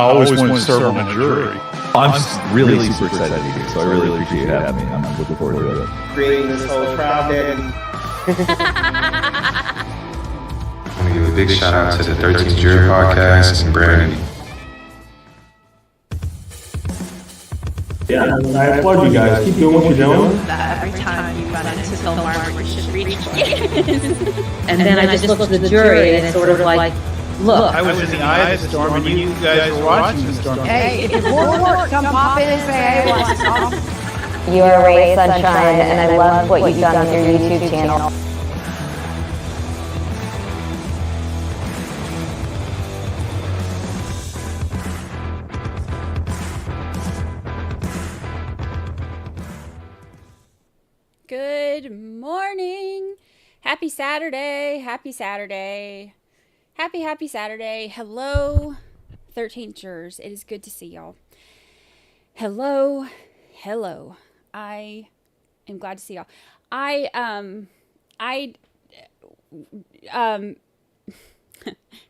always wanted to serve on a jury. I'm really super excited to be here, so I really appreciate you having me. I'm looking forward to it. Creating this whole trial daddy. I want to give a big shout out to the 13 Jury Podcast and Brandi. Yeah, I applaud you guys. Keep doing what you're doing. Every time you run into the alarm, you should reach for it. And then I just looked at the jury and it's sort of like, look. I was in the eye of the storm and you guys were watching the storm. Hey, if more work, come pop in and say, hey, what's up? You are a ray of sunshine, and I love what you've done with your YouTube channel. Good morning. Happy Saturday. Happy Saturday. Happy Saturday. Hello, 13th jurors. It is good to see y'all. Hello. I am glad to see y'all. I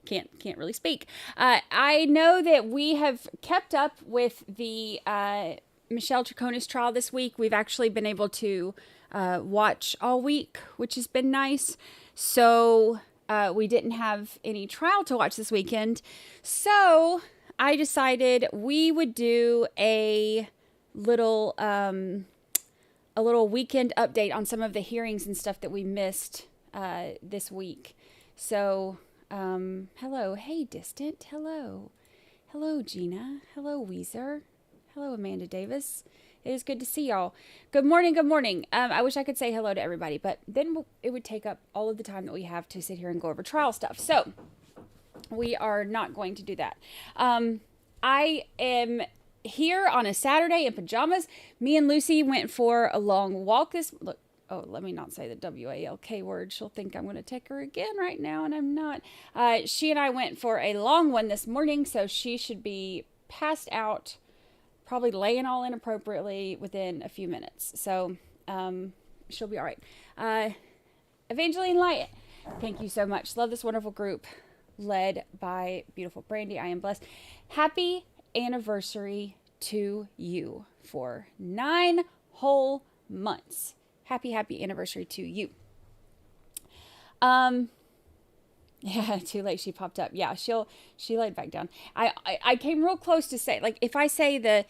can't really speak. I know that we have kept up with the Michelle Troconis trial this week. We've actually been able to watch all week, which has been nice. So we didn't have any trial to watch this weekend. So I decided we would do a little weekend update on some of the hearings and stuff that we missed this week. So hello, hey Distant, hello Gina, hello Weezer, hello Amanda Davis. It is good to see y'all. Good morning. I wish I could say hello to everybody, but then it would take up all of the time that we have to sit here and go over trial stuff. So we are not going to do that. I am here on a Saturday in pajamas. Me and Lucy went for a long walk let me not say the W-A-L-K word. She'll think I'm going to take her again right now, and I'm not. She and I went for a long one this morning, so she should be passed out, probably laying all inappropriately within a few minutes. So she'll be all right. Evangeline Light, thank you so much. Love this wonderful group led by beautiful Brandi. I am blessed. Happy anniversary to you for 9 whole months. Happy anniversary to you. Yeah, too late. She popped up. Yeah, she laid back down. I came real close to say, like, if I say the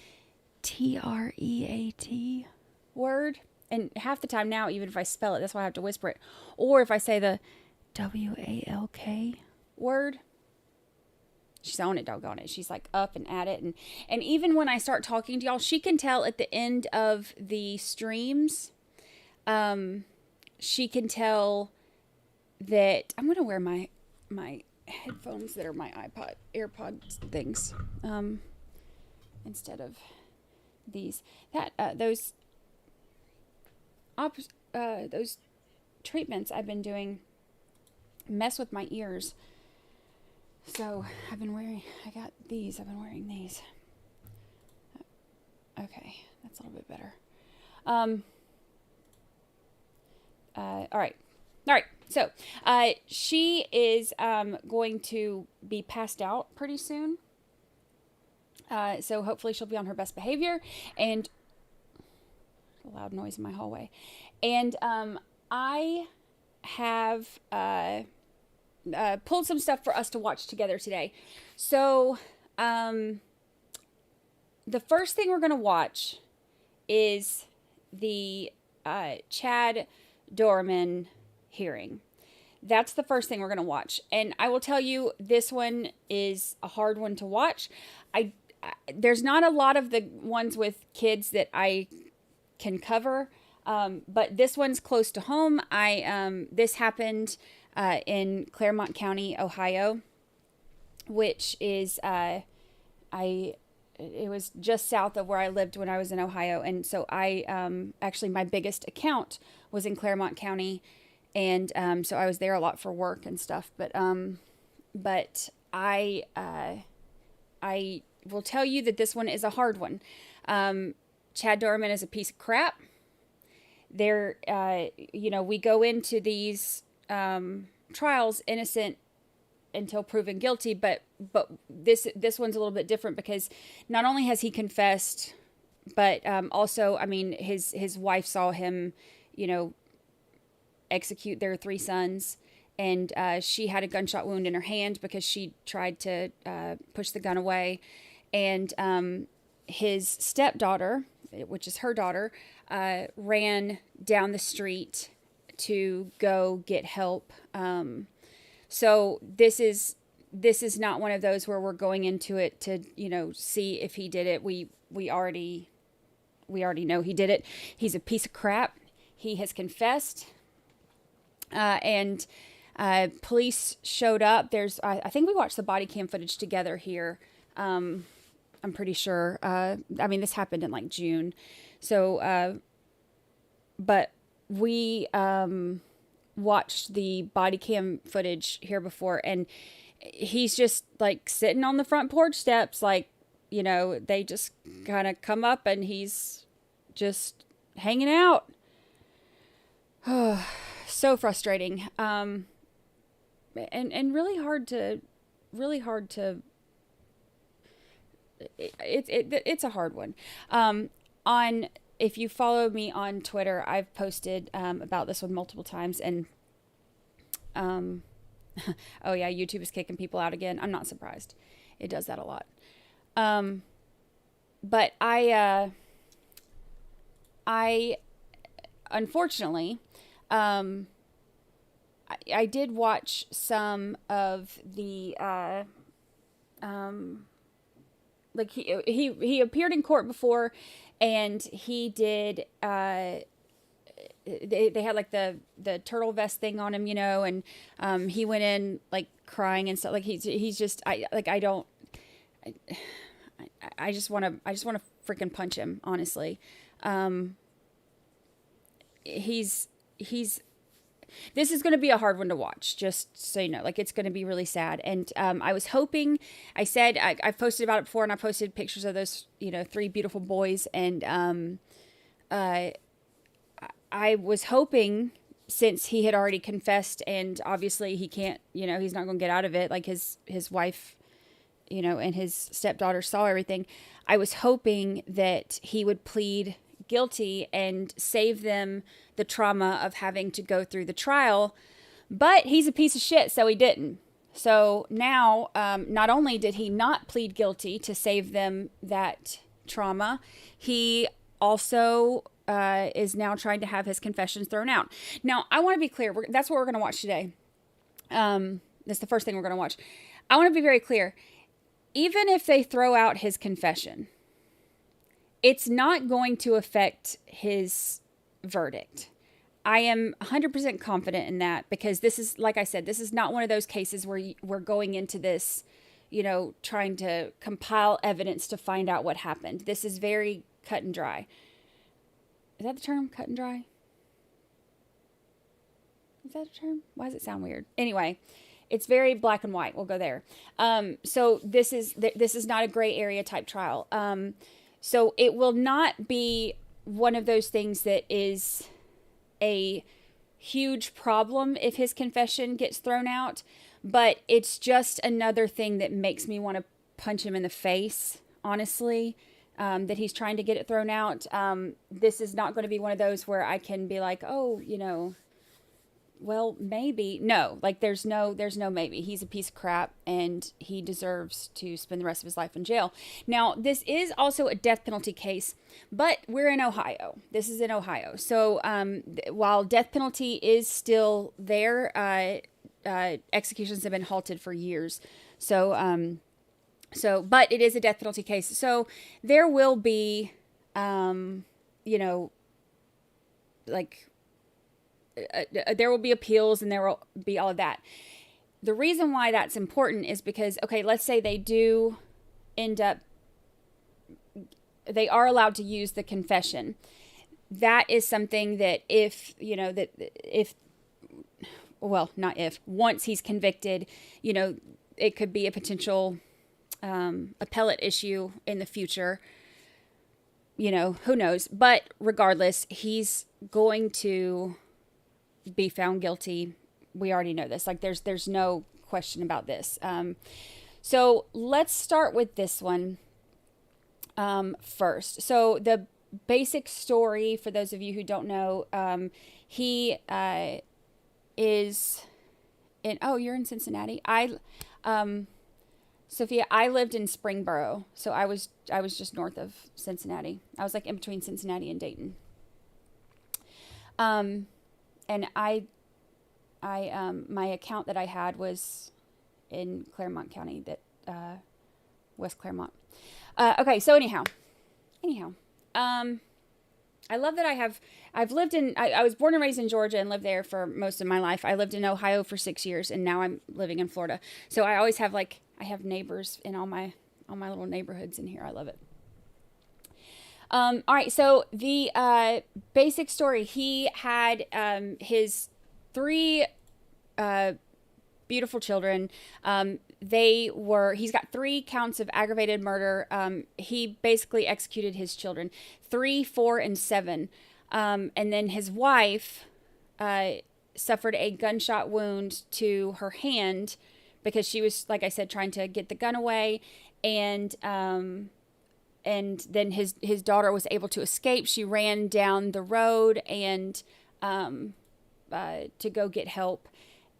T-R-E-A-T word, and half the time now, even if I spell it, that's why I have to whisper it. Or if I say the W-A-L-K word, she's on it, doggone it. She's like up and at it. And even when I start talking to y'all, she can tell at the end of the streams, she can tell that I'm going to wear my headphones that are my AirPods things, instead of these, those treatments I've been doing mess with my ears. So I've been wearing these. Okay. That's a little bit better. All right. So, she is, going to be passed out pretty soon. So hopefully she'll be on her best behavior, and a loud noise in my hallway. And, I have, pulled some stuff for us to watch together today. So, the first thing we're going to watch is the, Chad Doerman hearing. That's the first thing we're going to watch. And I will tell you, this one is a hard one to watch. There's not a lot of the ones with kids that I can cover. But this one's close to home. This happened, in Claremont County, Ohio, which is, it was just south of where I lived when I was in Ohio. And so actually my biggest account was in Claremont County. And, so I was there a lot for work and stuff, but I will tell you that this one is a hard one. Chad Doerman is a piece of crap. We go into these, trials innocent until proven guilty. But this one's a little bit different because not only has he confessed, but also, I mean, his wife saw him, execute their 3 sons. And she had a gunshot wound in her hand because she tried to push the gun away. And his stepdaughter, which is her daughter, ran down the street to go get help. So this is not one of those where we're going into it to, see if he did it. We already know he did it. He's a piece of crap. He has confessed. And police showed up. I think we watched the body cam footage together here. I'm pretty sure. I mean, this happened in like June. So, but we watched the body cam footage here before, and he's just like sitting on the front porch steps, like, they just kind of come up and he's just hanging out. So frustrating. And really hard to it's a hard one. If you follow me on Twitter, I've posted about this one multiple times, and oh yeah, YouTube is kicking people out again. I'm not surprised. It does that a lot. But I unfortunately, I did watch some of the like he appeared in court before, and he did they had like the turtle vest thing on him, and he went in like crying and stuff. Like he's just I just want to freaking punch him, honestly. This is going to be a hard one to watch, just so you know. Like, it's going to be really sad. And I was hoping, I said, I've posted about it before, and I posted pictures of those, 3 beautiful boys. And I was hoping, since he had already confessed, and obviously he can't, he's not going to get out of it. Like, his wife, and his stepdaughter saw everything. I was hoping that he would plead guilty and save them the trauma of having to go through the trial, but he's a piece of shit, so he didn't. So now, not only did he not plead guilty to save them that trauma, he also is now trying to have his confessions thrown out. Now, I want to be clear. That's what we're going to watch today. That's the first thing we're going to watch. I want to be very clear. Even if they throw out his confession, it's not going to affect his verdict. I am 100% confident in that, because this is, like I said, this is not one of those cases where we're going into this, trying to compile evidence to find out what happened. This is very cut and dry. Is that the term, cut and dry? Is that a term? Why does it sound weird? Anyway, it's very black and white. We'll go there. So this is not a gray area type trial. So it will not be one of those things that is a huge problem if his confession gets thrown out, but it's just another thing that makes me want to punch him in the face, honestly, that he's trying to get it thrown out. This is not going to be one of those where I can be like, oh, well, maybe. No, like there's no maybe. He's a piece of crap, and he deserves to spend the rest of his life in jail. Now, this is also a death penalty case, but we're in Ohio. This is in Ohio. So while death penalty is still there, executions have been halted for years. So, but it is a death penalty case. So there will be, there will be appeals, and there will be all of that. The reason why that's important is because, okay, let's say they do end up, they are allowed to use the confession. That is something that once he's convicted, it could be a potential appellate issue in the future. Who knows? But regardless, he's going to be found guilty. We already know this. Like, there's no question about this. So let's start with this one first. So the basic story, for those of you who don't know, he is in, oh, you're in Cincinnati. Sophia, I lived in Springboro, so I was just north of Cincinnati. I was like in between Cincinnati and Dayton. And I my account that I had was in Claremont County, that West Claremont. Okay, so anyhow, I love that I've lived in, I was born and raised in Georgia and lived there for most of my life. I lived in Ohio for 6 years, and now I'm living in Florida. So I always have I have neighbors in all my little neighborhoods in here. I love it. All right, so the basic story, he had his 3 beautiful children. He's got 3 counts of aggravated murder. He basically executed his children, 3, 4, and 7. And then his wife suffered a gunshot wound to her hand because she was, like I said, trying to get the gun away. And then his daughter was able to escape. She ran down the road and to go get help.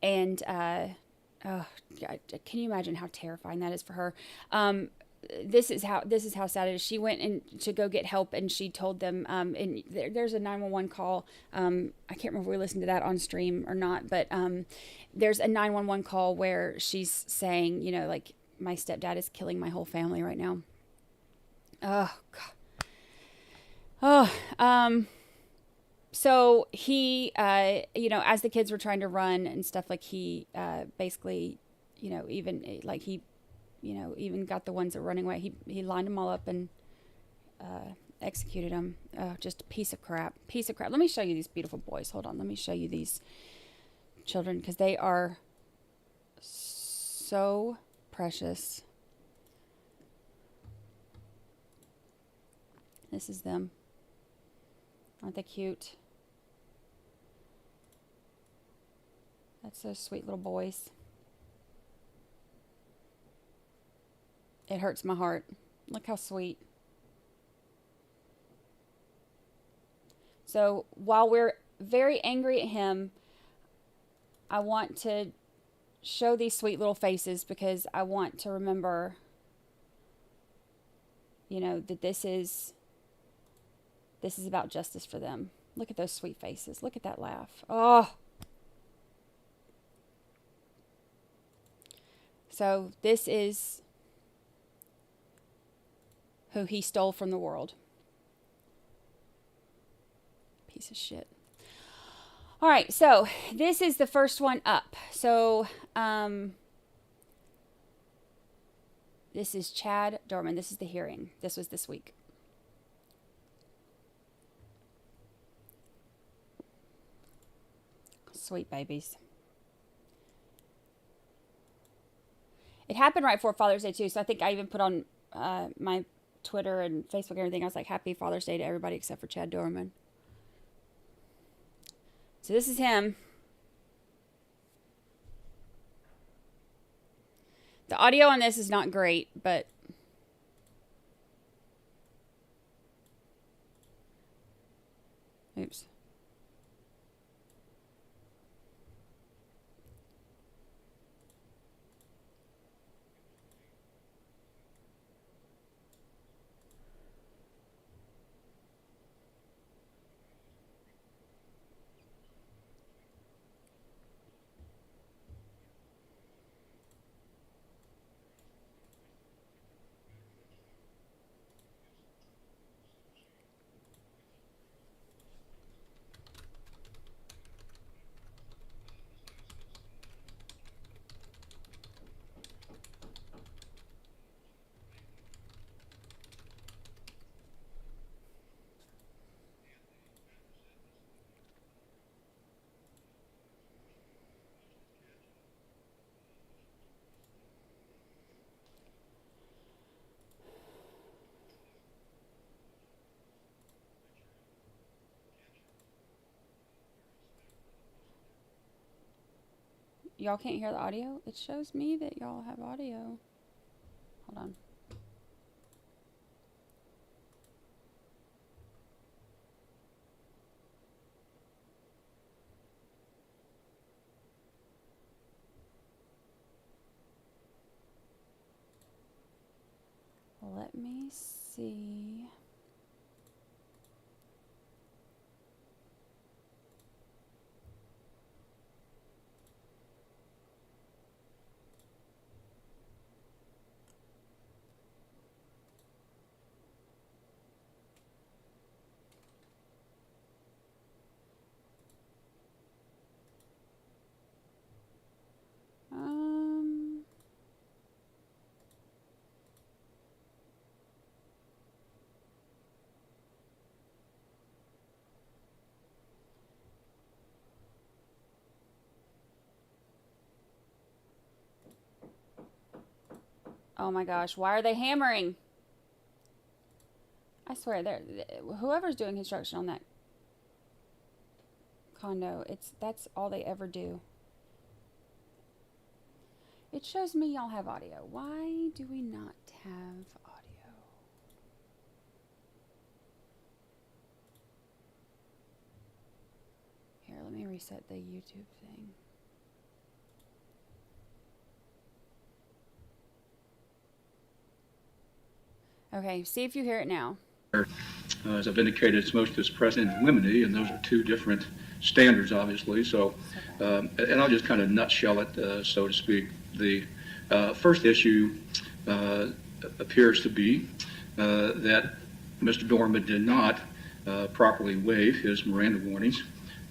And oh God, can you imagine how terrifying that is for her? This is how sad it is. She went in to go get help, and she told them, and there's a 911 call. I can't remember if we listened to that on stream or not, but there's a 911 call where she's saying, my stepdad is killing my whole family right now. Oh God. Oh, so he, as the kids were trying to run and stuff, he basically, even even got the ones that were running away. He lined them all up and executed them. Just a piece of crap. Let me show you these beautiful boys. Hold on. Let me show you these children, because they are so precious. This is them. Aren't they cute? That's those sweet little boys. It hurts my heart. Look how sweet. So while we're very angry at him, I want to show these sweet little faces, because I want to remember, that this is about justice for them. Look at those sweet faces. Look at that laugh. Oh. So this is who he stole from the world. Piece of shit. All right, so this is the first one up. So this is Chad Doerman. This is the hearing. This was this week. Sweet babies. It happened right before Father's Day too, so I think I even put on my Twitter and Facebook and everything. I was like, Happy Father's Day to everybody except for Chad Doerman. So this is him. The audio on this is not great, but oops. Y'all can't hear the audio? It shows me that y'all have audio. Hold on. Let me see. Oh my gosh, why are they hammering? I swear, whoever's doing construction on that condo, that's all they ever do. It shows me y'all have audio. Why do we not have audio? Here, let me reset the YouTube thing. Okay, see if you hear it now. As I've indicated, it's motion to suppress in limine, and those are two different standards, obviously. So, and I'll just kind of nutshell it, so to speak. The first issue appears to be that Mr. Doerman did not properly waive his Miranda warnings,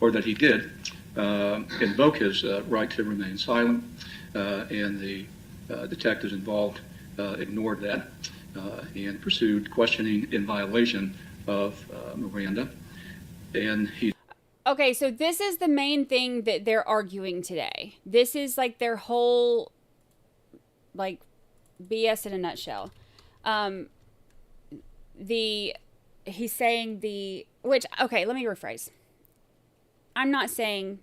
or that he did invoke his right to remain silent, and the detectives involved ignored that. And pursued questioning in violation of Miranda. And he... Okay, so this is the main thing that they're arguing today. This is like their whole, like, BS in a nutshell. He's saying which, okay, let me rephrase. I'm not saying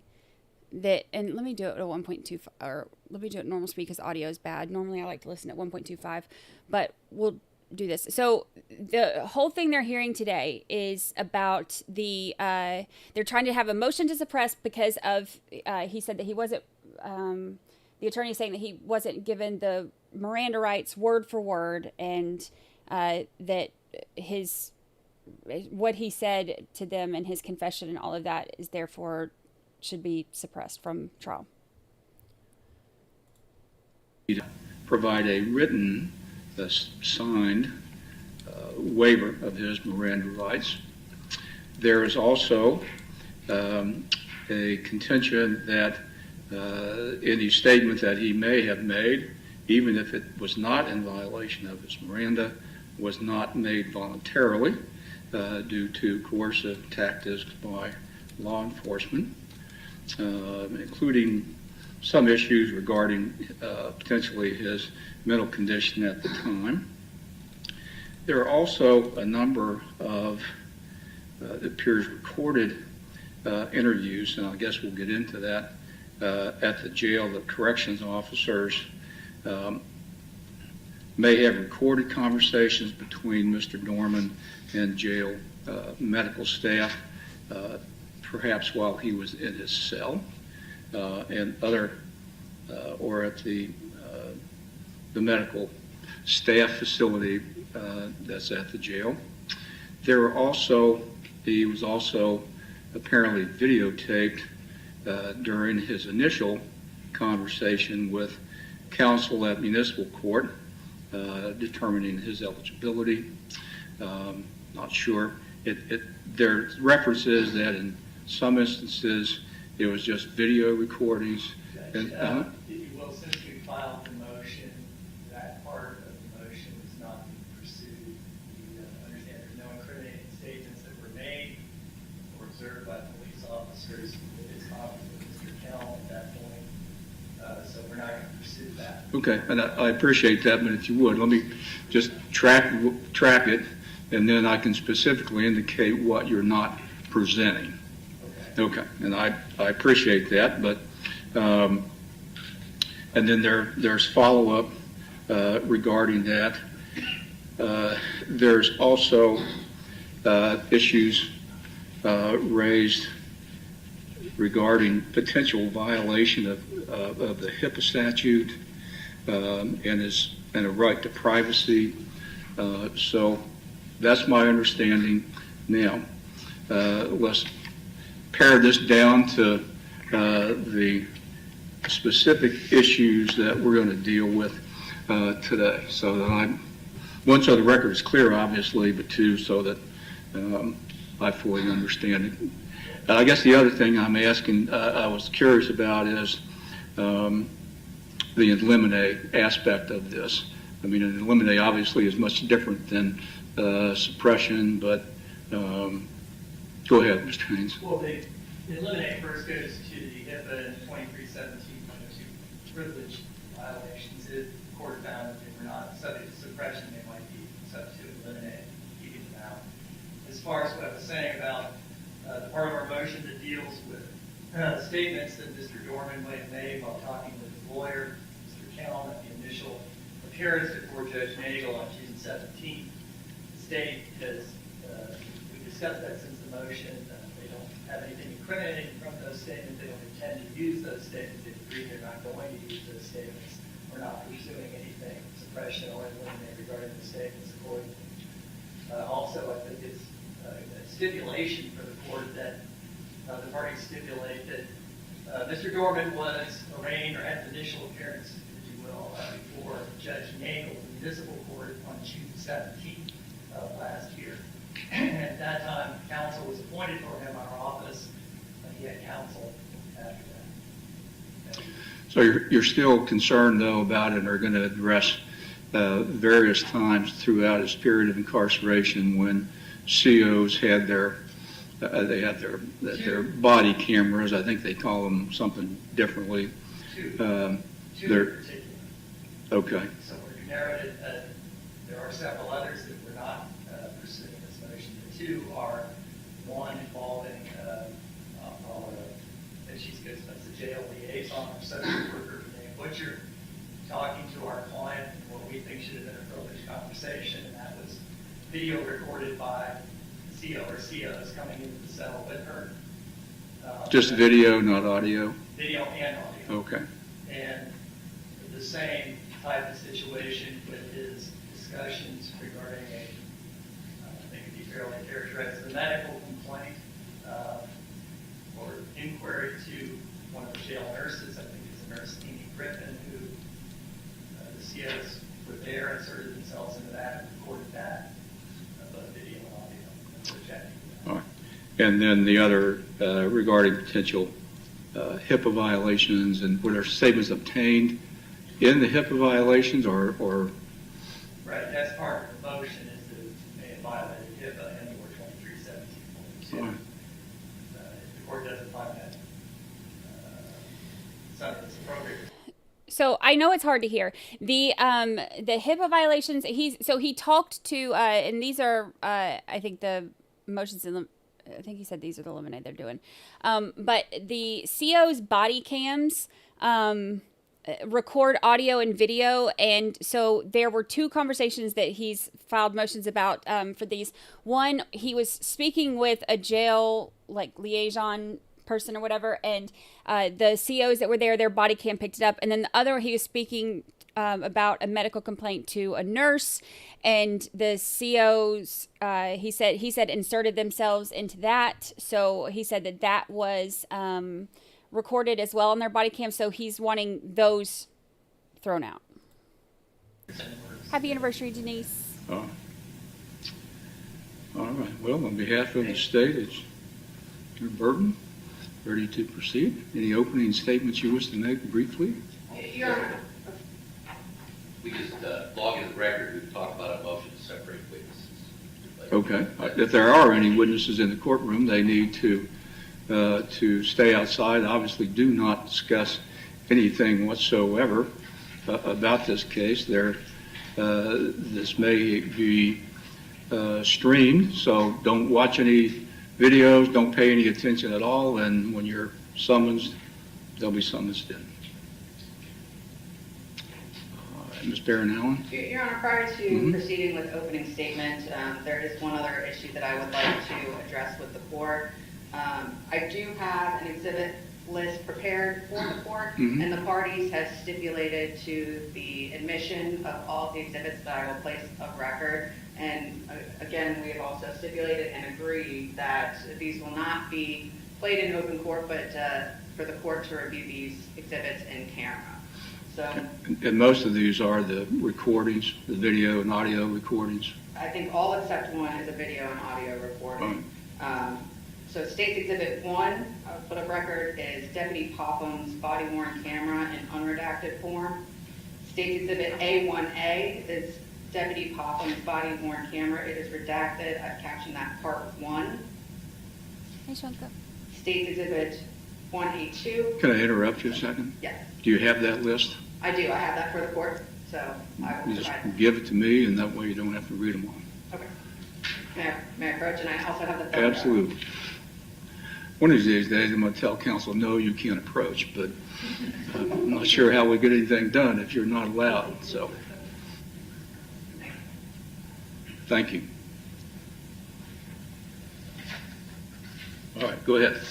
that, and let me do it at 1.25, or let me do it at normal speed because audio is bad. Normally I like to listen at 1.25, but we'll do this. So the whole thing they're hearing today is about they're trying to have a motion to suppress because of, he said that he wasn't, the attorney saying that he wasn't given the Miranda rights word for word, and that what he said to them and his confession and all of that is therefore should be suppressed from trial. Provide a written, signed waiver of his Miranda rights. There is also a contention that any statement that he may have made, even if it was not in violation of his Miranda, was not made voluntarily due to coercive tactics by law enforcement, including some issues regarding potentially his mental condition at the time. There are also a number of, it appears, recorded interviews, and I guess we'll get into that, at the jail. The corrections officers may have recorded conversations between Mr. Doerman and jail medical staff, perhaps while he was in his cell, and other, or at the medical staff facility that's at the jail. There were also, he was also apparently videotaped during his initial conversation with counsel at municipal court, determining his eligibility. Not sure. There are references that in some instances it was just video recordings. Judge, if you will, since we filed the motion, that part of the motion is not being pursued. You understand there's no incriminating statements that were made or observed by police officers with his conference with Mr. Kell at that point, so we're not going to pursue that. Okay, and I appreciate that, but if you would, let me just track it, and then I can specifically indicate what you're not presenting. Okay, and I appreciate that, but And then there's follow-up regarding that. There's also issues raised regarding potential violation of the HIPAA statute and a right to privacy. So that's my understanding. Now, let's pare this down to the specific issues that we're going to deal with today, so that one, so the record is clear, obviously, but two, so that I fully understand it. I guess the other thing I'm asking, I was curious about is the eliminate aspect of this. I mean, an eliminate obviously is much different than suppression, but go ahead, Mr. Haynes. Well, the eliminate first goes to the HIPAA and 2317 privilege violations. If the court found that they were not subject to suppression, they might be subject to eliminate, keeping them out. As far as what I was saying about the part of our motion that deals with statements that Mr. Doerman might have made while talking with his lawyer, Mr. Kelln, at the initial appearance before Judge Nagel on June 17th. The state has, we discussed that since the motion, they don't have anything incriminating from those statements. They don't intend to use those statements. They agree they're not going to use those statements. We're not pursuing anything suppression or eliminate regarding the statements accordingly. Also, I think it's a stipulation for the court that the parties stipulate that Mr. Doerman was arraigned or had an initial appearance, if you will, before Judge Nagel in the municipal court on June 17th of last year. And at that time, counsel was appointed for him in our office, and he had counsel after that. So you're still concerned, though, about it, and are going to address various times throughout his period of incarceration when COs had their body cameras. I think they call them something differently. Two in particular. Okay. So we're narrowed it. There are several others that we're not pursuing this motion. The two are one involving, she's good, that's the jail liaison or social worker named Butcher, talking to our client in what we think should have been a privileged conversation, and that was video recorded by CO or COs coming into the cell with her. Just video, not audio? Video and audio. Okay. And the same type of situation with his discussions regarding I think it'd be fairly characterized as a medical complaint or inquiry to one of the jail nurses. I think it's a nurse, Amy Griffin, who the COs were there, inserted themselves into that, and recorded that, both video and audio, and we're checking that. All right. And then the other regarding potential HIPAA violations, and were there statements obtained in the HIPAA violations or? Right, that's part of the motion is that they had violated HIPAA and or 2317.2. Right. If the court doesn't find that something that's appropriate. So I know it's hard to hear the HIPAA violations. He talked to and these are I think the motions in the. I think he said these are the eliminate they're doing. But the CO's body cams record audio and video. And so there were two conversations that he's filed motions about for these. One, he was speaking with a jail liaison person or whatever, and the COs that were there, their body cam picked it up. And then the other, he was speaking about a medical complaint to a nurse, and the COs, he said inserted themselves into that. So he said that was recorded as well on their body cam. So he's wanting those thrown out. Happy anniversary, Denise. Oh. All right. Well, on behalf of the state, it's your burden. Ready to proceed. Any opening statements you wish to make briefly? Your Honor. We just log in the record. We've talked about a motion to separate witnesses. Okay. If there are any witnesses in the courtroom, they need to stay outside. Obviously, do not discuss anything whatsoever about this case. This may be streamed, so don't watch any videos, don't pay any attention at all, and when you're summoned, they'll be summoned in. Ms. Darren Allen? Your Honor, prior to proceeding with opening statement, there is one other issue that I would like to address with the court. I do have an exhibit list prepared for the court, and the parties have stipulated to the admission of all the exhibits that I will place of record. And again, we have also stipulated and agreed that these will not be played in open court, but for the court to review these exhibits in camera. So, And most of these are the recordings, the video and audio recordings. I think all except one is a video and audio recording. So State's Exhibit 1, for the record, is Deputy Popham's body-worn camera in unredacted form. State's Exhibit A1A is Deputy Popham's body-worn camera. It is redacted. I've captioned that Part 1. Hey, Shanka. State's Exhibit 1A2. Can I interrupt you a second? Yes, Do you have that list? I do. I have that for the court, so I will You just provide. give it to me, and that way you don't have to read them all. Okay. May I approach? And I also have the phone. Absolutely. One of these days, I'm going to tell counsel, no, you can't approach, but I'm not sure how we get anything done if you're not allowed, so. Thank you. All right, go ahead.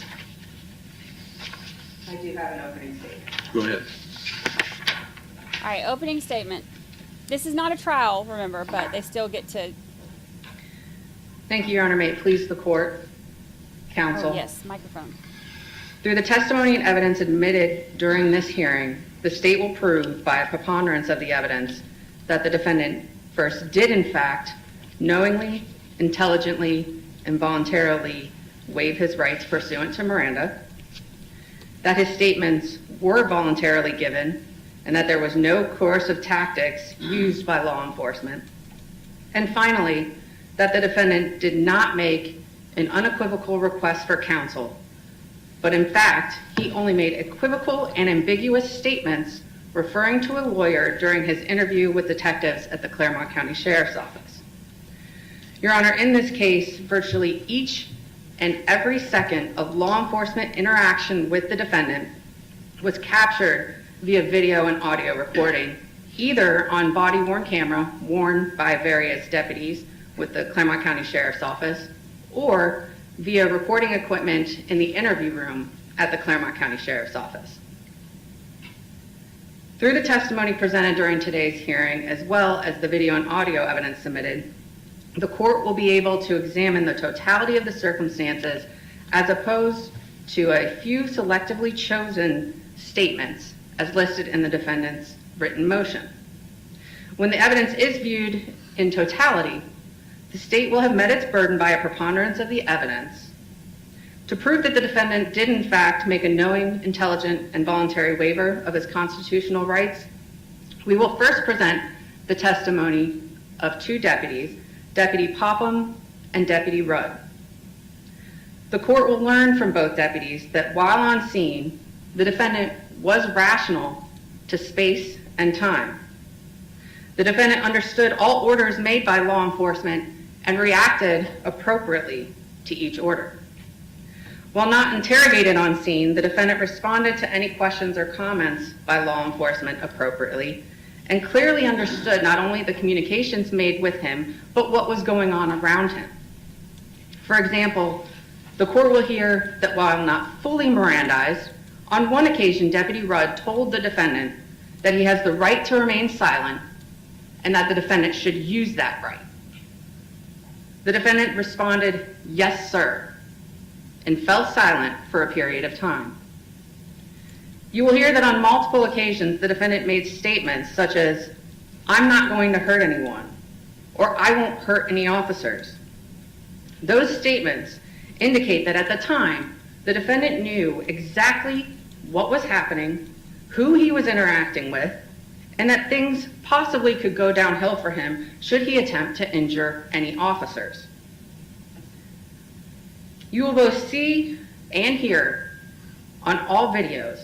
I do have an opening statement. Go ahead. All right, opening statement. This is not a trial, remember, but they still get to... Thank you, Your Honor. May it please the court, counsel. Oh, yes, microphone. Through the testimony and evidence admitted during this hearing, the state will prove by a preponderance of the evidence that the defendant first did, in fact, knowingly, intelligently, and voluntarily waive his rights pursuant to Miranda, that his statements were voluntarily given, and that there was no coercive tactics used by law enforcement, and finally, that the defendant did not make an unequivocal request for counsel, but in fact, he only made equivocal and ambiguous statements referring to a lawyer during his interview with detectives at the Claremont County Sheriff's Office. Your Honor, in this case, virtually each and every second of law enforcement interaction with the defendant was captured via video and audio recording, either on body-worn camera worn by various deputies with the Claremont County Sheriff's Office, or via recording equipment in the interview room at the Claremont County Sheriff's Office. Through the testimony presented during today's hearing, as well as the video and audio evidence submitted, the court will be able to examine the totality of the circumstances as opposed to a few selectively chosen statements as listed in the defendant's written motion. When the evidence is viewed in totality, the state will have met its burden by a preponderance of the evidence to prove that the defendant did in fact make a knowing, intelligent, and voluntary waiver of his constitutional rights. We will first present the testimony of two deputies, Deputy Popham and Deputy Rudd. The court will learn from both deputies that while on scene, the defendant was rational to space and time. The defendant understood all orders made by law enforcement and reacted appropriately to each order. While not interrogated on scene, the defendant responded to any questions or comments by law enforcement appropriately and clearly understood not only the communications made with him, but what was going on around him. For example, the court will hear that while not fully Mirandized, on one occasion, Deputy Rudd told the defendant that he has the right to remain silent and that the defendant should use that right. The defendant responded, "Yes, sir," and fell silent for a period of time. You will hear that on multiple occasions the defendant made statements such as, "I'm not going to hurt anyone," or "I won't hurt any officers." Those statements indicate that at the time, the defendant knew exactly what was happening, who he was interacting with, and that things possibly could go downhill for him should he attempt to injure any officers. You will both see and hear on all videos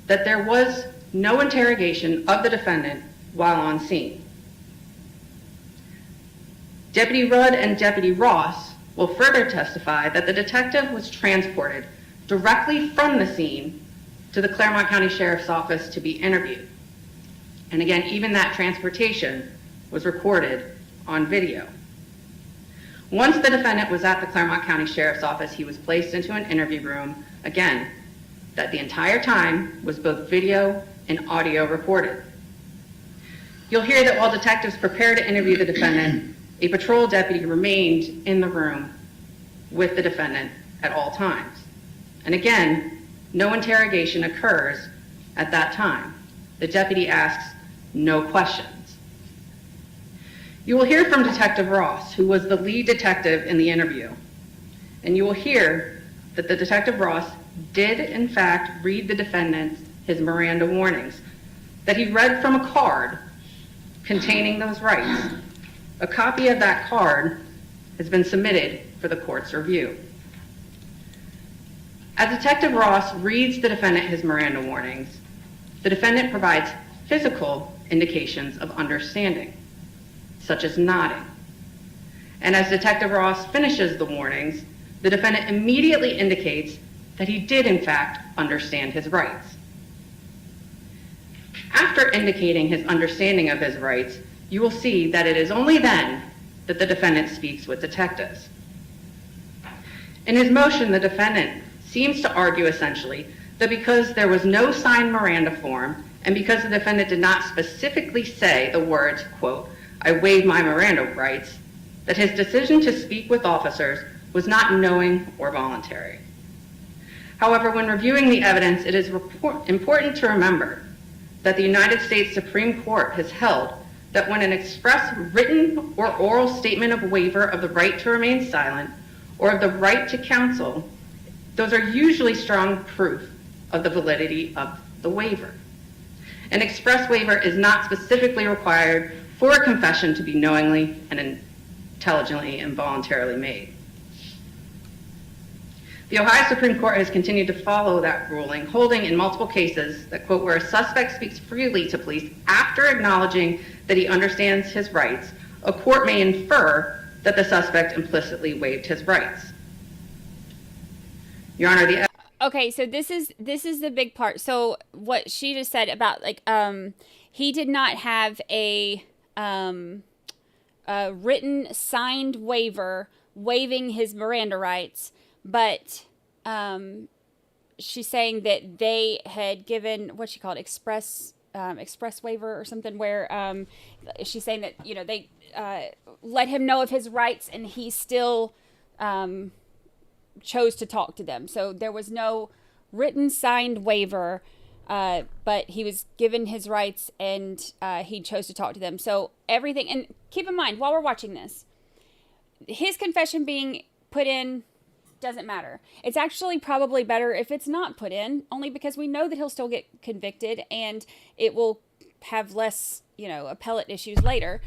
that there was no interrogation of the defendant while on scene. Deputy Rudd and Deputy Ross will further testify that the detective was transported directly from the scene to the Claremont County Sheriff's Office to be interviewed. And again, even that transportation was recorded on video. Once the defendant was at the Claremont County Sheriff's Office, he was placed into an interview room, again, that the entire time was both video and audio recorded. You'll hear that while detectives prepared to interview the defendant, a patrol deputy remained in the room with the defendant at all times. And again, no interrogation occurs at that time. The deputy asks no questions. You will hear from Detective Ross, who was the lead detective in the interview. And you will hear that the Detective Ross did, in fact, read the defendant his Miranda warnings, that he read from a card containing those rights. A copy of that card has been submitted for the court's review. As Detective Ross reads the defendant his Miranda warnings, the defendant provides physical indications of understanding, such as nodding. And as Detective Ross finishes the warnings, the defendant immediately indicates that he did, in fact, understand his rights. After indicating his understanding of his rights, you will see that it is only then that the defendant speaks with detectives. In his motion, the defendant seems to argue essentially that because there was no signed Miranda form and because the defendant did not specifically say the words, quote, "I waive my Miranda rights," that his decision to speak with officers was not knowing or voluntary. However, when reviewing the evidence, it is important to remember that the United States Supreme Court has held that when an express written or oral statement of waiver of the right to remain silent or of the right to counsel, those are usually strong proof of the validity of the waiver. An express waiver is not specifically required for a confession to be knowingly and intelligently and voluntarily made. The Ohio Supreme Court has continued to follow that ruling, holding in multiple cases that, quote, where a suspect speaks freely to police after acknowledging that he understands his rights, a court may infer that the suspect implicitly waived his rights. Your Honor, okay, so this is the big part. So what she just said about he did not have a written signed waiver waiving his Miranda rights, but she's saying that they had given what she called express waiver or something, where she's saying that they let him know of his rights and he still chose to talk to them. So there was no written signed waiver, but he was given his rights and he chose to talk to them. So everything, and keep in mind while we're watching this, his confession being put in doesn't matter. It's actually probably better if it's not put in, only because we know that he'll still get convicted and it will have less, appellate issues later.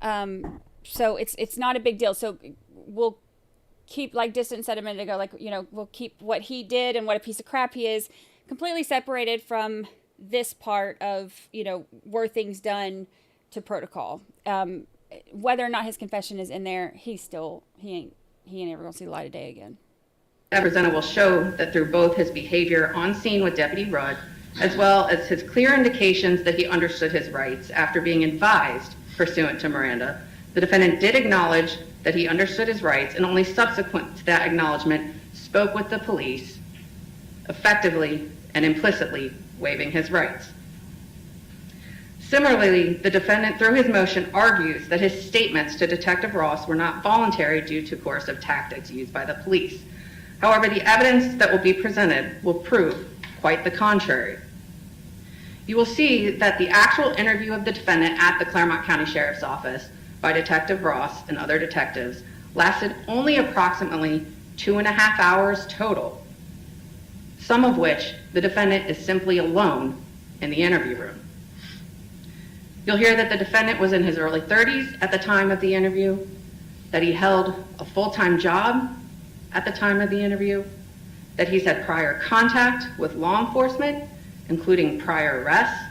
So it's not a big deal. So we'll keep, like Distant said a minute ago, we'll keep what he did and what a piece of crap he is completely separated from this part of, were things done to protocol. Whether or not his confession is in there, he ain't ever gonna see the light of day again. Representative will show that through both his behavior on scene with Deputy Rudd, as well as his clear indications that he understood his rights after being advised pursuant to Miranda, the defendant did acknowledge that he understood his rights and only subsequent to that acknowledgement spoke with the police, effectively and implicitly waiving his rights. Similarly, the defendant, through his motion, argues that his statements to Detective Ross were not voluntary due to coercive tactics used by the police. However, the evidence that will be presented will prove quite the contrary. You will see that the actual interview of the defendant at the Claremont County Sheriff's Office by Detective Ross and other detectives lasted only approximately 2.5 hours total, some of which the defendant is simply alone in the interview room. You'll hear that the defendant was in his early 30s at the time of the interview, that he held a full-time job at the time of the interview, that he's had prior contact with law enforcement, including prior arrests,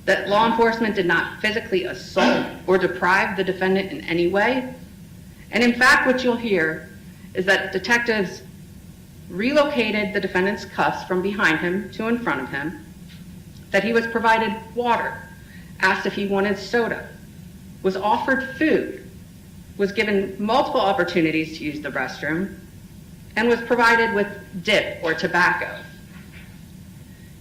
that law enforcement did not physically assault or deprive the defendant in any way. And in fact, what you'll hear is that detectives relocated the defendant's cuffs from behind him to in front of him, that he was provided water, asked if he wanted soda, was offered food, was given multiple opportunities to use the restroom, and was provided with dip or tobacco.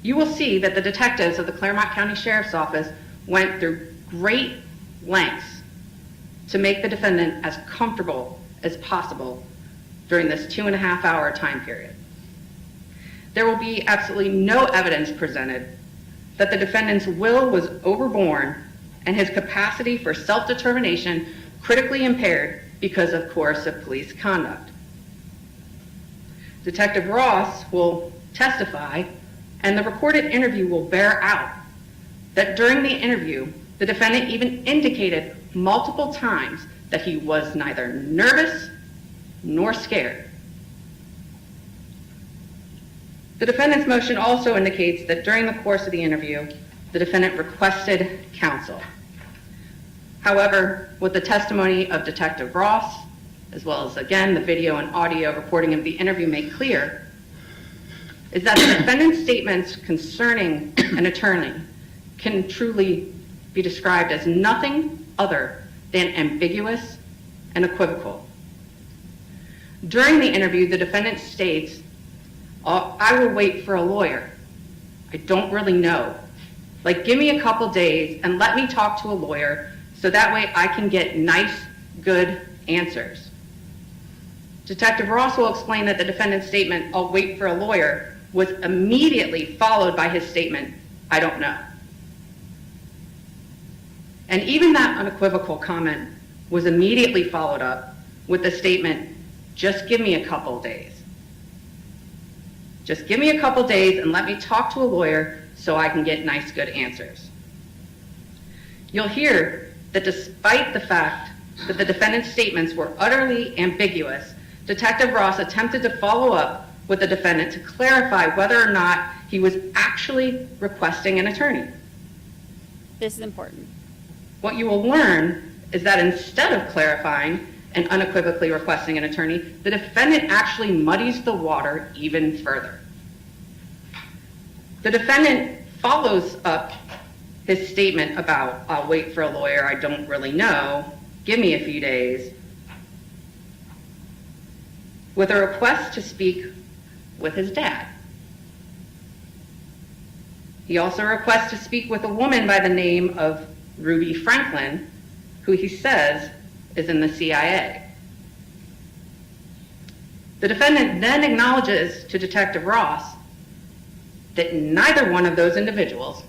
You will see that the detectives of the Claremont County Sheriff's Office went through great lengths to make the defendant as comfortable as possible during this 2.5-hour time period. There will be absolutely no evidence presented that the defendant's will was overborne and his capacity for self-determination critically impaired because of coercive police conduct. Detective Ross will testify, and the recorded interview will bear out that during the interview, the defendant even indicated multiple times that he was neither nervous nor scared. The defendant's motion also indicates that during the course of the interview, the defendant requested counsel. However, with the testimony of Detective Ross, as well as, again, the video and audio recording of the interview make clear, is that the defendant's statements concerning an attorney can truly be described as nothing other than ambiguous and equivocal. During the interview, the defendant states, I will wait for a lawyer. I don't really know. Like, give me a couple days and let me talk to a lawyer so that way I can get nice, good answers. Detective Ross will explain that the defendant's statement, I'll wait for a lawyer, was immediately followed by his statement, I don't know. And even that unequivocal comment was immediately followed up with the statement, just give me a couple days. Just give me a couple days and let me talk to a lawyer so I can get nice, good answers. You'll hear that despite the fact that the defendant's statements were utterly ambiguous, Detective Ross attempted to follow up with the defendant to clarify whether or not he was actually requesting an attorney. This is important. What you will learn is that instead of clarifying and unequivocally requesting an attorney, the defendant actually muddies the water even further. The defendant follows up his statement about, I'll wait for a lawyer, I don't really know, give me a few days, with a request to speak with his dad. He also requests to speak with a woman by the name of Ruby Franklin, who he says is in the CIA. The defendant then acknowledges to Detective Ross that neither one of those individuals,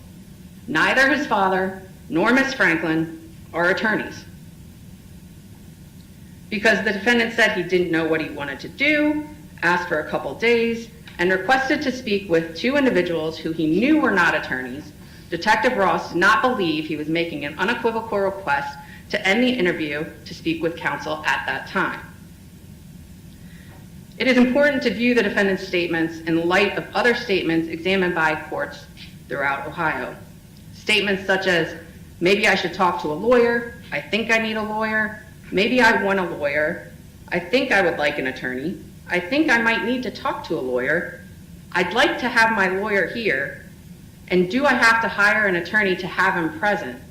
neither his father nor Miss Franklin, are attorneys. Because the defendant said he didn't know what he wanted to do, asked for a couple days, and requested to speak with two individuals who he knew were not attorneys, Detective Ross did not believe he was making an unequivocal request to end the interview to speak with counsel at that time. It is important to view the defendant's statements in light of other statements examined by courts throughout Ohio. Statements such as, maybe I should talk to a lawyer, I think I need a lawyer, maybe I want a lawyer, I think I would like an attorney, I think I might need to talk to a lawyer, I'd like to have my lawyer here, and do I have to hire an attorney to have him present?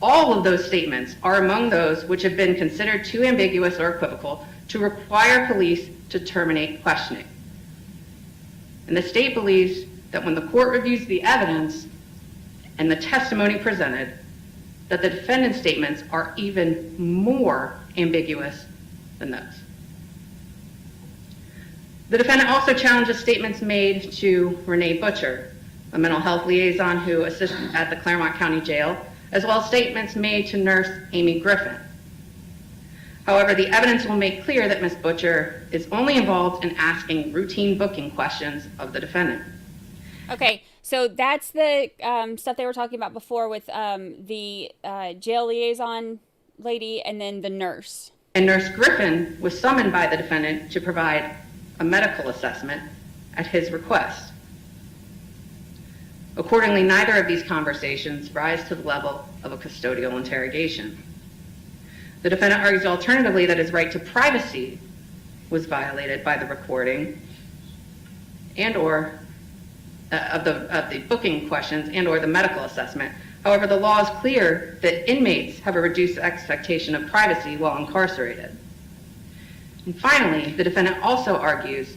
All of those statements are among those which have been considered too ambiguous or equivocal to require police to terminate questioning. And the state believes that when the court reviews the evidence and the testimony presented, that the defendant's statements are even more ambiguous than those. The defendant also challenges statements made to Renee Butcher, a mental health liaison who assists at the Claremont County Jail, as well as statements made to nurse Amy Griffin. However, the evidence will make clear that Ms. Butcher is only involved in asking routine booking questions of the defendant. Okay, so that's the stuff they were talking about before with the jail liaison lady and then the nurse. And Nurse Griffin was summoned by the defendant to provide a medical assessment at his request. Accordingly, neither of these conversations rise to the level of a custodial interrogation. The defendant argues alternatively that his right to privacy was violated by the recording and or of the booking questions and or the medical assessment. However, the law is clear that inmates have a reduced expectation of privacy while incarcerated. And finally, the defendant also argues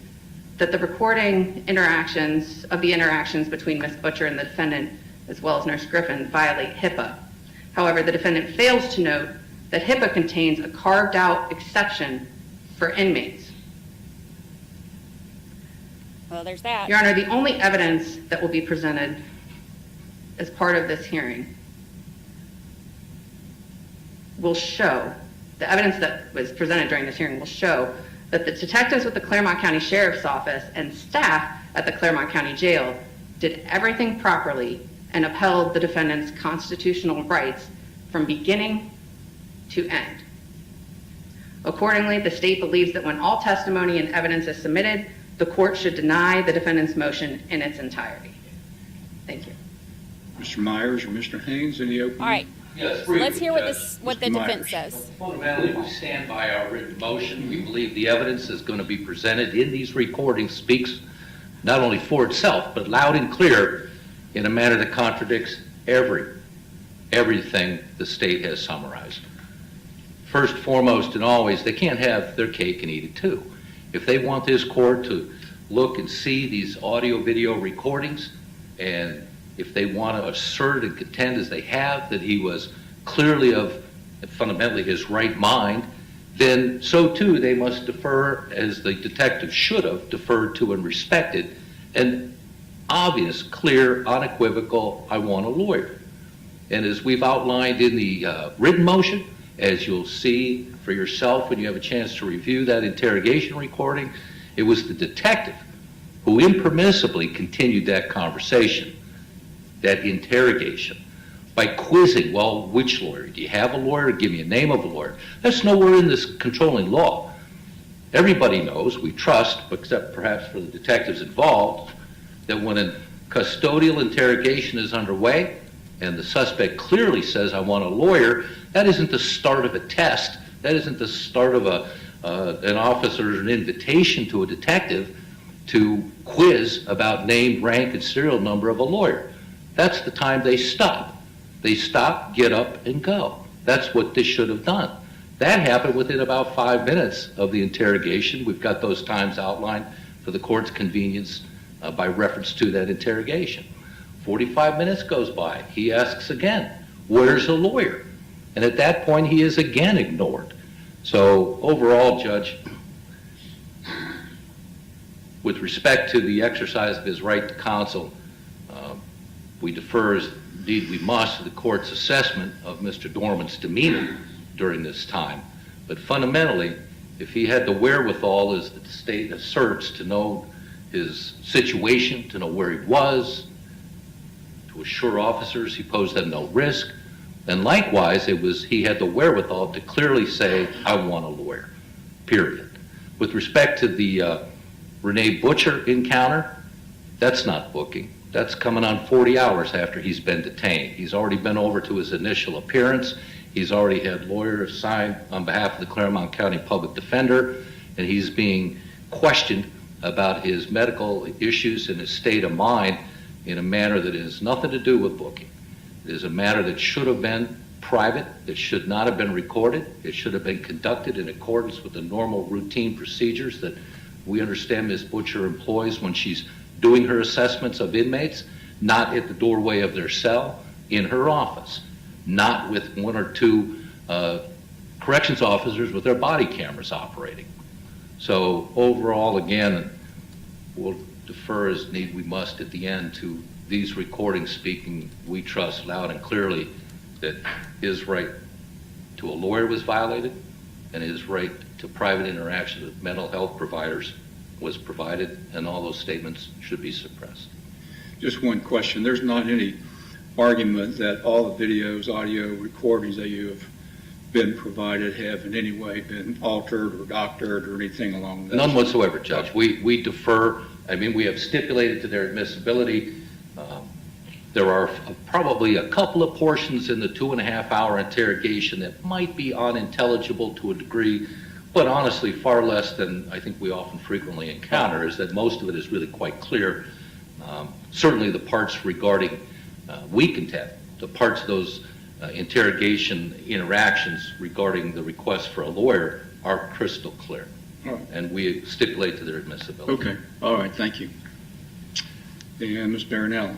that the recording interactions between Ms. Butcher and the defendant, as well as Nurse Griffin, violate HIPAA. However, the defendant fails to note that HIPAA contains a carved-out exception for inmates. Well, there's that. Your Honor, the only evidence that will be presented as part of this hearing will show, the evidence that was presented during this hearing will show that the detectives with the Claremont County Sheriff's Office and staff at the Claremont County Jail did everything properly and upheld the defendant's constitutional rights from beginning to end. Accordingly, the state believes that when all testimony and evidence is submitted, the court should deny the defendant's motion in its entirety. Thank you. Mr. Myers or Mr. Haynes, any opening? All right. Yes, So let's hear what the Mr. defense Myers. says. Fundamentally, we stand by our written motion. We believe the evidence is going to be presented in these recordings speaks not only for itself, but loud and clear in a manner that contradicts everything the state has summarized. First, foremost, and always, they can't have their cake and eat it too. If they want this court to look and see these audio-video recordings, and if they want to assert and contend as they have that he was clearly of fundamentally his right mind, then so too they must defer, as the detective should have deferred to and respected, an obvious, clear, unequivocal, I want a lawyer. And as we've outlined in the written motion, as you'll see for yourself when you have a chance to review that interrogation recording, it was the detective who impermissibly continued that conversation, that interrogation, by quizzing, well, which lawyer? Do you have a lawyer? Give me a name of a lawyer. That's nowhere in this controlling law. Everybody knows, we trust, except perhaps for the detectives involved, that when a custodial interrogation is underway and the suspect clearly says, I want a lawyer, that isn't the start of a test. That isn't the start of an officer's an invitation to a detective to quiz about name, rank, and serial number of a lawyer. That's the time they stop. They stop, get up, and go. That's what this should have done. That happened within about 5 minutes of the interrogation. We've got those times outlined for the court's convenience by reference to that interrogation. 45 minutes goes by. He asks again, where's a lawyer? And at that point, he is again ignored. So overall, Judge, with respect to the exercise of his right to counsel, we defer, as indeed we must, to the court's assessment of Mr. Doerman's demeanor during this time. But fundamentally, if he had the wherewithal, as the state asserts, to know his situation, to know where he was, to assure officers he posed them no risk, and likewise, he had the wherewithal to clearly say, I want a lawyer, period. With respect to the Renee Butcher encounter, that's not booking. That's coming on 40 hours after he's been detained. He's already been over to his initial appearance. He's already had lawyers assigned on behalf of the Claremont County Public Defender, and he's being questioned about his medical issues and his state of mind in a manner that has nothing to do with booking. It is a matter that should have been private. It should not have been recorded. It should have been conducted in accordance with the normal routine procedures that we understand Ms. Butcher employs when she's doing her assessments of inmates, not at the doorway of their cell, in her office, not with one or two corrections officers with their body cameras operating. So overall, again, we'll defer as need we must at the end to these recordings speaking, we trust loud and clearly that his right to a lawyer was violated and his right to private interaction with mental health providers was provided, and all those statements should be suppressed. Just one question. There's not any argument that all the videos, audio recordings that you have been provided have in any way been altered or doctored or anything along that? None whatsoever, Judge. We defer. I mean, we have stipulated to their admissibility. There are probably a couple of portions in the 2.5-hour interrogation that might be unintelligible to a degree, but honestly far less than I think we often frequently encounter, is that most of it is really quite clear. Certainly the parts regarding, we contend, the parts of those interrogation interactions regarding the request for a lawyer are crystal clear. All right. And we stipulate to their admissibility. Okay, all right, thank you. And Ms. Baronell?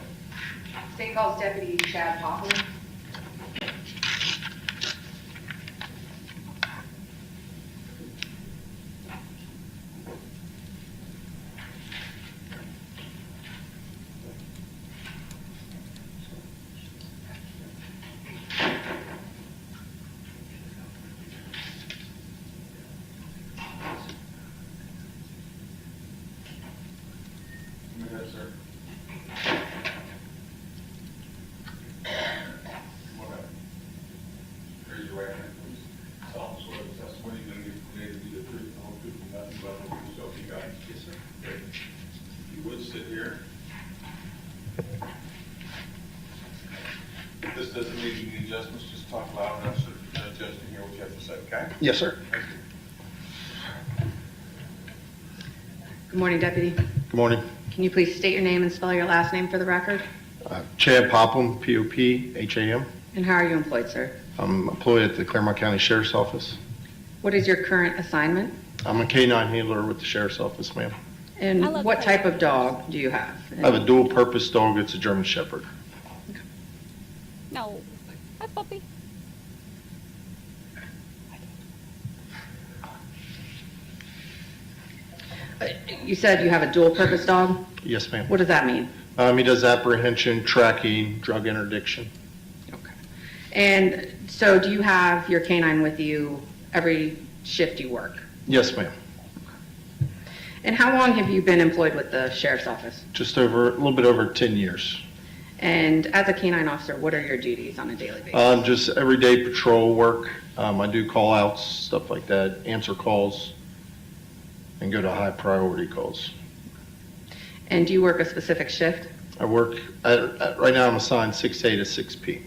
State Calls Deputy Chad Poplin. This doesn't need any adjustments, just talk loud enough so the judge can hear what you have to say, okay? Yes, sir. Good morning, Deputy. Good morning. Can you please state your name and spell your last name for the record? Chad Popham, P-O-P-H-A-M. And how are you employed, sir? I'm employed at the Claremont County Sheriff's Office. What is your current assignment? I'm a canine handler with the Sheriff's Office, ma'am. And what type of dog do you have? I have a dual-purpose dog. It's a German Shepherd. No. Hi, puppy. You said you have a dual-purpose dog? Yes, ma'am. What does that mean? He does apprehension, tracking, drug interdiction. And so do you have your canine with you every shift you work? Yes, ma'am. And how long have you been employed with the Sheriff's Office? Just a little bit over 10 years. And as a canine officer, what are your duties on a daily basis? Just everyday patrol work. I do call outs, stuff like that, answer calls, and go to high priority calls. And do you work a specific shift? I work, right now I'm assigned 6A to 6P.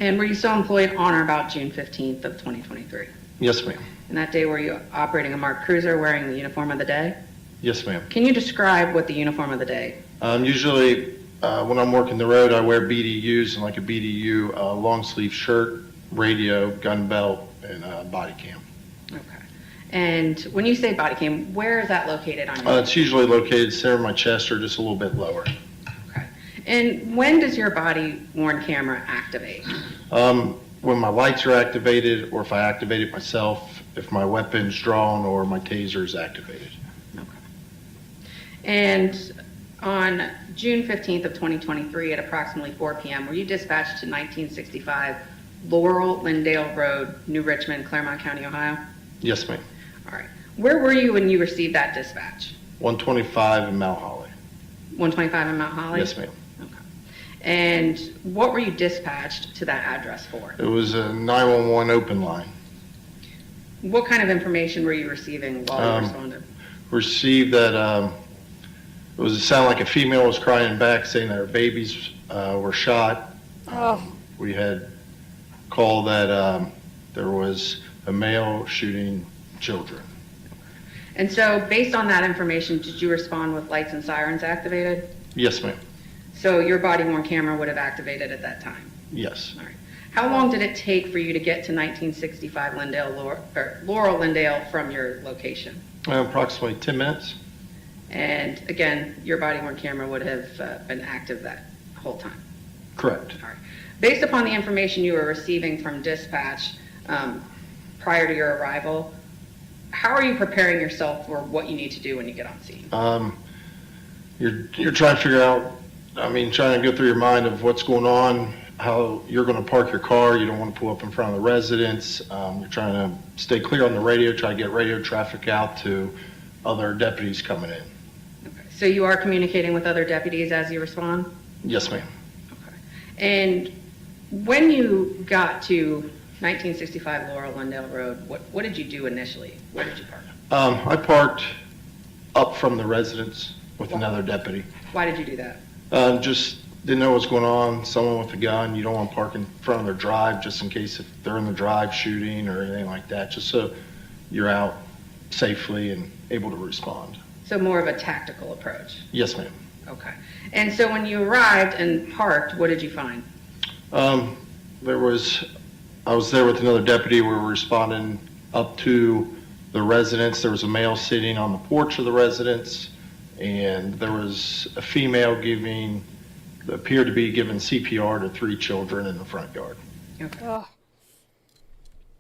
And were you still employed on or about June 15th of 2023? Yes, ma'am. And that day, were you operating a marked cruiser wearing the uniform of the day? Yes, ma'am. Can you describe what the uniform of the day? Usually, when I'm working the road, I wear BDUs and like a BDU long sleeve shirt, radio, gun belt, and body cam. Okay. And when you say body cam, where is that located on your? It's usually located center of my chest or just a little bit lower. Okay. And when does your body worn camera activate? When my lights are activated, or if I activate it myself, if my weapon's drawn or my taser is activated. Okay. And on June 15th of 2023 at approximately 4 p.m., were you dispatched to 1965 Laurel Lindale Road, New Richmond, Claremont County, Ohio? Yes, ma'am. All right. Where were you when you received that dispatch? 125 in Mount Holly. 125 in Mount Holly? Yes, ma'am. Okay. And what were you dispatched to that address for? It was a 911 open line. What kind of information were you receiving while you responded? Received that it sounded like a female was crying back saying that her babies were shot. We had called that there was a male shooting children. And so based on that information, did you respond with lights and sirens activated? Yes, ma'am. So your body worn camera would have activated at that time? Yes. All right. How long did it take for you to get to 1965 Laurel Lindale from your location? Approximately 10 minutes. And again, your body worn camera would have been active that whole time? Correct. All right. Based upon the information you were receiving from dispatch prior to your arrival, how are you preparing yourself for what you need to do when you get on scene? You're trying to figure out, trying to go through your mind of what's going on, how you're going to park your car. You don't want to pull up in front of the residents. You're trying to stay clear on the radio, try to get radio traffic out to other deputies coming in. Okay. So you are communicating with other deputies as you respond? Yes, ma'am. Okay. And when you got to 1965 Laurel Lindale Road, what did you do initially? Where did you park? I parked up from the residence with another deputy. Why did you do that? Just didn't know what's going on. Someone with a gun, you don't want to park in front of their drive just in case if they're in the drive shooting or anything like that, just so you're out safely and able to respond. So more of a tactical approach? Yes, ma'am. Okay. And so when you arrived and parked, what did you find? I was there with another deputy. We were responding up to the residence. There was a male sitting on the porch of the residence, and there was a female appeared to be giving CPR to 3 children in the front yard. Okay.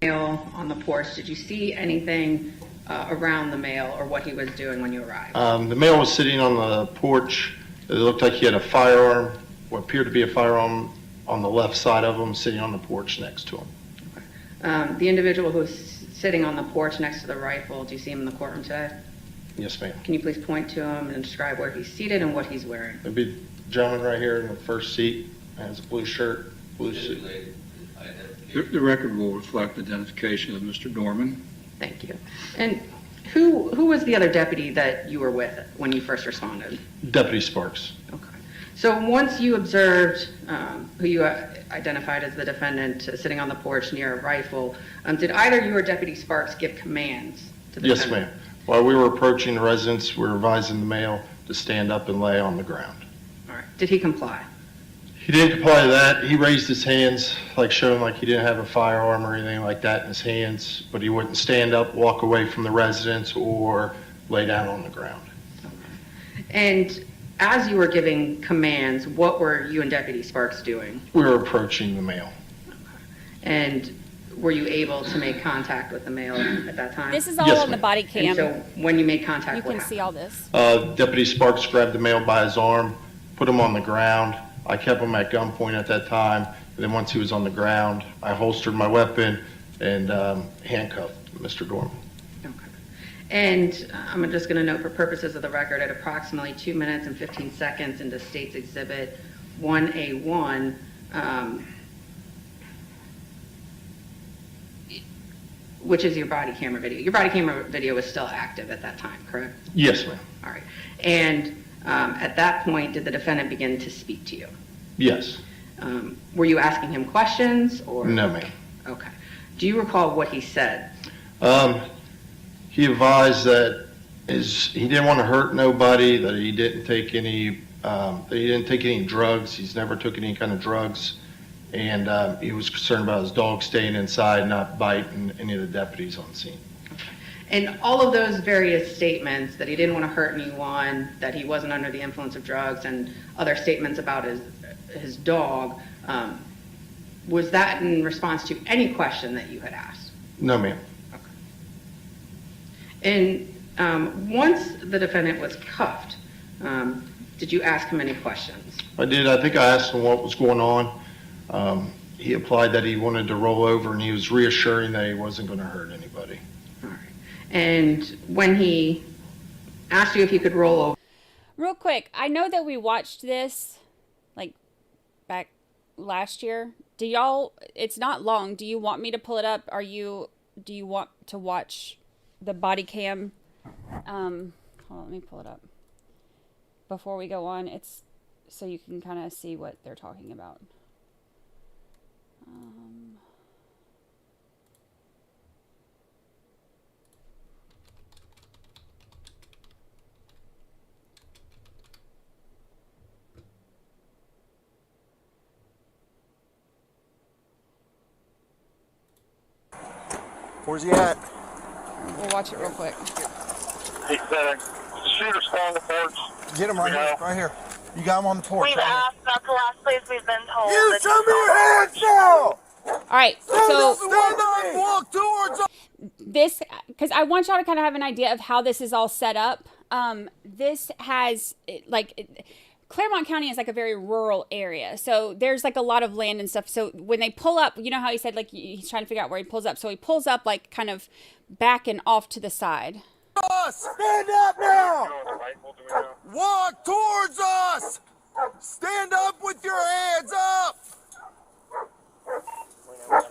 Male on the porch, did you see anything around the male or what he was doing when you arrived? The male was sitting on the porch. It looked like he had a firearm, what appeared to be a firearm, on the left side of him, sitting on the porch next to him. Okay. The individual who was sitting on the porch next to the rifle, do you see him in the courtroom today? Yes, ma'am. Can you please point to him and describe where he's seated and what he's wearing? There'd be a gentleman right here in the first seat, has a blue shirt, blue suit. The record will reflect identification of Mr. Doerman. Thank you. And who was the other deputy that you were with when you first responded? Deputy Sparks. Okay. So once you observed who you identified as the defendant sitting on the porch near a rifle, did either you or Deputy Sparks give commands to the defendant? Yes, ma'am. While we were approaching the residence, we were advising the male to stand up and lay on the ground. All right. Did he comply? He didn't comply to that. He raised his hands, like showing like he didn't have a firearm or anything like that in his hands, but he wouldn't stand up, walk away from the residence, or lay down on the ground. Okay. And as you were giving commands, what were you and Deputy Sparks doing? We were approaching the male. Okay. And were you able to make contact with the male at that time? This is all on the body cam. And so when you made contact, you what can happened? see all this. Deputy Sparks grabbed the male by his arm, put him on the ground. I kept him at gunpoint at that time. And then once he was on the ground, I holstered my weapon and handcuffed Mr. Doerman. Okay. And I'm just going to note for purposes of the record, at approximately 2 minutes and 15 seconds into State's Exhibit 1A1, which is your body camera video. Your body camera video was still active at that time, correct? Yes, ma'am. All right. And at that point, did the defendant begin to speak to you? Yes. Were you asking him questions or? No, ma'am. Okay. Do you recall what he said? He advised that he didn't want to hurt nobody, that he didn't take any drugs. He's never took any kind of drugs. And he was concerned about his dog staying inside, not biting any of the deputies on scene. And all of those various statements, that he didn't want to hurt anyone, that he wasn't under the influence of drugs, and other statements about his dog, was that in response to any question that you had asked? No, ma'am. Okay. And once the defendant was cuffed, did you ask him any questions? I did. I think I asked him what was going on. He implied that he wanted to roll over, and he was reassuring that he wasn't going to hurt anybody. All right. And when he asked you if you could roll over. Real quick, I know that we watched this like back last year. Do y'all, it's not long. Do you want me to pull it up? Do you want to watch the body cam? Hold on, let me pull it up. Before we go on, it's so you can kind of see what they're talking about. Where's he at? We'll watch it real quick. He said, shooter's on the porch. Get him right here, right here. You got him on the porch. We've asked, that's the last place we've been told. You show me your hands now! All right, so stand up and walk towards us. This, because I want y'all to kind of have an idea of how this is all set up. This has, Claremont County is like a very rural area. So there's like a lot of land and stuff. So when they pull up, you know how he said like he's trying to figure out where he pulls up. So he pulls up like kind of back and off to the side. Stand up now! Walk towards us! Stand up with your hands up! I'm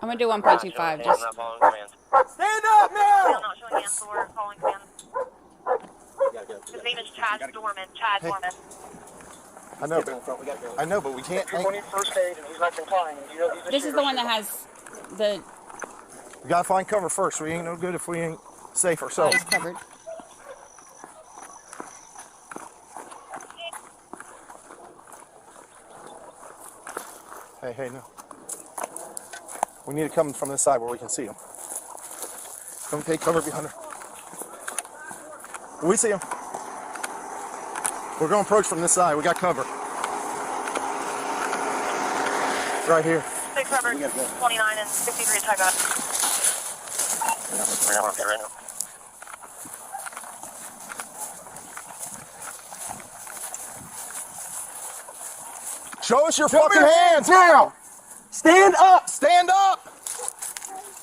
going to do 1.25. Just. Stand up now! Not showing hands, so we're calling him. His name is Chad Doerman. Chad Doerman. I know, but we can't. You're going to first aid, and he's not complying. You know, This is the one that has the. We gotta find cover first. We ain't no good if we ain't safe ourselves. It's covered. Hey, no. We need to come from this side where we can see him. Don't take cover behind her. We see him. We're going to approach from this side. We got cover. Right here. 6 cover, 29 and 63, check out. Right now. Show us your fucking hands now! Stand up! Stand up!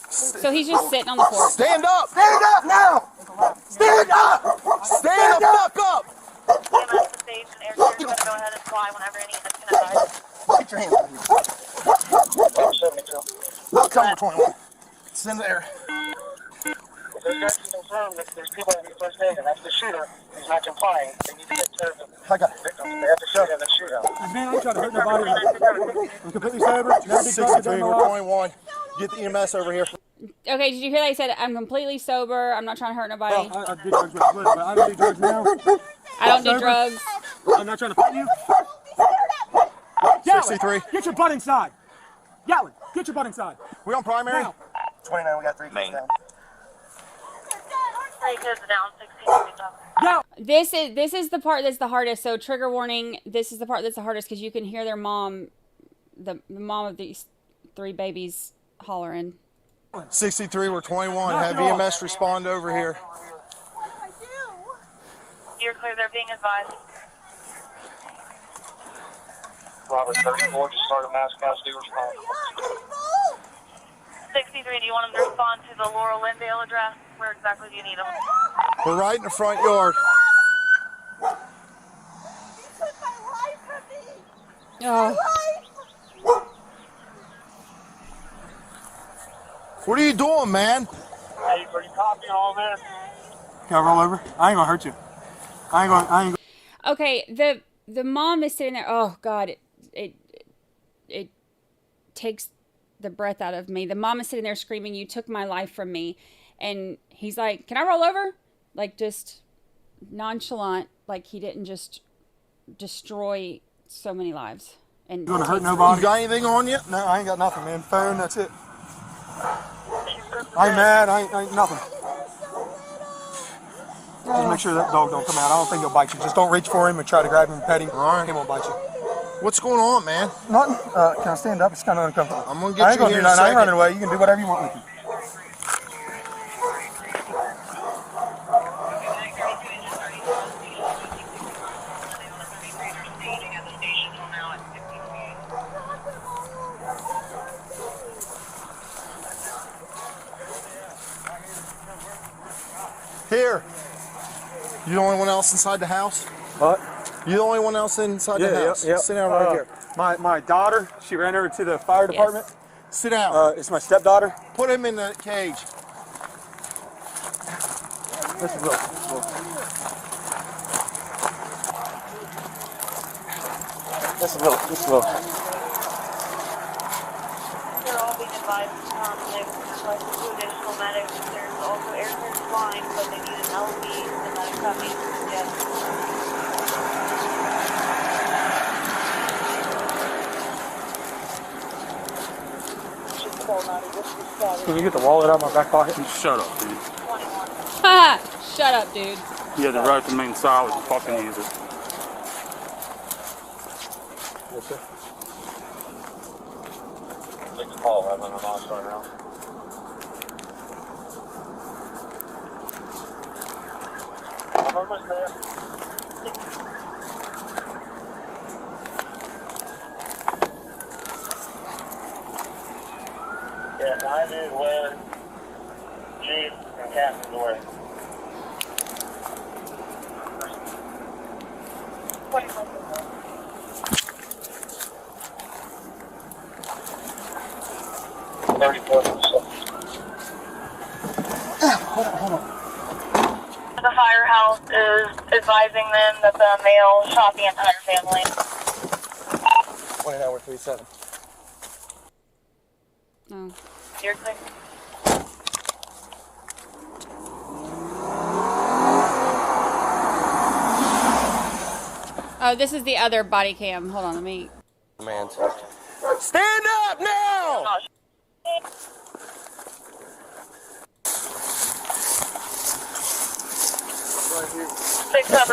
So he's just sitting on the porch. Stand up! Stand up now! Stand up! Stand the fuck up! EMS to stage and air carriers going to go ahead and fly whenever any units can advise. Get your hands out here. Cover 21. It's in the air. There's guys can confirm that there's people in the first aid, and that's the shooter who's not complying. They need to get care of the victim. They have to shoot him and shoot him. Man, I'm trying to hurt nobody. I'm completely sober. 63, we're 21. Get the EMS over here. Okay, did you hear that? He said, I'm completely sober. I'm not trying to hurt nobody. Well, I do drugs with Split, but I don't do drugs now. I don't do drugs. I'm not trying to fight you. 63. Get your butt inside. Yelling. Get your butt inside. We on primary? Now. 29, we got 3 kids down. 3 kids down, 16 down. This is the part that's the hardest. So trigger warning. This is the part that's the hardest because you can hear their mom, the mom of these 3 babies, hollering. 63, we're 21. Have EMS respond over here. You're clear, they're being advised. Robert 34, just started mass casualty response. 63, do you want them to respond to the Laurel Lindale address? Where exactly do you need them? We're right in the front yard. Oh. What are you doing, man? Hey, are you copying all this? Can I roll over? I ain't gonna hurt you. I ain't gonna. Okay, the mom is sitting there. Oh God, it takes the breath out of me. The mom is sitting there screaming, "You took my life from me," and he's like, "Can I roll over?" Like just nonchalant, like he didn't just destroy so many lives. And You gonna hurt nobody? You got anything on you? No, I ain't got nothing, man. Phone, that's it. I ain't mad. I ain't nothing. Just make sure that dog don't come out. I don't think he'll bite you. Just don't reach for him and try to grab him and pet him. All right. He won't bite you. What's going on, man? Nothing. Can I stand up? It's kind of uncomfortable. I'm gonna I get ain't you gonna here do in a nothing. I ain't second. running away. You can do whatever you want with him. Here. You the only one else inside the house? What? You the only one else inside the house? Yeah. Sit down right here. My daughter, she ran over to the fire department. Sit down. It's my stepdaughter. Put him in the cage. This is Will. This is Will. They're all being advised they've requested 2 additional medics. There's also air carriers flying, but they need an LV. The medics have answers yet. Can you get the wallet out of my back pocket? Shut up, dude. Ha! Shut up, dude. You had the right to remain silent. You fucking use it. Yes, sir. Take the call. I'm on the last right now. I'm almost there. Yeah, 9 is where G and Captain's away. Hold on. The firehouse is advising them that the male shot the entire family. 29, we're 37. Oh. You're clear. Oh, this is the other body cam. Hold on, let me. Man. Stand up now!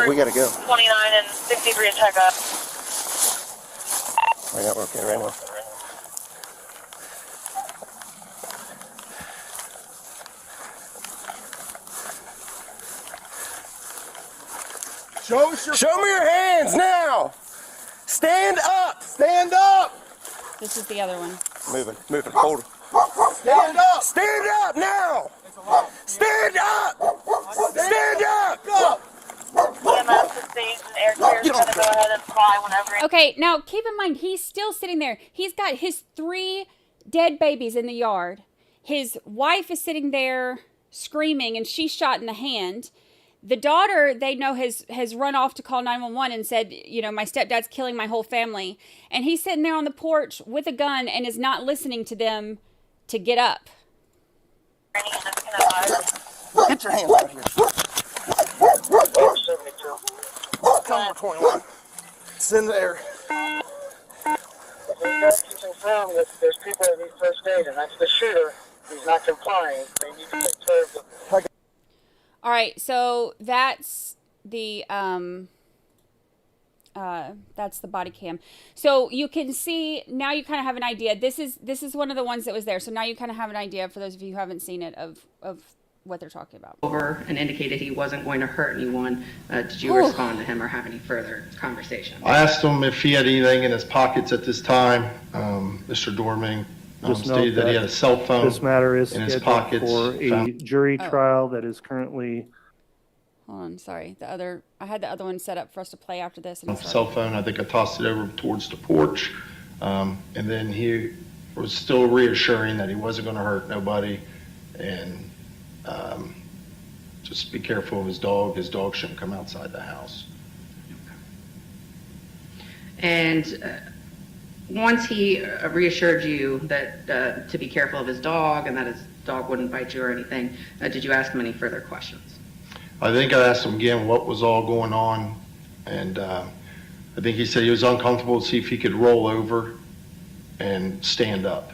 We gotta go. 29 and 63 and check up. Right now, okay, right now. Show me your hands now! Stand up! Stand up! This is the other one. Moving, hold it. Stand up! Stand up now! Stand up! Stand up! EMS is staged and air carriers are gonna go ahead and fly whenever. Okay, now keep in mind, he's still sitting there. He's got his 3 dead babies in the yard. His wife is sitting there screaming, and she's shot in the hand. The daughter, they know, has run off to call 911 and said, you know, my stepdad's killing my whole family. And he's sitting there on the porch with a gun and is not listening to them to get up. Get your hands out here. Come 21. It's in the air. Confirmed that there's people that need first aid, and that's the shooter. He's not complying. They need to take care of the... All right, so that's the body cam. So you can see now. You kind of have an idea. This is one of the ones that was there. So now you kind of have an idea, for those of you who haven't seen it, of what they're talking about. Over and indicated he wasn't going to hurt anyone. Did you respond to him or have any further conversation? I asked him if he had anything in his pockets at this time. Mr. Doerman stated that he had a cell phone this matter is in his scheduled pockets. for a jury trial that is currently... Hold on, sorry. I had the other one set up for us to play after this. And Cell phone, I think I tossed it over towards the porch. And then he was still reassuring that he wasn't going to hurt nobody. And just be careful of his dog. His dog shouldn't come outside the house. And once he reassured you that to be careful of his dog and that his dog wouldn't bite you or anything, did you ask him any further questions? I think I asked him again what was all going on, and I think he said he was uncomfortable to see if he could roll over and stand up.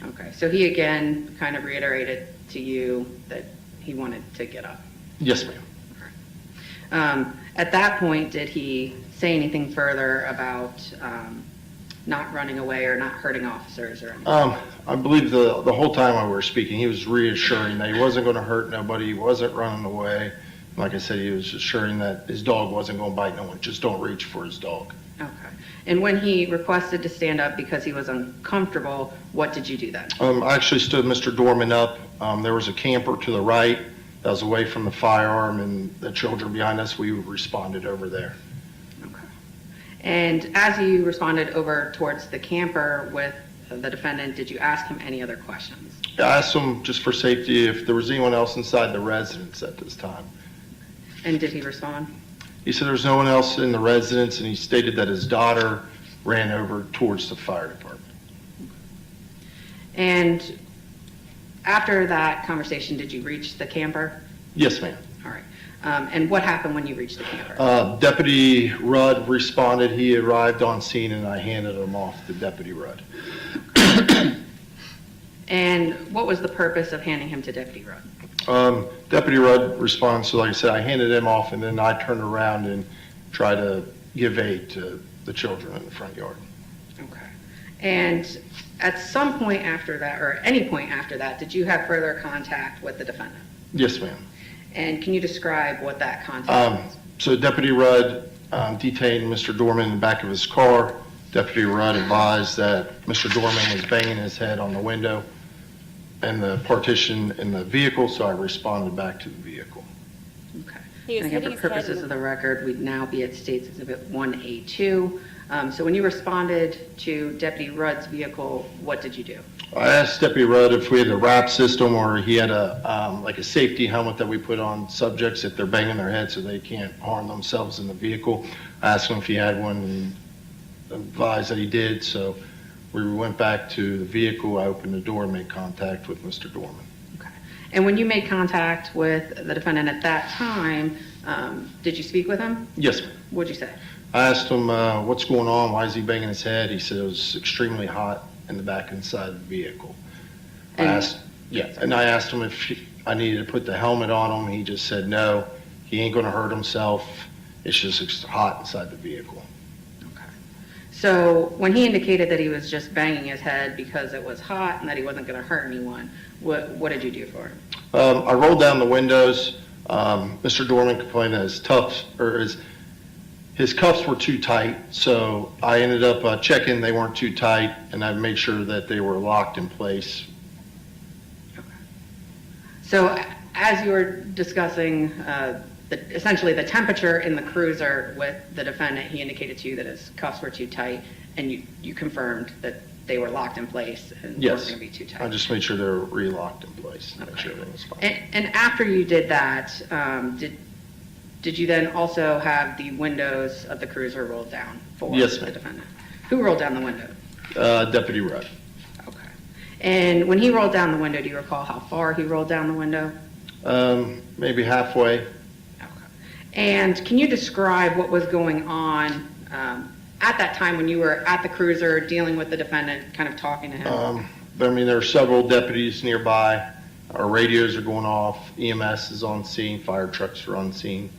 Okay, so he again kind of reiterated to you that he wanted to get up. Yes, ma'am. Okay. At that point, did he say anything further about not running away or not hurting officers or anything? I believe the whole time we were speaking, he was reassuring that he wasn't going to hurt nobody, he wasn't running away. Like I said, he was assuring that his dog wasn't going to bite no one. Just don't reach for his dog. Okay. And when he requested to stand up because he was uncomfortable, what did you do then? I actually stood Mr. Doerman up. There was a camper to the right that was away from the firearm and the children behind us. We responded over there. Okay. And as you responded over towards the camper with the defendant, did you ask him any other questions? I asked him, just for safety, if there was anyone else inside the residence at this time. And did he respond? He said there's no one else in the residence, and he stated that his daughter ran over towards the fire department. And after that conversation, did you reach the camper? Yes, ma'am. All right. And what happened when you reached the camper? Deputy Rudd responded. He arrived on scene, and I handed him off to Deputy Rudd. And what was the purpose of handing him to Deputy Rudd? Deputy Rudd responds, so like I said, I handed him off, and then I turned around and tried to give aid to the children in the front yard. Okay. And at some point after that, or any point after that, did you have further contact with the defendant? Yes, ma'am. And can you describe what that contact was? So Deputy Rudd detained Mr. Doerman in the back of his car. Deputy Rudd advised that Mr. Doerman was banging his head on the window and the partition in the vehicle, so I responded back to the vehicle. Okay. And again, for purposes of the record, we'd now be at State's Exhibit 1A2. So when you responded to Deputy Rudd's vehicle, what did you do? I asked Deputy Rudd if we had a wrap system or he had a like a safety helmet that we put on subjects if they're banging their head so they can't harm themselves in the vehicle. I asked him if he had one and advised that he did, so we went back to the vehicle. I opened the door and made contact with Mr. Doerman. Okay. And when you made contact with the defendant at that time, did you speak with him? Yes, ma'am. What'd you say? I asked him, what's going on? Why is he banging his head? He said it was extremely hot in the back inside of the vehicle. I asked him if I needed to put the helmet on him. He just said no, he ain't going to hurt himself. It's just hot inside the vehicle. So when he indicated that he was just banging his head because it was hot and that he wasn't going to hurt anyone, what did you do for him? I rolled down the windows. Mr. Doerman complained that his cuffs were too tight, so I ended up checking they weren't too tight, and I made sure that they were locked in place. So as you were discussing essentially the temperature in the cruiser with the defendant, he indicated to you that his cuffs were too tight, and you confirmed that they were locked in place and weren't Yes, going to be too tight. I just made sure they were re-locked in place, make sure everything was fine. And after you did that, did you then also have the windows of the cruiser rolled down for Yes, the ma'am. defendant? Who rolled down the window? Deputy Rudd. And when he rolled down the window, do you recall how far he rolled down the window? Maybe halfway. And can you describe what was going on at that time when you were at the cruiser dealing with the defendant, kind of talking to him? There are several deputies nearby. Our radios are going off. EMS is on scene. Fire trucks are on scene.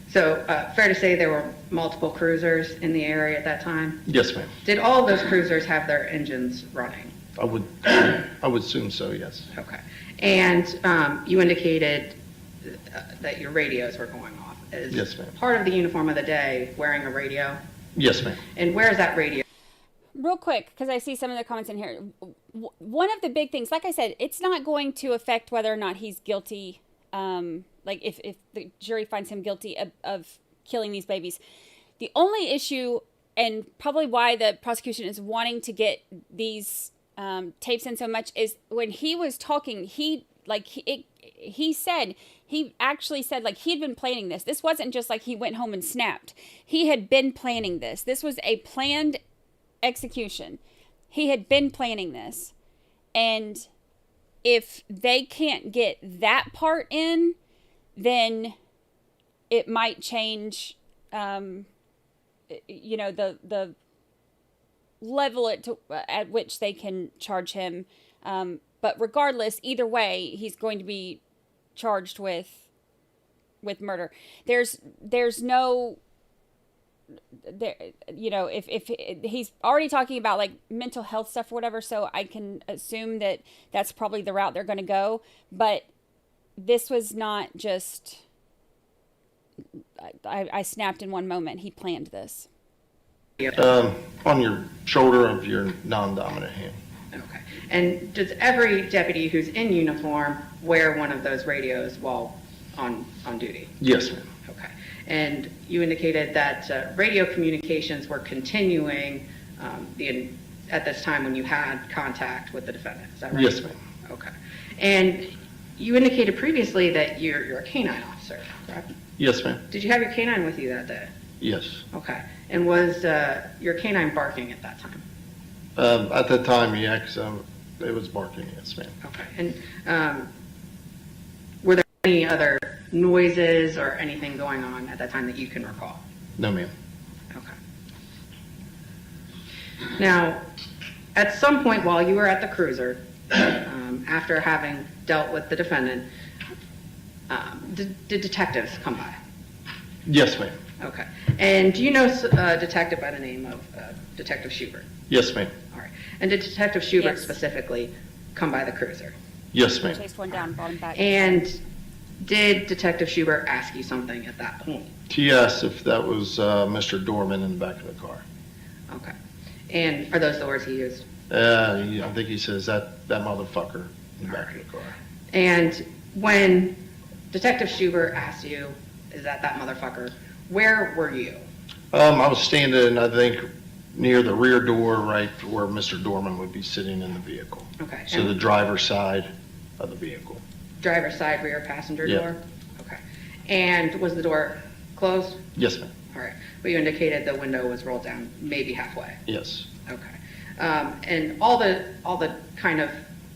So fair to say there were multiple cruisers in the area at that time? Yes, ma'am. Did all of those cruisers have their engines running? I would assume so, yes. Okay. And you indicated that your radios were going off. Is Yes, ma'am. part of the uniform of the day wearing a radio? Yes, ma'am. And where is that radio? Real quick, because I see some of the comments in here. One of the big things, like I said, it's not going to affect whether or not he's guilty. Like if the jury finds him guilty of killing these babies. The only issue, and probably why the prosecution is wanting to get these tapes in so much, is when he was talking, he actually said like he'd been planning this. This wasn't just like he went home and snapped. He had been planning this. This was a planned execution. He had been planning this. And if they can't get that part in, then it might change, the level at which they can charge him. But regardless, either way, he's going to be charged with murder. There's no, if he's already talking about like mental health stuff or whatever, so I can assume that that's probably the route they're going to go. But this was not just, I snapped in one moment. He planned this. On your shoulder of your non-dominant hand. Okay. And does every deputy who's in uniform wear one of those radios while on duty? Yes, ma'am. Okay. And you indicated that radio communications were continuing at this time when you had contact with the defendant. Is that right? Yes, ma'am. Okay. And you indicated previously that you're a canine officer, correct? Yes, ma'am. Did you have your canine with you that day? Yes. Okay. And was your canine barking at that time? At that time, yeah, 'cause, it was barking, yes, ma'am. Okay. And were there any other noises or anything going on at that time that you can recall? No, ma'am. Okay. Now, at some point while you were at the cruiser, after having dealt with the defendant, did detectives come by? Yes, ma'am. Okay. And do you know a detective by the name of Detective Schubert? Yes, ma'am. All right. And did Detective Schubert specifically come by the cruiser? Yes, ma'am. Chased one down, brought him back. And did Detective Schubert ask you something at that point? He asked if that was Mr. Doerman in the back of the car. Okay. And are those the words he used? I think he says that motherfucker in the back of the car. And when Detective Schubert asked you, is that motherfucker, where were you? I was standing, I think, near the rear door, right where Mr. Doerman would be sitting in the vehicle. Okay. So the driver's side of the vehicle. Driver's side rear passenger Yeah. door? Okay. And was the door closed? Yes, ma'am. All right. But you indicated the window was rolled down maybe halfway. Yes. Okay. And all the kind of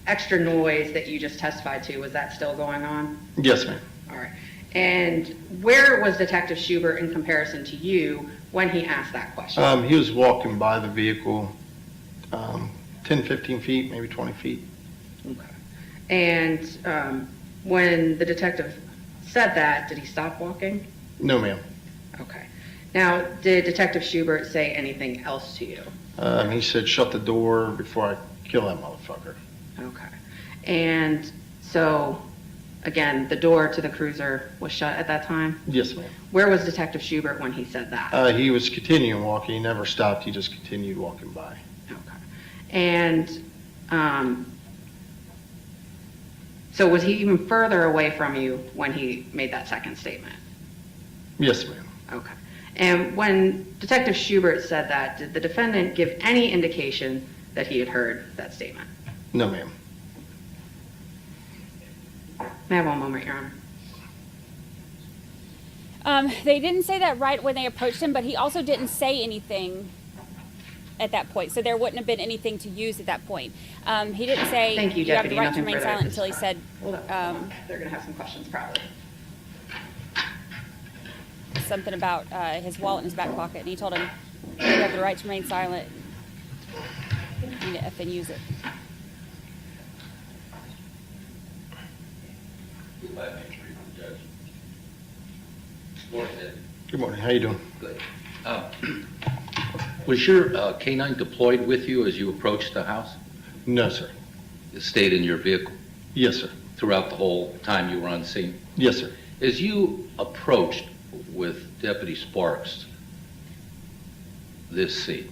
extra noise that you just testified to, was that still going on? Yes, ma'am. All right. And where was Detective Schubert in comparison to you when he asked that question? He was walking by the vehicle, 10, 15 feet, maybe 20 feet. Okay. And when the detective said that, did he stop walking? No, ma'am. Okay. Now, did Detective Schubert say anything else to you? He said, shut the door before I kill that motherfucker. Okay. And so, again, the door to the cruiser was shut at that time? Yes, ma'am. Where was Detective Schubert when he said that? He was continuing walking. He never stopped. He just continued walking by. Okay. And so was he even further away from you when he made that second statement? Yes, ma'am. Okay. And when Detective Schubert said that, did the defendant give any indication that he had heard that statement? No, ma'am. May I have one moment, Your Honor? They didn't say that right when they approached him, but he also didn't say anything at that point, so there wouldn't have been anything to use at that point. He didn't say Thank you, you have the Deputy. right to Nothing remain further silent at this until he said Hold up. They're going to have some questions, probably. something about his wallet in his back pocket, and he told him you have the right to remain silent. You need to effing use it. Morning, Ed. Good morning. How you doing? Good. Was your canine deployed with you as you approached the house? No, sir. It stayed in your vehicle? Yes, sir. Throughout the whole time you were on scene? Yes, sir. As you approached with Deputy Sparks this scene,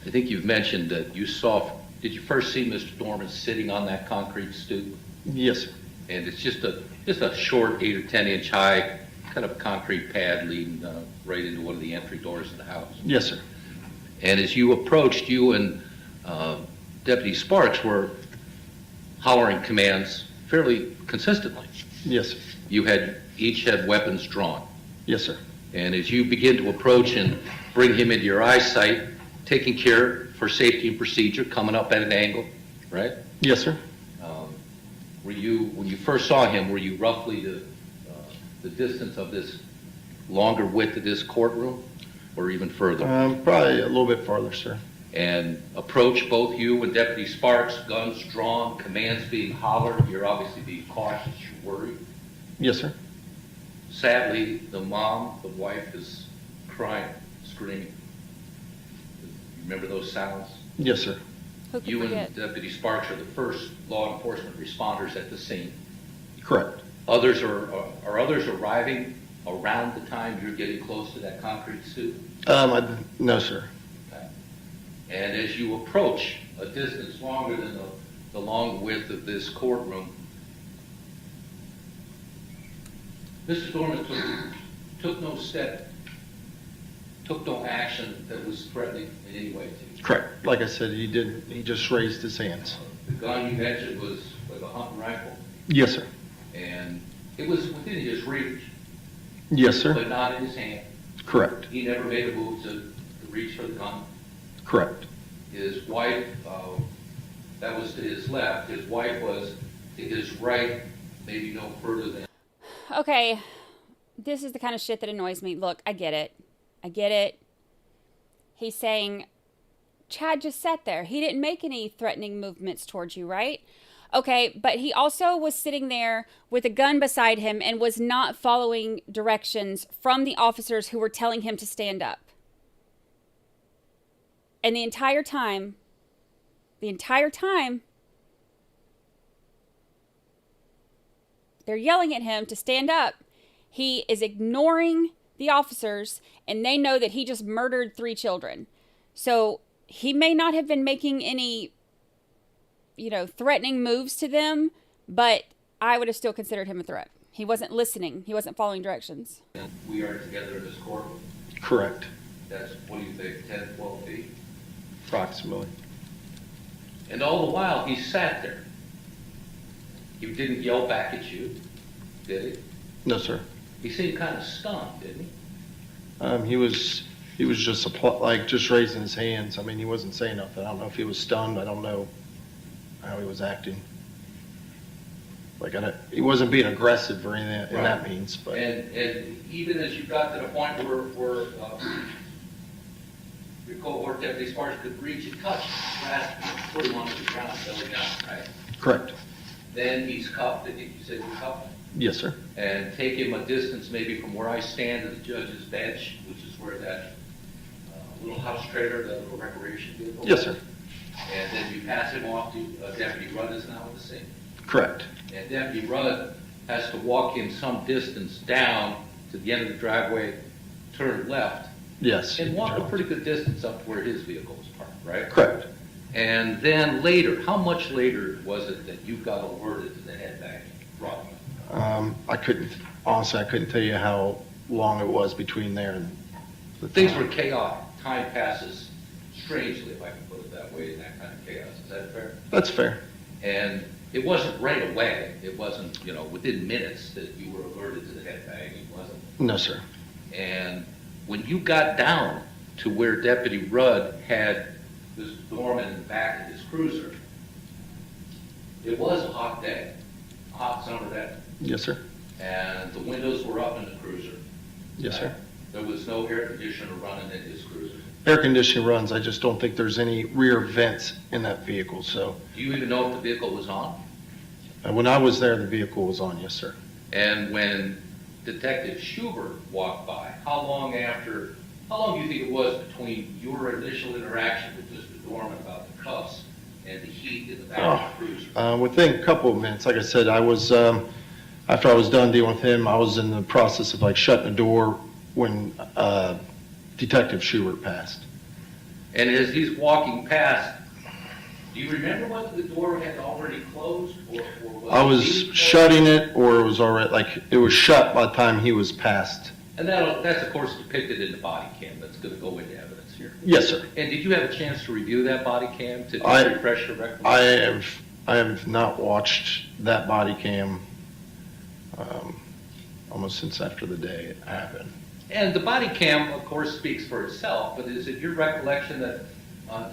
I think you've mentioned that you saw, did you first see Mr. Doerman sitting on that concrete stoop? Yes, sir. And it's just a short 8 or 10 inch high, kind of a concrete pad leading right into one of the entry doors of the house. Yes, sir. And as you approached, you and Deputy Sparks were hollering commands fairly consistently. Yes, sir. You each had weapons drawn. Yes, sir. And as you begin to approach and bring him into your eyesight, taking care for safety and procedure, coming up at an angle, right? Yes, sir. When you first saw him, were you roughly the distance of this longer width of this courtroom, or even further? Probably a little bit farther, sir. And approach both you and Deputy Sparks, guns drawn, commands being hollered. You're obviously being cautious, you're worried. Yes, sir. Sadly, the mom, the wife, is crying, screaming. You remember those sounds? Yes, sir. You and Deputy Sparks are the first law enforcement responders at the scene. Correct. Others are others arriving around the time you're getting close to that concrete stoop? No, sir. Okay. And as you approach a distance longer than the long width of this courtroom, Mr. Doerman took no step, took no action that was threatening in any way to you. Correct. Like I said, he didn't. He just raised his hands. The gun you mentioned was like a hunting rifle. Yes, sir. And it was within his reach. Yes, sir. But not in his hand. Correct. He never made a move to reach for the gun. Correct. His wife, that was to his left. His wife was to his right, maybe no further than. Okay, this is the kind of shit that annoys me. Look, I get it. I get it. He's saying, Chad just sat there. He didn't make any threatening movements towards you, right? Okay, but he also was sitting there with a gun beside him and was not following directions from the officers who were telling him to stand up. And the entire time, they're yelling at him to stand up. He is ignoring the officers, and they know that he just murdered 3 children. So he may not have been making any, threatening moves to them, but I would have still considered him a threat. He wasn't listening. He wasn't following directions. And we are together in this court. Correct. That's, what do you think, 10, 12 feet? Approximately. And all the while, he sat there. He didn't yell back at you, did he? No, sir. He seemed kind of stunned, didn't he? He was just just raising his hands. I mean, he wasn't saying nothing. I don't know if he was stunned. I don't know how he was acting. he wasn't being aggressive or anything in that means, but. And even as you got to the point where your cohort deputy Sparks could reach and touch, grasp him, put him onto the ground, belly down, right? Correct. Then he's cuffed, I think you said you cuffed him. Yes, sir. And take him a distance maybe from where I stand to the judge's bench, which is where that little house trailer, that little recreation vehicle. Yes, sir. And then you pass him off to Deputy Rudd is now at the scene. Correct. And Deputy Rudd has to walk him some distance down to the end of the driveway, turn left. Yes. And walk a pretty good distance up to where his vehicle was parked, right? Correct. And then later, how much later was it that you got alerted to the headbanging problem? Honestly, I couldn't tell you how long it was between there and the Things time. were chaotic. Time passes strangely, if I can put it that way, in that kind of chaos. Is that fair? That's fair. And it wasn't right away. It wasn't, within minutes that you were alerted to the headbanging. It wasn't. No, sir. And when you got down to where Deputy Rudd had this Doerman in the back of his cruiser, it was a hot day, a hot summer day. Yes, sir. And the windows were up in the cruiser. Yes, sir. There was no air conditioner running in his cruiser. Air conditioning runs. I just don't think there's any rear vents in that vehicle, so. Do you even know if the vehicle was on? When I was there, the vehicle was on, yes, sir. And when Detective Schubert walked by, how long do you think it was between your initial interaction with Mr. Doerman about the cuffs and the heat in the back of the cruiser? Within a couple of minutes, like I said, I was, after I was done dealing with him, I was in the process of shutting the door when Detective Schubert passed. And as he's walking past, do you remember whether the door had already closed or I was shutting it, or it was already, it was shut by the time he was passed. And that's, of course, depicted in the body cam. That's going to go into evidence here. Yes, sir. And did you have a chance to review that body cam to refresh your recollection? I have not watched that body cam almost since after the day it happened. And the body cam, of course, speaks for itself, but is it your recollection that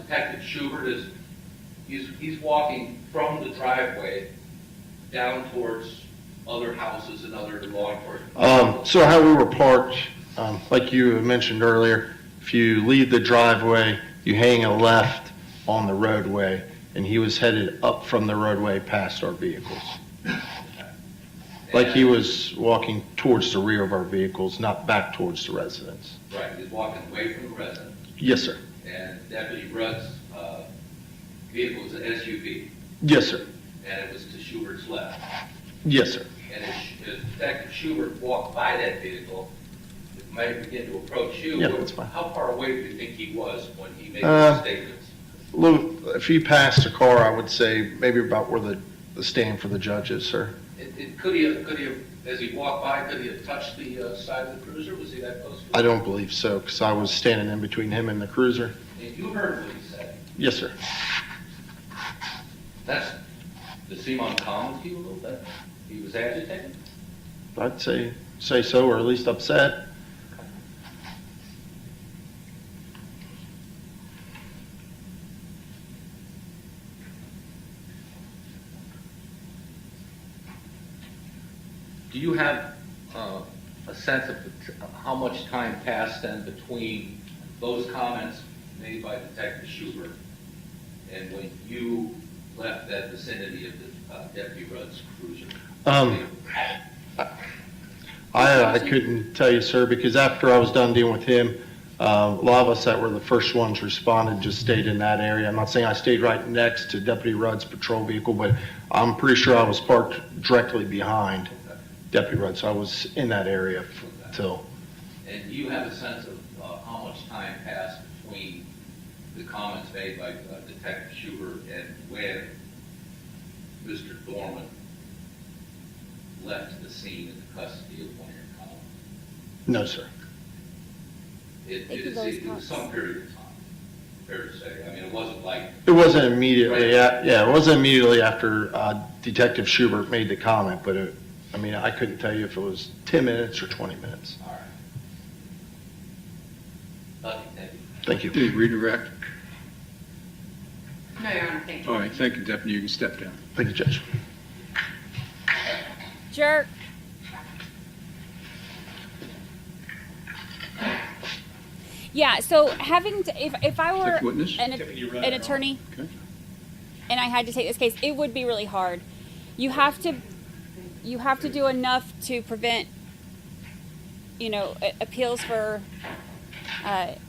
Detective Schubert he's walking from the driveway down towards other houses and other law enforcement? So how we were parked, like you mentioned earlier, if you leave the driveway, you hang a left on the roadway, and he was headed up from the roadway past our vehicles. Like he was walking towards the rear of our vehicles, not back towards the residence. Right, he's walking away from the residence. Yes, sir. And Deputy Rudd's vehicle was an SUV. Yes, sir. And it was to Schubert's left. Yes, sir. And as Detective Schubert walked by that vehicle, it might begin to approach you. Yeah, that's fine. How far away do you think he was when he made those statements? If he passed the car, I would say maybe about where the stand for the judge is, sir. Could he have, as he walked by, could he have touched the side of the cruiser? Was he that close to it? I don't believe so, because I was standing in between him and the cruiser. And you heard what he said. Yes, sir. Does it seem uncommon to you a little bit? He was agitated? I'd say so, or at least upset. Do you have a sense of how much time passed then between those comments made by Detective Schubert and when you left that vicinity of the Deputy Rudd's cruiser? I couldn't tell you, sir, because after I was done dealing with him, a lot of us that were the first ones responded just stayed in that area. I'm not saying I stayed right next to Deputy Rudd's patrol vehicle, but I'm pretty sure I was parked directly behind Deputy Rudd, so I was in that area till. And do you have a sense of how much time passed between the comments made by Detective Schubert and when Mr. Doerman left the scene in the custody of one of your colleagues? No, sir. It was some period of time, fair to say. I mean, it wasn't like... It wasn't immediately, right. it wasn't immediately after Detective Schubert made the comment, but I couldn't tell you if it was 10 minutes or 20 minutes. All right. Thank you. Thank you. Did you redirect? No, Your Honor, thank you. All right, thank you, Deputy. You can step down. Thank you, Judge. Jerk. Yeah, so having to, if I were Second witness? an attorney Okay. and I had to take this case, it would be really hard. You have to do enough to prevent, appeals for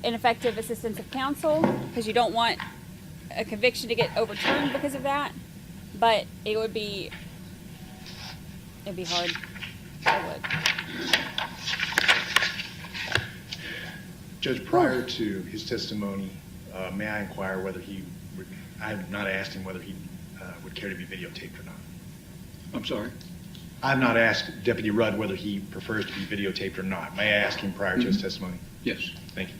ineffective assistance of counsel, because you don't want a conviction to get overturned because of that. But it'd be hard. It would. Judge, prior to his testimony, may I inquire whether I have not asked him whether he would care to be videotaped or not. I'm sorry? I have not asked Deputy Rudd whether he prefers to be videotaped or not. May I ask him prior to his testimony? Yes. Thank you.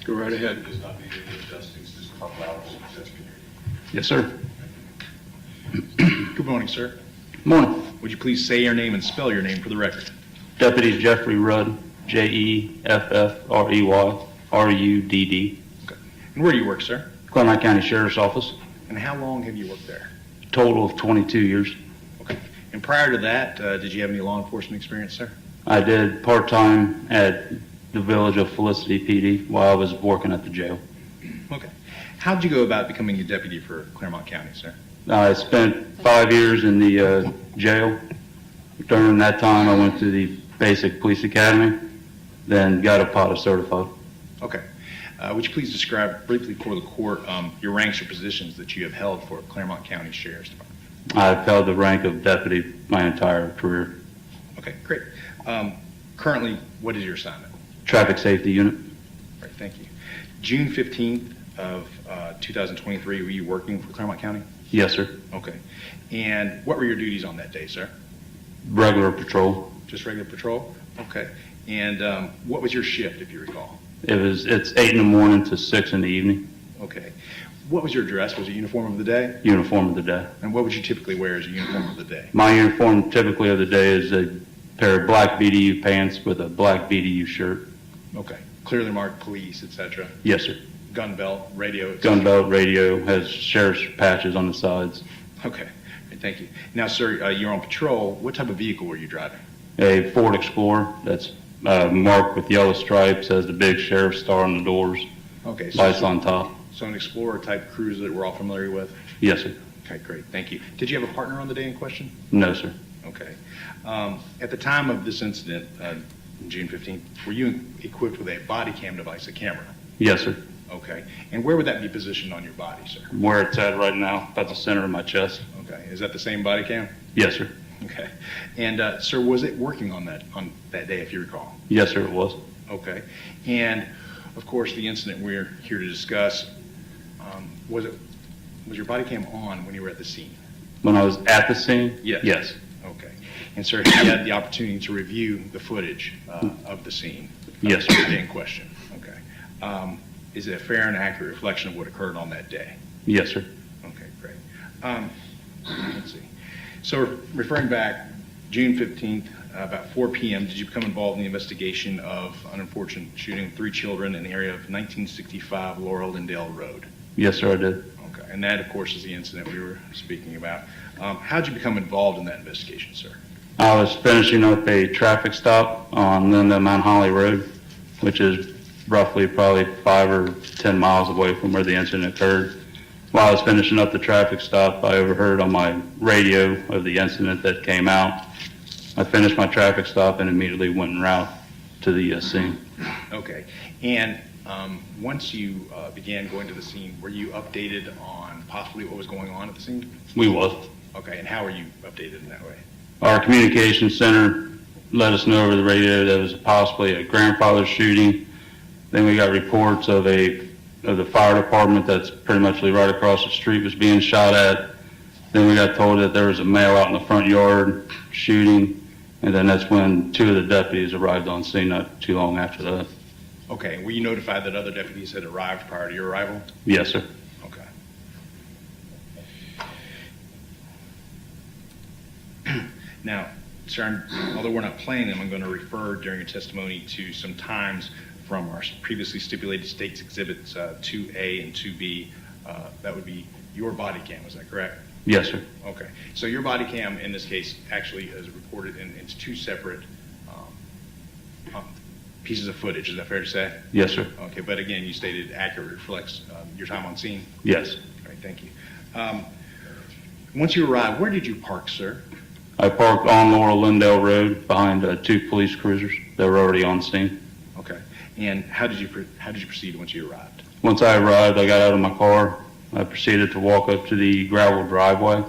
Go right ahead. Yes, sir. Good morning, sir. Morning. Would you please say your name and spell your name for the record? Deputy Jeffrey Rudd, Jeffrey Rudd. And where do you work, sir? Claremont County Sheriff's Office. And how long have you worked there? Total of 22 years. Okay. And prior to that, did you have any law enforcement experience, sir? I did part-time at the village of Felicity PD while I was working at the jail. Okay. How did you go about becoming a deputy for Claremont County, sir? I spent 5 years in the jail. During that time, I went to the basic police academy, then got a POTA certified. Okay. Would you please describe briefly for the court your ranks or positions that you have held for Claremont County Sheriff's Department? I've held the rank of deputy my entire career. Okay, great. Currently, what is your assignment? Traffic safety unit. All right, thank you. June 15th of 2023, were you working for Claremont County? Yes, sir. Okay. And what were your duties on that day, sir? Regular patrol. Just regular patrol? Okay. And what was your shift, if you recall? It's 8 in the morning to 6 in the evening. Okay. What was your dress? Was it uniform of the day? Uniform of the day. And what would you typically wear as a uniform of the day? My uniform typically of the day is a pair of black BDU pants with a black BDU shirt. Okay. Clearly marked police, etc. Yes, sir. Gun belt, radio, etc. Gun belt, radio, has sheriff's patches on the sides. Okay. Thank you. Now, sir, you're on patrol. What type of vehicle were you driving? A Ford Explorer that's marked with yellow stripes, has the big sheriff's star on the doors. Okay. Lights on top. So an Explorer type cruiser that we're all familiar with? Yes, sir. Okay, great. Thank you. Did you have a partner on the day in question? No, sir. Okay. At the time of this incident, June 15th, were you equipped with a body cam device, a camera? Yes, sir. Okay. And where would that be positioned on your body, sir? Where it's at right now, about the center of my chest. Okay. Is that the same body cam? Yes, sir. Okay. And, sir, was it working on that day, if you recall? Yes, sir, it was. Okay. And, of course, the incident we're here to discuss, was your body cam on when you were at the scene? When I was at the scene? Yes. Yes. Okay. And, sir, you had the opportunity to review the footage of the scene? Yes, sir. The day in question? Okay. Is it a fair and accurate reflection of what occurred on that day? Yes, sir. Okay, great. Let's see. So referring back, June 15th, about 4 p.m., did you become involved in the investigation of an unfortunate shooting of 3 children in the area of 1965 Laurel and Dale Road? Yes, sir, I did. Okay, and that, of course, is the incident we were speaking about. How did you become involved in that investigation, sir? I was finishing up a traffic stop on Linda Mount Holly Road, which is roughly probably 5 or 10 miles away from where the incident occurred. While I was finishing up the traffic stop, I overheard on my radio of the incident that came out. I finished my traffic stop and immediately went en route to the scene. Okay. And once you began going to the scene, were you updated on possibly what was going on at the scene? We was. Okay. And how were you updated in that way? Our communications center let us know over the radio that it was possibly a grandfather shooting. Then we got reports of the fire department that's pretty much right across the street was being shot at. Then we got told that there was a male out in the front yard shooting. And then that's when two of the deputies arrived on scene not too long after that. Okay, were you notified that other deputies had arrived prior to your arrival? Yes, sir. Okay. Now, sir, although we're not playing them, I'm going to refer during your testimony to some times from our previously stipulated states exhibits 2A and 2B. That would be your body cam, is that correct? Yes, sir. Okay. So your body cam in this case actually is reported in two separate pieces of footage. Is that fair to say? Yes, sir. Okay, but again, you stated accurate reflects your time on scene? Yes. All right, thank you. Once you arrived, where did you park, sir? I parked on Laurel Lindale Road behind two police cruisers that were already on scene. Okay. And how did you proceed once you arrived? Once I arrived, I got out of my car. I proceeded to walk up to the gravel driveway.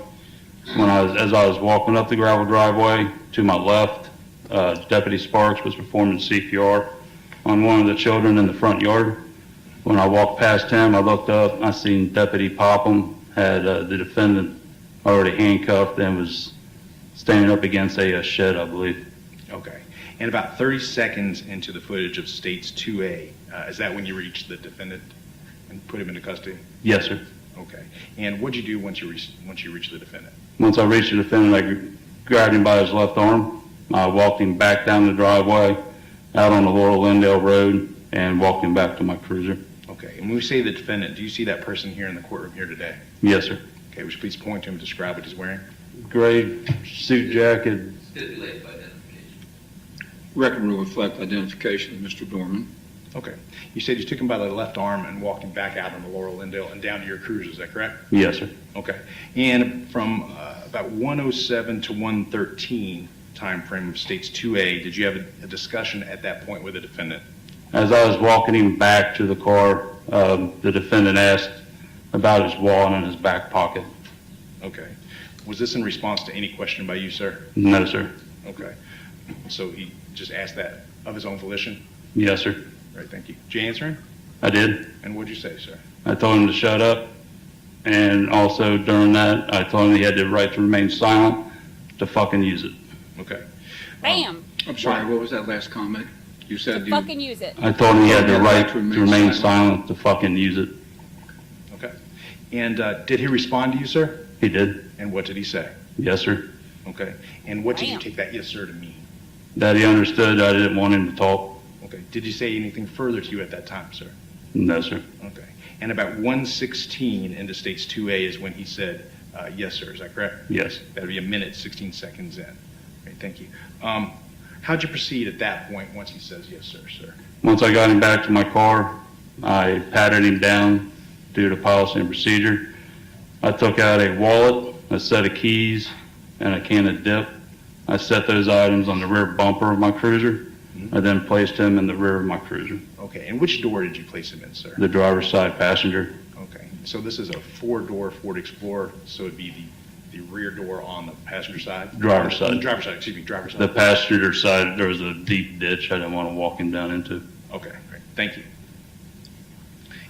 As I was walking up the gravel driveway, to my left, Deputy Sparks was performing CPR on one of the children in the front yard. When I walked past him, I looked up, and I seen Deputy Popham had the defendant already handcuffed and was standing up against a shed, I believe. Okay. And about 30 seconds into the footage of States 2A, is that when you reached the defendant and put him into custody? Yes, sir. Okay. And what did you do once you reached the defendant? Once I reached the defendant, I grabbed him by his left arm. I walked him back down the driveway, out on the Laurel Lindale Road, and walked him back to my cruiser. Okay. And when we say the defendant, do you see that person here in the courtroom here today? Yes, sir. Okay. Would you please point to him and describe what he's wearing? Gray suit jacket. Stipulated by identification. Record will reflect identification of Mr. Doerman. Okay. You said you took him by the left arm and walked him back out on the Laurel Lindale and down to your cruiser, is that correct? Yes, sir. Okay. And from about 1:07 to 1:13 time frame of States 2A, did you have a discussion at that point with the defendant? As I was walking him back to the car, the defendant asked about his wallet in his back pocket. Okay. Was this in response to any question by you, sir? No, sir. Okay. So he just asked that of his own volition? Yes, sir. All right, thank you. Did you answer him? I did. And what did you say, sir? I told him to shut up, and also during that, I told him he had the right to remain silent, to fucking use it. Okay. Bam! I'm sorry, what was that last comment? You said you... Fucking use it. I told him he had the right to remain silent, to fucking use it. Okay. And did he respond to you, sir? He did. And what did he say? Yes, sir. Okay. And what did you take that yes, sir to mean? That he understood I didn't want him to talk. Okay. Did you say anything further to you at that time, sir? No, sir. Okay. And about 1:16 into States 2A is when he said, yes, sir. Is that correct? Yes. That would be 1:16 seconds in. Okay, thank you. How'd you proceed at that point once he says yes, sir? Once I got him back to my car, I patted him down due to policy and procedure. I took out a wallet, a set of keys, and a can of dip. I set those items on the rear bumper of my cruiser. I then placed him in the rear of my cruiser. Okay. And which door did you place him in, sir? The driver's side passenger. Okay. So this is a four-door Ford Explorer, so it'd be the rear door on the passenger side? Driver's side. Driver's side, excuse me, driver's side. The passenger side, there was a deep ditch I didn't want to walk him down into. Okay, great. Thank you.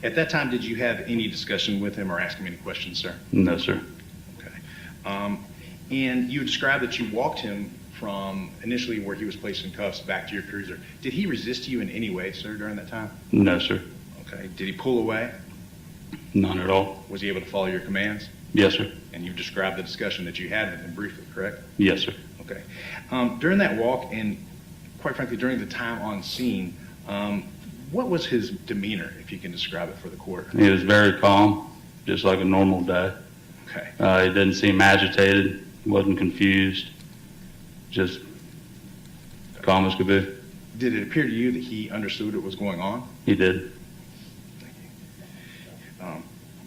At that time, did you have any discussion with him or ask him any questions, sir? No, sir. Okay. And you described that you walked him from initially where he was placed in cuffs back to your cruiser. Did he resist you in any way, sir, during that time? No, sir. Okay. Did he pull away? None at all. Was he able to follow your commands? Yes, sir. And you described the discussion that you had with him briefly, correct? Yes, sir. Okay. During that walk, and quite frankly, during the time on scene, what was his demeanor, if you can describe it for the court? He was very calm, just like a normal day. Okay. He didn't seem agitated, wasn't confused, just calm as could be. Did it appear to you that he understood what was going on? He did.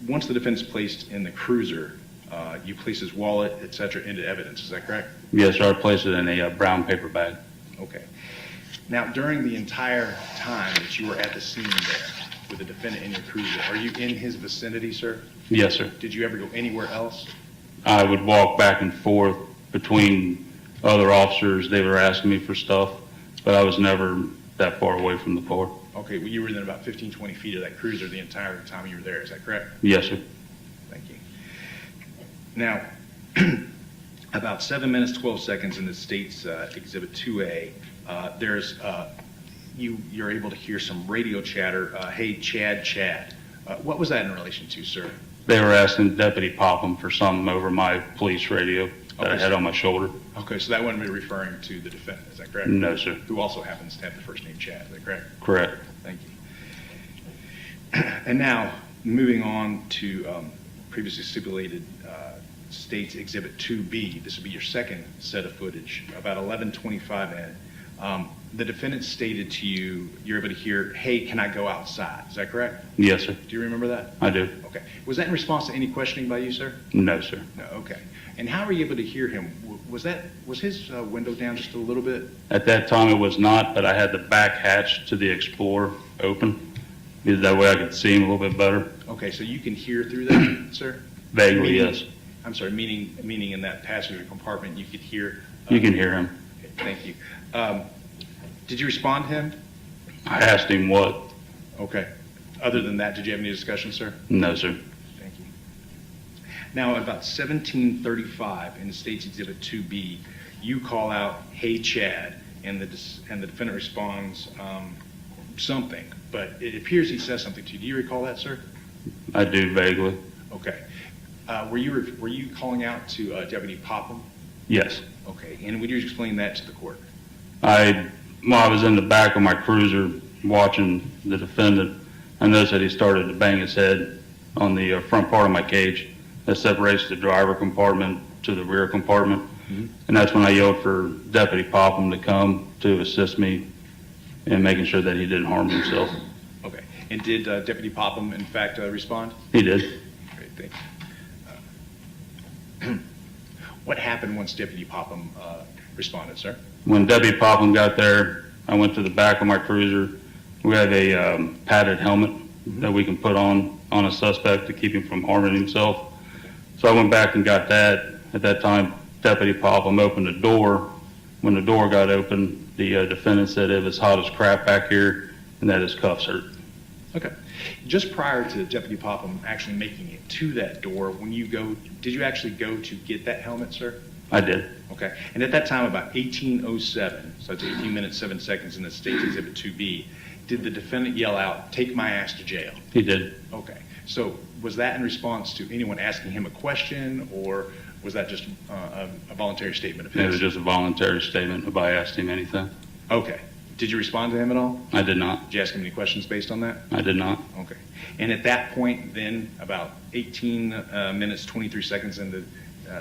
Once the defendant's placed in the cruiser, you place his wallet, et cetera, into evidence. Is that correct? Yes, sir. I placed it in a brown paper bag. Okay. Now, during the entire time that you were at the scene there with the defendant in your cruiser, are you in his vicinity, sir? Yes, sir. Did you ever go anywhere else? I would walk back and forth between other officers. They were asking me for stuff, but I was never that far away from the car. Okay, well, you were within about 15, 20 feet of that cruiser the entire time you were there. Is that correct? Yes, sir. Thank you. Now, about 7 minutes, 12 seconds in the state's Exhibit 2A, you're able to hear some radio chatter, hey, Chad. What was that in relation to, sir? They were asking Deputy Popham for something over my police radio that I had on my shoulder. Okay, so that wouldn't be referring to the defendant, is that correct? No, sir. Who also happens to have the first name Chad, is that correct? Correct. Thank you. And now, moving on to previously stipulated State's Exhibit 2B, this would be your second set of footage, about 11:25 in. The defendant stated to you, you're able to hear, hey, can I go outside? Is that correct? Yes, sir. Do you remember that? I do. Okay. Was that in response to any questioning by you, sir? No, sir. No, okay. And how were you able to hear him? Was his window down just a little bit? At that time it was not, but I had the back hatch to the Explorer open. That way I could see him a little bit better. Okay, so you can hear through that, sir? Vaguely, yes. I'm sorry, meaning in that passenger compartment you could hear? You can hear him. Okay, thank you. Did you respond to him? I asked him what. Okay. Other than that, did you have any discussion, sir? No, sir. Thank you. Now, at about 17:35 in the State's Exhibit 2B, you call out, hey, Chad, and the defendant responds something, but it appears he says something to you. Do you recall that, sir? I do, vaguely. Okay. Were you calling out to Deputy Popham? Yes. Okay. And would you explain that to the court? I was in the back of my cruiser watching the defendant. I noticed that he started to bang his head on the front part of my cage that separates the driver compartment to the rear compartment. Mm-hmm. And that's when I yelled for Deputy Popham to come to assist me in making sure that he didn't harm himself. Okay. And did Deputy Popham, in fact, respond? He did. Great, thank you. What happened once Deputy Popham responded, sir? When Deputy Popham got there, I went to the back of my cruiser. We have a padded helmet that we can put on a suspect to keep him from harming himself. So I went back and got that. At that time, Deputy Popham opened the door. When the door got open, the defendant said it was hot as crap back here and that his cuffs hurt. Okay. Just prior to Deputy Popham actually making it to that door, did you actually go to get that helmet, sir? I did. Okay. And at that time, about 18:07, so it's 18 minutes, 7 seconds in the State's Exhibit 2B, did the defendant yell out, take my ass to jail? He did. Okay. So was that in response to anyone asking him a question, or was that just a voluntary statement of his? It was just a voluntary statement. Nobody asked him anything. Okay. Did you respond to him at all? I did not. Did you ask him any questions based on that? I did not. Okay. And at that point, then, about 18 minutes, 23 seconds into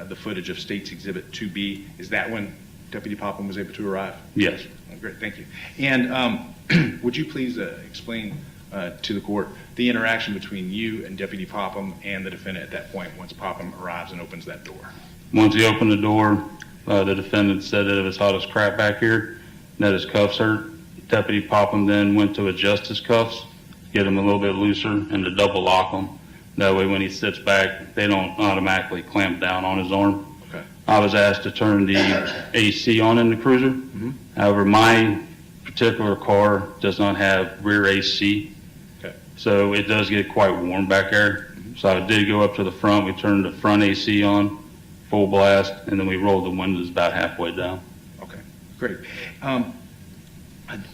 the footage of State's Exhibit 2B, is that when Deputy Popham was able to arrive? Yes. Oh, great, thank you. And would you please explain to the court the interaction between you and Deputy Popham and the defendant at that point once Popham arrives and opens that door? Once he opened the door, the defendant said that it was hot as crap back here, that his cuffs hurt. Deputy Popham then went to adjust his cuffs, get them a little bit looser, and to double lock them. That way when he sits back, they don't automatically clamp down on his arm. Okay. I was asked to turn the AC on in the cruiser. Mm-hmm. However, my particular car does not have rear AC. Okay. So it does get quite warm back there. Mm-hmm. So I did go up to the front. We turned the front AC on, full blast, and then we rolled the windows about halfway down. Okay, great.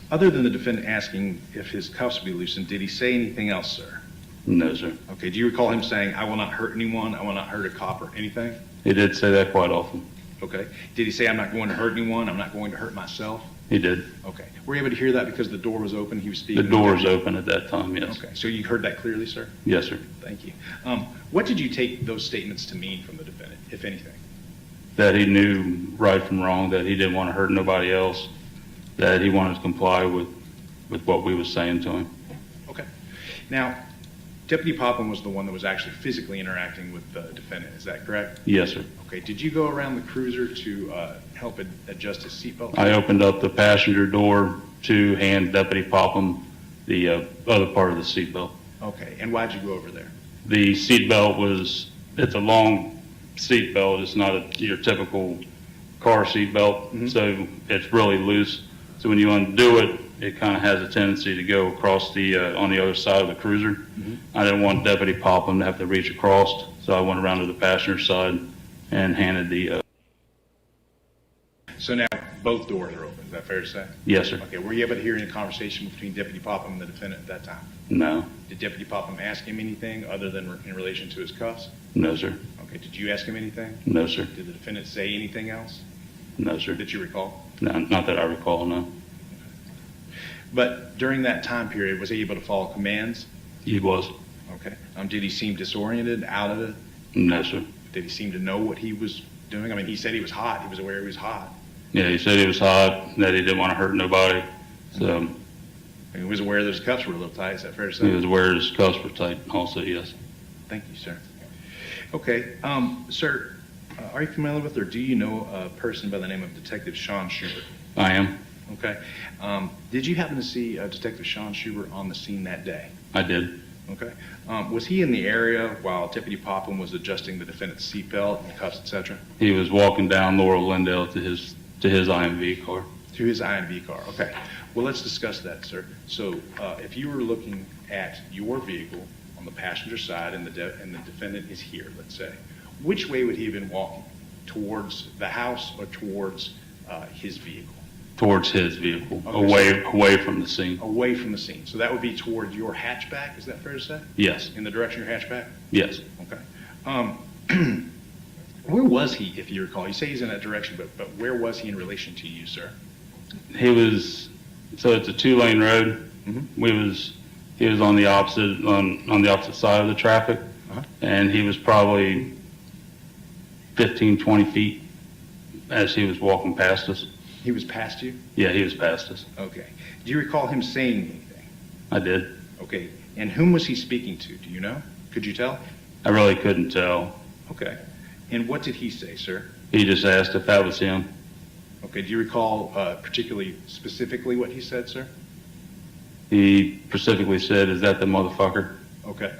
Other than the defendant asking if his cuffs would be loosened, did he say anything else, sir? No, sir. Okay, do you recall him saying, I will not hurt anyone, I will not hurt a cop or anything? He did say that quite often. Okay. Did he say, I'm not going to hurt anyone, I'm not going to hurt myself? He did. Okay. Were you able to hear that because the door was open, he was speaking? The door was open at that time, yes. Okay, so you heard that clearly, sir? Yes, sir. Thank you. What did you take those statements to mean from the defendant, if anything? That he knew right from wrong, that he didn't want to hurt nobody else, that he wanted to comply with what we was saying to him. Okay. Now, Deputy Popham was the one that was actually physically interacting with the defendant, is that correct? Yes, sir. Okay, did you go around the cruiser to help adjust his seatbelt? I opened up the passenger door to hand Deputy Popham the other part of the seatbelt. Okay, and why'd you go over there? The seatbelt it's a long seatbelt. It's not your typical car seatbelt, mm-hmm. So it's really loose. So when you undo it, it kind of has a tendency to go across on the other side of the cruiser. Mm-hmm. I didn't want Deputy Popham to have to reach across, so I went around to the passenger side and handed the So now both doors are open, is that fair to say? Yes, sir. Okay, were you able to hear any conversation between Deputy Popham and the defendant at that time? No. Did Deputy Popham ask him anything other than in relation to his cuffs? No, sir. Okay, did you ask him anything? No, sir. Did the defendant say anything else No, sir. that you recall? No, not that I recall, no. But during that time period, was he able to follow commands? He was. Okay. Did he seem disoriented, out of it? No, sir. Did he seem to know what he was doing? I mean, he said he was hot. He was aware he was hot. Yeah, he said he was hot, that he didn't want to hurt nobody. So He was aware that his cuffs were a little tight. Is that fair to say? he was aware his cuffs were tight also, yes. Thank you, sir. Okay. Sir, are you familiar with or do you know a person by the name of Detective Sean Schubert? I am. Okay. Did you happen to see Detective Sean Schubert on the scene that day? I did. Okay. Was he in the area while Deputy Popham was adjusting the defendant's seatbelt and cuffs, etc.? He was walking down Laurel Lindale to his IMV car. To his IMV car. Okay. Well, let's discuss that, sir. So, if you were looking at your vehicle on the passenger side and the defendant is here, let's say, which way would he have been walking? Towards the house or towards his vehicle? Towards his vehicle, Okay, away from the scene. Away from the scene. So that would be toward your hatchback. Is that fair to say? Yes. In the direction of your hatchback? Yes. Okay. Where was he, if you recall? You say he's in that direction, but where was he in relation to you, sir? He was, so it's a 2-lane road. Mm-hmm. He was on the opposite side of the traffic, and he was probably 15, 20 feet as he was walking past us. He was past you? Yeah, he was past us. Okay. Do you recall him saying anything? I did. Okay. And whom was he speaking to? Do you know? Could you tell? I really couldn't tell. Okay. And what did he say, sir? He just asked if that was him. Okay. Do you recall specifically what he said, sir? He specifically said, "Is that the motherfucker?" Okay.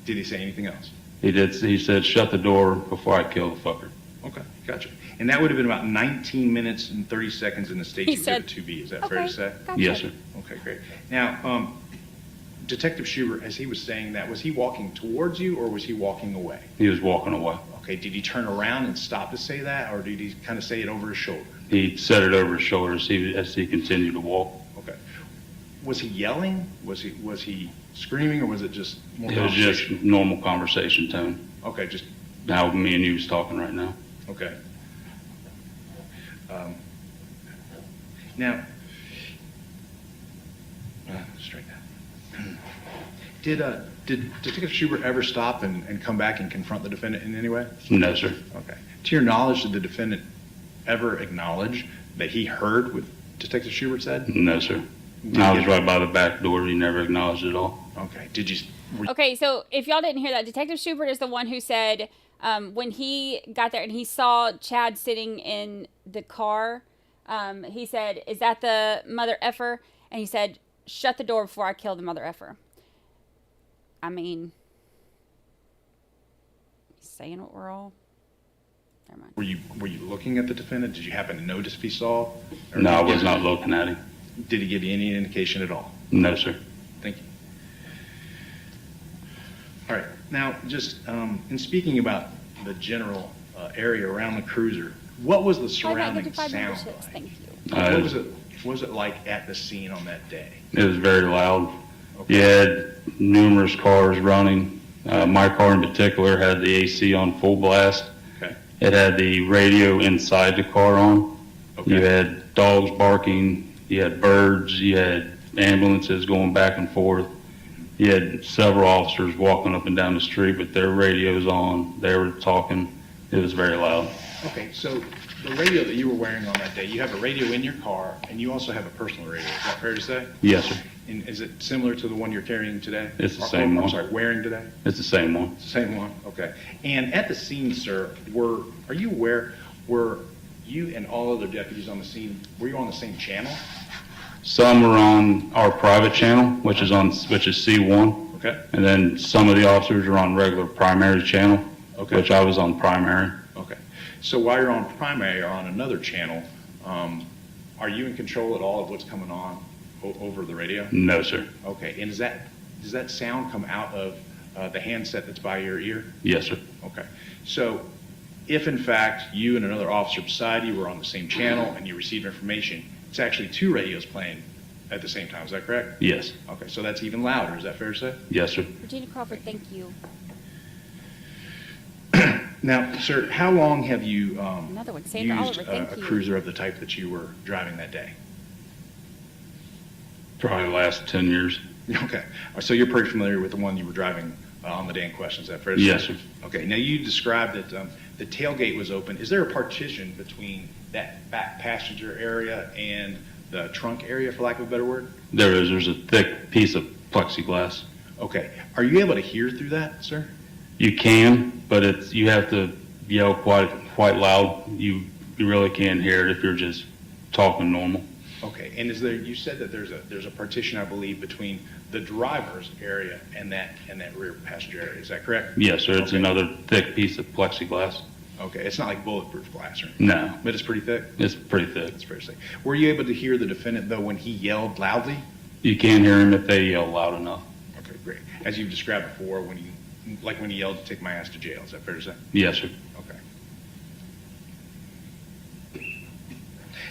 Did he say anything else? He did. He said, "Shut the door before I kill the fucker." Okay. Gotcha. And that would have been about 19 minutes and 30 seconds in the state you said, exhibit 2B. Is that fair to say? Gotcha. Yes, sir. Okay, great. Now, Detective Schubert, as he was saying that, was he walking towards you or was he walking away? He was walking away. Okay, did he turn around and stop to say that, or did he kind of say it over his shoulder? He said it over his shoulder as he continued to walk. Okay. Was he yelling? Was he screaming, or was it just more It was just normal conversation tone. Okay, just how me and you was talking right now. okay. Now, straighten out. Did Detective Schubert ever stop and come back and confront the defendant in any way? No, sir. Okay. To your knowledge, did the defendant ever acknowledge that he heard what Detective Schubert said? No, sir. I was right by the back door. He never acknowledged it all. Okay. Did you? Okay, so if y'all didn't hear that, Detective Schubert is the one who said when he got there and he saw Chad sitting in the car, he said, "Is that the mother effer?" And he said, "Shut the door before I kill the mother effer." I mean, saying what we're all. Never mind. Were you looking at the defendant? Did you happen to notice if he saw? No, I was not looking at him. Did he give you any indication at all? No, sir. Thank you. All right. Now, just in speaking about the general area around the cruiser, what was the surrounding sound like? Thank you. What was it like at the scene on that day? It was very loud. You had numerous cars running. My car in particular had the AC on full blast. Okay. It had the radio inside the car on. Okay. You had dogs barking. You had birds. You had ambulances going back and forth. You had several officers walking up and down the street with their radios on. They were talking. It was very loud. Okay, so the radio that you were wearing on that day, you have a radio in your car, and you also have a personal radio. Is that fair to say? Yes, sir. And is it similar to the one you're carrying today? It's the same one. I'm sorry, wearing today? It's the same one. It's the same one, okay. And at the scene, sir, are you aware, were you and all other deputies on the scene, were you on the same channel? Some were on our private channel, which is C1. Okay. And then some of the officers are on regular primary channel, Okay. which I was on primary. Okay. So while you're on primary or on another channel, are you in control at all of what's coming on over the radio? No, sir. Okay. And does that sound come out of the handset that's by your ear? Yes, sir. Okay. So if in fact you and another officer beside you were on the same channel and you received information, it's actually 2 radios playing at the same time. Is that correct? Yes. Okay, so that's even louder. Is that fair to say? Yes, sir. Regina Crawford, thank you. Now, sir, how long have you Another one, Sandra used Oliver, thank a you. cruiser of the type that you were driving that day? Probably the last 10 years. Okay, so you're pretty familiar with the one you were driving on the day in question. Is that fair to say? Yes, sir. Okay, now you described that the tailgate was open. Is there a partition between that back passenger area and the trunk area, for lack of a better word? There is. There's a thick piece of plexiglass. Okay, are you able to hear through that, sir? You can, but you have to yell quite loud. You really can't hear it if you're just talking normal. Okay, and you said that there's a partition, I believe, between the driver's area and that rear passenger area. Is that correct? Yes, sir. It's okay. Another thick piece of plexiglass. Okay, it's not like bulletproof glass or anything. No. But it's pretty thick? It's pretty thick. It's fair to say. Were you able to hear the defendant, though, when he yelled loudly? You can hear him if they yell loud enough. Okay, great. As you've described before, when he yelled, "Take my ass to jail." Is that fair to say? Yes, sir. Okay.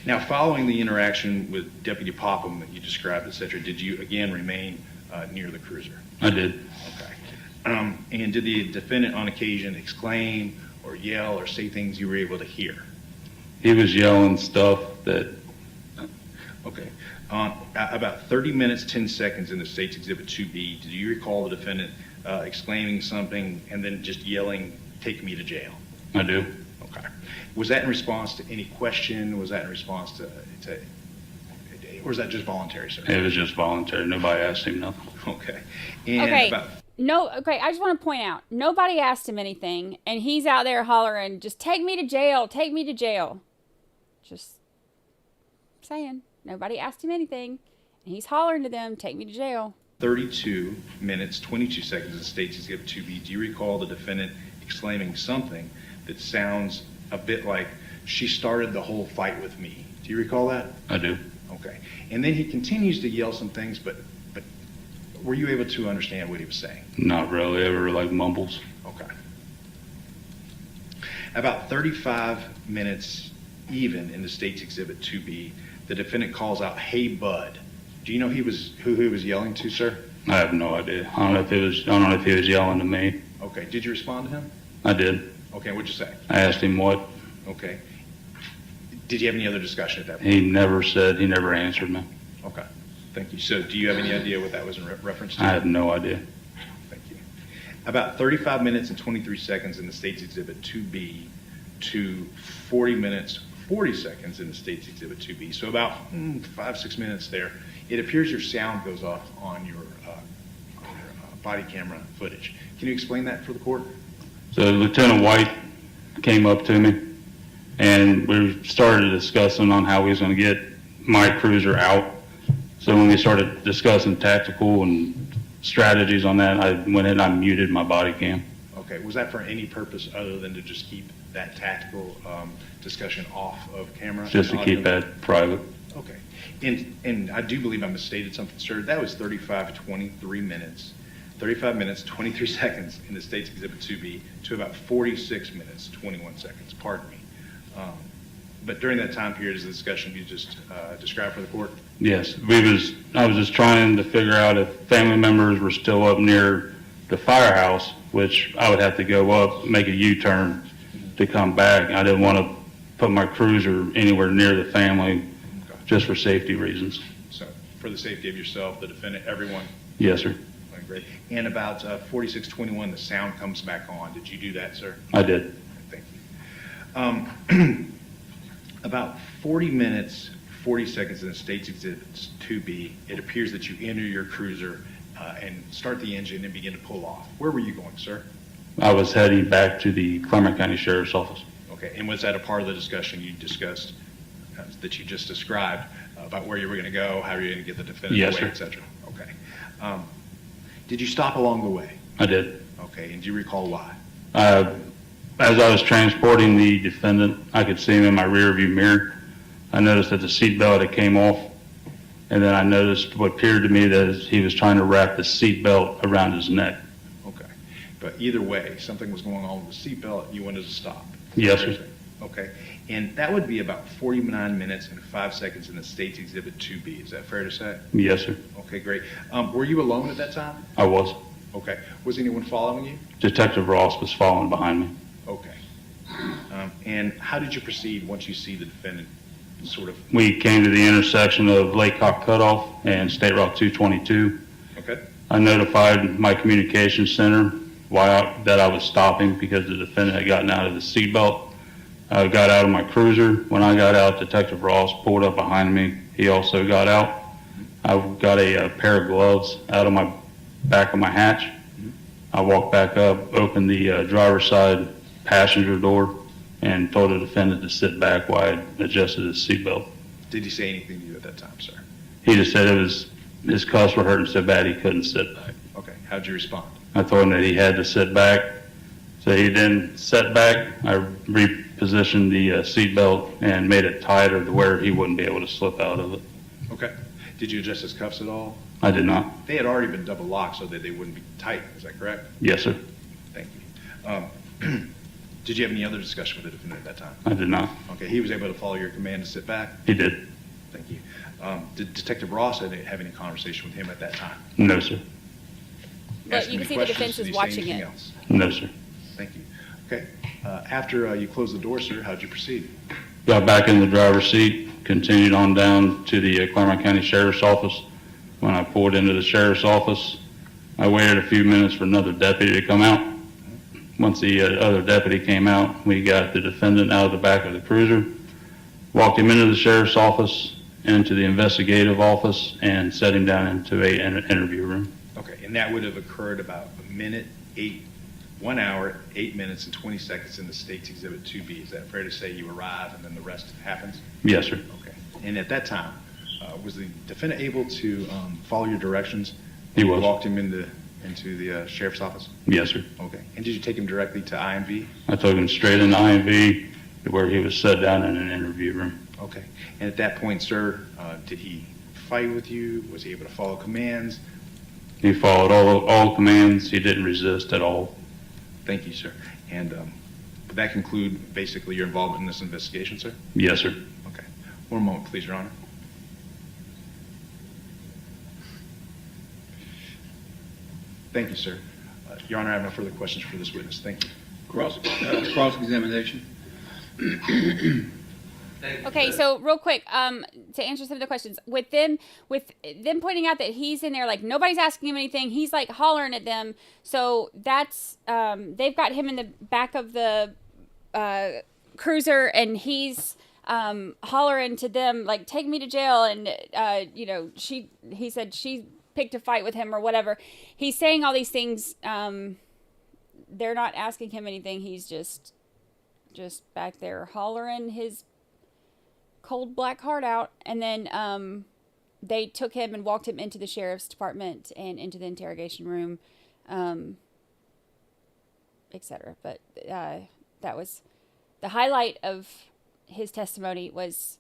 Now, following the interaction with Deputy Popham that you described, et cetera, did you again remain near the cruiser? I did. Okay. And did the defendant on occasion exclaim or yell or say things you were able to hear? He was yelling stuff that... Okay. About 30 minutes, 10 seconds in the State's Exhibit 2B, do you recall the defendant exclaiming something and then just yelling, "Take me to jail"? I do. Okay. Was that in response to any question? Was that in response to or was that just voluntary, sir? It was just voluntary. Nobody asked him nothing. Okay. And Okay. about, Okay, I just want to point out, nobody asked him anything, and he's out there hollering, "Just take me to jail, take me to jail." Just saying, nobody asked him anything, and he's hollering to them, "Take me to jail." 32 minutes, 22 seconds in the State's Exhibit 2B, do you recall the defendant exclaiming something that sounds a bit like, "She started the whole fight with me"? Do you recall that? I do. Okay. And then he continues to yell some things, but were you able to understand what he was saying? Not really. Ever like mumbles. Okay. About 35 minutes even in the State's Exhibit 2B, the defendant calls out, "Hey, bud." Do you know who he was yelling to, sir? I have no idea. I don't know if he was yelling to me. Okay. Did you respond to him? I did. Okay. What'd you say? I asked him what. Okay. Did you have any other discussion at that point? He never answered me. Okay. Thank you. So do you have any idea what that was in reference to? I have no idea. Thank you. About 35 minutes and 23 seconds in the State's Exhibit 2B to 40 minutes, 40 seconds in the State's Exhibit 2B. So about 5-6 minutes there. It appears your sound goes off on your body camera footage. Can you explain that for the court? So Lieutenant White came up to me, and we started discussing on how we was going to get my cruiser out. So when we started discussing tactical and strategies on that, I went in and I muted my body cam. Okay. Was that for any purpose other than to just keep that tactical discussion off of camera? Just to keep that private. Okay. And I do believe I misstated something, sir. That was 35 minutes, 23 seconds in the State's Exhibit 2B to about 46 minutes, 21 seconds. Pardon me. But during that time period is the discussion you just described for the court? Yes. I was just trying to figure out if family members were still up near the firehouse, which I would have to go up, make a U-turn to come back. I didn't want to put my cruiser anywhere near the family just for safety reasons. So for the safety of yourself, the defendant, everyone? Yes, sir. Great. And about 46:21, the sound comes back on. Did you do that, sir? I did. Thank you. About 40 minutes, 40 seconds in the State's Exhibit 2B, it appears that you enter your cruiser and start the engine and begin to pull off. Where were you going, sir? I was heading back to the Clermont County Sheriff's Office. Okay. And was that a part of the discussion you discussed that you just described about where you were going to go, how you were going to get the defendant Yes, away, sir. et cetera? Okay. Did you stop along the way? I did. Okay. And do you recall why? As I was transporting the defendant, I could see him in my rear view mirror. I noticed that the seatbelt had came off, and then I noticed what appeared to me that he was trying to wrap the seatbelt around his neck. Okay. But either way, something was going on with the seatbelt, and you wanted to stop. Yes, sir. Okay. And that would be about 49 minutes and 5 seconds in the State's Exhibit 2B. Is that fair to say? Yes, sir. Okay, great. Were you alone at that time? I was. Okay. Was anyone following you? Detective Ross was following behind me. Okay. And how did you proceed once you see the defendant sort of? We came to the intersection of Lake Cock Cutoff and State Route 222. Okay. I notified my communications center that I was stopping because the defendant had gotten out of the seatbelt. I got out of my cruiser. When I got out, Detective Ross pulled up behind me. He also got out. I got a pair of gloves out of my back of my hatch. I walked back up, opened the driver's side passenger door, and told the defendant to sit back while I adjusted his seatbelt. Did he say anything to you at that time, sir? He just said his cuffs were hurting so bad he couldn't sit back. Okay. How'd you respond? I told him that he had to sit back. So he then sat back. I repositioned the seatbelt and made it tighter to where he wouldn't be able to slip out of it. Okay. Did you adjust his cuffs at all? I did not. They had already been double locked so that they wouldn't be tight. Is that correct? Yes, sir. Thank you. Did you have any other discussion with the defendant at that time? I did not. Okay. He was able to follow your command to sit back? He did. Thank you. Did Detective Ross have any conversation with him at that time? No, sir. But you can see the defense is watching it. No, sir. Thank you. Okay. After you closed the door, sir, how'd you proceed? Got back in the driver's seat, continued on down to the Claremont County Sheriff's Office. When I pulled into the Sheriff's Office, I waited a few minutes for another deputy to come out. Once the other deputy came out, we got the defendant out of the back of the cruiser, walked him into the Sheriff's Office, into the investigative office, and set him down into an interview room. Okay. And that would have occurred about 1 hour, 8 minutes, and 20 seconds in the State's Exhibit 2B. Is that fair to say you arrive and then the rest happens? Yes, sir. Okay. And at that time, was the defendant able to follow your directions? He was. You walked him into the sheriff's office? Yes, sir. Okay. And did you take him directly to IMV? I took him straight into IMV to where he was set down in an interview room. Okay. And at that point, sir, did he fight with you? Was he able to follow commands? He followed all commands. He didn't resist at all. Thank you, sir. And would that conclude basically your involvement in this investigation, sir? Yes, sir. Okay. One moment, please, Your Honor. Thank you, sir. Your Honor, I have no further questions for this witness. Thank you. Cross-examination. Okay, so real quick, to answer some of the questions, with them pointing out that he's in there, like nobody's asking him anything, he's like hollering at them. So that's they've got him in the back of the cruiser, and he's hollering to them like, "Take me to jail," and he said she picked a fight with him or whatever. He's saying all these things. They're not asking him anything. He's just back there hollering his cold black heart out. And then they took him and walked him into the sheriff's department and into the interrogation room, etc. But that was the highlight of his testimony, was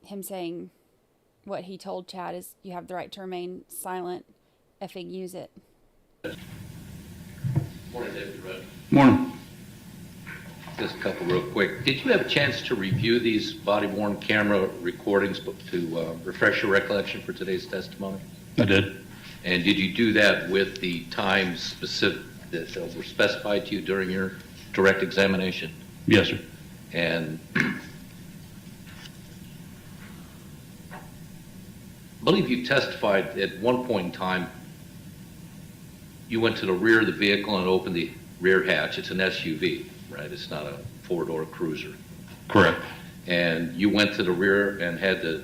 him saying what he told Chad is, "You have the right to remain silent, effing use it." Morning, David Rudd. Morning. Just a couple real quick. Did you have a chance to review these body-worn camera recordings to refresh your recollection for today's testimony? I did. And did you do that with the times specific that were specified to you during your direct examination? Yes, sir. And I believe you testified at one point in time you went to the rear of the vehicle and opened the rear hatch. It's an SUV, right? It's not a four-door cruiser. Correct. And you went to the rear and had the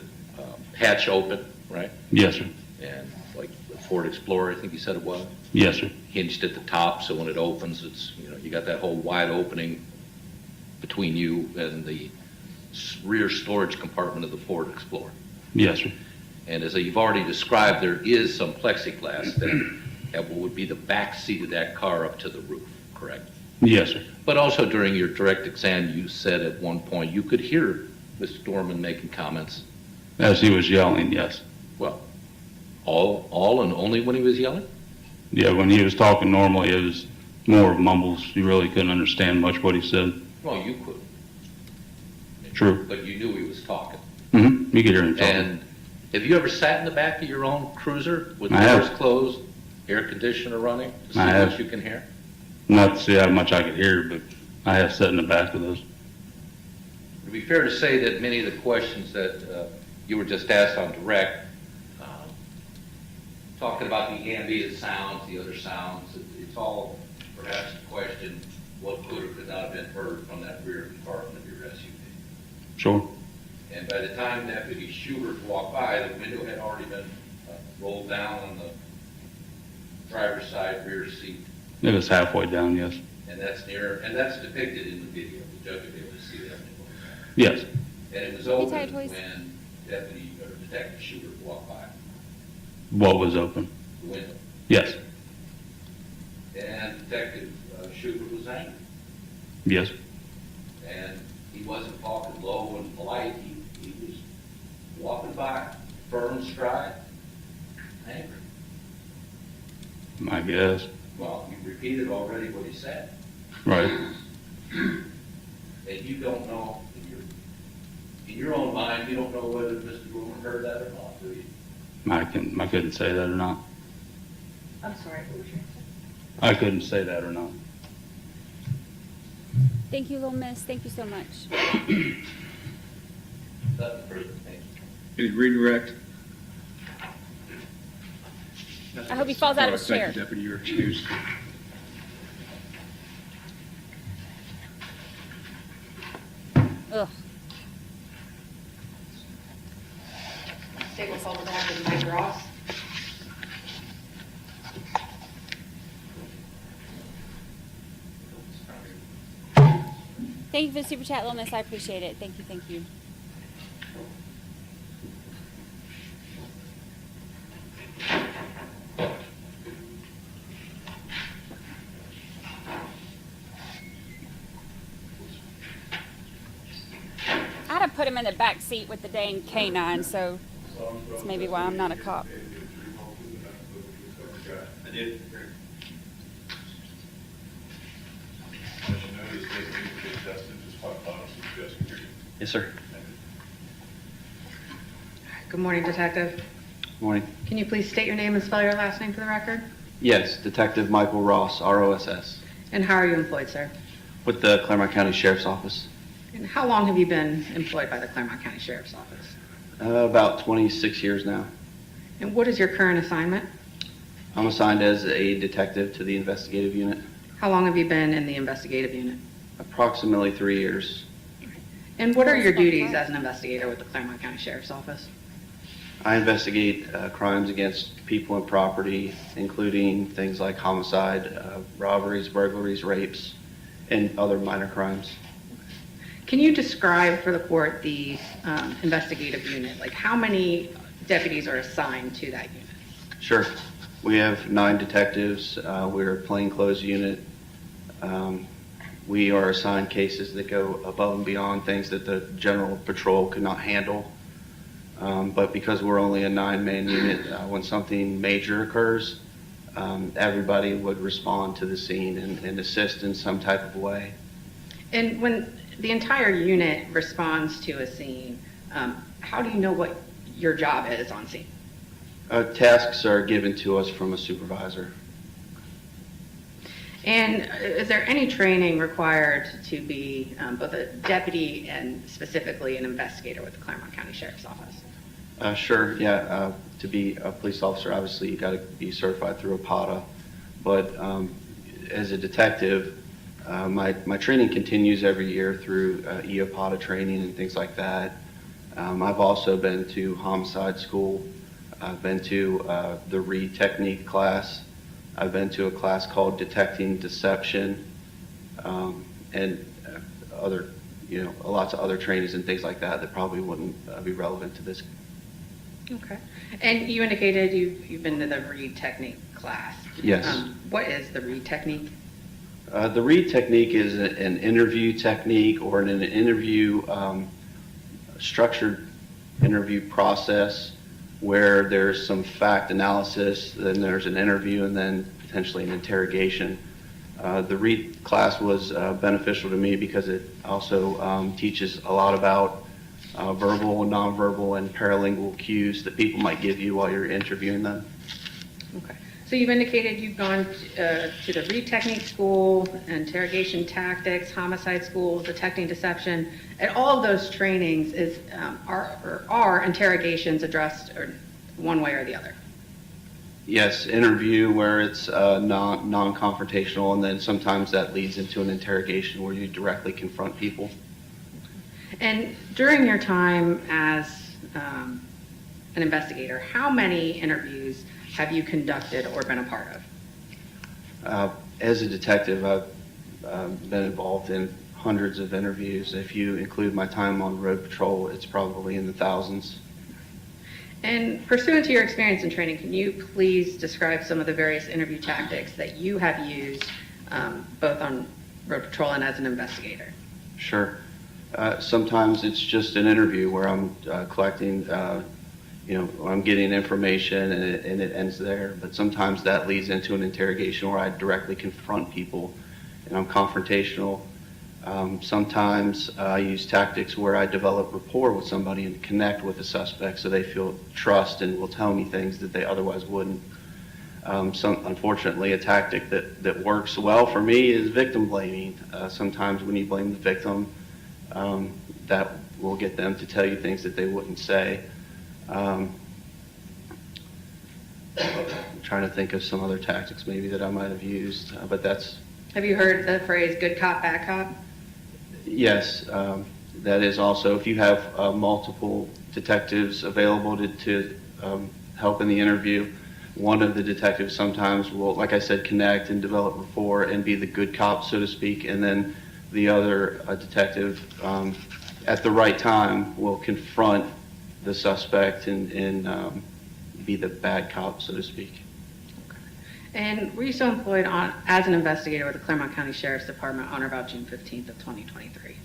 hatch open, right? Yes, sir. And like the Ford Explorer, I think you said it was? Yes, sir. Hinged at the top, so when it opens, it's, you got that whole wide opening between you and the rear storage compartment of the Ford Explorer. Yes, sir. And as you've already described, there is some plexiglass that what would be the back seat of that car up to the roof, correct? Yes, sir. But also during your direct exam, you said at one point you could hear Mr. Doerman making comments. As he was yelling, yes. Well, all and only when he was yelling? Yeah, when he was talking normally, it was more mumbles. You really couldn't understand much what he said. Well, you couldn't. True. But you knew he was talking. Mm-hmm. You could hear him talking. And have you ever sat in the back of your own cruiser with I have. doors closed, air conditioner running, to see I have. what you can hear? Not to see how much I could hear, but I have sat in the back of those. It'd be fair to say that many of the questions that you were just asked on direct, talking about the ambient sounds, the other sounds, it's all perhaps a question, what could or could not have been heard from that rear compartment of your SUV. Sure. And by the time Deputy Schubert walked by, the window had already been rolled down on the driver's side rear seat. It was halfway down, yes. And that's depicted in the video. The judge will be able to see that. Yes. And it was open when Detective Schubert walked by. What was open? The window. Yes. And Detective Schubert was angry. Yes. And he wasn't talking low and polite. He was walking by, firm stride, angry. I guess. Well, you repeated already what he said. Right. And you don't know, in your own mind, you don't know whether Mr. Doerman heard that or not, do you? I couldn't say that or not. I'm sorry, what was your answer? I couldn't say that or not. Thank you, little miss. Thank you so much. Nothing further. Thank you. Any redirect? I hope he falls out of his chair. Thank you, Deputy. You're excused. Ugh. State will fall back with Mike Ross. Thank you for the super chat, little miss. I appreciate it. Thank you. Thank you. I'd have put him in the back seat with the dang canine, so that's maybe why I'm not a cop. I did. Yes, sir. Good morning, Detective. Morning. Can you please state your name and spell your last name for the record? Yes, Detective Michael Ross, ROSS, And how are you employed, sir? with the Claremont County Sheriff's Office. And how long have you been employed by the Claremont County Sheriff's Office? About 26 years now. And what is your current assignment? I'm assigned as a detective to the investigative unit. How long have you been in the investigative unit? Approximately 3 years. And what are your duties as an investigator with the Claremont County Sheriff's Office? I investigate crimes against people and property, including things like homicide, robberies, burglaries, rapes, and other minor crimes. Can you describe for the court the investigative unit? Like how many deputies are assigned to that unit? Sure. We have 9 detectives. We're a plainclothes unit. We are assigned cases that go above and beyond things that the general patrol could not handle. But because we're only a 9-man unit, when something major occurs, everybody would respond to the scene and assist in some type of way. And when the entire unit responds to a scene, how do you know what your job is on scene? Tasks are given to us from a supervisor. And is there any training required to be both a deputy and specifically an investigator with the Claremont County Sheriff's Office? Sure, yeah. To be a police officer, obviously you got to be certified through APATA. But as a detective, my training continues every year through EOPATA training and things like that. I've also been to homicide school. I've been to the Reed technique class. I've been to a class called Detecting Deception, and other, lots of other trainings and things like that probably wouldn't be relevant to this. Okay. And you indicated you've been to the Reed technique class. Yes. What is the Reed technique? The Reed technique is an interview technique or an interview, structured interview process where there's some fact analysis, then there's an interview, and then potentially an interrogation. The READ class was beneficial to me because it also teaches a lot about verbal, nonverbal, and paralingual cues that people might give you while you're interviewing them. Okay. So you've indicated you've gone to the READ technique school, interrogation tactics, homicide school, detecting deception. At all of those trainings, are interrogations addressed or one way or the other? Yes, interview where it's non-confrontational, and then sometimes that leads into an interrogation where you directly confront people. And during your time as an investigator, how many interviews have you conducted or been a part of? As a detective, I've been involved in hundreds of interviews. If you include my time on road patrol, it's probably in the thousands. And pursuant to your experience and training, can you please describe some of the various interview tactics that you have used both on road patrol and as an investigator? Sure. Sometimes it's just an interview where I'm collecting, I'm getting information and it ends there. But sometimes that leads into an interrogation where I directly confront people and I'm confrontational. Sometimes I use tactics where I develop rapport with somebody and connect with the suspect so they feel trust and will tell me things that they otherwise wouldn't. Unfortunately, a tactic that works well for me is victim blaming. Sometimes when you blame the victim, that will get them to tell you things that they wouldn't say. I'm trying to think of some other tactics maybe that I might have used, but that's... Have you heard the phrase good cop, bad cop? Yes, that is also, if you have multiple detectives available to help in the interview, one of the detectives sometimes will, like I said, connect and develop rapport and be the good cop, so to speak, and then the other detective at the right time will confront the suspect and be the bad cop, so to speak. And were you so employed as an investigator with the Claremont County Sheriff's Department on or about June 15th of 2023?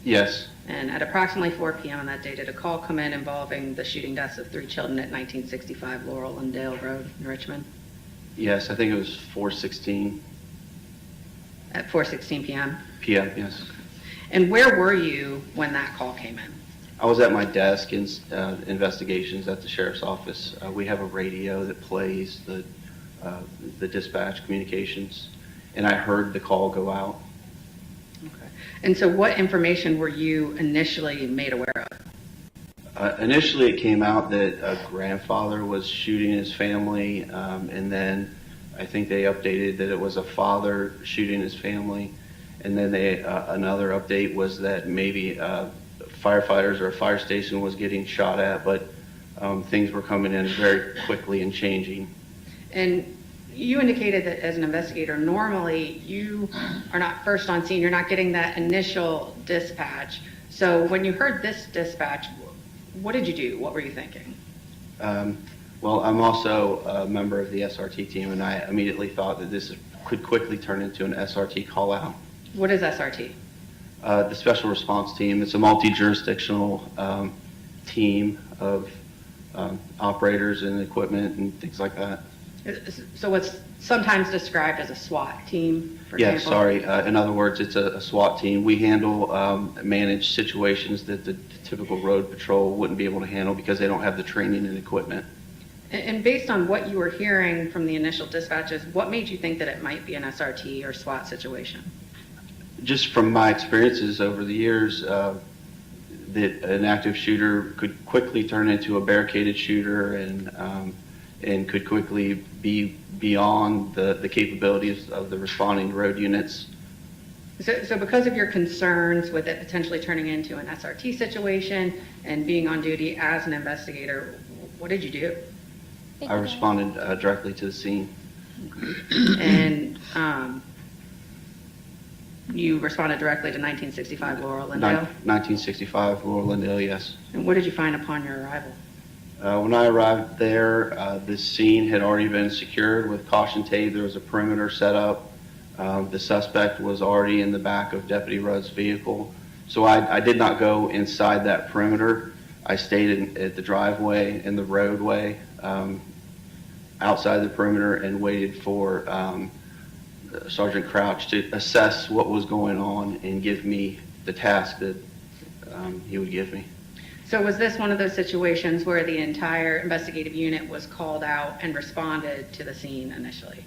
Yes. And at approximately 4 p.m. on that day, did a call come in involving the shooting deaths of 3 children at 1965 Laurel and Dale Road in Richmond? Yes, I think it was 4:16. At 4:16 p.m.? p.m., yes. And where were you when that call came in? I was at my desk in investigations at the sheriff's office. We have a radio that plays the dispatch communications, and I heard the call go out. Okay. And so what information were you initially made aware of? Initially, it came out that a grandfather was shooting his family, and then I think they updated that it was a father shooting his family, and then another update was that maybe firefighters or a fire station was getting shot at, but things were coming in very quickly and changing. And you indicated that as an investigator, normally you are not first on scene. You're not getting that initial dispatch. So when you heard this dispatch, what did you do? What were you thinking? Well, I'm also a member of the SRT team, and I immediately thought that this could quickly turn into an SRT call-out. What is SRT? The Special Response Team. It's a multi-jurisdictional team of operators and equipment and things like that. So what's sometimes described as a SWAT team, for example? Yeah, sorry. In other words, it's a SWAT team. We handle managed situations that the typical road patrol wouldn't be able to handle because they don't have the training and equipment. And based on what you were hearing from the initial dispatches, what made you think that it might be an SRT or SWAT situation? Just from my experiences over the years, that an active shooter could quickly turn into a barricaded shooter and could quickly be beyond the capabilities of the responding road units. So because of your concerns with it potentially turning into an SRT situation and being on duty as an investigator, what did you do? I responded directly to the scene. And you responded directly to 1965 Laurel and Dale? 1965 Laurel and Dale, yes. And what did you find upon your arrival? When I arrived there, the scene had already been secured with caution tape. There was a perimeter set up. The suspect was already in the back of Deputy Rudd's vehicle. So I did not go inside that perimeter. I stayed at the driveway and the roadway outside the perimeter and waited for Sergeant Crouch to assess what was going on and give me the task that he would give me. So was this one of those situations where the entire investigative unit was called out and responded to the scene initially?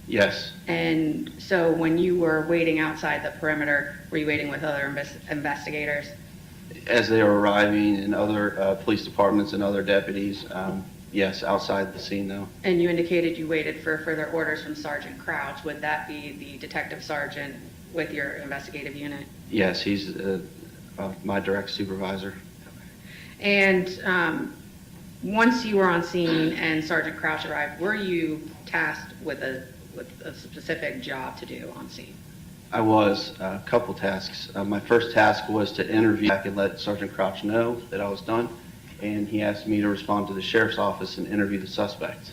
Yes. And so when you were waiting outside the perimeter, were you waiting with other investigators? As they were arriving and other police departments and other deputies, yes, outside the scene though. And you indicated you waited for further orders from Sergeant Crouch. Would that be the detective sergeant with your investigative unit? Yes, he's my direct supervisor. And once you were on scene and Sergeant Crouch arrived, were you tasked with a specific job to do on scene? I was, a couple tasks. My first task was to interview back and let Sergeant Crouch know that I was done, and he asked me to respond to the sheriff's office and interview the suspect.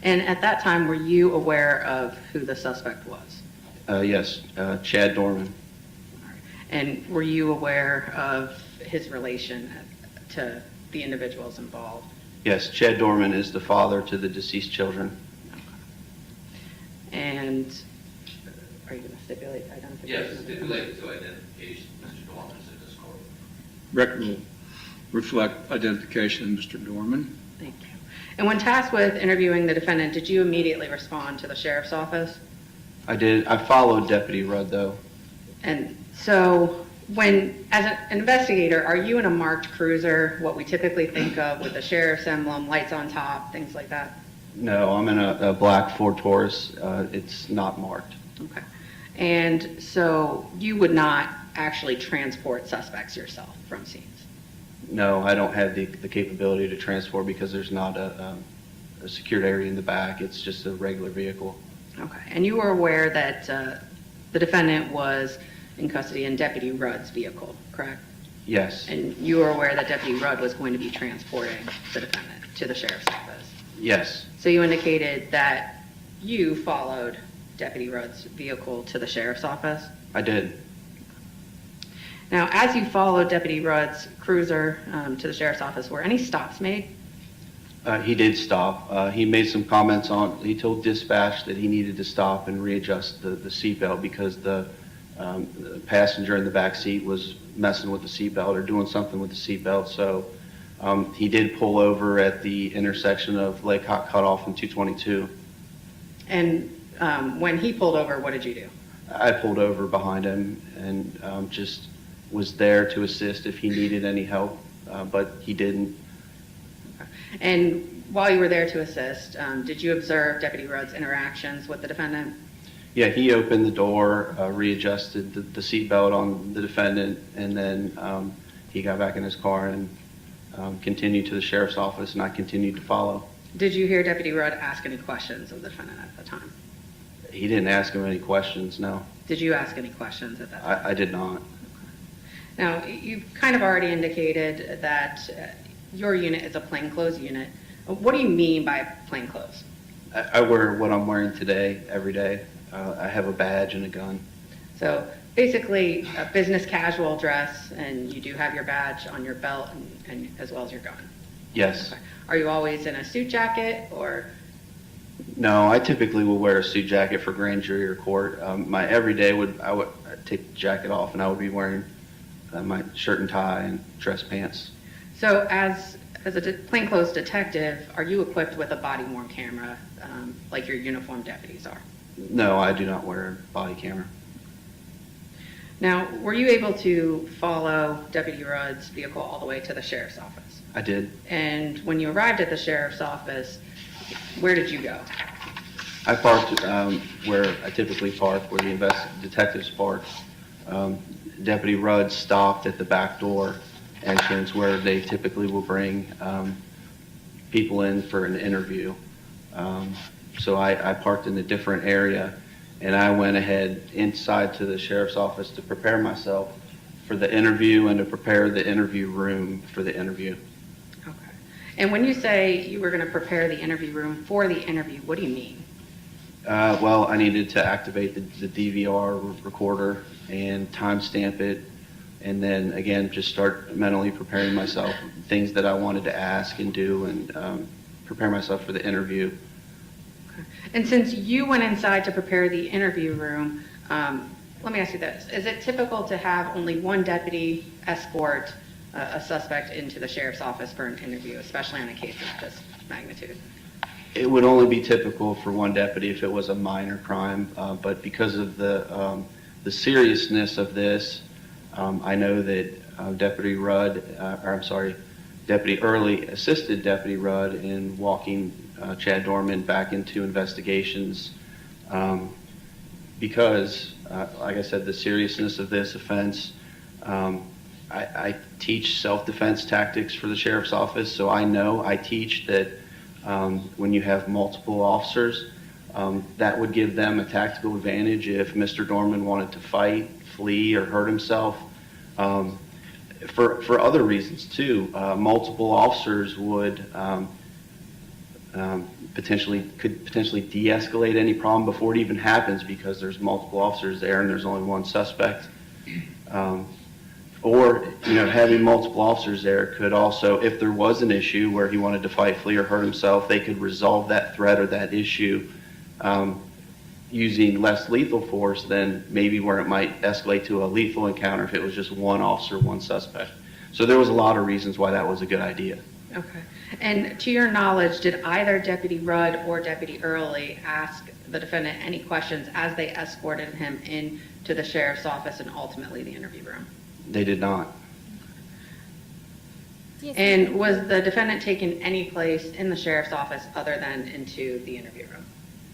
And at that time, were you aware of who the suspect was? Yes, Chad Doerman. And were you aware of his relation to the individuals involved? Yes, Chad Doerman is the father to the deceased children. And are you going to stipulate identification? Yes, stipulate to identification, Mr. Doerman is in this court. Record will reflect identification of Mr. Doerman. Thank you. And when tasked with interviewing the defendant, did you immediately respond to the sheriff's office? I did. I followed Deputy Rudd, though. And so when, as an investigator, are you in a marked cruiser, what we typically think of with the sheriff's emblem, lights on top, things like that? No, I'm in a black Ford Taurus. It's not marked. Okay. And so you would not actually transport suspects yourself from scenes? No, I don't have the capability to transport because there's not a secured area in the back. It's just a regular vehicle. Okay. And you were aware that the defendant was in custody in Deputy Rudd's vehicle, correct? Yes. And you were aware that Deputy Rudd was going to be transporting the defendant to the sheriff's office? Yes. So you indicated that you followed Deputy Rudd's vehicle to the sheriff's office? I did. Now, as you followed Deputy Rudd's cruiser to the sheriff's office, were any stops made? He did stop. He made some comments on, he told dispatch that he needed to stop and readjust the seatbelt because the passenger in the back seat was messing with the seatbelt or doing something with the seatbelt. So he did pull over at the intersection of Lake Hot Cutoff and 222. And when he pulled over, what did you do? I pulled over behind him and just was there to assist if he needed any help, but he didn't. And while you were there to assist, did you observe Deputy Rudd's interactions with the defendant? Yeah, he opened the door, readjusted the seatbelt on the defendant, and then he got back in his car and continued to the sheriff's office, and I continued to follow. Did you hear Deputy Rudd ask any questions of the defendant at the time? He didn't ask him any questions, no. Did you ask any questions at that time? I did not. Now, you've kind of already indicated that your unit is a plainclothes unit. What do you mean by plainclothes? I wear what I'm wearing today, every day. I have a badge and a gun. So basically a business casual dress, and you do have your badge on your belt and as well as your gun? Yes. Okay. Are you always in a suit jacket or? No, I typically will wear a suit jacket for grand jury or court. My everyday I would take the jacket off and I would be wearing my shirt and tie and dress pants. So as a plainclothes detective, are you equipped with a body-worn camera like your uniformed deputies are? No, I do not wear a body camera. Now, were you able to follow Deputy Rudd's vehicle all the way to the sheriff's office? I did. And when you arrived at the sheriff's office, where did you go? I parked where I typically park, where the detectives park. Deputy Rudd stopped at the back door entrance where they typically will bring people in for an interview. So I parked in a different area, and I went ahead inside to the sheriff's office to prepare myself for the interview and to prepare the interview room for the interview. Okay. And when you say you were going to prepare the interview room for the interview, what do you mean? Well, I needed to activate the DVR recorder and timestamp it, and then again just start mentally preparing myself, things that I wanted to ask and do, and prepare myself for the interview. And since you went inside to prepare the interview room, let me ask you this. Is it typical to have only one deputy escort a suspect into the sheriff's office for an interview, especially on a case of this magnitude? It would only be typical for one deputy if it was a minor crime, but because of the seriousness of this, I know that Deputy Early assisted Deputy Rudd in walking Chad Doerman back into investigations because, like I said, the seriousness of this offense. I teach self-defense tactics for the sheriff's office, so I teach that when you have multiple officers, that would give them a tactical advantage if Mr. Doerman wanted to fight, flee, or hurt himself. For other reasons too, multiple officers would potentially de-escalate any problem before it even happens because there's multiple officers there and there's only one suspect. Or having multiple officers there could also, if there was an issue where he wanted to fight, flee, or hurt himself, they could resolve that threat or that issue using less lethal force than maybe where it might escalate to a lethal encounter if it was just one officer, one suspect. So there was a lot of reasons why that was a good idea. Okay. And to your knowledge, did either Deputy Rudd or Deputy Early ask the defendant any questions as they escorted him into the sheriff's office and ultimately the interview room? They did not. Yes. And was the defendant taken any place in the sheriff's office other than into the interview room?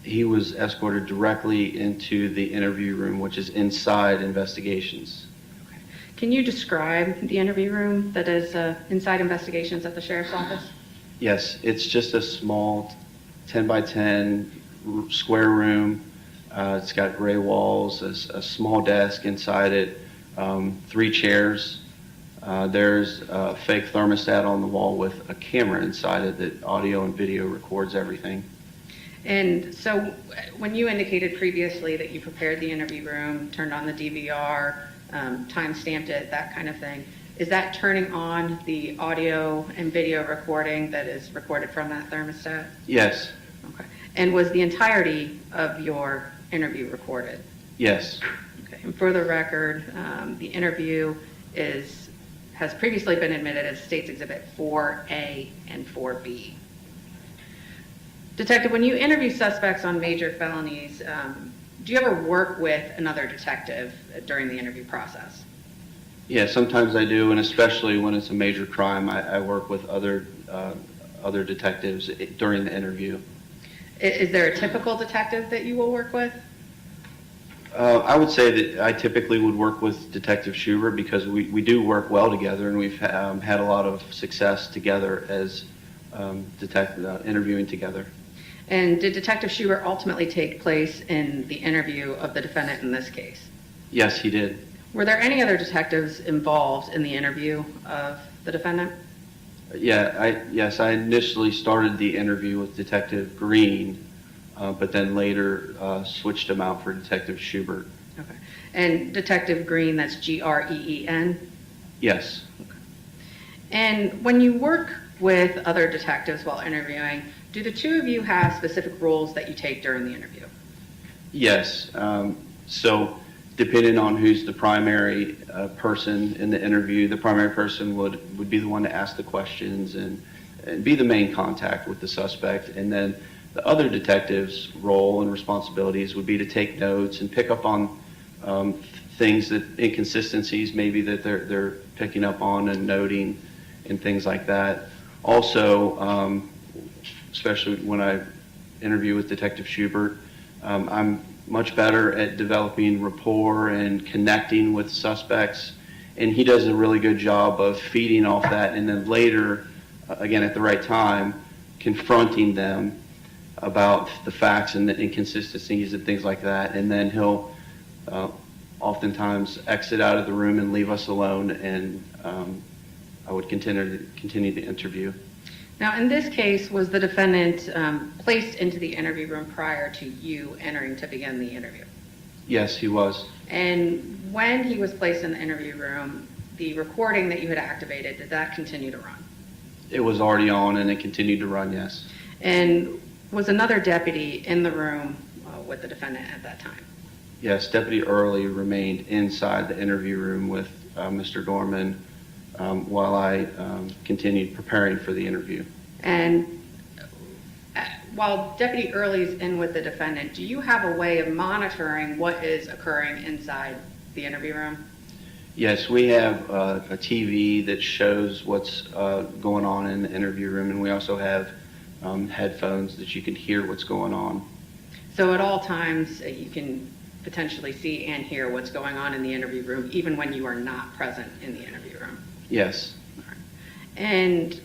He was escorted directly into the interview room, which is inside investigations. Okay. Can you describe the interview room that is inside investigations at the sheriff's office? Yes, it's just a small 10 by 10 square room. It's got gray walls, a small desk inside it, 3 chairs. There's a fake thermostat on the wall with a camera inside it that audio and video records everything. And so when you indicated previously that you prepared the interview room, turned on the DVR, time-stamped it, that kind of thing, is that turning on the audio and video recording that is recorded from that thermostat? Yes. Okay. And was the entirety of your interview recorded? Yes. Okay. And for the record, the interview has previously been admitted as State's Exhibit 4A and 4B. Detective, when you interview suspects on major felonies, do you ever work with another detective during the interview process? Yeah, sometimes I do, and especially when it's a major crime, I work with other detectives during the interview. Is there a typical detective that you will work with? I would say that I typically would work with Detective Schubert because we do work well together, and we've had a lot of success together as interviewing together. And did Detective Schubert ultimately take place in the interview of the defendant in this case? Yes, he did. Were there any other detectives involved in the interview of the defendant? Yes, I initially started the interview with Detective Green, but then later switched him out for Detective Schubert. Okay. And Detective Green, that's Green? Yes. Okay. And when you work with other detectives while interviewing, do the two of you have specific roles that you take during the interview? Yes. So depending on who's the primary person in the interview, the primary person would be the one to ask the questions and be the main contact with the suspect. And then the other detective's role and responsibilities would be to take notes and pick up on things inconsistencies maybe that they're picking up on and noting and things like that. Also, especially when I interview with Detective Schubert, I'm much better at developing rapport and connecting with suspects, and he does a really good job of feeding off that, and then later, again at the right time, confronting them about the facts and the inconsistencies and things like that, and then he'll oftentimes exit out of the room and leave us alone, and I would continue the interview. Now, in this case, was the defendant placed into the interview room prior to you entering to begin the interview? Yes, he was. And when he was placed in the interview room, the recording that you had activated, did that continue to run? It was already on and it continued to run, yes. And Was another deputy in the room with the defendant at that time? Yes, Deputy Early remained inside the interview room with Mr. Doerman while I continued preparing for the interview. And while Deputy Early's in with the defendant, do you have a way of monitoring what is occurring inside the interview room? Yes, we have a TV that shows what's going on in the interview room, and we also have headphones that you can hear what's going on. So at all times, you can potentially see and hear what's going on in the interview room, even when you are not present in the interview room? Yes. And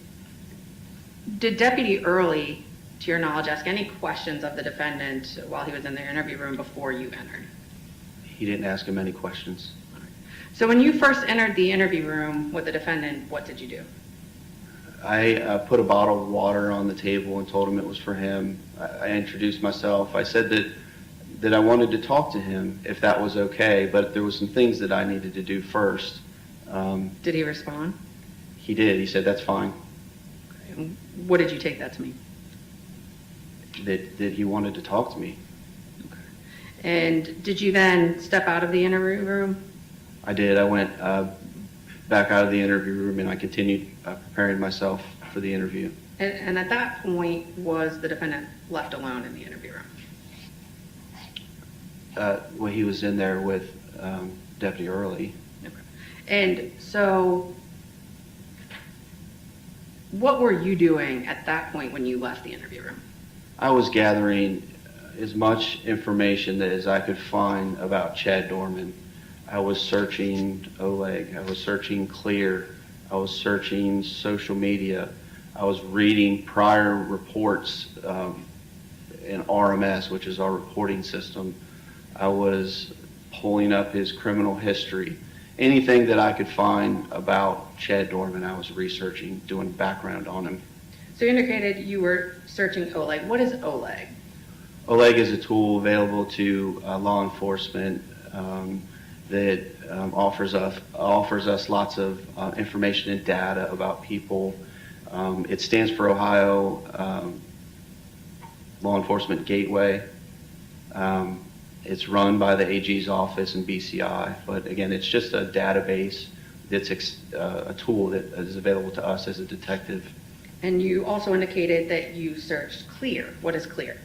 did Deputy Early, to your knowledge, ask any questions of the defendant while he was in the interview room before you entered? He didn't ask him any questions. So when you first entered the interview room with the defendant, what did you do? I put a bottle of water on the table and told him it was for him. I introduced myself. I said that I wanted to talk to him if that was okay, but there was some things that I needed to do first. Did he respond? He did. He said, that's fine. Okay. What did you take that to mean? That he wanted to talk to me. Okay. And did you then step out of the interview room? I did. I went back out of the interview room and I continued preparing myself for the interview. And at that point, was the defendant left alone in the interview room? Well, he was in there with Deputy Early. Okay. And so what were you doing at that point when you left the interview room? I was gathering as much information as I could find about Chad Doerman. I was searching Oleg. I was searching Clear. I was searching social media. I was reading prior reports in RMS, which is our reporting system. I was pulling up his criminal history. Anything that I could find about Chad Doerman, I was researching, doing background on him. So you indicated you were searching Oleg. What is Oleg? Oleg is a tool available to law enforcement that offers us lots of information and data about people. It stands for Ohio Law Enforcement Gateway. It's run by the AG's office in BCI, but again, it's just a database that's a tool that is available to us as a detective. And you also indicated that you searched Clear. What is Clear?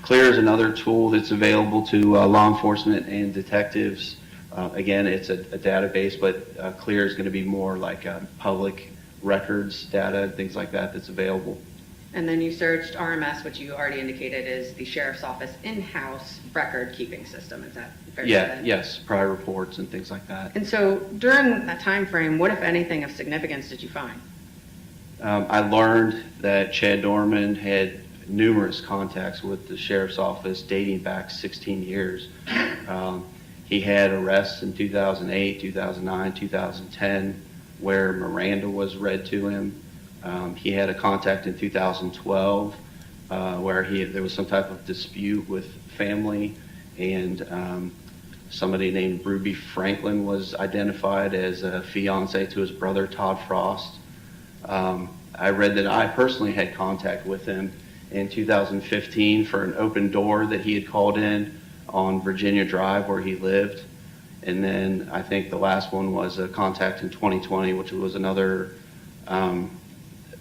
Clear is another tool that's available to law enforcement and detectives. Again, it's a database, but Clear is going to be more like public records data, things like that that's available. And then you searched RMS, which you already indicated is the Sheriff's Office in-house record-keeping system. Is that fair to say? Yes, prior reports and things like that. And so during that time frame, what, if anything, of significance did you find? I learned that Chad Doerman had numerous contacts with the Sheriff's Office dating back 16 years. He had arrests in 2008, 2009, 2010, where Miranda was read to him. He had a contact in 2012 where there was some type of dispute with family, and somebody named Ruby Franklin was identified as a fiance to his brother, Todd Frost. I read that I personally had contact with him in 2015 for an open door that he had called in on Virginia Drive where he lived. And then I think the last one was a contact in 2020, which was another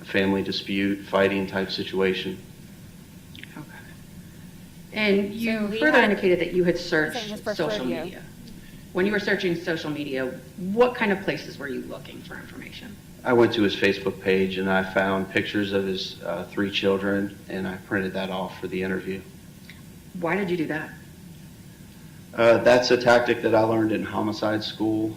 family dispute, fighting type situation. Okay. And you further indicated that you had searched social media. When you were searching social media, what kind of places were you looking for information? I went to his Facebook page and I found pictures of his 3 children, and I printed that off for the interview. Why did you do that? That's a tactic that I learned in homicide school.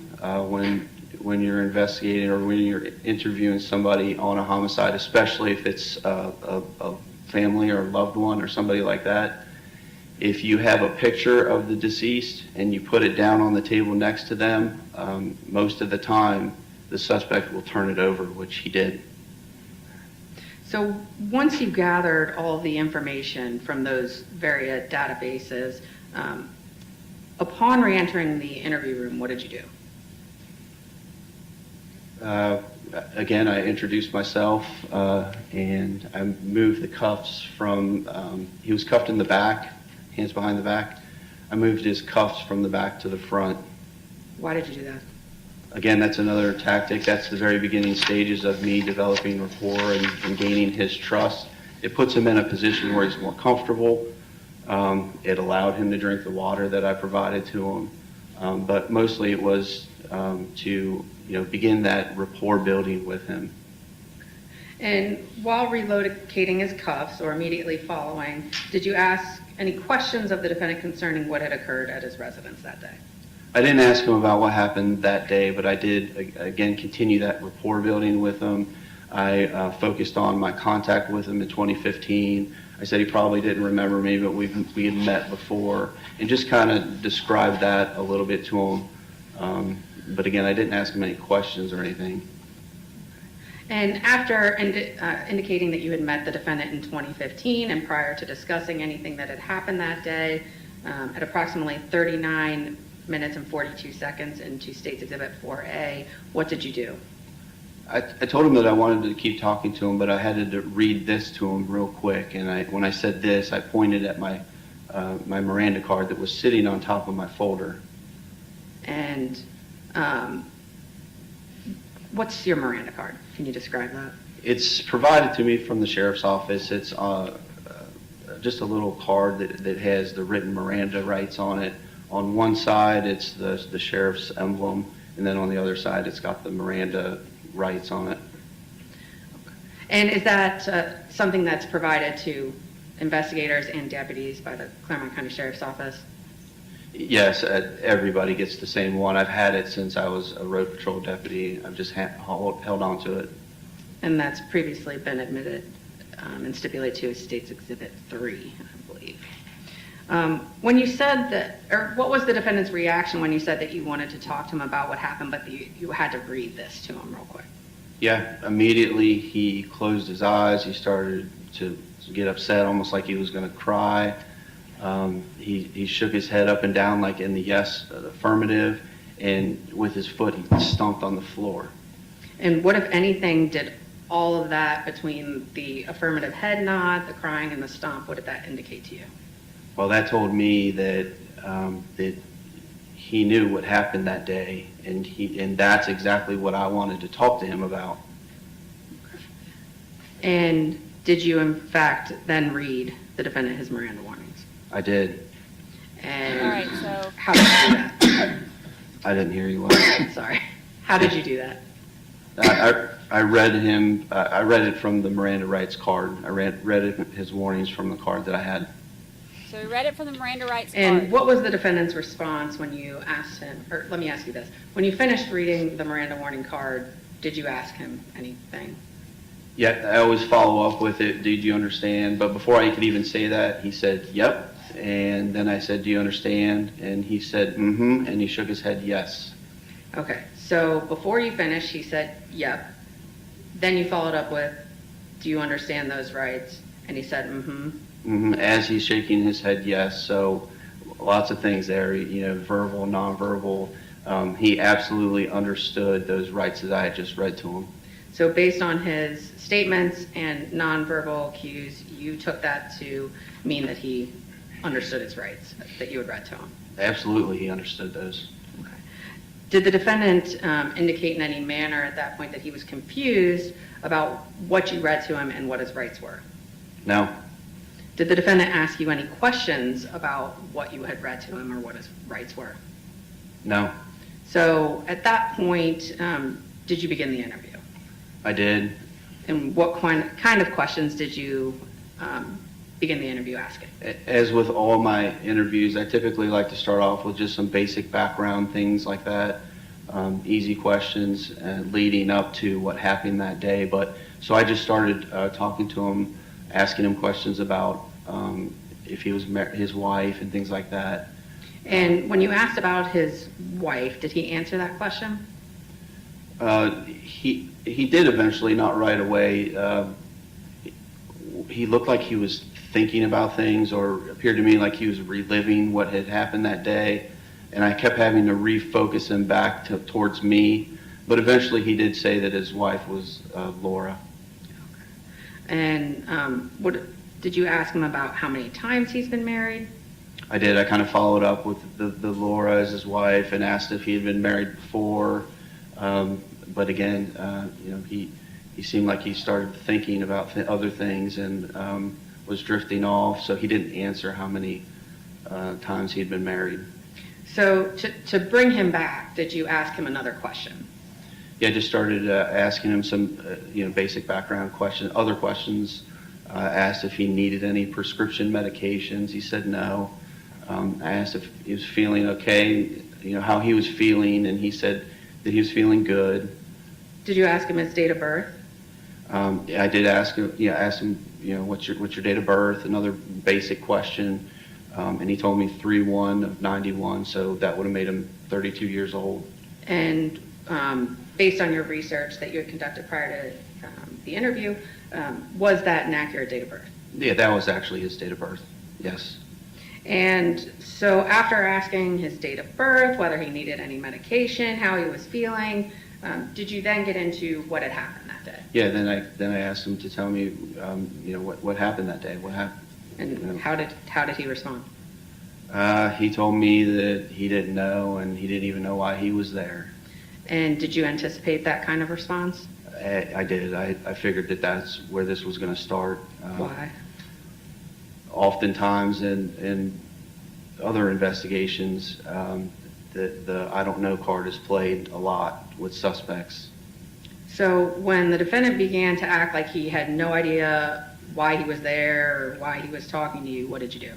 When you're investigating or when you're interviewing somebody on a homicide, especially if it's a family or a loved one or somebody like that, if you have a picture of the deceased and you put it down on the table next to them, most of the time the suspect will turn it over, which he did. So once you gathered all the information from those various databases, upon re-entering the interview room, what did you do? Again, I introduced myself, and I moved the cuffs from, he was cuffed in the back, hands behind the back. I moved his cuffs from the back to the front. Why did you do that? Again, that's another tactic. That's the very beginning stages of me developing rapport and gaining his trust. It puts him in a position where he's more comfortable. It allowed him to drink the water that I provided to him. But mostly it was to begin that rapport building with him. And while relocating his cuffs or immediately following, did you ask any questions of the defendant concerning what had occurred at his residence that day? I didn't ask him about what happened that day, but I did, again, continue that rapport building with him. I focused on my contact with him in 2015. I said he probably didn't remember me, but we had met before, and just kind of described that a little bit to him. But again, I didn't ask him any questions or anything. And after indicating that you had met the defendant in 2015 and prior to discussing anything that had happened that day, at approximately 39 minutes and 42 seconds into State's Exhibit 4A, what did you do? I told him that I wanted to keep talking to him, but I had to read this to him real quick. And when I said this, I pointed at my Miranda card that was sitting on top of my folder. And what's your Miranda card? Can you describe that? It's provided to me from the sheriff's office. It's just a little card that has the written Miranda rights on it. On one side, it's the sheriff's emblem, and then on the other side, it's got the Miranda rights on it. And is that something that's provided to investigators and deputies by the Claremont County Sheriff's Office? Yes, everybody gets the same one. I've had it since I was a road patrol deputy. I've just held on to it. And that's previously been admitted and stipulated to as State's Exhibit 3, I believe. When you said that, or what was the defendant's reaction when you said that you wanted to talk to him about what happened, but you had to read this to him real quick? Yeah, immediately he closed his eyes. He started to get upset, almost like he was going to cry. He shook his head up and down like in the yes, affirmative, and with his foot he stomped on the floor. And what, if anything, did all of that between the affirmative head nod, the crying, and the stomp, what did that indicate to you? Well, that told me that that he knew what happened that day, and that's exactly what I wanted to talk to him about. And did you, in fact, then read the defendant his Miranda warnings? I did. And All right, so how did you do that? I didn't hear you well. Sorry. How did you do that? I read him. I read it from the Miranda rights card. I read his warnings from the card that I had. So we read it from the Miranda rights card. And what was the defendant's response when you asked him, or let me ask you this, when you finished reading the Miranda warning card, did you ask him anything? Yeah, I always follow up with it. Did you understand? But before I could even say that, he said, yep. And then I said, do you understand? And he said, mm-hmm. And he shook his head, yes. Okay, so before you finished, he said, yep. Then you followed up with, do you understand those rights? And he said, mm-hmm. Mm-hmm. As he's shaking his head, yes. So lots of things there, verbal, nonverbal. He absolutely understood those rights that I had just read to him. So based on his statements and nonverbal cues, you took that to mean that he understood his rights that you had read to him? Absolutely, he understood those. Okay. Did the defendant indicate in any manner at that point that he was confused about what you read to him and what his rights were? No. Did the defendant ask you any questions about what you had read to him or what his rights were? No. So at that point, did you begin the interview? I did. And what kind of questions did you begin the interview asking? As with all my interviews, I typically like to start off with just some basic background things like that, easy questions leading up to what happened that day. So I just started talking to him, asking him questions about if he was his wife and things like that. And when you asked about his wife, did he answer that question? He did eventually, not right away. He looked like he was thinking about things, or appeared to me like he was reliving what had happened that day. And I kept having to refocus him back towards me But eventually he did say that his wife was Laura. And did you ask him about how many times he's been married? I did. I kind of followed up with the Laura as his wife and asked if he had been married before. But again, he seemed like he started thinking about other things and was drifting off. So he didn't answer how many times he'd been married. So to bring him back, did you ask him another question? Yeah, I just started asking him some, basic background questions, other questions. Asked if he needed any prescription medications. He said no. I asked if he was feeling okay, how he was feeling, and he said that he was feeling good. Did you ask him his date of birth? I did ask him. Asked him, what's your date of birth? Another basic question, and he told me 3/1 of 91, so that would have made him 32 years old. And based on your research that you had conducted prior to the interview, was that an accurate date of birth? Yeah, that was actually his date of birth. Yes. And so after asking his date of birth, whether he needed any medication, how he was feeling, did you then get into what had happened that day? Yeah, then I asked him to tell me, what happened that day. What happened? And how did he respond? He told me that he didn't know, and he didn't even know why he was there. And did you anticipate that kind of response? I did. I figured that that's where this was going to start. Why? Oftentimes in other investigations, the I don't know card is played a lot with suspects. So when the defendant began to act like he had no idea why he was there or why he was talking to you, what did you do?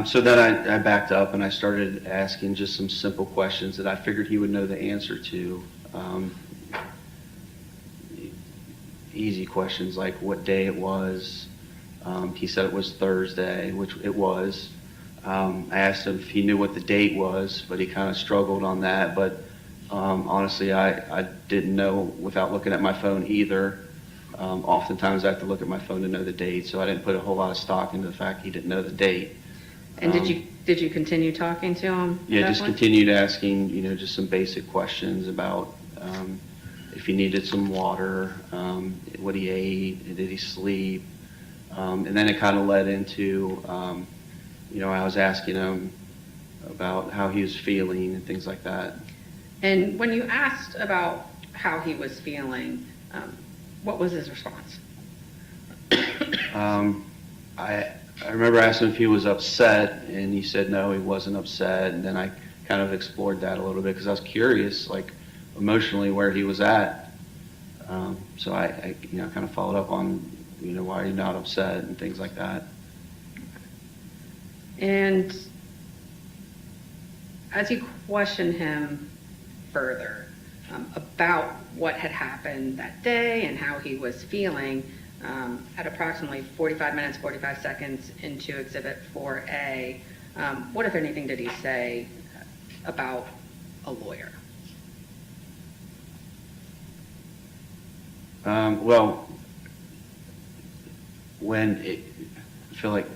So then I backed up and I started asking just some simple questions that I figured he would know the answer to. Easy questions like what day it was. He said it was Thursday, which it was. I asked him if he knew what the date was, but he kind of struggled on that. But honestly, I didn't know without looking at my phone either. Oftentimes I have to look at my phone to know the date, so I didn't put a whole lot of stock into the fact he didn't know the date. And did you continue talking to him? Yeah, just continued asking, just some basic questions about if he needed some water, what he ate, did he sleep, and then it kind of led into, I was asking him about how he was feeling and things like that. And when you asked about how he was feeling, what was his response? I remember asking him if he was upset, and he said no, he wasn't upset. And then I kind of explored that a little bit because I was curious, like emotionally, where he was at. So I kind of followed up on, why are you not upset and things like that. And as you questioned him further about what had happened that day and how he was feeling, at approximately 45 minutes, 45 seconds into Exhibit 4A, what, if anything, did he say about a lawyer? Well, I feel like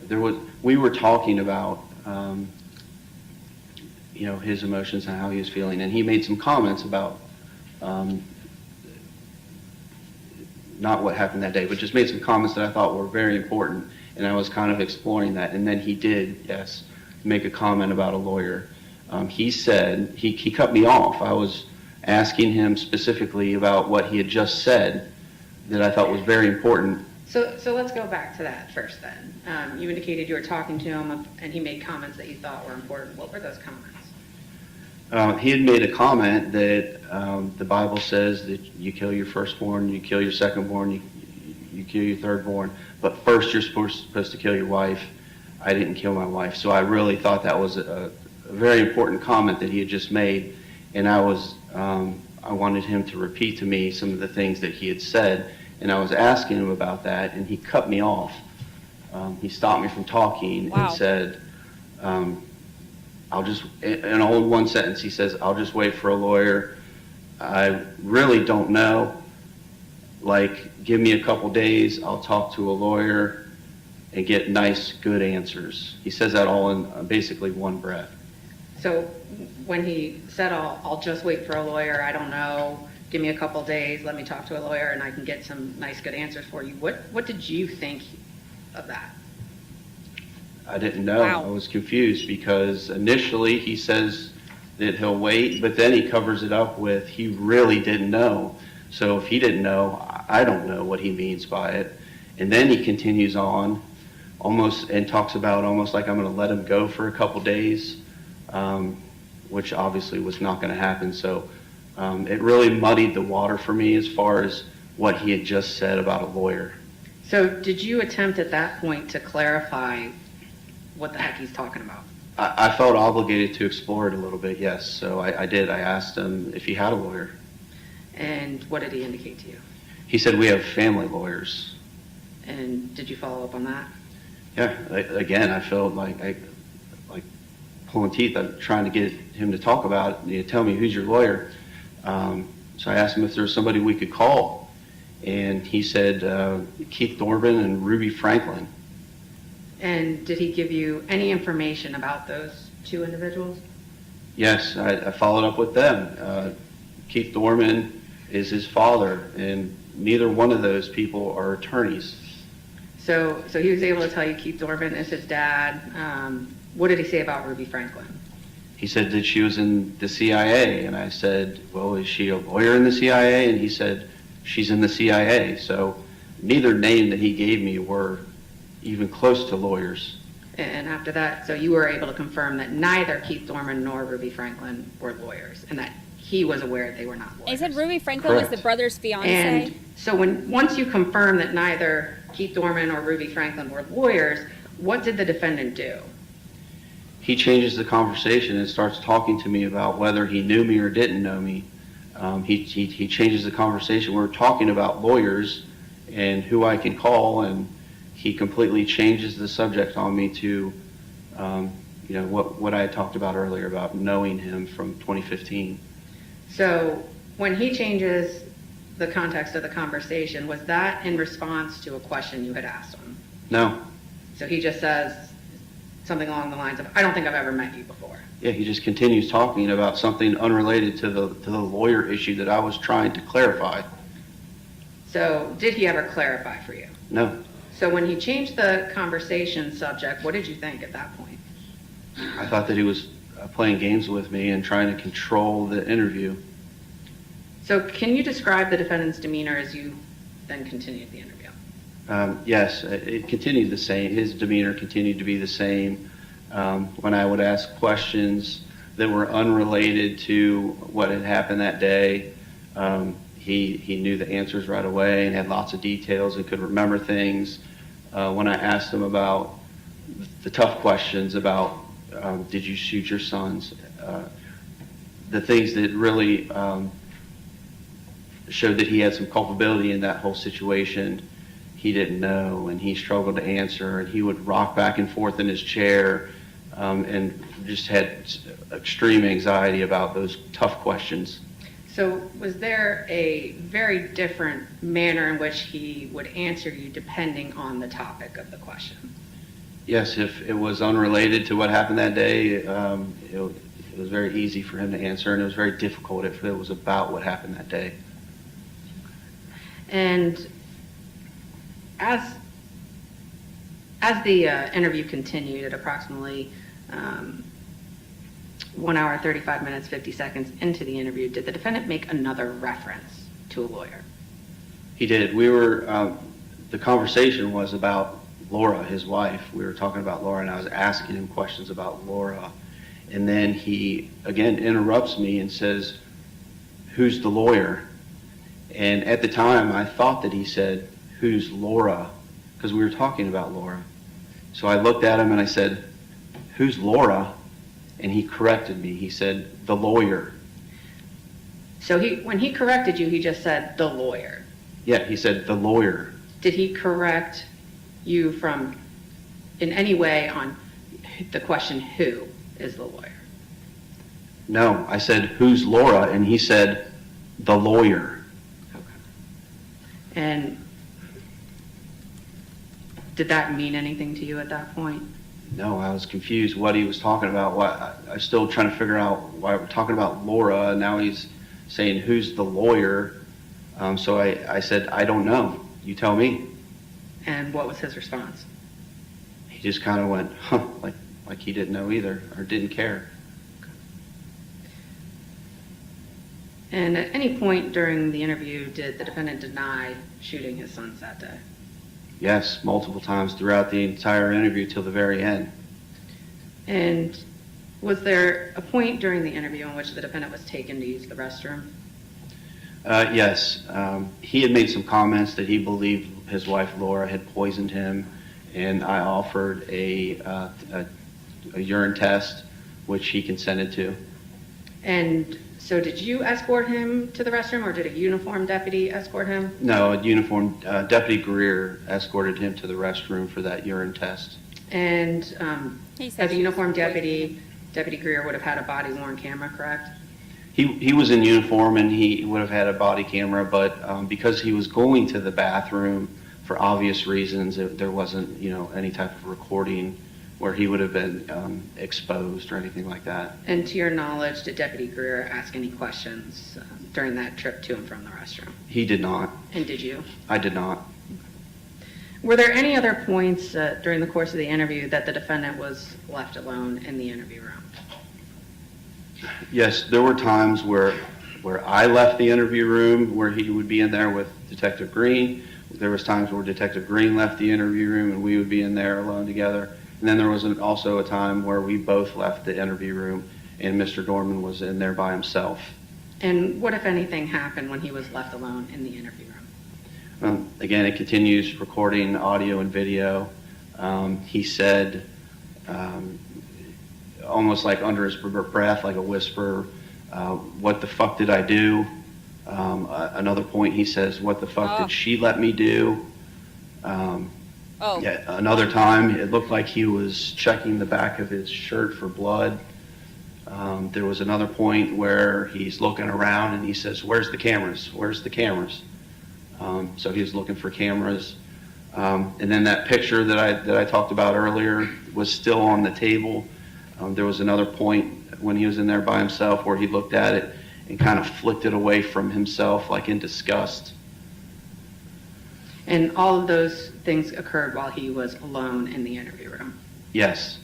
we were talking about, his emotions and how he was feeling, and he made some comments about, not what happened that day, but just made some comments that I thought were very important, and I was kind of exploring that. And then he did, yes, make a comment about a lawyer. He said, he cut me off. I was asking him specifically about what he had just said that I thought was very important. So let's go back to that first then. You indicated you were talking to him and he made comments that you thought were important. What were those comments? He had made a comment that the Bible says that you kill your firstborn, you kill your secondborn, you kill your thirdborn, but first you're supposed to kill your wife. I didn't kill my wife. So I really thought that was a very important comment that he had just made, and I wanted him to repeat to me some of the things that he had said, and I was asking him about that, and he cut me off. He stopped me from talking and said, in all one sentence, he says, I'll just wait for a lawyer. I really don't know. Like, give me a couple days, I'll talk to a lawyer and get nice, good answers. He says that all in basically one breath. So when he said, I'll just wait for a lawyer, I don't know, give me a couple days, let me talk to a lawyer and I can get some nice, good answers for you, what did you think of that? I didn't know. Wow. I was confused because initially he says that he'll wait, but then he covers it up with he really didn't know. So if he didn't know, I don't know what he means by it. And then he continues on almost and talks about almost like I'm going to let him go for a couple days, which obviously was not going to happen. So it really muddied the water for me as far as what he had just said about a lawyer. So did you attempt at that point to clarify what the heck he's talking about? I felt obligated to explore it a little bit, yes. So I did. I asked him if he had a lawyer. And what did he indicate to you? He said, we have family lawyers. And did you follow up on that? Yeah, again, I felt like pulling teeth. I'm trying to get him to talk about it. Tell me, who's your lawyer? So I asked him if there was somebody we could call. And he said, Keith Doerman and Ruby Franklin. And did he give you any information about those two individuals? Yes, I followed up with them. Keith Doerman is his father, and neither one of those people are attorneys. So he was able to tell you Keith Doerman is his dad. What did he say about Ruby Franklin? He said that she was in the CIA, and I said, well, is she a lawyer in the CIA? And he said, she's in the CIA. So neither name that he gave me were even close to lawyers. And after that, so you were able to confirm that neither Keith Doerman nor Ruby Franklin were lawyers, and that he was aware they were not lawyers. I said Ruby Franklin was the brother's fiance. And so once you confirmed that neither Keith Doerman or Ruby Franklin were lawyers, what did the defendant do? He changes the conversation and starts talking to me about whether he knew me or didn't know me. He changes the conversation. We're talking about lawyers and who I can call, and he completely changes the subject on me to, what I had talked about earlier about knowing him from 2015. So when he changes the context of the conversation, was that in response to a question you had asked him? No. So he just says something along the lines of, I don't think I've ever met you before. Yeah, he just continues talking about something unrelated to the lawyer issue that I was trying to clarify. So did he ever clarify for you? No. So when he changed the conversation subject, what did you think at that point? I thought that he was playing games with me and trying to control the interview. So can you describe the defendant's demeanor as you then continued the interview? Yes, it continued the same. His demeanor continued to be the same. When I would ask questions that were unrelated to what had happened that day, he knew the answers right away and had lots of details and could remember things. When I asked him about the tough questions about did you shoot your sons, the things that really showed that he had some culpability in that whole situation, he didn't know, and he struggled to answer, and he would rock back and forth in his chair and just had extreme anxiety about those tough questions. So was there a very different manner in which he would answer you depending on the topic of the question? Yes, if it was unrelated to what happened that day, it was very easy for him to answer, and it was very difficult if it was about what happened that day. And as the interview continued at approximately 1 hour, 35 minutes, 50 seconds into the interview, did the defendant make another reference to a lawyer? He did. The conversation was about Laura, his wife. We were talking about Laura, and I was asking him questions about Laura. And then he, again, interrupts me and says, who's the lawyer? And at the time, I thought that he said, who's Laura? Because we were talking about Laura. So I looked at him and I said, who's Laura? And he corrected me. He said, the lawyer. So when he corrected you, he just said, the lawyer. Yeah, he said, the lawyer. Did he correct you in any way on the question, who is the lawyer? No, I said, who's Laura? And he said, the lawyer. Okay. And did that mean anything to you at that point? No, I was confused what he was talking about. I'm still trying to figure out why we're talking about Laura. Now he's saying, who's the lawyer? So I said, I don't know. You tell me. And what was his response? He just kind of went, huh, like he didn't know either or didn't care. And at any point during the interview, did the defendant deny shooting his sons that day? Yes, multiple times throughout the entire interview till the very end. And was there a point during the interview in which the defendant was taken to use the restroom? Yes. He had made some comments that he believed his wife Laura had poisoned him, and I offered a urine test, which he consented to. And so did you escort him to the restroom, or did a uniformed deputy escort him? No, a uniformed Deputy Greer escorted him to the restroom for that urine test. And as a uniformed deputy, Deputy Greer would have had a body-worn camera, correct? He was in uniform and he would have had a body camera, but because he was going to the bathroom for obvious reasons, there wasn't, any type of recording where he would have been exposed or anything like that. And to your knowledge, did Deputy Greer ask any questions during that trip to and from the restroom? He did not. And did you? I did not. Were there any other points during the course of the interview that the defendant was left alone in the interview room? Yes, there were times where I left the interview room where he would be in there with Detective Green. There was times where Detective Green left the interview room and we would be in there alone together. And then there was also a time where we both left the interview room and Mr. Doerman was in there by himself. And what, if anything, happened when he was left alone in the interview room? Again, it continues recording audio and video. He said, almost like under his breath, like a whisper, what the fuck did I do? Another point he says, what the fuck did she let me do? Yeah, another time, it looked like he was checking the back of his shirt for blood. There was another point where he's looking around and he says, where's the cameras? Where's the cameras? So he was looking for cameras. And then that picture that I talked about earlier was still on the table. There was another point when he was in there by himself where he looked at it and kind of flicked it away from himself, like in disgust. And all of those things occurred while he was alone in the interview room? Yes.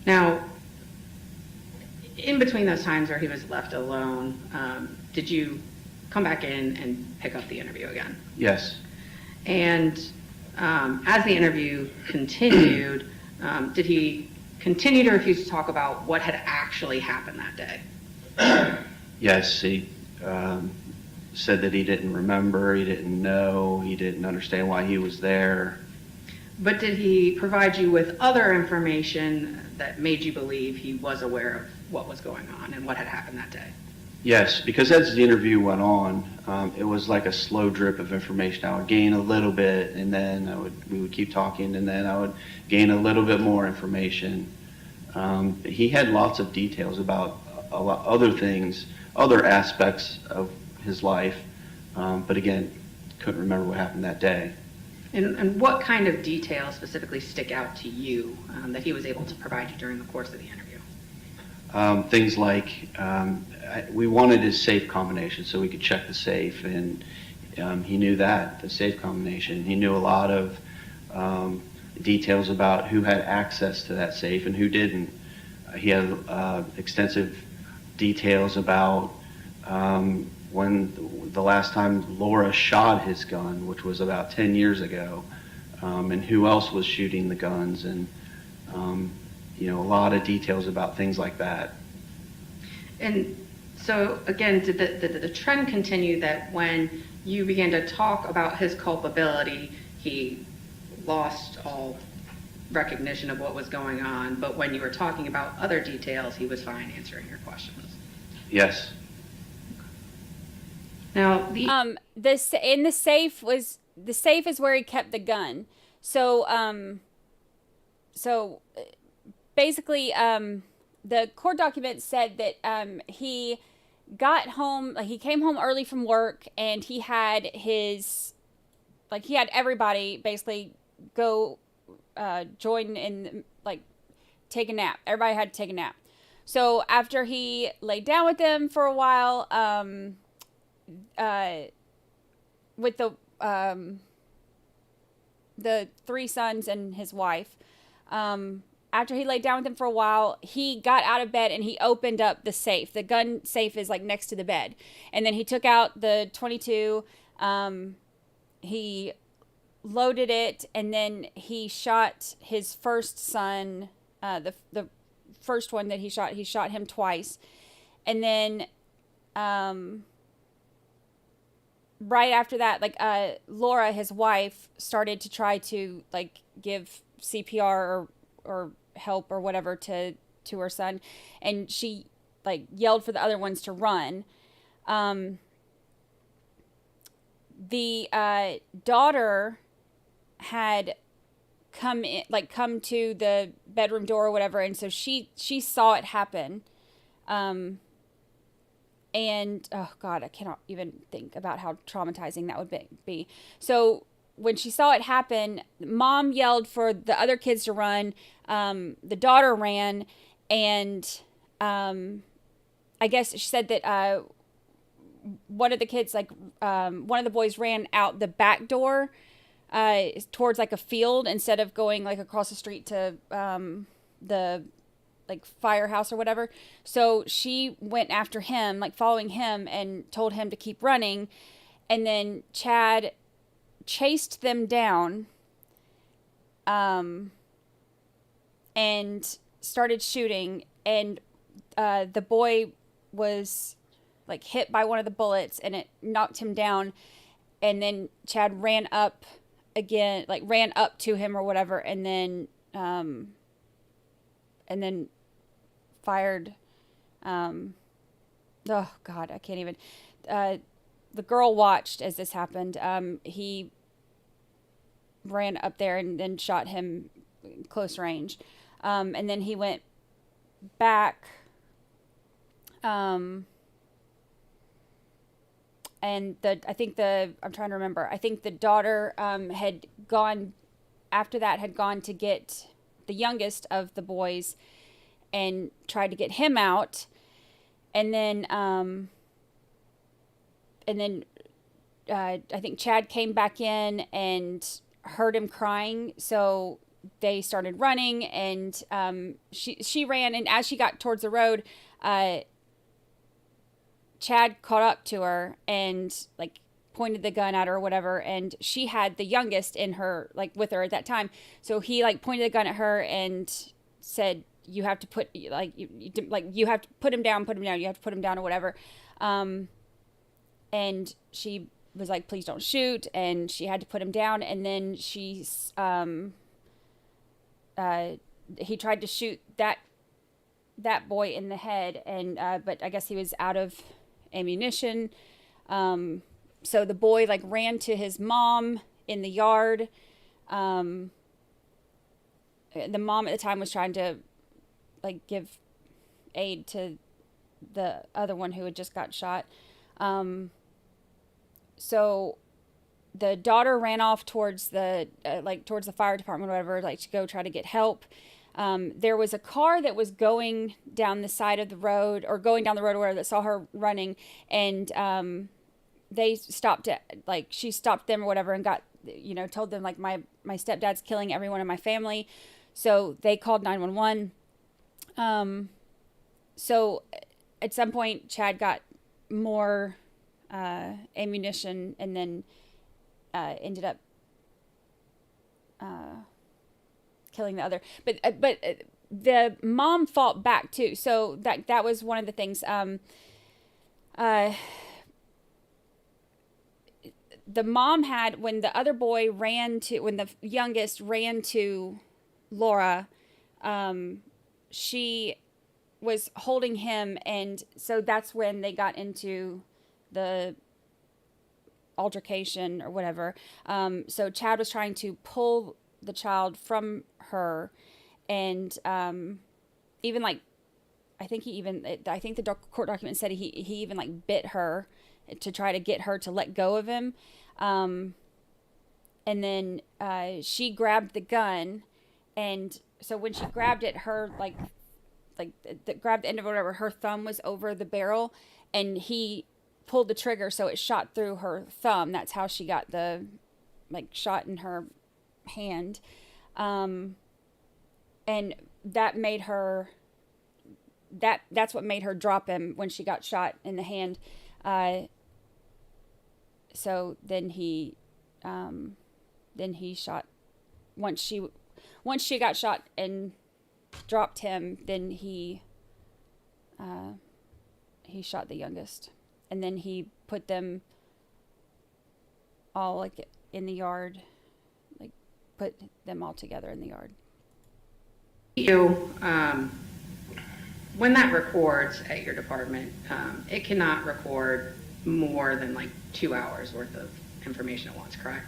Now, in between those times where he was left alone, did you come back in and pick up the interview again? Yes. And as the interview continued, did he continue to refuse to talk about what had actually happened that day? Yes, he said that he didn't remember, he didn't know, he didn't understand why he was there. But did he provide you with other information that made you believe he was aware of what was going on and what had happened that day? Yes, because as the interview went on, it was like a slow drip of information. I would gain a little bit, and then we would keep talking, and then I would gain a little bit more information. He had lots of details about a lot other things, other aspects of his life, but again, couldn't remember what happened that day. And what kind of details specifically stick out to you that he was able to provide you during the course of the interview? Things like we wanted his safe combination so we could check the safe, and he knew that, the safe combination. He knew a lot of details about who had access to that safe and who didn't. He had extensive details about when the last time Laura shot his gun, which was about 10 years ago, and who else was shooting the guns, and a lot of details about things like that. And so, again, did the trend continue that when you began to talk about his culpability, he lost all recognition of what was going on, but when you were talking about other details, he was fine answering your questions? Yes. Now, the safe is where he kept the gun. So basically, the court document said that he got home, like he came home early from work, and he had everybody basically go join in, like, take a nap. Everybody had to take a nap. So after he laid down with them for a while, with the 3 sons and his wife, after he laid down with them for a while, he got out of bed and he opened up the safe. The gun safe is like next to the bed. And then he took out the .22, he loaded it, and then he shot his first son, the first one that he shot him twice. And then right after that, like, Laura, his wife, started to try to, like, give CPR or help or whatever to her son, and she, like, yelled for the other ones to run. The daughter had come to the bedroom door or whatever, and so she saw it happen. And oh God, I cannot even think about how traumatizing that would be. So when she saw it happen, mom yelled for the other kids to run. The daughter ran, and I guess she said that one of the kids, like, one of the boys ran out the back door towards, like, a field instead of going, like, across the street to the, like, firehouse or whatever. So she went after him, like, following him, and told him to keep running. And then Chad chased them down and started shooting. And the boy was, like, hit by one of the bullets, and it knocked him down. And then Chad ran up again, like, ran up to him or whatever, and then fired. Oh God, I can't even. The girl watched as this happened. He ran up there and then shot him close range, and then he went back. And I'm trying to remember. I think the daughter had gone to get the youngest of the boys and tried to get him out. And then I think Chad came back in and heard him crying. So they started running, and she ran. And as she got towards the road, Chad caught up to her and, like, pointed the gun at her or whatever. And she had the youngest in her, like, with her at that time. So he, like, pointed the gun at her and said, you have to put, like, you have to put him down, you have to put him down or whatever. And she was like, please don't shoot. And she had to put him down. And then he tried to shoot that boy in the head. And, but I guess he was out of ammunition. So the boy, like, ran to his mom in the yard. The mom at the time was trying to, like, give aid to the other one who had just got shot. So the daughter ran off towards the fire department or whatever, like, to go try to get help. There was a car that was going down the side of the road, or going down the road or whatever, that saw her running, and they stopped it. Like, she stopped them or whatever, and got, told them, like, my stepdad's killing everyone in my family. So they called 911. So at some point, Chad got more ammunition, and then ended up killing the other. But the mom fought back too. So that was one of the things. The mom had, when the other boy when the youngest ran to Laura, she was holding him, and so that's when they got into the altercation or whatever. So Chad was trying to pull the child from her, and even, like, I think the court document said he even, like, bit her to try to get her to let go of him. And then she grabbed the gun And so when she grabbed it, her grabbed the end of it, whatever, her thumb was over the barrel, and he pulled the trigger so it shot through her thumb. That's how she got the shot in her hand. And that made her that's what made her drop him when she got shot in the hand. So then he shot once she got shot and dropped him, then he shot the youngest, and then he put them all in the yard, put them all together in the yard. When that records at your department, it cannot record more than 2 hours worth of information at once, correct?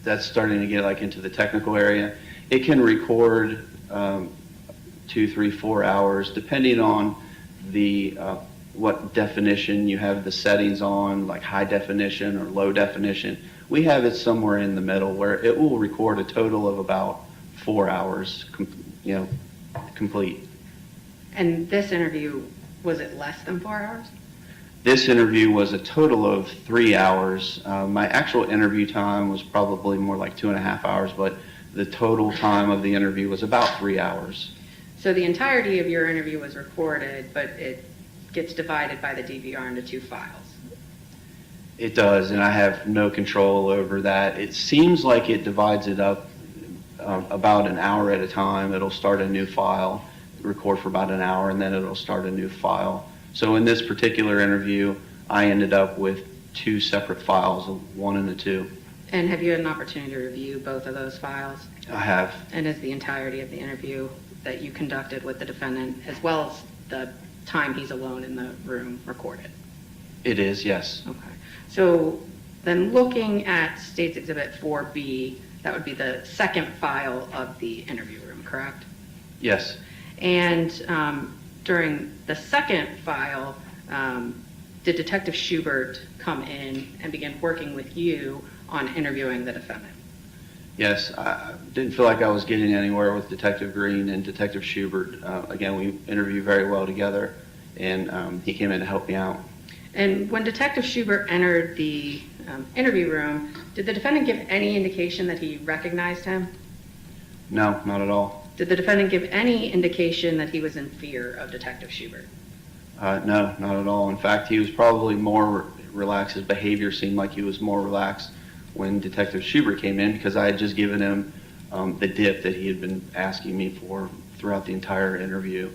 That's starting to get into the technical area. It can record 2, 3, 4 hours, depending on what definition you have the settings on, like high definition or low definition. We have it somewhere in the middle where it will record a total of about 4 hours, complete. And this interview, was it less than 4 hours? This interview was a total of 3 hours. My actual interview time was probably more like 2.5 hours, but the total time of the interview was about 3 hours. So the entirety of your interview was recorded, but it gets divided by the DVR into 2 files. It does, and I have no control over that. It seems like it divides it up about an hour at a time. It'll start a new file, record for about an hour, and then it'll start a new file. So in this particular interview, I ended up with 2 separate files, a 1 and a 2. And have you had an opportunity to review both of those files? I have. And is the entirety of the interview that you conducted with the defendant, as well as the time he's alone in the room, recorded? It is, yes. Okay. So then looking at State's Exhibit 4B, that would be the second file of the interview room, correct? Yes. And during the second file, did Detective Schubert come in and begin working with you on interviewing the defendant? Yes, I didn't feel like I was getting anywhere with Detective Green and Detective Schubert. Again, we interviewed very well together, and he came in to help me out. And when Detective Schubert entered the interview room, did the defendant give any indication that he recognized him? No, not at all. Did the defendant give any indication that he was in fear of Detective Schubert? No, not at all. In fact, he was probably more relaxed. His behavior seemed like he was more relaxed when Detective Schubert came in, because I had just given him the dip that he had been asking me for throughout the entire interview.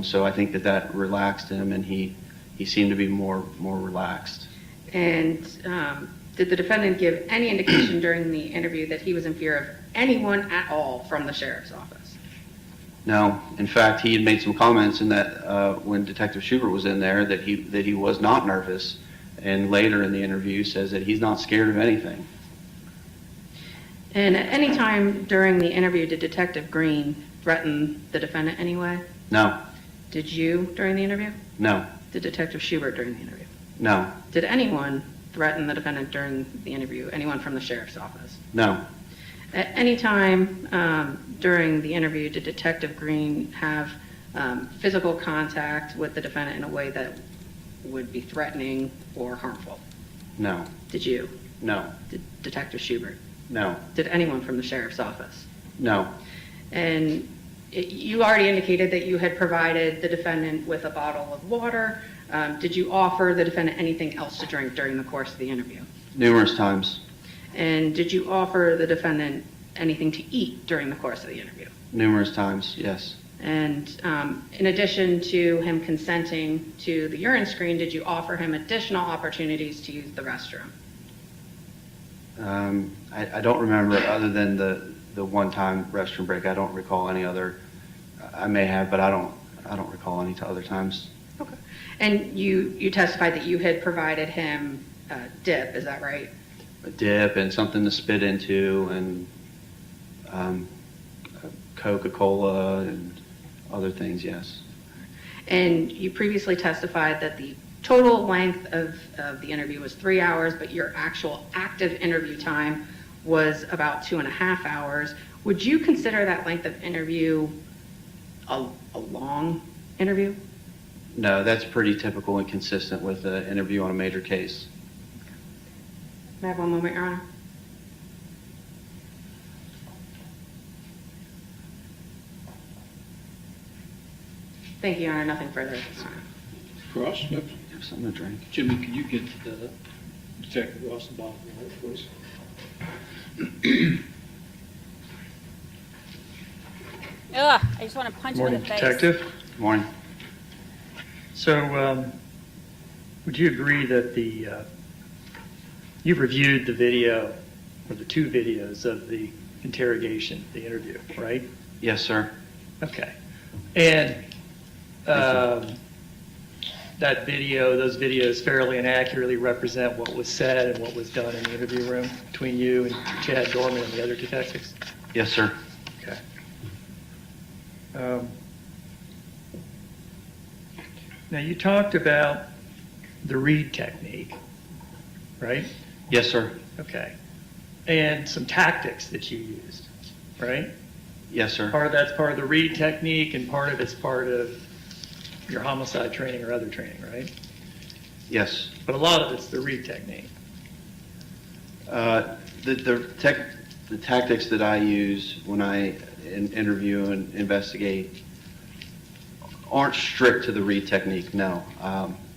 So I think that relaxed him, and he seemed to be more relaxed. And did the defendant give any indication during the interview that he was in fear of anyone at all from the sheriff's office? No. In fact, he had made some comments in that when Detective Schubert was in there that he was not nervous, and later in the interview says that he's not scared of anything. And at any time during the interview, did Detective Green threaten the defendant anyway? No. Did you during the interview? No. Did Detective Schubert during the interview? No. Did anyone threaten the defendant during the interview? Anyone from the sheriff's office? No. At any time during the interview, did Detective Green have physical contact with the defendant in a way that would be threatening or harmful? No. Did you? No. Did Detective Schubert? No. Did anyone from the sheriff's office? No. And you already indicated that you had provided the defendant with a bottle of water. Did you offer the defendant anything else to drink during the course of the interview? Numerous times. And did you offer the defendant anything to eat during the course of the interview? Numerous times, yes. And in addition to him consenting to the urine screen, did you offer him additional opportunities to use the restroom? I don't remember, other than the one-time restroom break. I don't recall any other. I may have, but I don't recall any other times. Okay. And you testified that you had provided him dip, is that right? A dip and something to spit into, and Coca-Cola and other things, yes. And you previously testified that the total length of the interview was 3 hours, but your actual active interview time was about 2.5 hours. Would you consider that length of interview a long interview? No, that's pretty typical and consistent with an interview on a major case. May I have one moment, Your Honor? Thank you, Your Honor. Nothing further at this time. Ross, yep. Have something to drink. Jimmy, can you get Detective Ross the bottom of the please? Ugh, I just want to punch him in Morning, the face. Detective. Morning. So, would you agree that you've reviewed the video, or the 2 videos of the interrogation, the interview, right? Yes, sir. Okay. And that video, those videos fairly and accurately represent what was said and what was done in the interview room between you and Chad Doerman and the other detectives? Yes, sir. Okay. Now, you talked about the read technique, right? Yes, sir. Okay. And some tactics that you used, right? Yes, sir. That's part of the read technique, and part of it's part of your homicide training or other training, right? Yes. But a lot of it's the read technique. The tactics that I use when I interview and investigate aren't strict to the read technique, no.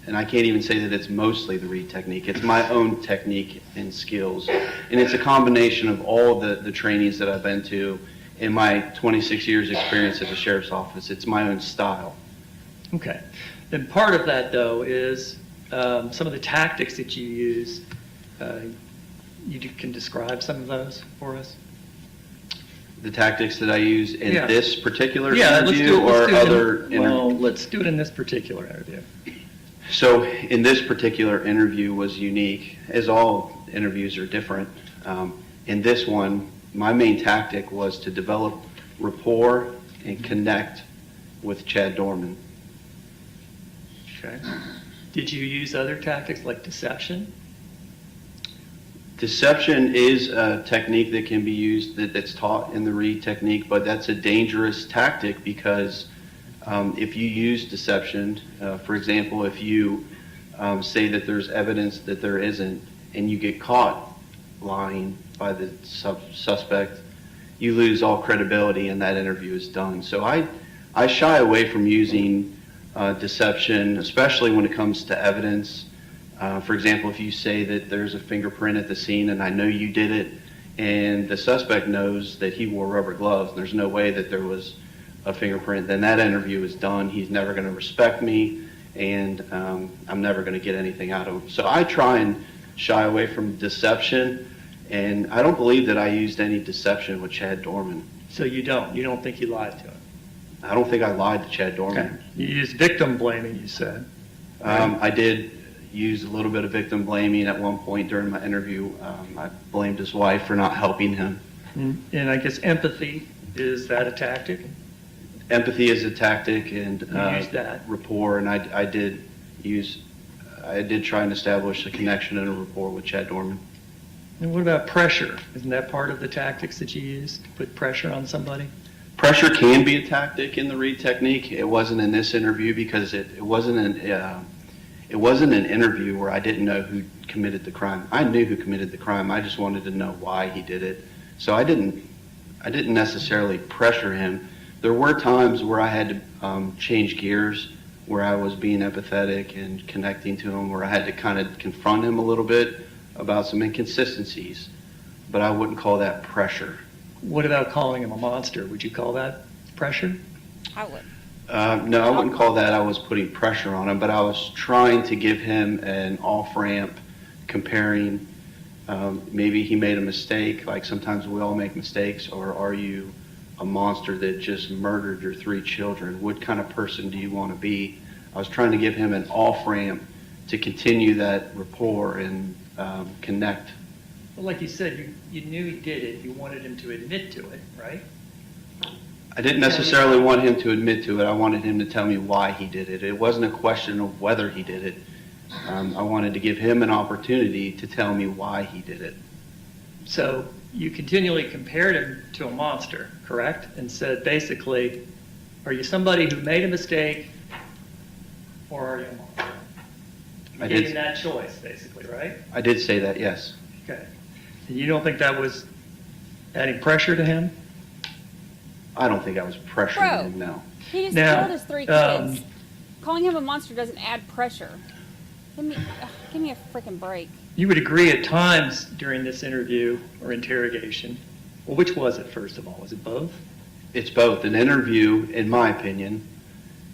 And I can't even say that it's mostly the read technique. It's my own technique and skills. And it's a combination of all the trainings that I've been to in my 26 years experience at the sheriff's office. It's my own style. Okay. Then part of that, though, is some of the tactics that you use. You can describe some of those for us? The tactics that I use in Yeah. this particular Yeah, interview let's do it in this particular interview. So in this particular interview was unique, as all interviews are different. In this one, my main tactic was to develop rapport and connect with Chad Doerman. Okay. Did you use other tactics like deception? Deception is a technique that can be used, that's taught in the read technique, but that's a dangerous tactic because if you use deception, for example, if you say that there's evidence that there isn't and you get caught lying by the suspect, you lose all credibility and that interview is done. So I shy away from using deception, especially when it comes to evidence. For example, if you say that there's a fingerprint at the scene and I know you did it and the suspect knows that he wore rubber gloves and there's no way that there was a fingerprint, then that interview is done. He's never going to respect me and I'm never going to get anything out of him. So I try and shy away from deception, and I don't believe that I used any deception with Chad Doerman. So you don't think you lied to him? I don't think I lied to Chad Doerman. Okay. You used victim blaming, you said. I did use a little bit of victim blaming at one point during my interview. I blamed his wife for not helping him. And I guess empathy, is that a tactic? Empathy is a tactic, and You used that. rapport, and I did try and establish a connection and a rapport with Chad Doerman. And what about pressure? Isn't that part of the tactics that you use, to put pressure on somebody? Pressure can be a tactic in the read technique. It wasn't in this interview because it wasn't an interview where I didn't know who committed the crime. I knew who committed the crime. I just wanted to know why he did it. So I didn't necessarily pressure him. There were times where I had to change gears, where I was being empathetic and connecting to him, where I had to kind of confront him a little bit about some inconsistencies. But I wouldn't call that pressure. What about calling him a monster? Would you call that pressure? I would. No, I wouldn't call that I was putting pressure on him, but I was trying to give him an off-ramp, comparing maybe he made a mistake, like sometimes we all make mistakes, or are you a monster that just murdered your 3 children? What kind of person do you want to be? I was trying to give him an off-ramp to continue that rapport and connect. Well, like you said, you knew he did it. You wanted him to admit to it, right? I didn't necessarily want him to admit to it. I wanted him to tell me why he did it. It wasn't a question of whether he did it. I wanted to give him an opportunity to tell me why he did it. So you continually compared him to a monster, correct? And said, basically, are you somebody who made a mistake, or are you a monster? You gave him that choice, basically, right? I did say that, yes. Okay. And you don't think that was adding pressure to him? I don't think I was pressuring him, no. He just killed his 3 kids. Calling him a monster doesn't add pressure. Give me a freaking break. You would agree at times during this interview or interrogation. Well, which was it, first of all? Was it both? It's both. An interview, in my opinion,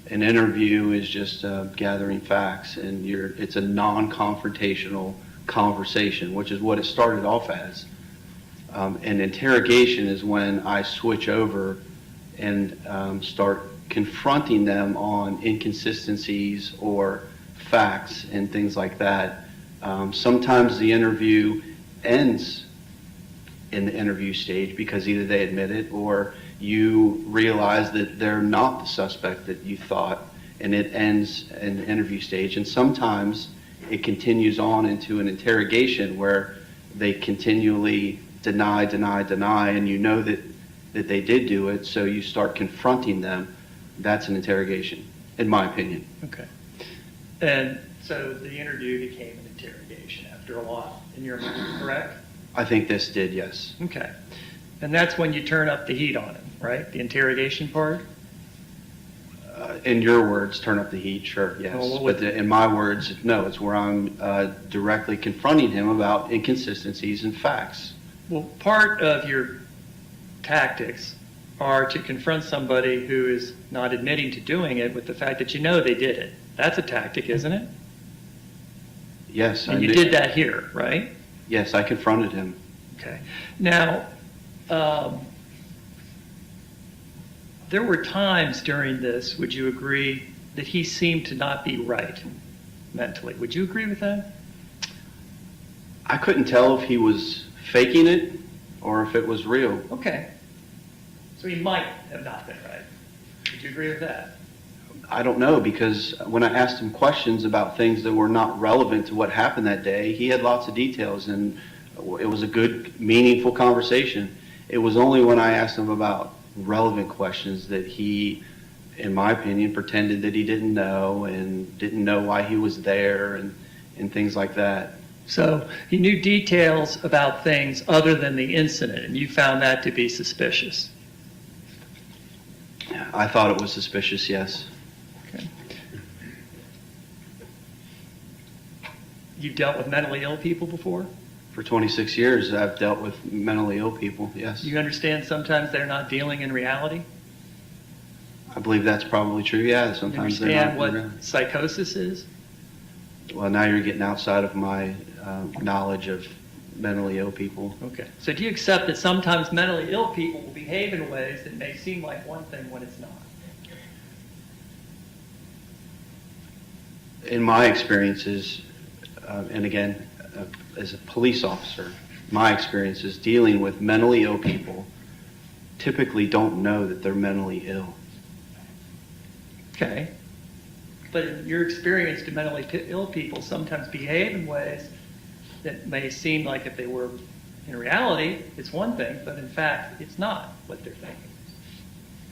an interview is just gathering facts, and it's a non-confrontational conversation, which is what it started off as. An interrogation is when I switch over and start confronting them on inconsistencies or facts and things like that. Sometimes the interview ends in the interview stage because either they admit it or you realize that they're not the suspect that you thought, and it ends in the interview stage. And sometimes it continues on into an interrogation where they continually deny, and you know that they did do it, so you start confronting them. That's an interrogation, in my opinion. Okay. And so the interview became an interrogation after a while, in your mind, correct? I think this did, yes. Okay. And that's when you turn up the heat on him, right? The interrogation part? In your words, turn up the heat, sure, yes. But in my words, no, it's where I'm directly confronting him about inconsistencies and facts. Well, part of your tactics are to confront somebody who is not admitting to doing it with the fact that you know they did it. That's a tactic, isn't it? Yes. And you did that here, right? Yes, I confronted him. Okay. Now, there were times during this, would you agree, that he seemed to not be right mentally? Would you agree with that? I couldn't tell if he was faking it or if it was real. Okay. So he might have not been right. Would you agree with that? I don't know, because when I asked him questions about things that were not relevant to what happened that day, he had lots of details, and it was a good, meaningful conversation. It was only when I asked him about relevant questions that he, in my opinion, pretended that he didn't know and didn't know why he was there and things like that. So he knew details about things other than the incident, and you found that to be suspicious. I thought it was suspicious, yes. Okay. You've dealt with mentally ill people before? For 26 years, I've dealt with mentally ill people, yes. You understand sometimes they're not dealing in reality? I believe that's probably true, yeah. Sometimes they're not. You understand what psychosis is? Well, now you're getting outside of my knowledge of mentally ill people. Okay. So do you accept that sometimes mentally ill people will behave in ways that may seem like one thing when it's not? In my experiences, and again, as a police officer, my experiences dealing with mentally ill people typically don't know that they're mentally ill. Okay. But in your experience, do mentally ill people sometimes behave in ways that may seem like if they were in reality, it's one thing, but in fact, it's not what they're thinking?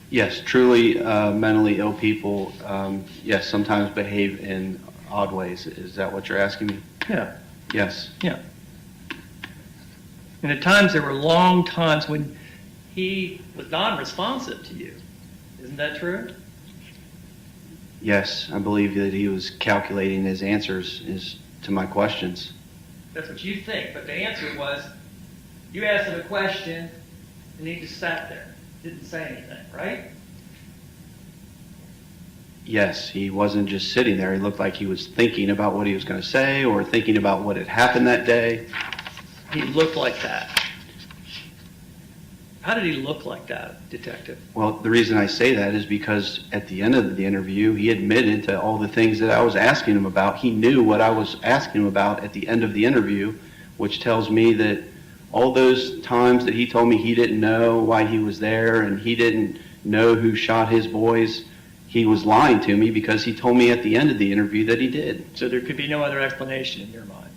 Yes, truly mentally ill people, yes, sometimes behave in odd ways. Is that what you're asking me? Yeah. Yes. Yeah. And at times there were long times when he was non-responsive to you. Isn't that true? Yes, I believe that he was calculating his answers to my questions. That's what you think, but the answer was, you asked him a question, and he just sat there, didn't say anything, right? Yes, he wasn't just sitting there. He looked like he was thinking about what he was going to say or thinking about what had happened that day. He looked like that. How did he look like that, Detective? Well, the reason I say that is because at the end of the interview, he admitted to all the things that I was asking him about. He knew what I was asking him about at the end of the interview, which tells me that all those times that he told me he didn't know why he was there and he didn't know who shot his boys, he was lying to me because he told me at the end of the interview that he did. So there could be no other explanation in your mind?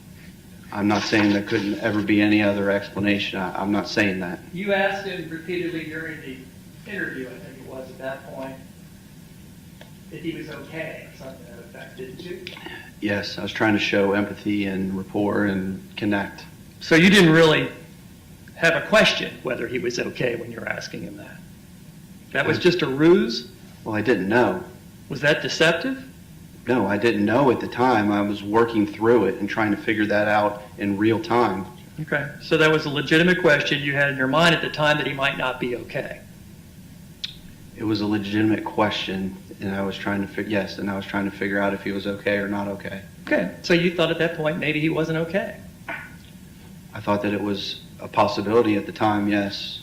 I'm not saying there couldn't ever be any other explanation. I'm not saying that. You asked him repeatedly during the interview, I think it was at that point, that he was okay, something to that effect, didn't you? Yes, I was trying to show empathy and rapport and connect. So you didn't really have a question whether he was okay when you were asking him that? That was just a ruse? Well, I didn't know. Was that deceptive? No, I didn't know at the time. I was working through it and trying to figure that out in real time. Okay, so that was a legitimate question you had in your mind at the time that he might not be okay. It was a legitimate question, and I was trying to figure out if he was okay or not okay. Okay, so you thought at that point maybe he wasn't okay. I thought that it was a possibility at the time, yes.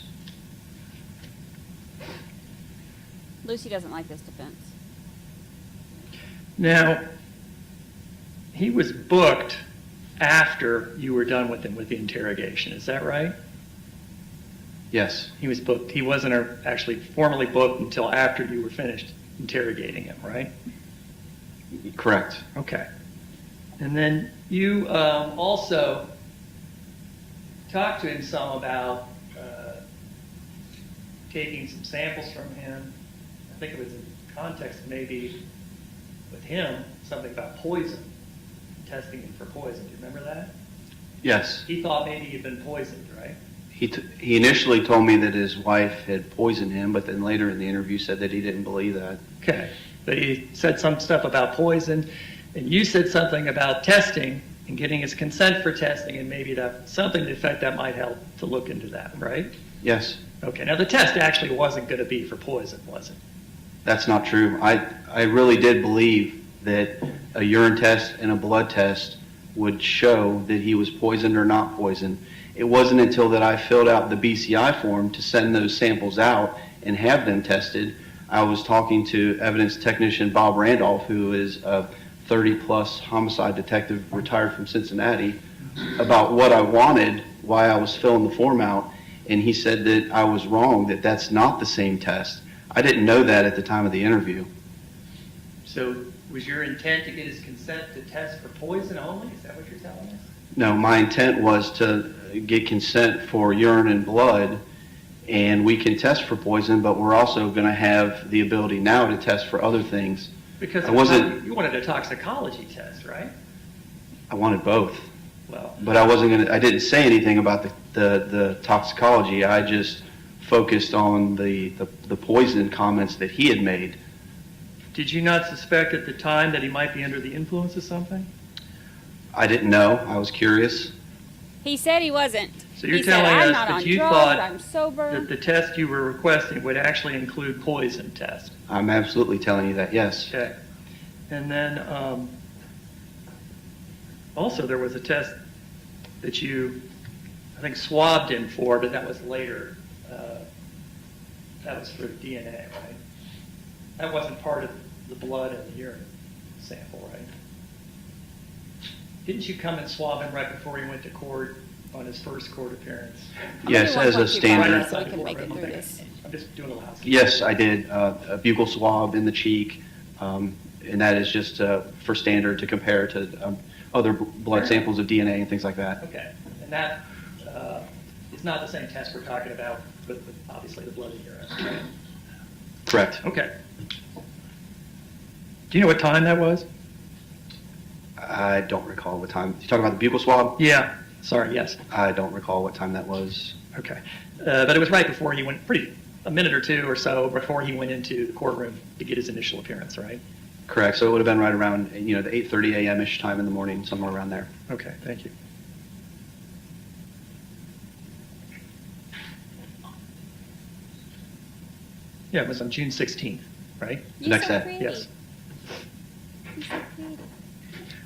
Lucy doesn't like this defense. Now, he was booked after you were done with him with the interrogation, is that right? Yes. He was booked. He wasn't actually formally booked until after you were finished interrogating him, right? Correct. Okay. And then you also talked to him some about taking some samples from him. I think it was in context maybe with him, something about poison, testing him for poison. Do you remember that? Yes. He thought maybe he'd been poisoned, right? He initially told me that his wife had poisoned him, but then later in the interview said that he didn't believe that. Okay. But he said some stuff about poison, and you said something about testing and getting his consent for testing, and maybe that something to the effect that might help to look into that, right? Yes. Okay. Now the test actually wasn't going to be for poison, was it? That's not true. I really did believe that a urine test and a blood test would show that he was poisoned or not poisoned. It wasn't until that I filled out the BCI form to send those samples out and have them tested. I was talking to evidence technician Bob Randolph, who is a 30-plus homicide detective retired from Cincinnati, about what I wanted, why I was filling the form out, and he said that I was wrong, that that's not the same test. I didn't know that at the time of the interview. So was your intent to get his consent to test for poison only? Is that what you're telling us? No, my intent was to get consent for urine and blood, and we can test for poison, but we're also going to have the ability now to test for other things. Because you wanted a toxicology test, right? I wanted both. Well, but I didn't say anything about the toxicology. I just focused on the poison comments that he had made. Did you not suspect at the time that he might be under the influence of something? I didn't know. I was curious. He said he wasn't. So you're he telling said, I'm us not that on you drugs, thought I'm sober. that the test you were requesting would actually include poison test. I'm absolutely telling you that, yes. Okay. And then also there was a test that you, I think, swabbed him for, but that was later. That was for DNA, right? That wasn't part of the blood and the urine sample, right? Didn't you come and swab him right before he went to court on his first court appearance? Yes, as a standard. So we can make it through this. I'm just doing a little housekeeping. Yes, I did. A buccal swab in the cheek, and that is just for standard to compare to other blood samples of DNA and things like that. Okay, and that is not the same test we're talking about with obviously the blood and urine, right? Correct. Okay. Do you know what time that was? I don't recall what time. You talking about the buccal swab? Yeah. Sorry, yes. I don't recall what time that was. Okay. But it was right before he went, a minute or two or so before he went into the courtroom to get his initial appearance, right? Correct. So it would have been right around, the 8:30 a.m.-ish time in the morning, somewhere around there. Okay, thank you. Yeah, it was on June 16th, right? The next day. Yes.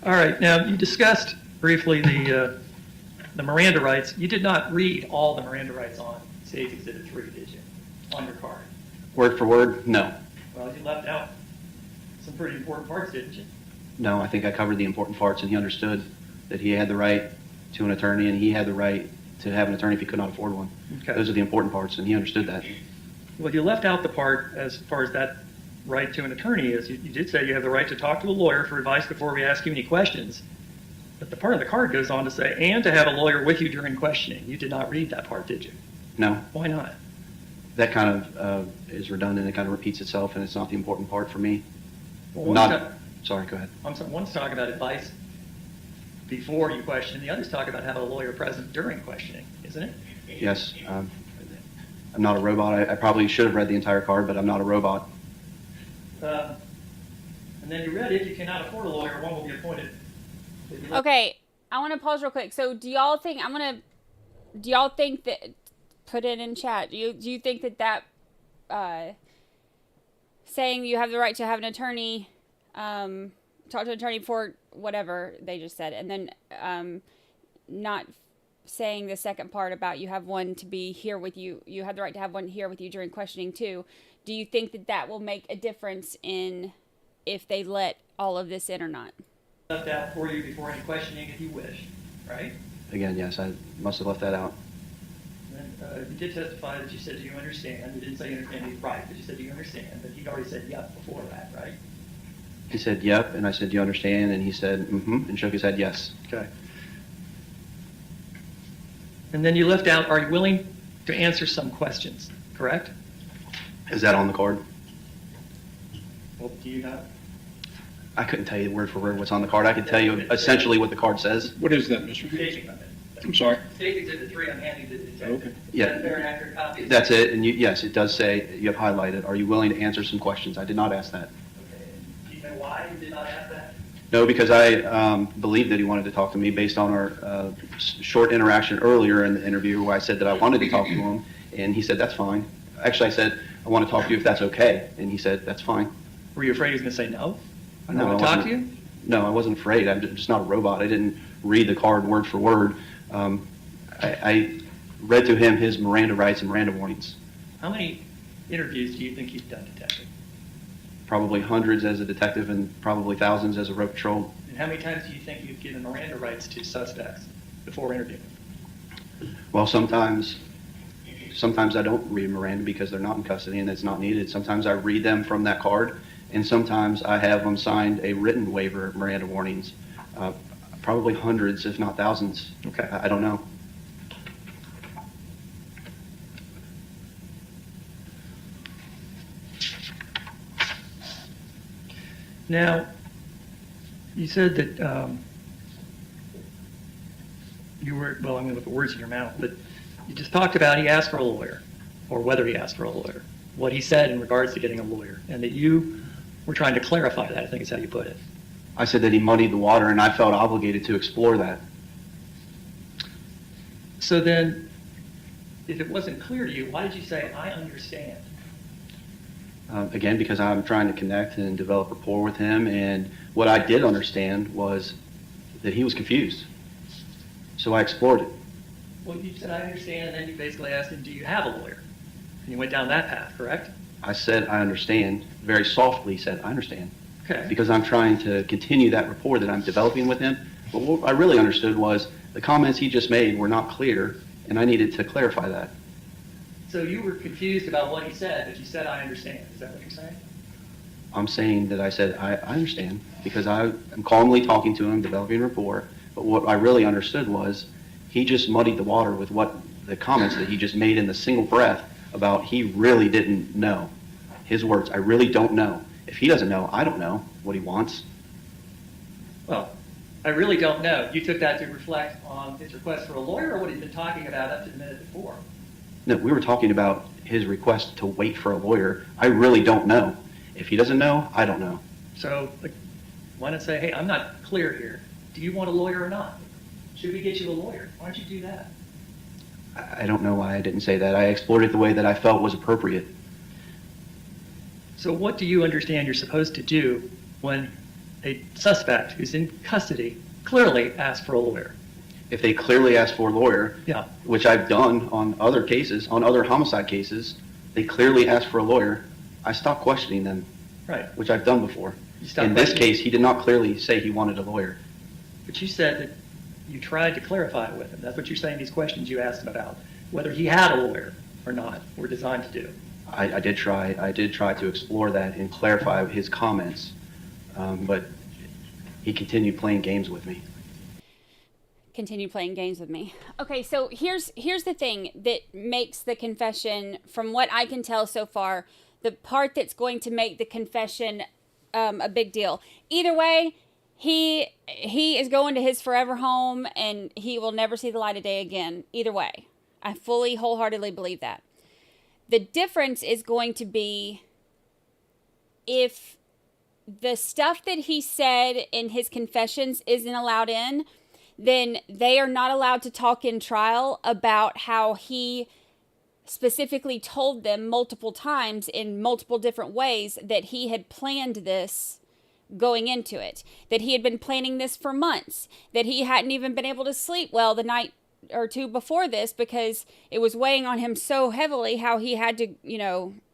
All right. Now, you discussed briefly the Miranda rights. You did not read all the Miranda rights on State Exhibit 3, did you, on your card? Word for word? No. Well, you left out some pretty important parts, didn't you? No, I think I covered the important parts, and he understood that he had the right to an attorney, and he had the right to have an attorney if he could not afford one. Okay. Those are the important parts, and he understood that. Well, you left out the part as far as that right to an attorney is. You did say you have the right to talk to a lawyer for advice before we ask you any questions. But the part of the card goes on to say, and to have a lawyer with you during questioning. You did not read that part, did you? No. Why not? That kind of is redundant. It kind of repeats itself, and it's not the important part for me. Well, Sorry, go ahead. I'm sorry, one's talking about advice before you question, the other's talking about having a lawyer present during questioning, isn't it? Yes. I'm not a robot. I probably should have read the entire card, but I'm not a robot. And then you read, if you cannot afford a lawyer, one will be appointed. Okay, I want to pause real quick. So do y'all think, that, put it in chat, do you think that saying you have the right to have an attorney, talk to an attorney for whatever they just said, and then not saying the second part about you have one to be here with you, you have the right to have one here with you during questioning too, do you think that will make a difference in if they let all of this in or not? Left out for you before any questioning if you wish, right? Again, yes, I must have left that out. And you did testify that you said, do you understand? You didn't say you understand, he's right, but you said, do you understand? But he'd already said yep before that, right? He said, yep, and I said, do you understand? And he said, mm-hmm, and shook his head, yes. Okay. And then you left out, are you willing to answer some questions, correct? Is that on the card? Well, do you know? I couldn't tell you word for word what's on the card. I could tell you essentially what the card says. What is that, Mr. Staging of it. I'm sorry? Staging Exhibit 3, I'm handing to the detective. Okay. Yeah. Is that a fair and accurate copy? That's it, and yes, it does say, you have highlighted, are you willing to answer some questions? I did not ask that. Okay. Do you know why you did not ask that? No, because I believed that he wanted to talk to me based on our short interaction earlier in the interview where I said that I wanted to talk to him, and he said, that's fine. Actually, I said, I want to talk to you if that's okay, and he said, that's fine. Were you afraid he was going to say no? I No, want to talk to you? No, I wasn't afraid. I'm just not a robot. I didn't read the card word for word. I read to him his Miranda rights and Miranda warnings. How many interviews do you think you've done, detective? Probably hundreds as a detective and probably thousands as a road patrol. And how many times do you think you've given Miranda rights to suspects before interviewing? Well, sometimes I don't read Miranda because they're not in custody and it's not needed. Sometimes I read them from that card, and sometimes I have them signed a written waiver of Miranda warnings. Probably hundreds, if not thousands. Okay. I don't know. Now, you said that you were, well, I'm going to put words in your mouth, but you just talked about he asked for a lawyer, or whether he asked for a lawyer, what he said in regards to getting a lawyer, and that you were trying to clarify that, I think is how you put it. I said that he muddied the water, and I felt obligated to explore that. So then, if it wasn't clear to you, why did you say, I understand? Again, because I'm trying to connect and develop rapport with him, and what I did understand was that he was confused. So I explored it. Well, you said, I understand, and then you basically asked him, do you have a lawyer? And you went down that path, correct? I said, I understand. Very softly said, I understand. Okay. Because I'm trying to continue that rapport that I'm developing with him. But what I really understood was the comments he just made were not clear, and I needed to clarify that. So you were confused about what he said, but you said, I understand. Is that what you're saying? I'm saying that I said, I understand, because I am calmly talking to him, developing rapport. But what I really understood was he just muddied the water with what the comments that he just made in the single breath about he really didn't know. His words, I really don't know. If he doesn't know, I don't know what he wants. Well, I really don't know. You took that to reflect on his request for a lawyer or what he'd been talking about up to the minute before? No, we were talking about his request to wait for a lawyer. I really don't know. If he doesn't know, I don't know. So why not say, hey, I'm not clear here. Do you want a lawyer or not? Should we get you a lawyer? Why don't you do that? I don't know why I didn't say that. I explored it the way that I felt was appropriate. So what do you understand you're supposed to do when a suspect who's in custody clearly asks for a lawyer? If they clearly ask for a lawyer, yeah, which I've done on other cases, on other homicide cases, they clearly ask for a lawyer, I stop questioning them, right? Which I've done before. In this case, he did not clearly say he wanted a lawyer. But you said that you tried to clarify it with him. That's what you're saying, these questions you asked him about, whether he had a lawyer or not, were designed to do. I did try to explore that and clarify his comments, but he continued playing games with me. continue playing games with me. Okay, so here's the thing that makes the confession, from what I can tell so far, the part that's going to make the confession a big deal. Either way, he is going to his forever home, and he will never see the light of day again. Either way, I fully, wholeheartedly believe that. The difference is going to be if the stuff that he said in his confessions isn't allowed in, then they are not allowed to talk in trial about how he specifically told them multiple times in multiple different ways that he had planned this going into it, that he had been planning this for months, that he hadn't even been able to sleep well the night or two before this because it was weighing on him so heavily how he had to,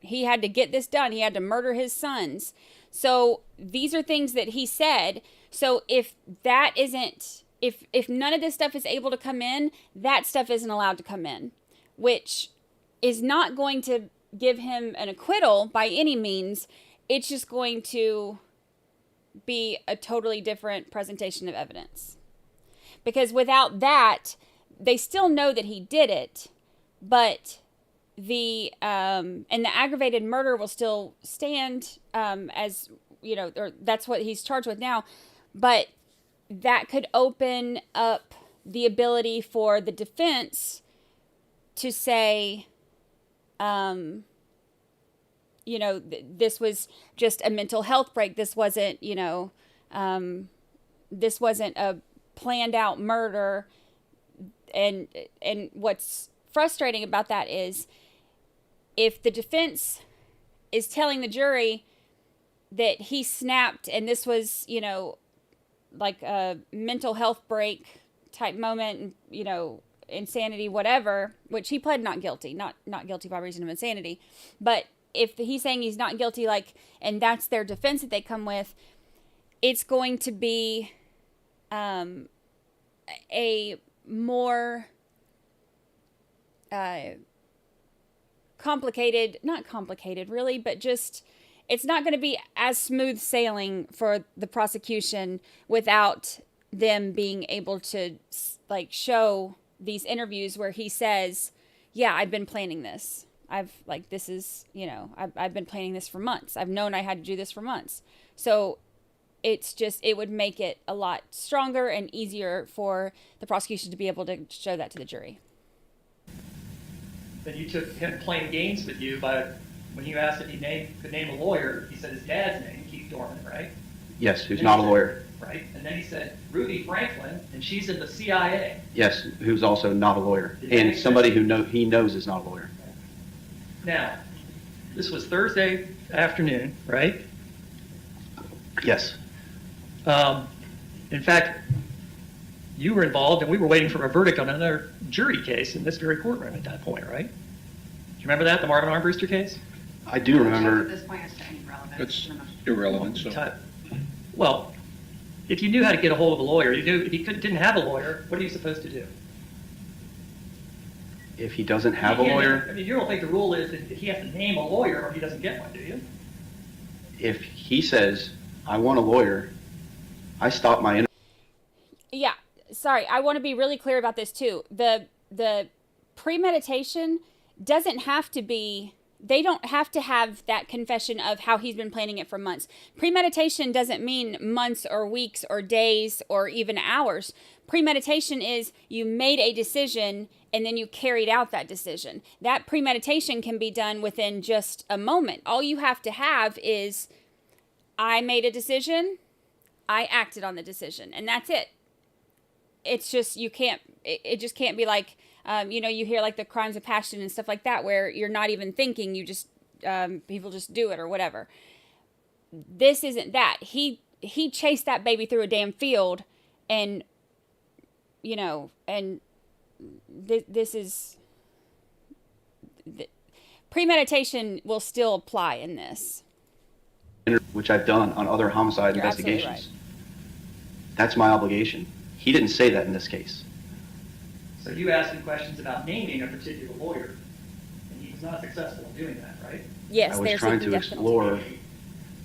he had to get this done. He had to murder his sons. So these are things that he said. So if that isn't, if none of this stuff is able to come in, that stuff isn't allowed to come in, which is not going to give him an acquittal by any means. It's just going to be a totally different presentation of evidence. Because without that, they still know that he did it, but and the aggravated murder will still stand as, or that's what he's charged with now. But that could open up the ability for the defense to say, this was just a mental health break. This wasn't, this wasn't a planned out murder. And what's frustrating about that is if the defense is telling the jury that he snapped and this was, like a mental health break type moment, insanity, whatever, which he pled not guilty, not guilty by reason of insanity. But if he's saying he's not guilty, and that's their defense that they come with, it's going to be a more not complicated really, but just, it's not going to be as smooth sailing for the prosecution without them being able to show these interviews where he says, yeah, I've been planning this. I've been planning this for months. I've known I had to do this for months. So it would make it a lot stronger and easier for the prosecution to be able to show that to the jury. Then you took him playing games with you by, when you asked if he could name a lawyer, he said his dad's name, Keith Doerman, right? Yes, who's not a lawyer. Right, and then he said Ruby Franklin, and she's in the CIA. Yes, who's also not a lawyer, and somebody who he knows is not a lawyer. Now, this was Thursday afternoon, right? Yes. In fact, you were involved, and we were waiting for a verdict on another jury case in this very courtroom at that point, right? Do you remember that, the Marvin Armbruster case? I do remember. At this point, it's irrelevant. It's irrelevant. So. Well, if you knew how to get a hold of a lawyer, you knew if he didn't have a lawyer, what are you supposed to do? If he doesn't have a lawyer? I mean, you don't think the rule is that he has to name a lawyer or he doesn't get one, do you? If he says, I want a lawyer, I stop my interview. Yeah, sorry, I want to be really clear about this too. The premeditation doesn't have to be, they don't have to have that confession of how he's been planning it for months. Premeditation doesn't mean months or weeks or days or even hours. Premeditation is you made a decision and then you carried out that decision. That premeditation can be done within just a moment. All you have to have is, I made a decision, I acted on the decision, and that's it. It's just, it just can't be like, you hear like the crimes of passion and stuff like that, where you're not even thinking, you just, people just do it or whatever. This isn't that. He chased that baby through a damn field, and, this is, premeditation will still apply in this. Which I've done on other homicide You're investigations. absolutely right. That's my obligation. He didn't say that in this case. So you asked him questions about naming a particular lawyer, and he was not successful in doing that, right? Yes, I was trying to explore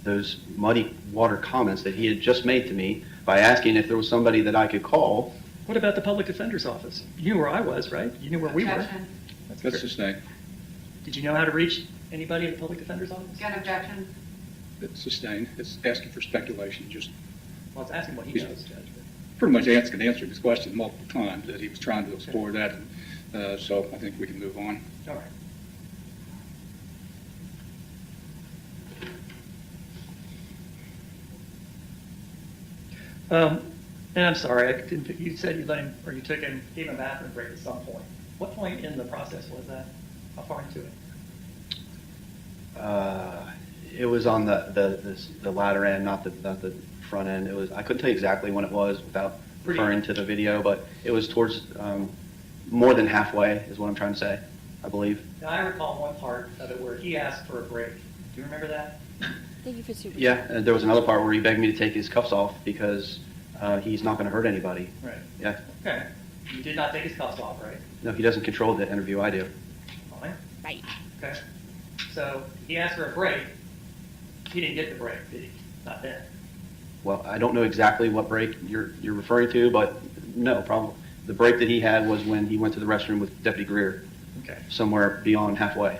those muddy water comments that he had just made to me by asking if there was somebody that I could call What about the public defender's office? You knew where I was, right? You knew where we were. Objection. That's sustained. Did you know how to reach anybody at the public defender's office? Again, objection. It's sustained. It's asking for speculation. Just Well, it's asking what he knows, Judge. pretty much answered this question multiple times that he was trying to explore that. And, so I think we can move on. All right. And I'm sorry, I didn't, you said you let him, or you took him, gave him a bathroom break at some point. What point in the process was that? How far into it? It was on the latter end, not the front end. It was, I couldn't tell you exactly when it was without referring to the video, but it was towards more than halfway is what I'm trying to say, I believe. Now, I recall one part of it where he asked for a break. Do you remember that? Thank you for super. Yeah, and there was another part where he begged me to take his cuffs off because he's not going to hurt anybody. Right. Yeah. Okay. You did not take his cuffs off, right? No, he doesn't control the interview. I do. Fine. Right. Okay. So he asked for a break. He didn't get the break, did he? Not then. Well, I don't know exactly what break you're referring to, but no, probably the break that he had was when he went to the restroom with Deputy Greer. Okay. Somewhere beyond halfway.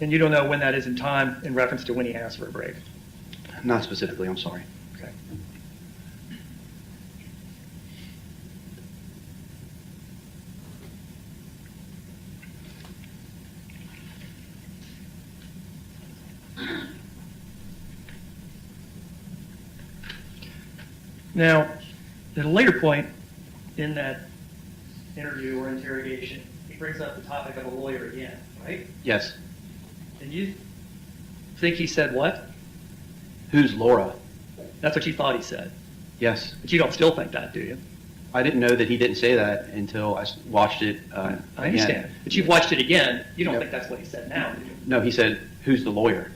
And you don't know when that is in time in reference to when he asked for a break? Not specifically, I'm sorry. Okay. Now, at a later point in that interview or interrogation, he brings up the topic of a lawyer again, right? Yes. And you think he said what? Who's Laura? That's what you thought he said. Yes. But you don't still think that, do you? I didn't know that he didn't say that until I watched it I understand. But you've watched it again. You don't think that's what he said now, do you? No, he said, who's the lawyer?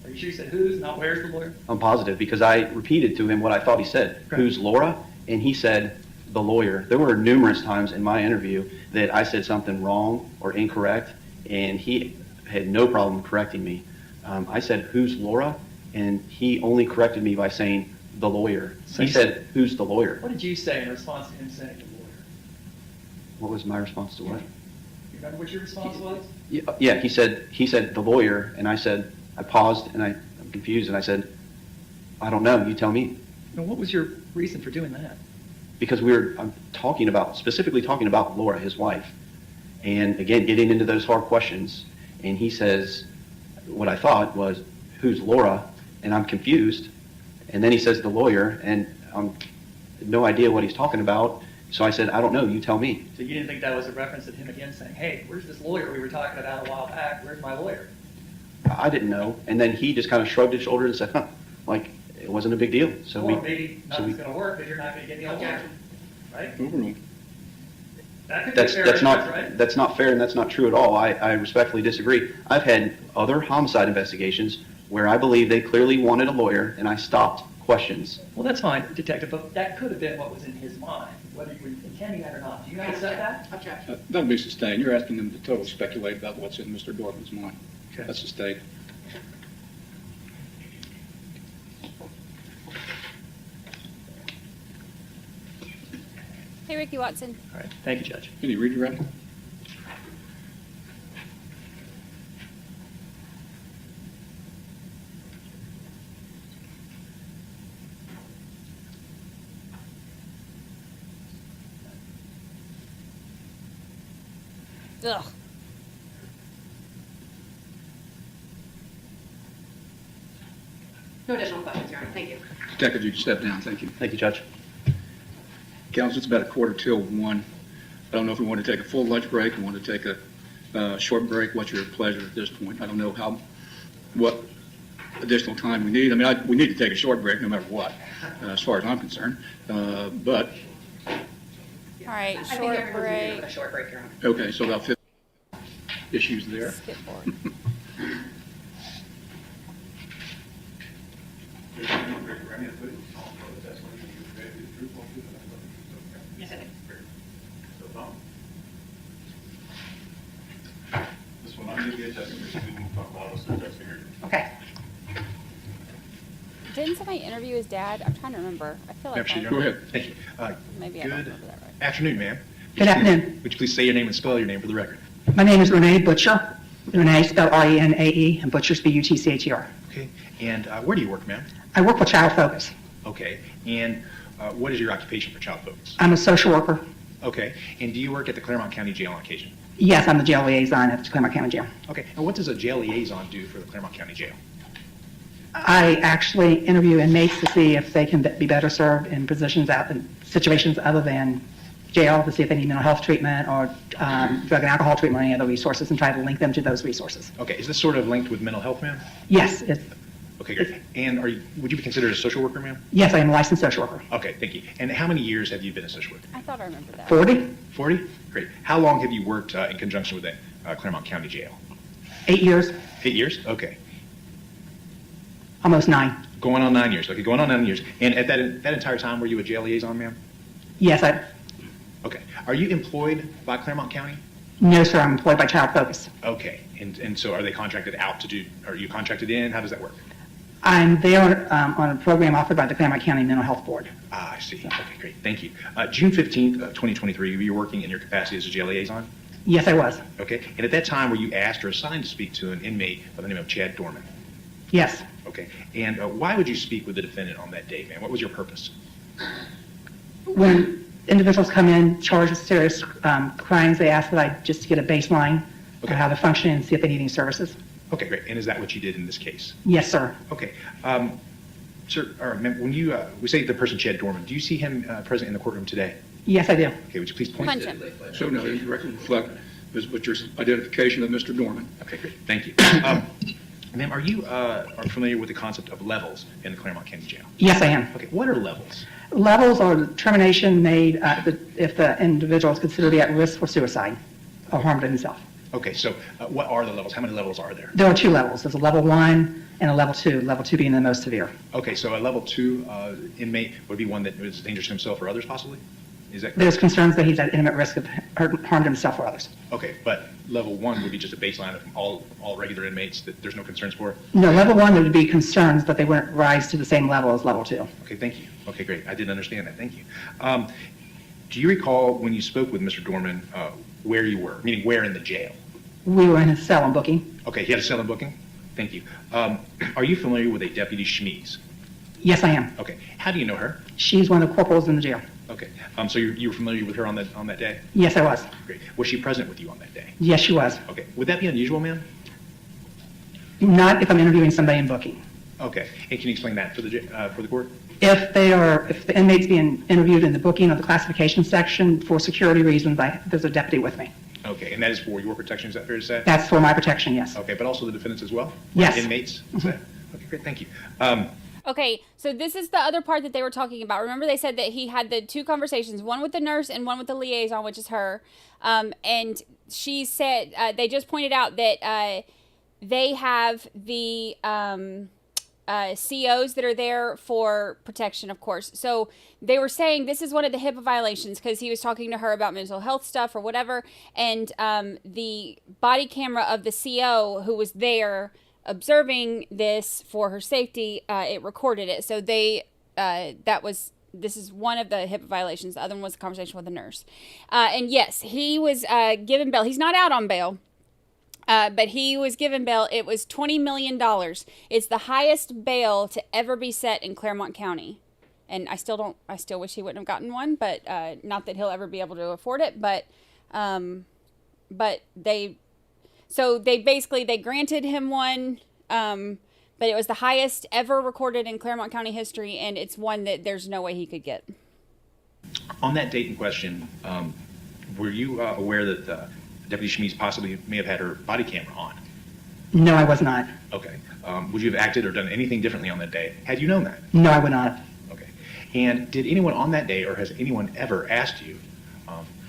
Are you sure you said who's, not where's the lawyer? I'm positive because I repeated to him what I thought he said. Okay. Who's Laura? And he said, the lawyer. There were numerous times in my interview that I said something wrong or incorrect, and he had no problem correcting me. I said, who's Laura? And he only corrected me by saying, the lawyer. He said, who's the lawyer? What did you say in response to him saying the lawyer? What was my response to what? You remember what your response was? Yeah, he said the lawyer, and I said, I paused, and I'm confused, and I said, I don't know, you tell me. Now, what was your reason for doing that? Because I'm specifically talking about Laura, his wife, and again, getting into those hard questions, and he says, what I thought was, who's Laura? And I'm confused, and then he says the lawyer, and I'm no idea what he's talking about, so I said, I don't know, you tell me. So you didn't think that was a reference at him again saying, hey, where's this lawyer we were talking about a while back? Where's my lawyer? I didn't know, and then he just kind of shrugged his shoulders and said, huh, like, it wasn't a big deal. So or maybe nothing's going to work because you're not going to get the lawyer, right? Overruled. That could be fair, right? That's not fair, and that's not true at all. I respectfully disagree. I've had other homicide investigations where I believe they clearly wanted a lawyer, and I stopped questions. Well, that's fine, Detective, but that could have been what was in his mind, whether you were intending that or not. Do you accept that? Objection. That'll be sustained. You're asking them to totally speculate about what's in Mr. Doerman's mind. Okay. That's sustained. Hey, Ricky Watson. All right. Thank you, Judge. Can you redirect? Ugh. No additional questions, Your Honor. Thank you. Detective, you can step down. Thank you. Thank you, Judge. Counsel, it's about 1:45. I don't know if we want to take a full lunch break or want to take a short break. What's your pleasure at this point? I don't know what additional time we need. I mean, we need to take a short break no matter what, as far as I'm concerned. But All right, I think short everyone's break. going to a short break, Your Honor. okay, so about 50 issues there. Skip forward. Yes, I think. This one, I'm going to get Jessica, we can talk about this, Jessica here. Okay. Didn't somebody I interview his dad? I'm trying to remember. I feel like Go ahead. Thank you. Maybe I don't Good remember that right. afternoon, ma'am. Good afternoon. Would you please say your name and spell your name for the record? My name is Renee Butcher. Renee spelled Renae, and Butcher's Butcher. Okay. And where do you work, ma'am? I work for Child Focus. Okay. And what is your occupation for Child Focus? I'm a social worker. Okay. And do you work at the Claremont County Jail on occasion? Yes, I'm the jail liaison at the Claremont County Jail. Okay. And what does a jail liaison do for the Claremont County Jail? I actually interview inmates to see if they can be better served in positions out in situations other than jail, to see if they need mental health treatment or drug and alcohol treatment or any other resources, and try to link them to those resources. Okay. Is this sort of linked with mental health, ma'am? Yes. Okay, great. And would you be considered a social worker, ma'am? Yes, I am a licensed social worker. Okay, thank you. And how many years have you been a social worker? I thought I remember that. 40. 40? Great. How long have you worked in conjunction with the Claremont County Jail? 8 years. 8 years? Okay. Almost 9. Going on 9 years. Okay, going on 9 years. And at that entire time, were you a jail liaison, ma'am? Yes, Okay. Are you employed by Claremont County? No, sir, I'm employed by Child Focus. Okay. And so are they contracted out to do, are you contracted in? How does that work? I'm there on a program offered by the Claremont County Mental Health Board. I see. Okay, great. Thank you. June 15th, 2023, you were working in your capacity as a jail liaison? Yes, I was. Okay. And at that time, were you asked or assigned to speak to an inmate by the name of Chad Doerman? Yes. Okay. And why would you speak with the defendant on that day, man? What was your purpose? When individuals come in charged with serious crimes, they ask that I just get a baseline of how they're functioning and see if they need any services. Okay, great. And is that what you did in this case? Yes, sir. Okay. Sir, or ma'am, when you, we say the person Chad Doerman, do you see him present in the courturroom today? Yes, I do. Okay, would you please point Punch to him. So no, the record reflect Ms. Butcher's identification of Mr. Doerman. Okay, great. Thank you. Ma'am, are you are familiar with the concept of levels in the Claremont County Jail? Yes, I am. Okay, what are levels? Levels are determination made if the individual is considered to be at risk for suicide or harm to himself. Okay, so what are the levels? How many levels are there? There are 2 levels. There's a level 1 and a level 2, level 2 being the most severe. Okay, so a level 2 inmate would be one that is dangerous to himself or others possibly? Is that correct? There's concerns that he's at imminent risk of harm to himself or others. Okay, but level 1 would be just a baseline of all regular inmates that there's no concerns for? No, level 1 there would be concerns, but they wouldn't rise to the same level as level 2. Okay, thank you. Okay, great. I didn't understand that. Thank you. Do you recall when you spoke with Mr. Doerman where you were, meaning where in the jail? We were in his cell on booking. Okay, he had a cell in booking? Thank you. Are you familiar with a Deputy Schmeez? Yes, I am. Okay. How do you know her? She's one of the corporals in the jail. Okay. So you were familiar with her on that day? Yes, I was. Great. Was she present with you on that day? Yes, she was. Okay. Would that be unusual, ma'am? Not if I'm interviewing somebody in booking. Okay. And can you explain that for the court? If the inmate's being interviewed in the booking or the classification section for security reasons, there's a deputy with me. Okay. And that is for your protection, is that fair to say? That's for my protection, yes. Okay. But also the defendants as well? Yes. Inmates? Okay, great. Thank you. Okay, so this is the other part that they were talking about. Remember they said that he had the 2 conversations, one with the nurse and one with the liaison, which is her. And she said, they just pointed out that they have the COs that are there for protection, of course. So they were saying this is one of the HIPAA violations because he was talking to her about mental health stuff or whatever. And the body camera of the CO who was there observing this for her safety, it recorded it. So this is one of the HIPAA violations. The other one was a conversation with a nurse. And yes, he was given bail. He's not out on bail, but he was given bail. It was $20 million. It's the highest bail to ever be set in Claremont County. And I still wish he wouldn't have gotten one, but not that he'll ever be able to afford it. But they granted him one, but it was the highest ever recorded in Claremont County history, and it's one that there's no way he could get. On that date in question, were you aware that Deputy Schmeez possibly may have had her body camera on? No, I was not. Okay. Would you have acted or done anything differently on that day had you known that? No, I would not. Okay. And did anyone on that day, or has anyone ever asked you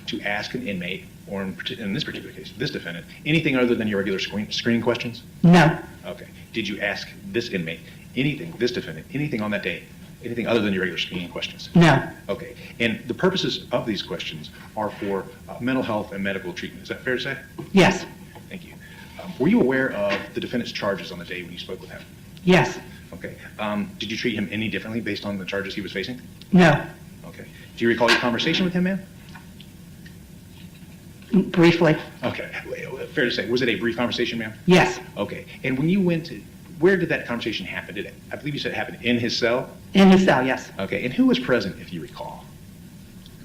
to ask an inmate, or in this particular case, this defendant, anything other than your regular screening questions? No. Okay. Did you ask this inmate this defendant, anything on that day, anything other than your regular screening questions? No. Okay. And the purposes of these questions are for mental health and medical treatment. Is that fair to say? Yes. Thank you. Were you aware of the defendant's charges on the day when you spoke with him? Yes. Okay. Did you treat him any differently based on the charges he was facing? No, Okay. Do you recall your conversation with him, ma'am? briefly, Okay. Fair to say, was it a brief conversation, ma'am? yes, Okay. And when you went to, where did that conversation happen? I believe you said it happened in his cell? in his cell, yes. Okay. And who was present, if you recall?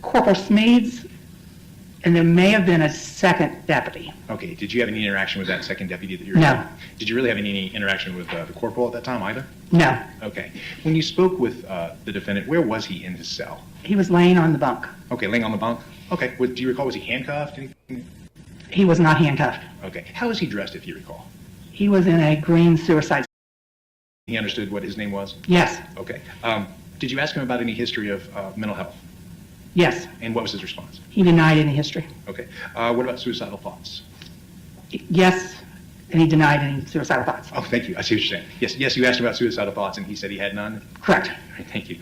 Corporal Smeeds, and there may have been a second deputy. Okay. Did you have any interaction with that second deputy that you No. recall? Did you really have any interaction with the corporal at that time either? No, Okay. When you spoke with the defendant, where was he in his cell? he was laying on the bunk. Okay, laying on the bunk? Okay. Do you recall, was he handcuffed? Anything? He was not handcuffed. Okay. How was he dressed, if you recall? He was in a green suicide. He understood what his name was? Yes, Okay. Did you ask him about any history of mental health? yes, And what was his response? he denied any history. Okay. What about suicidal thoughts? Yes, and he denied any suicidal thoughts. Oh, thank you. I see what you're saying. Yes, you asked him about suicidal thoughts, and he said he had none? Correct. All right, thank you.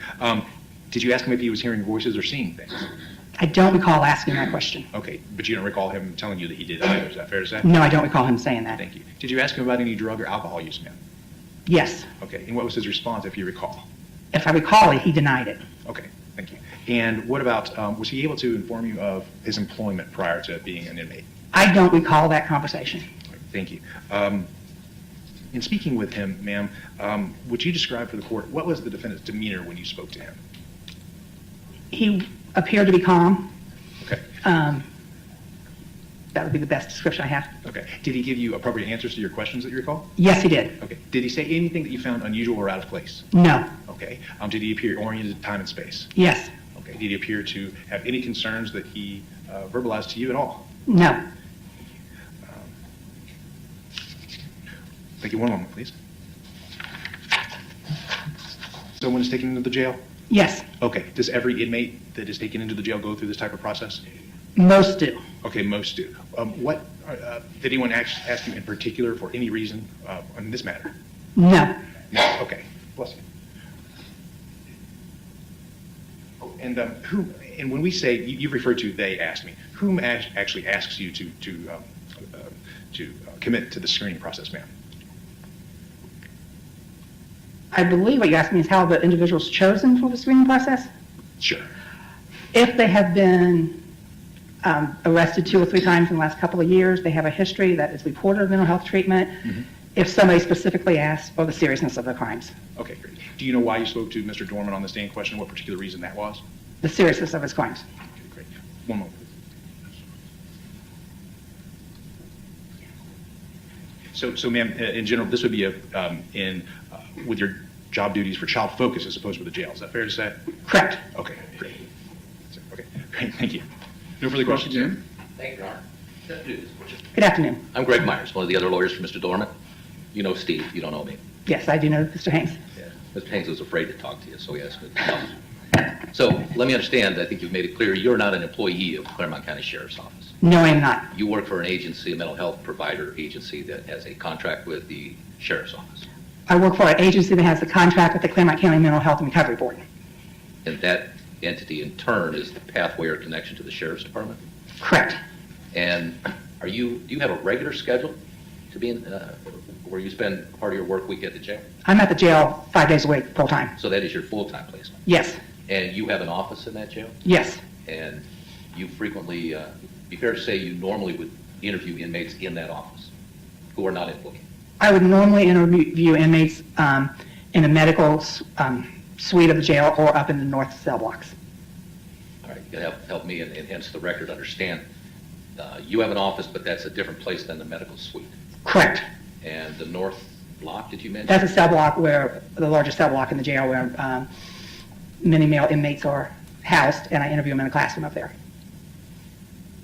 Did you ask him if he was hearing voices or seeing things? I don't recall asking that question. Okay, but you don't recall him telling you that he did either. Is that fair to say? No, I don't recall him saying that. Thank you. Did you ask him about any drug or alcohol use, ma'am? Yes, Okay, and what was his response, if you recall? if I recall it, he denied it. Okay, thank you. And what about, was he able to inform you of his employment prior to being an inmate? I don't recall that conversation. Thank you. In speaking with him, ma'am, would you describe for the court, what was the defendant's demeanor when you spoke to him? He appeared to be calm. Okay. That would be the best description I have. Okay. Did he give you appropriate answers to your questions that you recall? Yes, he did. Okay. Did he say anything that you found unusual or out of place? No. Okay. Did he appear oriented to time and space? Yes. Okay. Did he appear to have any concerns that he verbalized to you at all? No. Thank you. One moment, please. Someone is taken into the jail? Yes. Okay. Does every inmate that is taken into the jail go through this type of process? Most do. Okay, most do. What did anyone ask you in particular for any reason on this matter? No. No. Okay. Bless you. Oh, and who? And when we say you referred to, they asked me. Whom actually asks you to commit to the screening process, ma'am? I believe what you asked me is how the individual's chosen for the screening process. Sure. If they have been arrested 2 or 3 times in the last couple of years, they have a history that is reported of mental health treatment. Mm-hmm. If somebody specifically asks for the seriousness of the crimes, Okay, great. Do you know why you spoke to Mr. Doerman on the stand question? What particular reason that was? the seriousness of his crimes. Okay, great. One moment. So, ma'am, in general, this would be with your job duties for child focus as opposed to the jail. Is that fair to say? Correct. Okay, great. Okay, great. Thank you. No further questions, Jim? Thank you, Your Honor. Good afternoon. I'm Greg Myers, one of the other lawyers for Mr. Doerman. You know Steve, you don't know me. Yes, I do know Mr. Haynes. Yeah. Mr. Haynes was afraid to talk to you, so he asked me to come. So let me understand, I think you've made it clear, you're not an employee of Claremont County Sheriff's Office. No, I am not. You work for an agency, a mental health provider agency that has a contract with the Sheriff's Office. I work for an agency that has a contract with the Claremont County Mental Health and Recovery Board. And that entity in turn is the pathway or connection to the Sheriff's Department? Correct. And do you have a regular schedule to be in, where you spend part of your work week at the jail? I'm at the jail 5 days a week, full time. So that is your full-time placement? Yes. And you have an office in that jail? Yes. And you frequently, be fair to say you normally would interview inmates in that office who are not employed? I would normally interview inmates in the medical suite of the jail or up in the north cell blocks. All right, you can help me and hence the record understand. You have an office, but that's a different place than the medical suite. Correct. And the north block, did you mention? That's a cell block where, the largest cell block in the jail where many male inmates are housed, and I interview them in a classroom up there.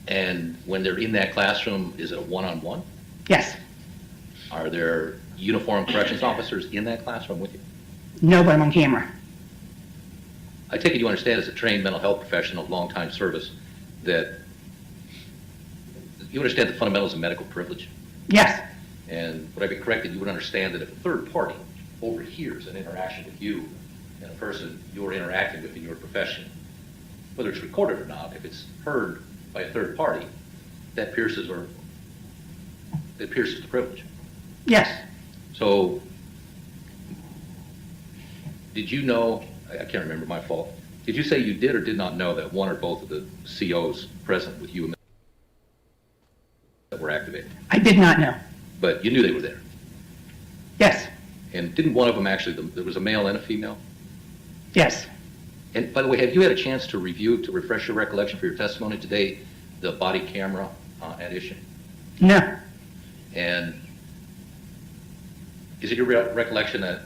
And when they're in that classroom, is it a one-on-one? Yes. Are there uniformed corrections officers in that classroom with you? No, but I'm on camera. I take it you understand as a trained mental health professional, long-time service, that you understand the fundamentals of medical privilege? Yes. And would I be correct that you would understand that if a third party overhears an interaction with you and a person you're interacting with in your profession, whether it's recorded or not, if it's heard by a third party, that pierces the privilege? Yes. So did you know, I can't remember, my fault, did you say you did or did not know that one or both of the COs present with you that were activated? I did not know. But you knew they were there? Yes, And didn't one of them actually, there was a male and a female? yes. And by the way, have you had a chance to review, to refresh your recollection for your testimony today, the body camera at issue? No, And is it your recollection that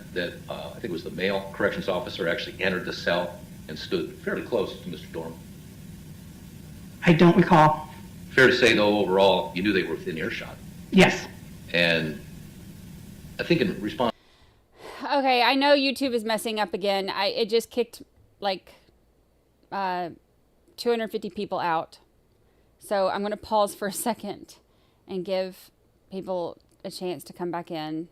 I think it was the male corrections officer actually entered the cell and stood fairly close to Mr. Doerman? I don't recall. Fair to say, though, overall, you knew they were within earshot. Yes. And I think in response... Okay, I know YouTube is messing up again. It just kicked like 250 people out. So I'm going to pause for a second and give people a chance to come back in.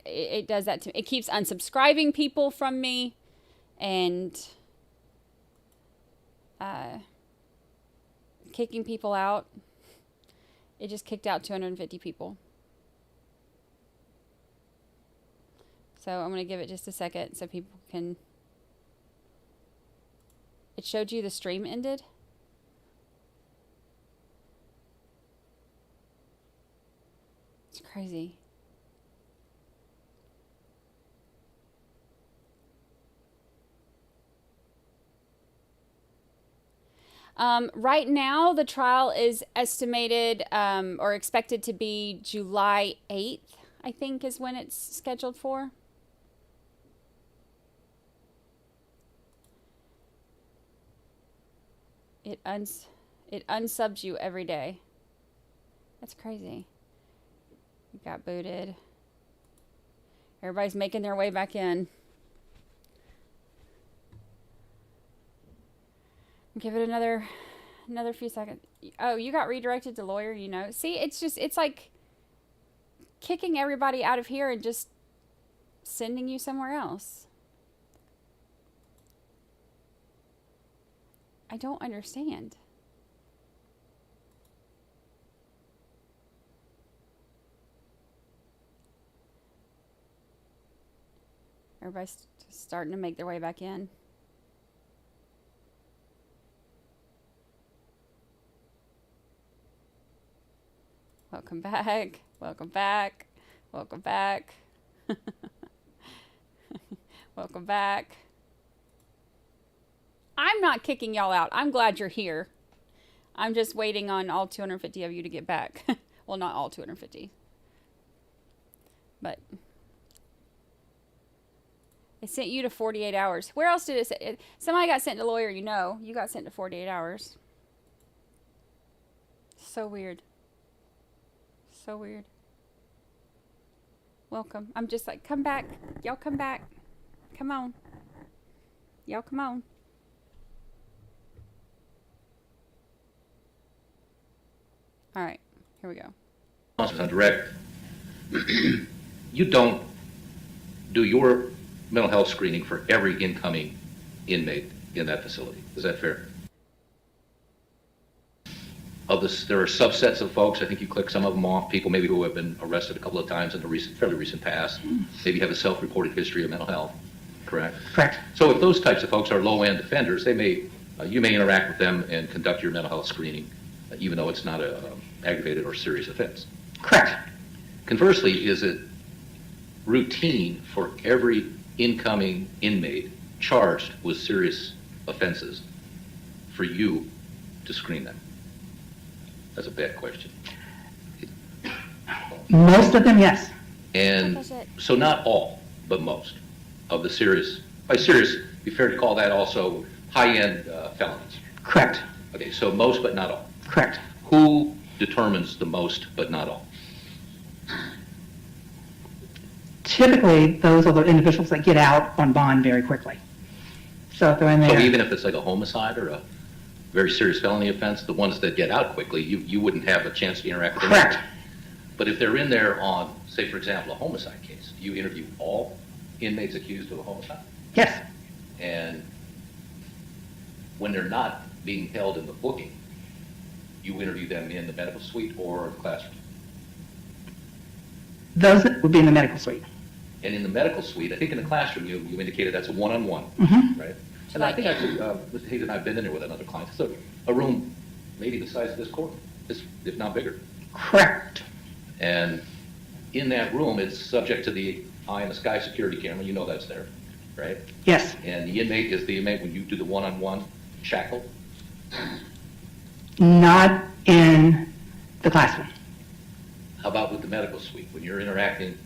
It does that to me. It keeps unsubscribing people from me and kicking people out. It just kicked out 250 people. So I'm going to give it just a second so people can... It showed you the stream ended? It's crazy. Right now, the trial is estimated or expected to be July 8th, I think is when it's scheduled for. It unsubs you every day. That's crazy. You got booted. Everybody's making their way back in. Give it another few seconds. Oh, you got redirected to lawyer, you know. See, it's like kicking everybody out of here and just sending you somewhere else. I don't understand. Everybody's starting to make their way back in. Welcome back. Welcome back. Welcome back. Welcome back. I'm not kicking y'all out. I'm glad you're here. I'm just waiting on all 250 of you to get back. Well, not all 250. But it sent you to 48 hours. Where else did it say? Somebody got sent to lawyer, you know. You got sent to 48 hours. So weird. So weird. Welcome. I'm just like, come back. Y'all come back. Come on. Y'all come on. All right. Here we go. On direct, you don't do your mental health screening for every incoming inmate in that facility. Is that fair? There are subsets of folks, I think you click some of them off, people maybe who have been arrested a couple of times in the fairly recent past, maybe have a self-reported history of mental health, correct? Correct. So if those types of folks are low-end offenders, you may interact with them and conduct your mental health screening, even though it's not an aggravated or serious offense. Correct. Conversely, is it routine for every incoming inmate charged with serious offenses for you to screen them? That's a bad question. Most of them, yes. And so not all, but most of the serious, by serious, be fair to call that also high-end felonies. Correct. Okay, so most but not all. Correct. Who determines the most but not all? Typically, those are the individuals that get out on bond very quickly. So if they're in there... So even if it's like a homicide or a very serious felony offense, the ones that get out quickly, you wouldn't have a chance to interact with them. Correct. But if they're in there on, say, for example, a homicide case, do you interview all inmates accused of a homicide? Yes. And when they're not being held in the booking, you interview them in the medical suite or the classroom? Those that would be in the medical suite. And in the medical suite, I think in the classroom, you indicated that's a one-on-one, Mhm. right? And I think Mr. Hayes and I have been in there with another client. It's a room maybe the size of this courtroom, if not bigger. Correct. And in that room, it's subject to the eye in the sky security camera. You know that's there, right? Yes. And the inmate is the inmate when you do the one-on-one shackled. Not in the classroom. How about with the medical suite, when you're interacting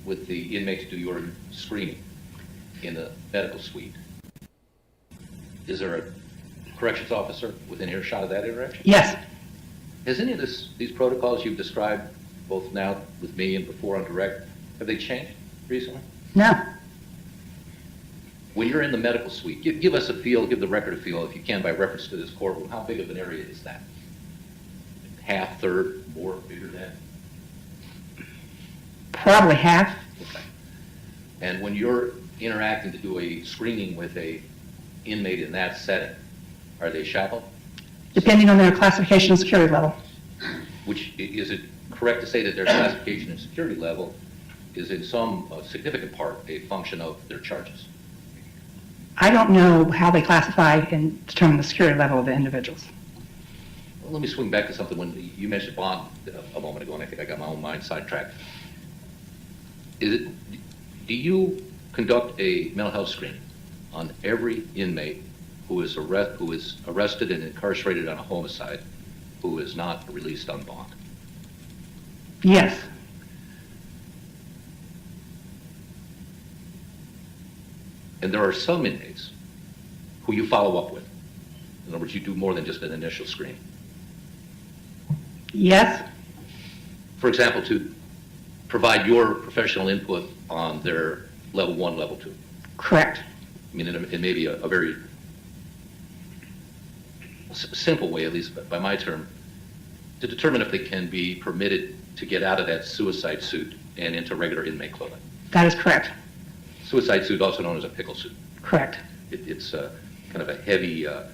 with the inmate to do your screening in the medical suite? Is there a corrections officer within earshot of that interaction? Yes. Has any of these protocols you've described, both now with me and before on direct, have they changed recently? No. When you're in the medical suite, give us a feel, give the record a feel, if you can, by reference to this courtroom. How big of an area is that? Half, third, more, bigger than? Probably half. Okay. And when you're interacting to do a screening with a inmate in that setting, are they shackled? Depending on their classification and security level. Which, is it correct to say that their classification and security level is in some significant part a function of their charges? I don't know how they classify and determine the security level of the individuals. Well, let me swing back to something when you mentioned bond a moment ago, and I think I got my own mind sidetracked. Do you conduct a mental health screening on every inmate who is arrested and incarcerated on a homicide who is not released on bond? Yes. And there are some inmates who you follow up with. In other words, you do more than just an initial screening. Yes. For example, to provide your professional input on their level 1, level 2. Correct. I mean, it may be a very simple way, at least by my term, to determine if they can be permitted to get out of that suicide suit and into regular inmate clothing. That is correct. Suicide suit, also known as a pickle suit. Correct. It's kind of a heavy, I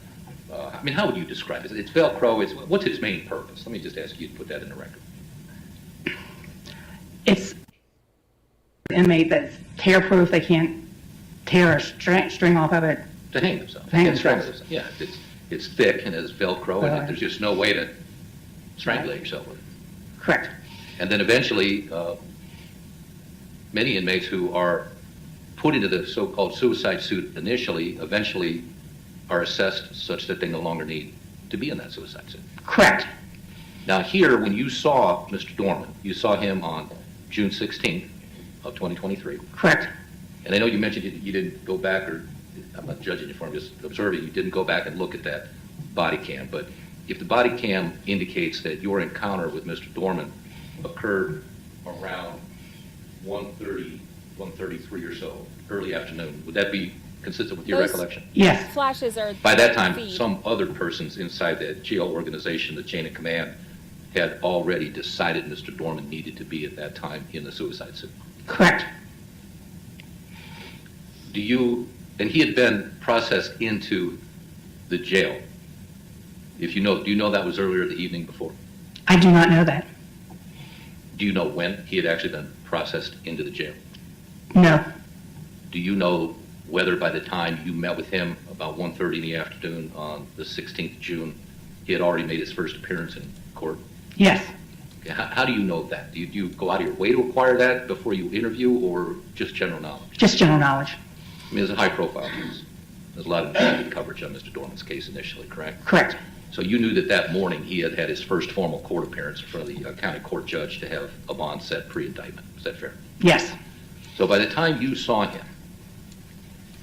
mean, how would you describe it? It's Velcro. What's its main purpose? Let me just ask you to put that in the record. It's an inmate that's tear-proof. They can't tear a string off of it. To hang themselves. To hang Can't strangle themselves. themselves. Yeah, it's thick and has Velcro, and there's just no way to strangulate yourself with it. Correct. And then eventually, many inmates who are put into the so-called suicide suit initially, eventually are assessed such that they no longer need to be in that suicide suit. Correct. Now here, when you saw Mr. Doerman, you saw him on June 16th of 2023. Correct. And I know you mentioned you didn't go back, or I'm not judging you for it, I'm just observing, you didn't go back and look at that body cam. But if the body cam indicates that your encounter with Mr. Doerman occurred around 1:33 or so, early afternoon, would that be consistent with your recollection? Yes. Flashes are By that time, feed. some other persons inside that jail organization, the chain of command, had already decided Mr. Doerman needed to be at that time in the suicide suit. Correct. And he had been processed into the jail. Do you know that was earlier the evening before? I do not know that. Do you know when he had actually been processed into the jail? No. Do you know whether by the time you met with him about 1:30 in the afternoon on the 16th of June, he had already made his first appearance in court? Yes. Okay, how do you know that? Do you go out of your way to acquire that before you interview, or just general knowledge? Just general knowledge. I mean, it's a high-profile case. There's a lot of media coverage on Mr. Doerman's case initially, correct? Correct. So you knew that morning he had had his first formal court appearance in front of the county court judge to have a bond set pre-indictment. Is that fair? Yes. So by the time you saw him,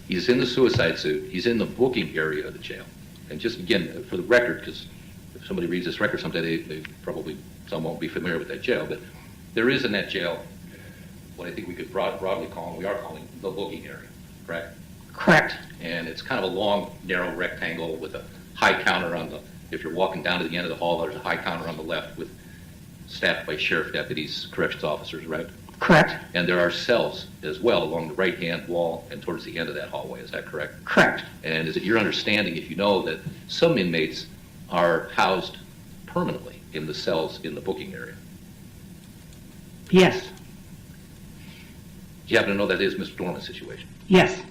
he's in the suicide suit, he's in the booking area of the jail. And just again, for the record, because if somebody reads this record someday, they probably, some won't be familiar with that jail, but there is in that jail what I think we could broadly call, and we are calling, the booking area, correct? Correct. And it's kind of a long, narrow rectangle with a high counter on the, if you're walking down to the end of the hall, there's a high counter on the left with staffed by sheriff deputies, corrections officers, right? Correct. And there are cells as well along the right-hand wall and towards the end of that hallway. Is that correct? Correct. And is it your understanding, if you know, that some inmates are housed permanently in the cells in the booking area? Yes. Do you happen to know that is Mr. Doerman's situation? Yes.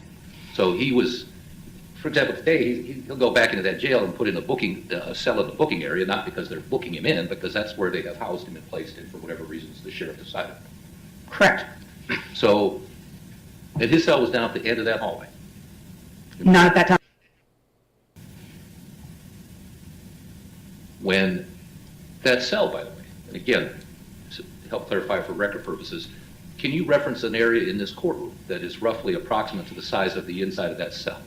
So he was, for example, today, he'll go back into that jail and put in a cell in the booking area, not because they're booking him in, because that's where they have housed him and placed him for whatever reasons the sheriff decided. Correct. So, and his cell was down at the end of that hallway. Not at that time. When that cell, by the way, and again, to help clarify for record purposes, can you reference an area in this courtroom that is roughly approximate to the size of the inside of that cell?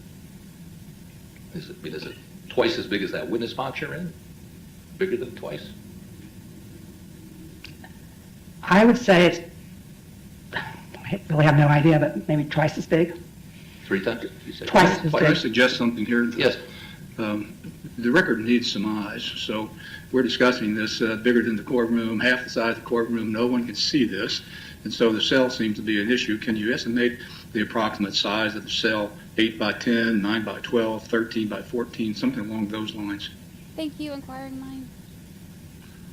Is it twice as big as that witness box you're in? Bigger than twice? I would say it's, I really have no idea, but maybe twice as big. 3 times? You said Twice as Can I big. suggest something here? Yes. The record needs some eyes, so we're discussing this bigger than the courtroom, half the size of the courtroom, no one can see this, and so the cell seems to be an issue. Can you estimate the approximate size of the cell, 8 by 10, 9 by 12, 13 by 14, something along those lines? Thank you, inquiring mind.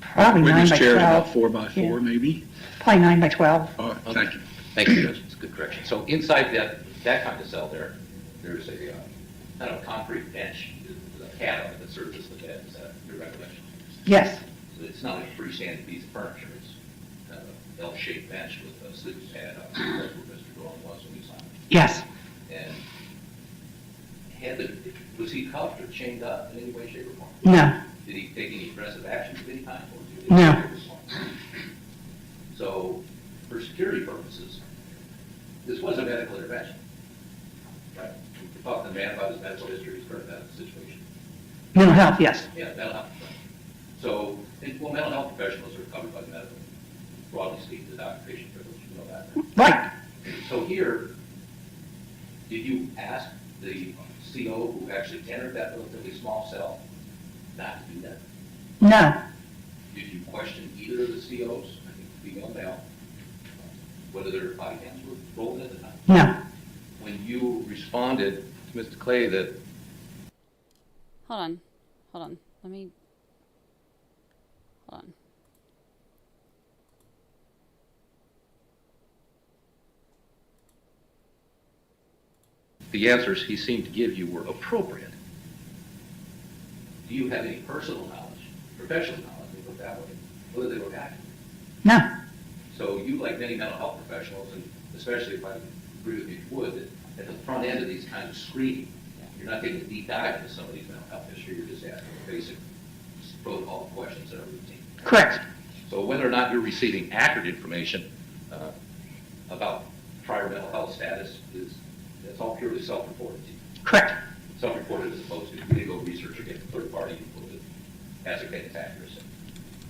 Probably 9 Witness by chair 12. about 4 by 4, Yeah. maybe? Probably 9 by 12. All right, thank you. Thank you, Judge. That's a good correction. So inside that kind of cell there's a kind of concrete bench with a pad on it that serves as the bed. Is that your recollection? Yes. So it's not like a freestanding piece of furniture. It's kind of an L-shaped bench with a sleeping pad on it. That's where Mr. Doerman was when he signed it. Yes. And was he cuffed or chained up in any way, shape, or form? No. Did he take any aggressive action of any kind? No. So, for security purposes, this was a medical intervention, right? We talked to the man about his medical history, he's heard about the situation. Mental health, yes. Yeah, mental health. So, mental health professionals are covered by the medical, broadly speaking, the doctor-patient privilege, you know that. Right. So here, did you ask the CO who actually entered that relatively small cell not to do that? No. Did you question either of the COs, I think female, male, whether their body cams were rolling at the time? No. When you responded to Mr. Clay that... Hold on. Hold on. The answers he seemed to give you were appropriate. Do you have any personal knowledge, professional knowledge, we put that way, whether they were accurate? No. So you, like many mental health professionals, and especially if I agree with you, you would, that at the front end of these kinds of screening, you're not taking a deep dive into somebody's mental health history, you're just asking basic protocol questions that are routine. Correct. So whether or not you're receiving accurate information about prior mental health status that's all purely self-reported to you. Correct. Self-reported as opposed to legal research or get third party people to ascertain its accuracy.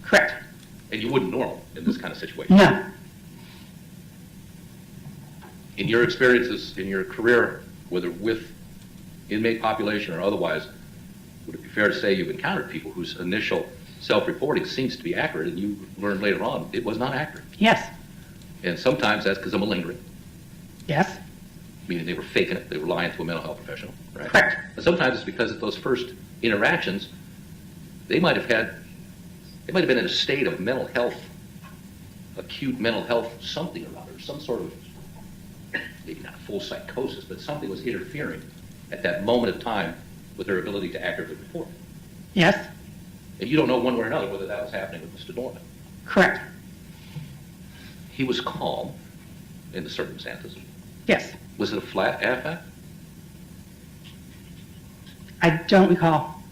Correct. And you wouldn't normal in this kind of situation. No. In your experiences, in your career, whether with inmate population or otherwise, would it be fair to say you've encountered people whose initial self-reporting seems to be accurate and you learn later on it was not accurate? Yes. And sometimes that's because of malingering. Yes. Meaning they were faking it, they were lying to a mental health professional, right? Correct. And sometimes it's because at those first interactions, they might have been in a state of mental health, acute mental health, something or other, some sort of, maybe not full psychosis, but something was interfering at that moment of time with their ability to accurately report. Yes. And you don't know one way or another whether that was happening with Mr. Doerman. Correct. He was calm in the circumstances. Yes. Was it a flat affect? I don't recall.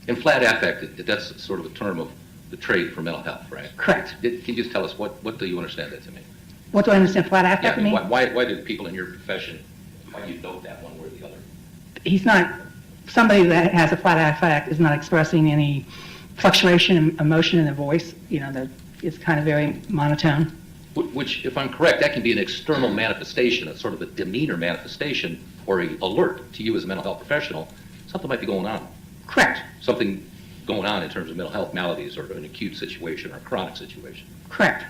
And flat affect, that's sort of a term of the trade for mental health, right? Correct. Can you just tell us what do you understand that to mean? What do I understand flat affect Yeah, mean? why do people in your profession, why do you note that one way or the other? He's not, somebody that has a flat affect is not expressing any fluctuation in emotion in their voice. You know, it's kind of very monotone. Which, if I'm correct, that can be an external manifestation, a sort of a demeanor manifestation or an alert to you as a mental health professional. Something might be going on. Correct. Something going on in terms of mental health maladies or an acute situation or a chronic situation. Correct.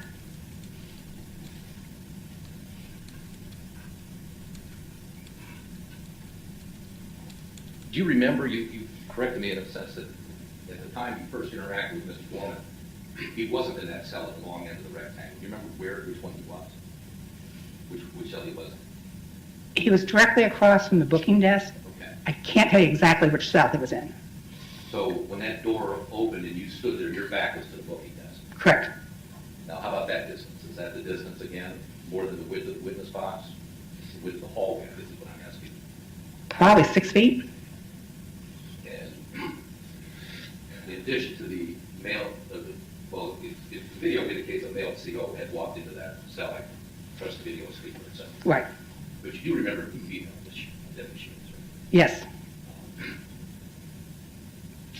Do you remember, you corrected me in a sense that at the time you first interacted with Mr. Doerman, he wasn't in that cell at the long end of the rectangle. Do you remember which one he was? Which cell he was in? He was directly across from the booking desk. Okay. I can't tell you exactly which cell he was in. So when that door opened and you stood there, your back was to the booking desk. Correct. Now, how about that distance? Is that the distance again, more than the width of the witness box? The width of the hallway, this is what I'm asking. Probably 6 feet. And in addition to the male, well, if the video indicates a male CO had walked into that cell, I trust the video speaker itself. Right. But you do remember the female, which that she was, right? Yes.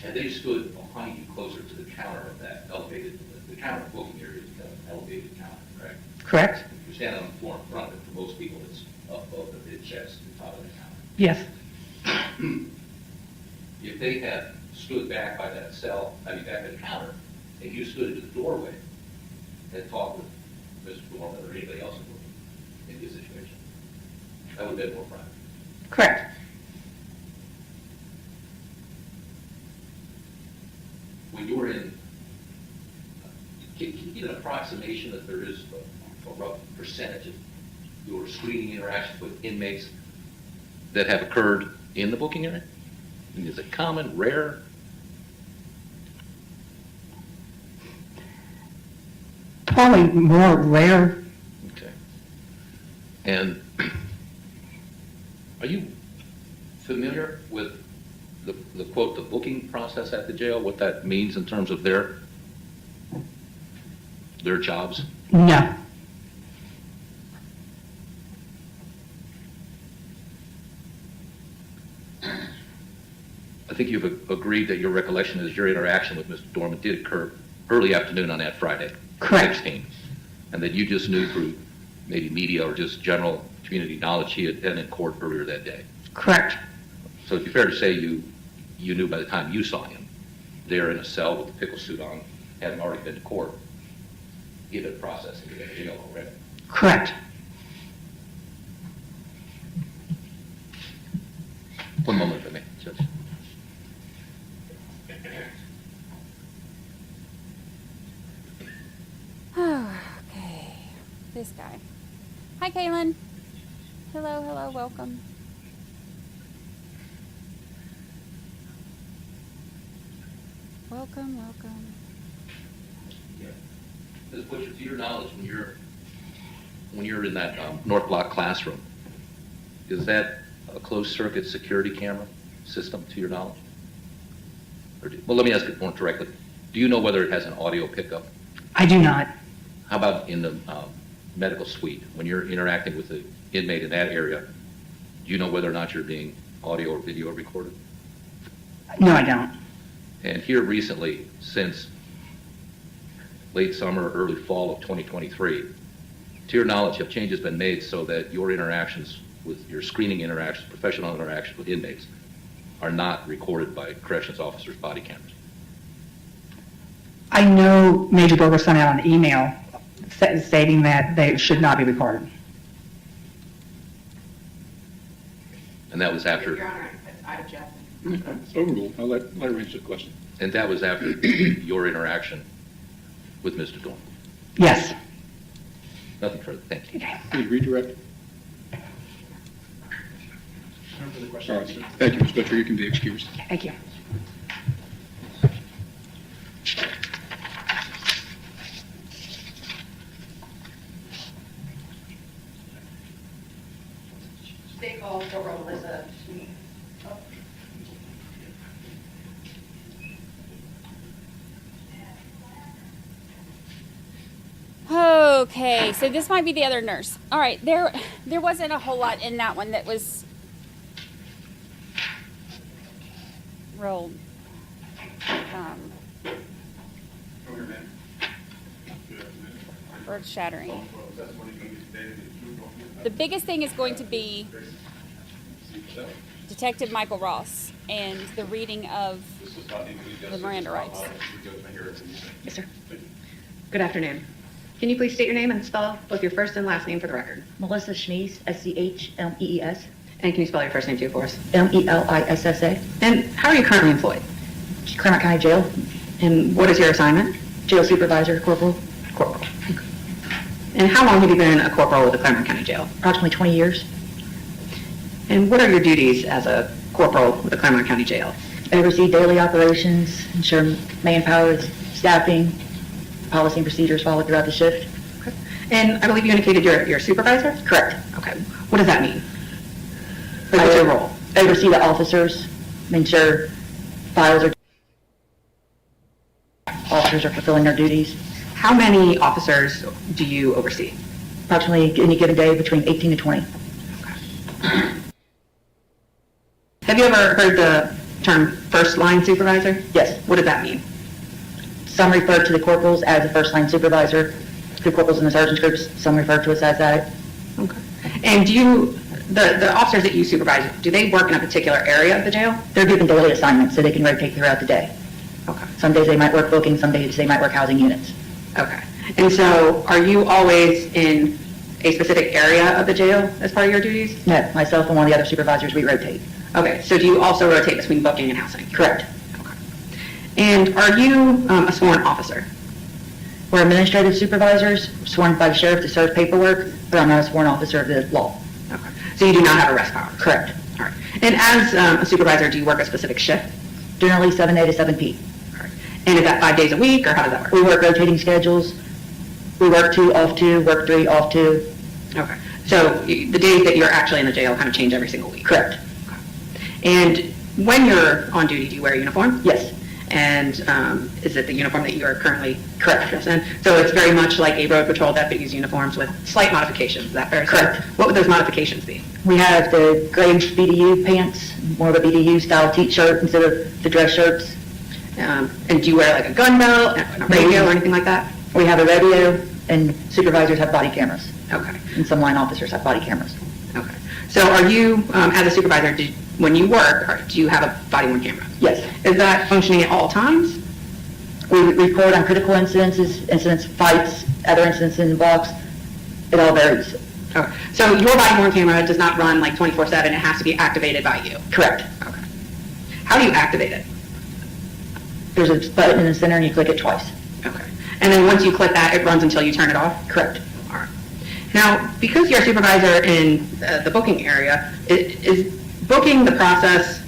And they stood behind you closer to the counter of that elevated, the counter booking area is kind of an elevated counter, correct? Correct. If you're standing on the floor in front of it, for most people, it's up above the mid chest and top of the counter. Yes. If they had stood back by that cell, back at the counter, and you stood in the doorway and talked with Mr. Doerman or anybody else in this situation, that would have been more private. Correct. When you were in, can you get an approximation that there is a rough percentage of your screening interactions with inmates that have occurred in the booking area? I mean, is it common, rare? Probably more rare. Okay. And are you familiar with the quote, the booking process at the jail, what that means in terms of their jobs? No. I think you've agreed that your recollection is your interaction with Mr. Doerman did occur early afternoon on that Friday. Correct. 16, and that you just knew through maybe media or just general community knowledge he had been in court earlier that day. Correct. So it'd be fair to say you knew by the time you saw him there in a cell with a pickle suit on, having already been to court, he had been processing the jail already. Correct. One moment for me, Judge. Okay, this guy. Hi, Kaylin. Hello, welcome. Welcome. Ms. Butcher, to your knowledge, when you're in that North Block classroom, is that a closed circuit security camera system to your knowledge? Well, let me ask it more directly. Do you know whether it has an audio pickup? I do not. How about in the medical suite, when you're interacting with the inmate in that area, do you know whether or not you're being audio or video recorded? No, I don't. And here recently, since late summer, early fall of 2023, to your knowledge, have changes been made so that your interactions with your screening interactions, professional interactions with inmates, are not recorded by corrections officers' body cameras? I know Major Berger sent out an email stating that they should not be recorded. And that was after, Your Honor, I object. It's overruled. I'll let her answer the question. and that was after your interaction with Mr. Doerman? Yes. Nothing further, thank you. Please redirect. All right, thank you, Ms. Butcher. You can be excused. Thank you. State call for Melissa. Okay, so this might be the other nurse. All right, there wasn't a whole lot in that one that was real earth-shattering. The biggest thing is going to be Detective Michael Ross and the reading of the Miranda rights. Yes, sir. Good afternoon. Can you please state your name and spell both your first and last name for the record? Melissa Schmees, SCHMEES. And can you spell your first name too for us? MELISSA. And how are you currently employed? Claremont County Jail. And what is your assignment? Jail Supervisor, Corporal. Corporal. And how long have you been a corporal with the Claremont County Jail? Approximately 20 years. And what are your duties as a corporal with the Claremont County Jail? Oversee daily operations, ensure manpower, staffing, policy and procedures followed throughout the shift. And I believe you indicated you're a supervisor? Correct. Okay. What does that mean? Like, what's your role? Oversee the officers, ensure officers are fulfilling their duties. How many officers do you oversee? Approximately any given day between 18 to 20. Have you ever heard the term first line supervisor? Yes. What does that mean? Some refer to the corporals as a first line supervisor. The corporals in the sergeant's groups, some refer to us as that. Okay. And do you, the officers that you supervise, do they work in a particular area of the jail? They're given daily assignments so they can rotate throughout the day. Okay. Some days they might work booking, some days they might work housing units. Okay. And so are you always in a specific area of the jail as part of your duties? No, myself and one of the other supervisors, we rotate. Okay. So do you also rotate between booking and housing? Correct. Okay. And are you a sworn officer? We're administrative supervisors, sworn by the sheriff to serve paperwork, but I'm not a sworn officer of the law. Okay. So you do not have arrest powers? Correct. All right. And as a supervisor, do you work a specific shift? Generally 7A to 7P. All right. And is that 5 days a week, or how does that work? We work rotating schedules. We work 2, off 2, work 3, off 2. Okay. So the days that you're actually in the jail kind of change every single week? Correct. Okay. And when you're on duty, do you wear a uniform? Yes. And is it the uniform that you are currently dressed in? So it's very much like a road patrol deputy's uniforms with slight modifications. Is that fair? Correct. What would those modifications be? We have the gray BDU pants, more of a BDU style t-shirt instead of the dress shirts. And do you wear like a gun belt, a radio, or anything like that? We have a radio, and supervisors have body cameras. Okay. And some line officers have body cameras. Okay. So are you, as a supervisor, when you work, do you have a body-worn camera? Yes. Is that functioning at all times? We report on critical incidents, fights, other incidents in the box. It all varies. Okay. So your body-worn camera does not run like 24/7. It has to be activated by you? Correct. Okay. How do you activate it? There's a button in the center and you click it twice. Okay. And then once you click that, it runs until you turn it off? Correct. All right. Now, because you're a supervisor in the booking area, is booking the process,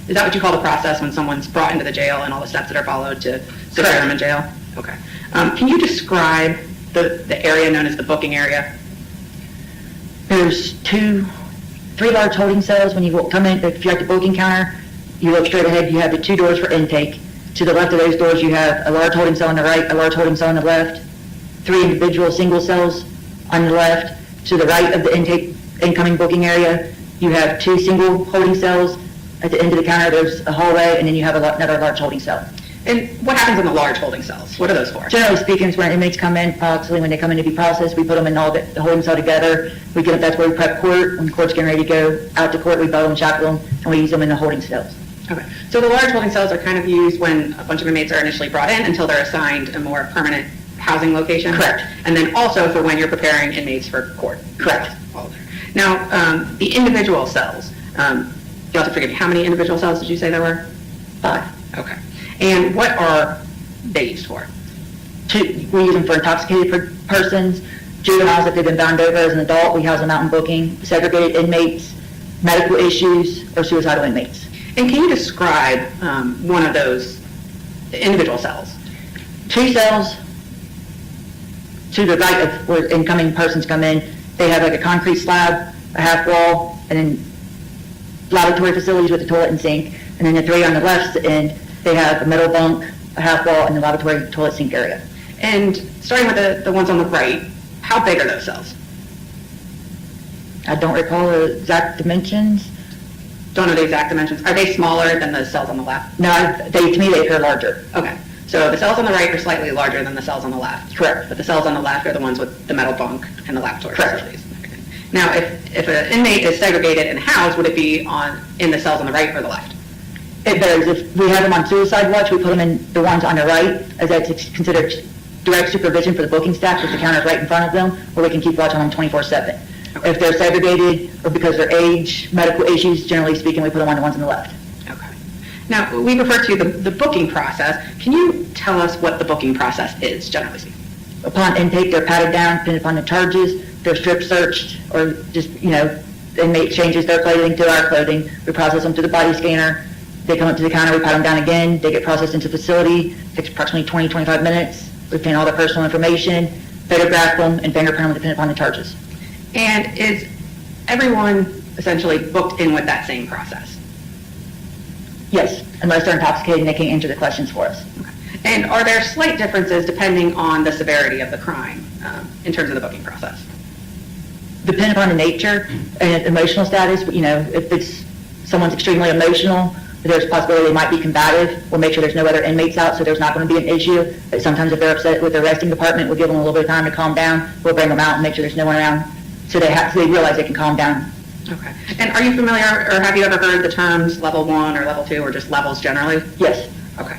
is that what you call the process when someone's brought into the jail and all the steps that are followed to secure them in jail? Okay. Can you describe the area known as the booking area? There's 3 large holding cells. When you come in, if you're at the booking counter, you look straight ahead, you have the 2 doors for intake. To the left of those doors, you have a large holding cell on the right, a large holding cell on the left, 3 individual single cells on the left. To the right of the incoming booking area, you have 2 single holding cells. At the end of the counter, there's a hallway, and then you have another large holding cell. And what happens in the large holding cells? What are those for? Generally speaking, it's when inmates come in, possibly when they come in to be processed, we put them in all the holding cell together. We get them, that's where we prep court. When court's getting ready to go out to court, we bundle them, shackle them, and we use them in the holding cells. Okay. So the large holding cells are kind of used when a bunch of inmates are initially brought in until they're assigned a more permanent housing location? Correct. And then also for when you're preparing inmates for court? Correct. Now, the individual cells, you have to forgive me, how many individual cells did you say there were? 5. Okay. And what are they used for? We use them for intoxicated persons, juveniles if they've been bound over as an adult. We house them out in booking, segregated inmates, medical issues, or suicidal inmates. And can you describe one of those individual cells? 2 cells to the right of where incoming persons come in. They have like a concrete slab, a half wall, and then lavatory facilities with a toilet and sink. And then the 3 on the left end, they have a metal bunk, a half wall, and the lavatory toilet sink area. And starting with the ones on the right, how big are those cells? I don't recall the exact dimensions. Don't know the exact dimensions. Are they smaller than the cells on the left? No, to me they appear larger. Okay. So the cells on the right are slightly larger than the cells on the left. Correct. But the cells on the left are the ones with the metal bunk and the lavatory Correct. facilities. Now, if an inmate is segregated and housed, would it be in the cells on the right or the left? It varies. If we have them on suicide watch, we put them in the ones on the right, as that's considered direct supervision for the booking staff, because the counter's right in front of them, where we can keep watch on them 24/7. Okay. If they're segregated or because of their age, medical issues, generally speaking, we put them on the ones on the left. Okay. Now, we refer to the booking process. Can you tell us what the booking process is, generally speaking? Upon intake, they're patted down, depending upon the charges, they're strip searched, or just, the inmate changes their clothing to our clothing. We process them through the body scanner. They come up to the counter, we pat them down again, they get processed into the facility, takes approximately 20, 25 minutes. We obtain all their personal information, photograph them, and fingerprint them depending upon the charges. And is everyone essentially booked in with that same process? Yes, unless they're intoxicated and they can't answer the questions for us. And are there slight differences depending on the severity of the crime in terms of the booking process? Depending upon the nature and emotional status, if it's someone's extremely emotional, there's a possibility they might be combative. We'll make sure there's no other inmates out, so there's not going to be an issue. But sometimes if they're upset with the arresting department, we'll give them a little bit of time to calm down. We'll bring them out and make sure there's no one around, so they realize they can calm down. Okay. And are you familiar, or have you ever heard the terms level 1 or level 2, or just levels generally? Yes. Okay.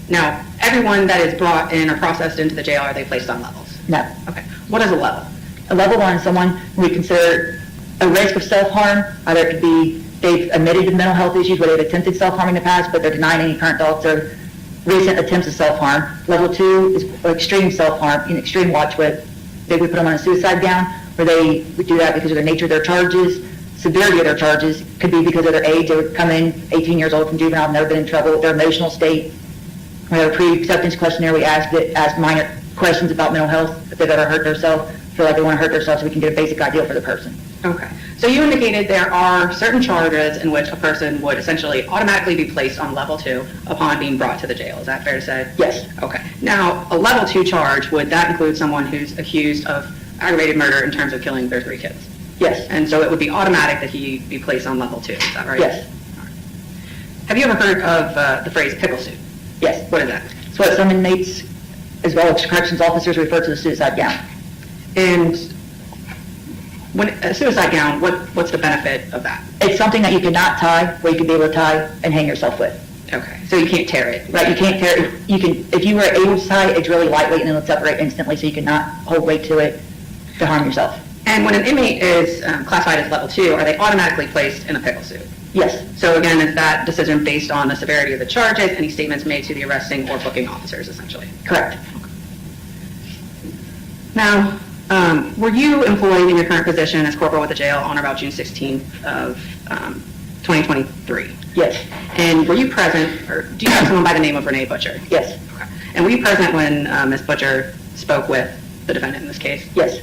Now, everyone that is brought in or processed into the jail, are they placed on levels? No. Okay. What is a level? A level 1 is someone we consider a risk of self-harm. Either it could be they've admitted to mental health issues where they've attempted self-harm in the past, but they're denying any current thoughts or recent attempts of self-harm. Level 2 is extreme self-harm, an extreme watch with. We put them on a suicide gown, where we do that because of the nature of their charges, severity of their charges. Could be because of their age. They would come in 18 years old from juvenile, never been in trouble, their emotional state. We have a pre-acceptance questionnaire. We ask minor questions about mental health, if they've ever hurt themselves, feel like they want to hurt themselves, so we can get a basic idea for the person. Okay. So you indicated there are certain charges in which a person would essentially automatically be placed on level 2 upon being brought to the jail. Is that fair to say? Yes. Okay. Now, a level 2 charge, would that include someone who's accused of aggravated murder in terms of killing their 3 kids? Yes. And so it would be automatic that he be placed on level 2, is that right? Yes. Have you ever heard of the phrase pickle suit? Yes. What is that? It's what some inmates, as well as corrections officers, refer to as suicide gown. And when a suicide gown, what's the benefit of that? It's something that you cannot tie, where you can be able to tie and hang yourself with. Okay, so you can't tear it. Right, you can't tear it. You can, if you were able to tie it, it's really lightweight and it'll separate instantly, so you cannot hold weight to it to harm yourself. And when an inmate is classified as level 2, are they automatically placed in a pickle suit? Yes. So again, is that decision based on the severity of the charges, any statements made to the arresting or booking officers, essentially? Correct. Now, were you employed in your current position as corporal with the jail on or about June 16th of 2023? Yes. And were you present, or do you have someone by the name of Renee Butcher? Yes. Okay. And were you present when Ms. Butcher spoke with the defendant in this case? Yes.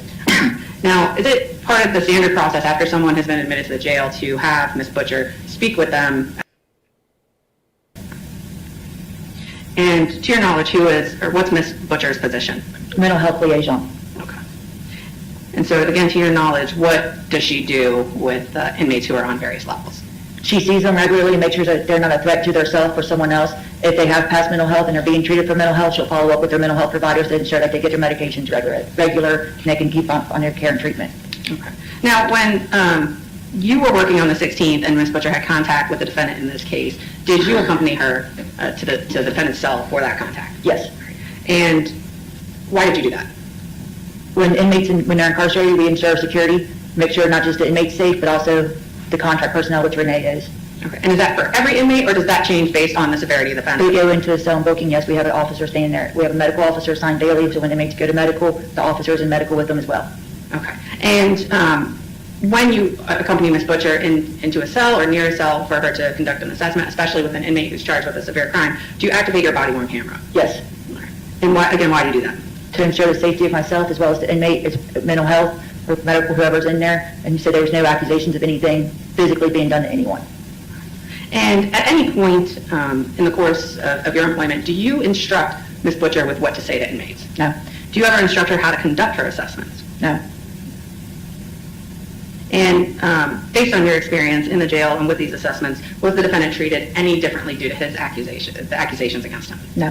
Now, is it part of the standard process after someone has been admitted to the jail to have Ms. Butcher speak with them? And to your knowledge, what's Ms. Butcher's position? Mental health liaison. Okay. And so again, to your knowledge, what does she do with inmates who are on various levels? She sees them regularly and makes sure that they're not a threat to themselves or someone else. If they have past mental health and are being treated for mental health, she'll follow up with their mental health providers to ensure that they get their medications regular and they can keep on their care and treatment. Okay. Now, when you were working on the 16th and Ms. Butcher had contact with the defendant in this case, did you accompany her to the defendant's cell for that contact? Yes. And why did you do that? When inmates, when they're incarcerated, we ensure security, make sure not just the inmate's safe, but also the contract personnel, which Renee is. Okay. And is that for every inmate, or does that change based on the severity of the offense? We go into the cell and booking, yes, we have an officer standing there. We have a medical officer assigned daily, so when inmates go to medical, the officer is in medical with them as well. Okay. And when you accompany Ms. Butcher into a cell or near a cell for her to conduct an assessment, especially with an inmate who's charged with a severe crime, do you activate your body-worn camera? Yes. Okay. And why do you do that? To ensure the safety of myself as well as the inmate, its mental health, or medical, whoever's in there, and you said there was no accusations of anything physically being done to anyone. And at any point in the course of your employment, do you instruct Ms. Butcher with what to say to inmates? No. Do you ever instruct her how to conduct her assessments? No. And based on your experience in the jail and with these assessments, was the defendant treated any differently due to his the accusations against him? No.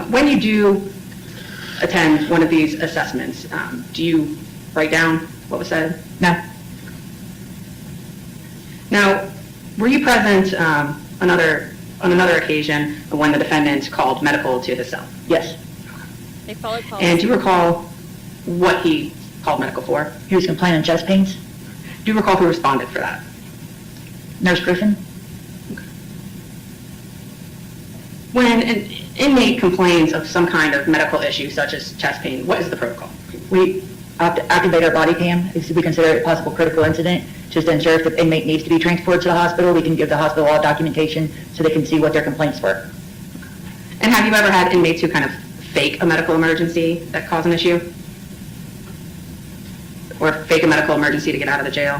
When you do attend one of these assessments, do you write down what was said? No. Now, were you present on another occasion when the defendant called medical to his cell? Yes. They followed policy. And do you recall what he called medical for? He was complaining of chest pains. Do you recall who responded for that? Nurse Griffin. When an inmate complains of some kind of medical issue, such as chest pain, what is the protocol? We have to activate our body cam if we consider it a possible critical incident, just to ensure if the inmate needs to be transported to the hospital, we can give the hospital all documentation so they can see what their complaints were. And have you ever had inmates who kind of fake a medical emergency that cause an issue? Or fake a medical emergency to get out of the jail?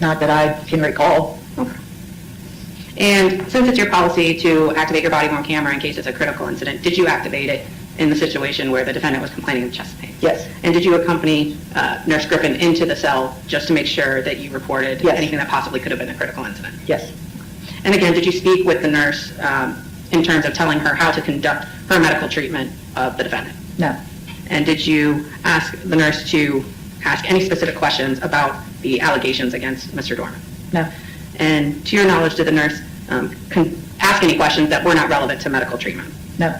Not that I can recall. Okay. And since it's your policy to activate your body-worn camera in case it's a critical incident, did you activate it in the situation where the defendant was complaining of chest pain? Yes. And did you accompany Nurse Griffin into the cell just to make sure that you reported anything that possibly could have been a critical incident? Yes. And again, did you speak with the nurse in terms of telling her how to conduct her medical treatment of the defendant? No. And did you ask the nurse to ask any specific questions about the allegations against Mr. Doerman? No. And to your knowledge, did the nurse ask any questions that were not relevant to medical treatment? No.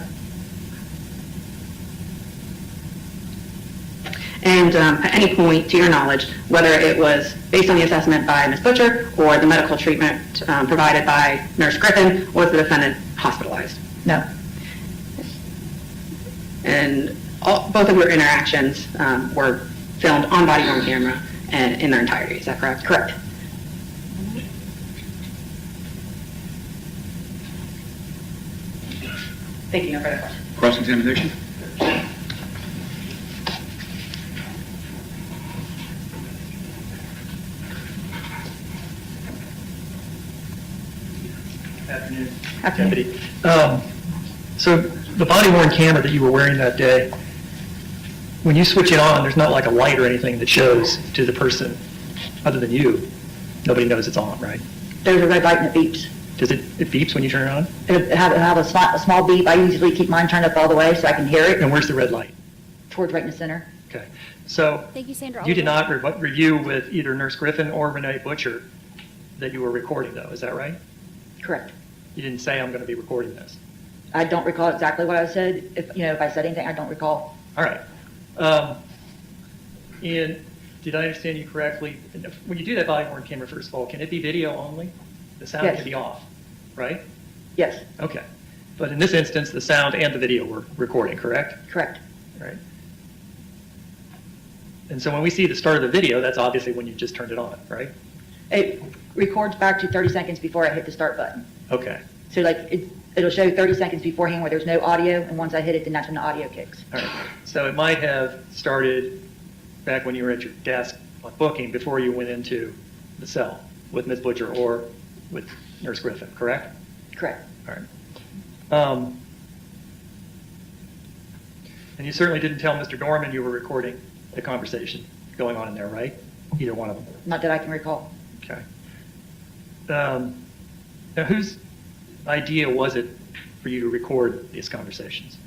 And at any point, to your knowledge, whether it was based on the assessment by Ms. Butcher or the medical treatment provided by Nurse Griffin, was the defendant hospitalized? No. And both of your interactions were filmed on body-worn camera and in their entirety, is that correct? Correct. Thank you, no further questions. Cross-examination? Afternoon. Afternoon. Deputy. So the body-worn camera that you were wearing that day, when you switch it on, there's not like a light or anything that shows to the person other than you. Nobody knows it's on, right? There's a red light and it beeps. Does it beeps when you turn it on? It have a small beep. I usually keep mine turned up all the way so I can hear it. And where's the red light? Towards right in the center. Okay. So Thank you, Sandra. you did not review with either Nurse Griffin or Renee Butcher that you were recording, though. Is that right? Correct. You didn't say, I'm going to be recording this. I don't recall exactly what I said. If I said anything, I don't recall. All right. And did I understand you correctly? When you do that body-worn camera, first of all, can it be video only? The sound Yes. can be off, right? Yes. Okay. But in this instance, the sound and the video were recording, correct? Correct. Right. And so when we see the start of the video, that's obviously when you just turned it on, right? It records back to 30 seconds before I hit the start button. Okay. So it'll show 30 seconds beforehand where there's no audio, and once I hit it, then that's when the audio kicks. All right. So it might have started back when you were at your desk on booking before you went into the cell with Ms. Butcher or with Nurse Griffin, correct? Correct. All right. And you certainly didn't tell Mr. Doerman you were recording the conversation going on in there, right? Either one of them. Not that I can recall. Okay. Now, whose idea was it for you to record these conversations?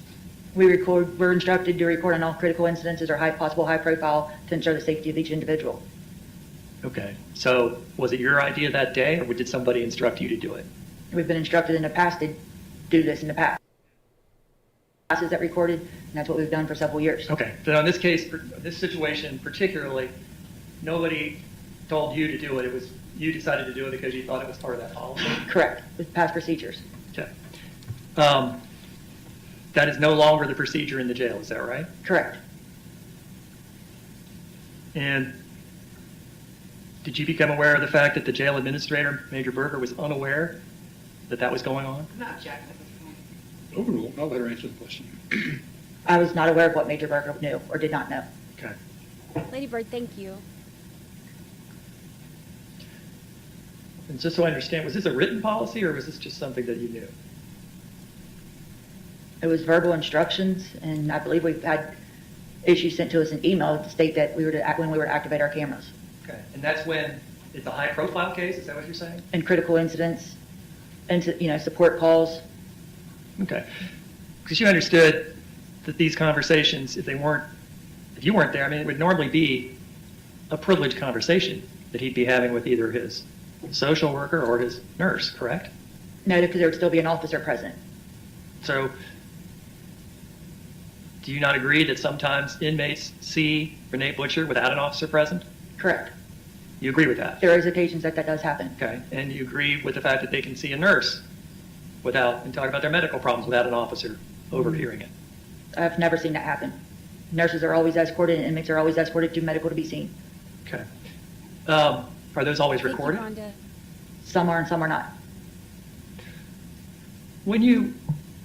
We're instructed to record on all critical incidences or possible high profile to ensure the safety of each individual. Okay. So was it your idea that day, or did somebody instruct you to do it? We've been instructed in the past to do this in the past. Classes that recorded, and that's what we've done for several years. Okay. Then on this case, this situation particularly, nobody told you to do it. It was you decided to do it because you thought it was part of that policy? Correct. With past procedures. Okay. That is no longer the procedure in the jail, is that right? Correct. And did you become aware of the fact that the jail administrator, Major Berger, was unaware that that was going on? I'm not objecting at this point. Overruled. I'll let her answer the question. I was not aware of what Major Berger knew or did not know. Okay. Lady Bird, thank you. And just so I understand, was this a written policy or was this just something that you knew? It was verbal instructions, and I believe we've had issues sent to us in email to state that when we were to activate our cameras. Okay. And that's when it's a high-profile case? Is that what you're saying? And critical incidents, and support calls. Okay. Because you understood that these conversations, if you weren't there, I mean, it would normally be a privileged conversation that he'd be having with either his social worker or his nurse, correct? No, because there would still be an officer present. So do you not agree that sometimes inmates see Renee Butcher without an officer present? Correct. You agree with that? There is occasions that does happen. Okay. And you agree with the fact that they can see a nurse and talk about their medical problems without an officer overhearing it. I've never seen that happen. Nurses are always escorted, and inmates are always escorted to medical to be seen. Okay. Are those always Thank you, recorded? Rhonda. Some are and some are not.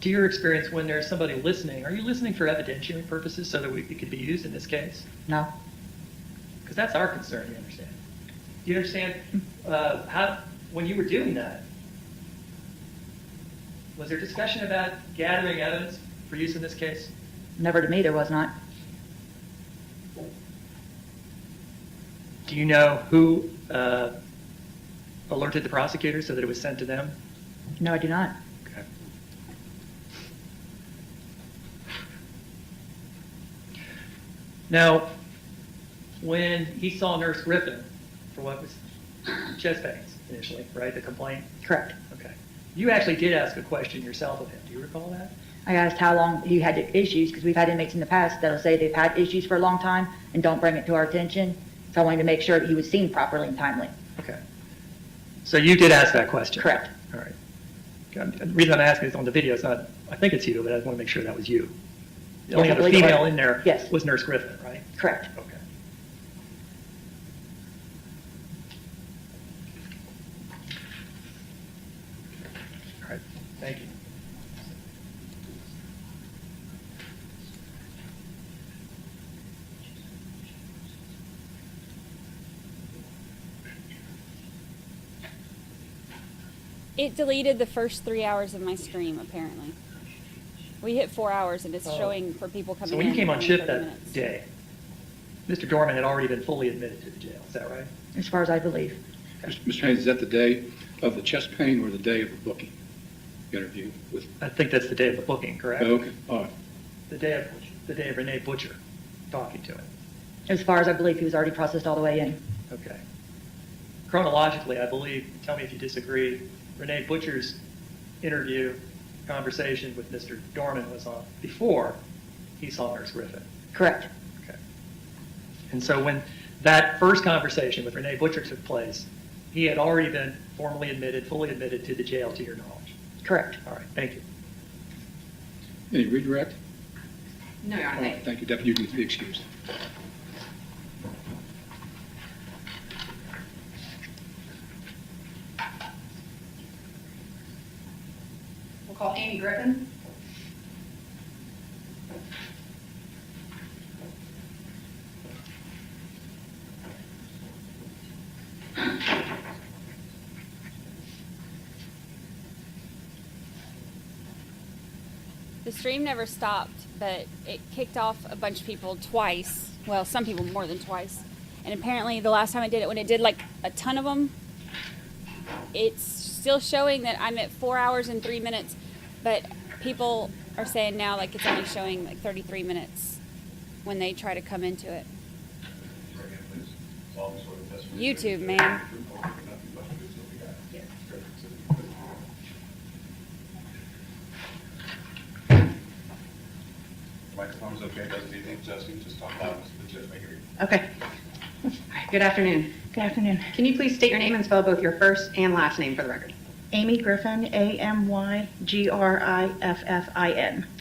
To your experience, when there's somebody listening, are you listening for evidentiary purposes so that it could be used in this case? No. Because that's our concern, you understand? Do you understand when you were doing that, was there discussion about gathering evidence for use in this case? Never to me, there was not. Do you know who alerted the prosecutor so that it was sent to them? No, I do not. Okay. Now, when he saw Nurse Griffin for what was chest pains initially, right, the complaint? Correct. Okay. You actually did ask a question yourself of him. Do you recall that? I asked how long you had issues, because we've had inmates in the past that'll say they've had issues for a long time and don't bring it to our attention. So I wanted to make sure that he was seen properly and timely. Okay. So you did ask that question? Correct. All right. The reason I'm asking is on the video, it's not, I think it's you, but I want to make sure that was you. The only Yes, I other believe it female was. in there Yes. was Nurse Griffin, right? Correct. Okay. All right. Thank you. It deleted the first 3 hours of my stream, apparently. We hit 4 hours, and it's Oh. showing for people coming in. So when you came on only shift 30 that minutes. day, Mr. Doerman had already been fully admitted to the jail, is that right? As far as I believe. Mr. Haynes, is that the day of the chest pain or the day of the booking interview with? I think that's the day of the booking, correct? Okay, all right. The day of Renee Butcher talking to him. As far as I believe, he was already processed all the way in. Okay. Chronologically, I believe, tell me if you disagree, Renee Butcher's conversation with Mr. Doerman was on before he saw Nurse Griffin. Correct. Okay. And so when that first conversation with Renee Butcher took place, he had already been formally admitted, fully admitted to the jail, to your knowledge. Correct. All right, thank you. Any redirect? No, Your Honor. All right, thank you, Deputy. You can be excused. We'll call Amy Griffin. The stream never stopped, but it kicked off a bunch of people twice. Well, some people more than twice. And apparently the last time I did it, when it did like a ton of them, it's still showing that I'm at 4 hours and 3 minutes, but people are saying now like it's only showing like 33 minutes when they try to come into it. YouTube, man. Microphone's okay, doesn't need any adjusting, just talk loud, so the judge may hear you. Okay. All right, good afternoon. Good afternoon. Can you please state your name and spell both your first and last name for the record? Amy Griffin, AMYGRIFFIN.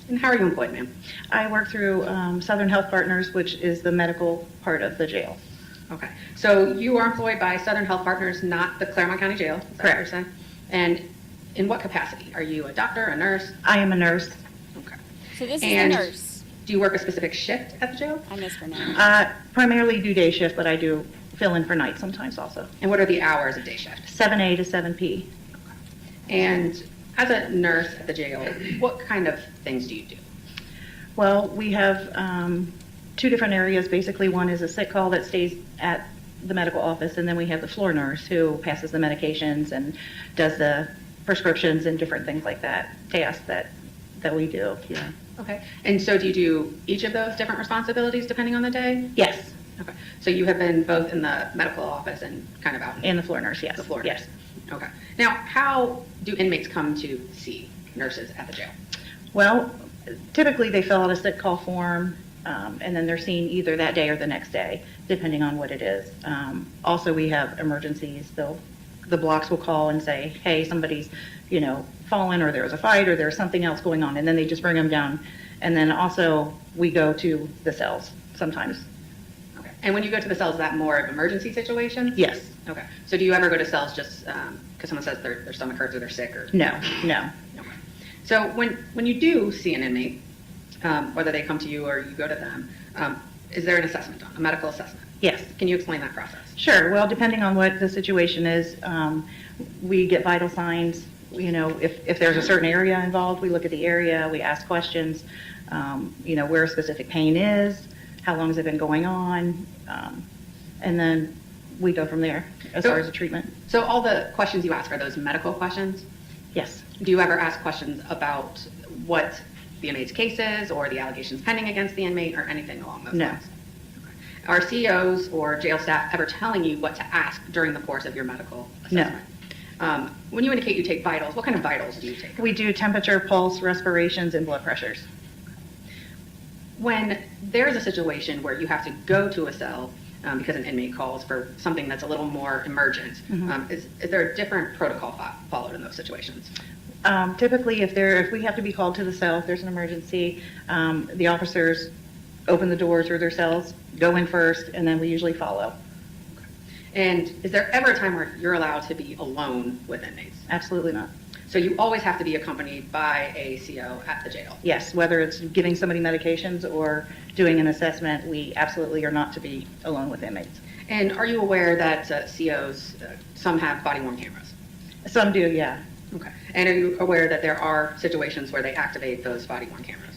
And how are you employed, ma'am? I work through Southern Health Partners, which is the medical part of the jail. Okay. So you are employed by Southern Health Partners, not the Claremont County Jail? Is that what you're saying? And in what capacity? Are you a doctor, a nurse? I am a nurse. Okay. So this is And the nurse. do you work a specific shift at the jail? I miss her name. Primarily do day shift, but I do fill in for night sometimes also. And what are the hours of day shift? 7A to 7P. And as a nurse at the jail, what kind of things do you do? Well, we have two different areas. Basically, one is a sick call that stays at the medical office, and then we have the floor nurse who passes the medications and does the prescriptions and different things like that, tasks that we do, yeah. Okay. And so do you do each of those different responsibilities depending on the day? Yes. Okay. So you have been both in the medical office and kind of out in And the floor nurse, yes. the floor Yes. nurse? Okay. Now, how do inmates come to see nurses at the jail? Well, typically they fill out a sick call form, and then they're seen either that day or the next day, depending on what it is. Also, we have emergencies. They'll the blocks will call and say, hey, somebody's, fallen, or there was a fight, or there's something else going on, and then they just bring them down. And then also, we go to the cells sometimes. Okay. And when you go to the cells, is that more of emergency situations? Yes. Okay. So do you ever go to cells just because someone says their stomach hurts or they're sick? Or No. Okay. So when you do see an inmate, whether they come to you or you go to them, is there an assessment done, a medical assessment? Yes. Can you explain that process? Sure. Well, depending on what the situation is, we get vital signs. If there's a certain area involved, we look at the area, we ask questions, where a specific pain is, how long has it been going on, and then we go from there as far as the treatment. So all the questions you ask, are those medical questions? Yes. Do you ever ask questions about what the inmate's case is, or the allegations pending against the inmate, or anything along those lines? No. Are COs or jail staff ever telling you what to ask during the course of your medical assessment? No. When you indicate you take vitals, what kind of vitals do you take? We do temperature, pulse, respirations, and blood pressures. When there's a situation where you have to go to a cell because an inmate calls for something that's a little more emergent, is there a different protocol followed in those situations? Typically, if we have to be called to the cell, if there's an emergency, the officers open the doors or their cells, go in first, and then we usually follow. And is there ever a time where you're allowed to be alone with inmates? Absolutely not. So you always have to be accompanied by a CO at the jail? Yes, whether it's giving somebody medications or doing an assessment, we absolutely are not to be alone with inmates. And are you aware that COs, some have body-worn cameras? Some do, yeah. Okay. And are you aware that there are situations where they activate those body-worn cameras?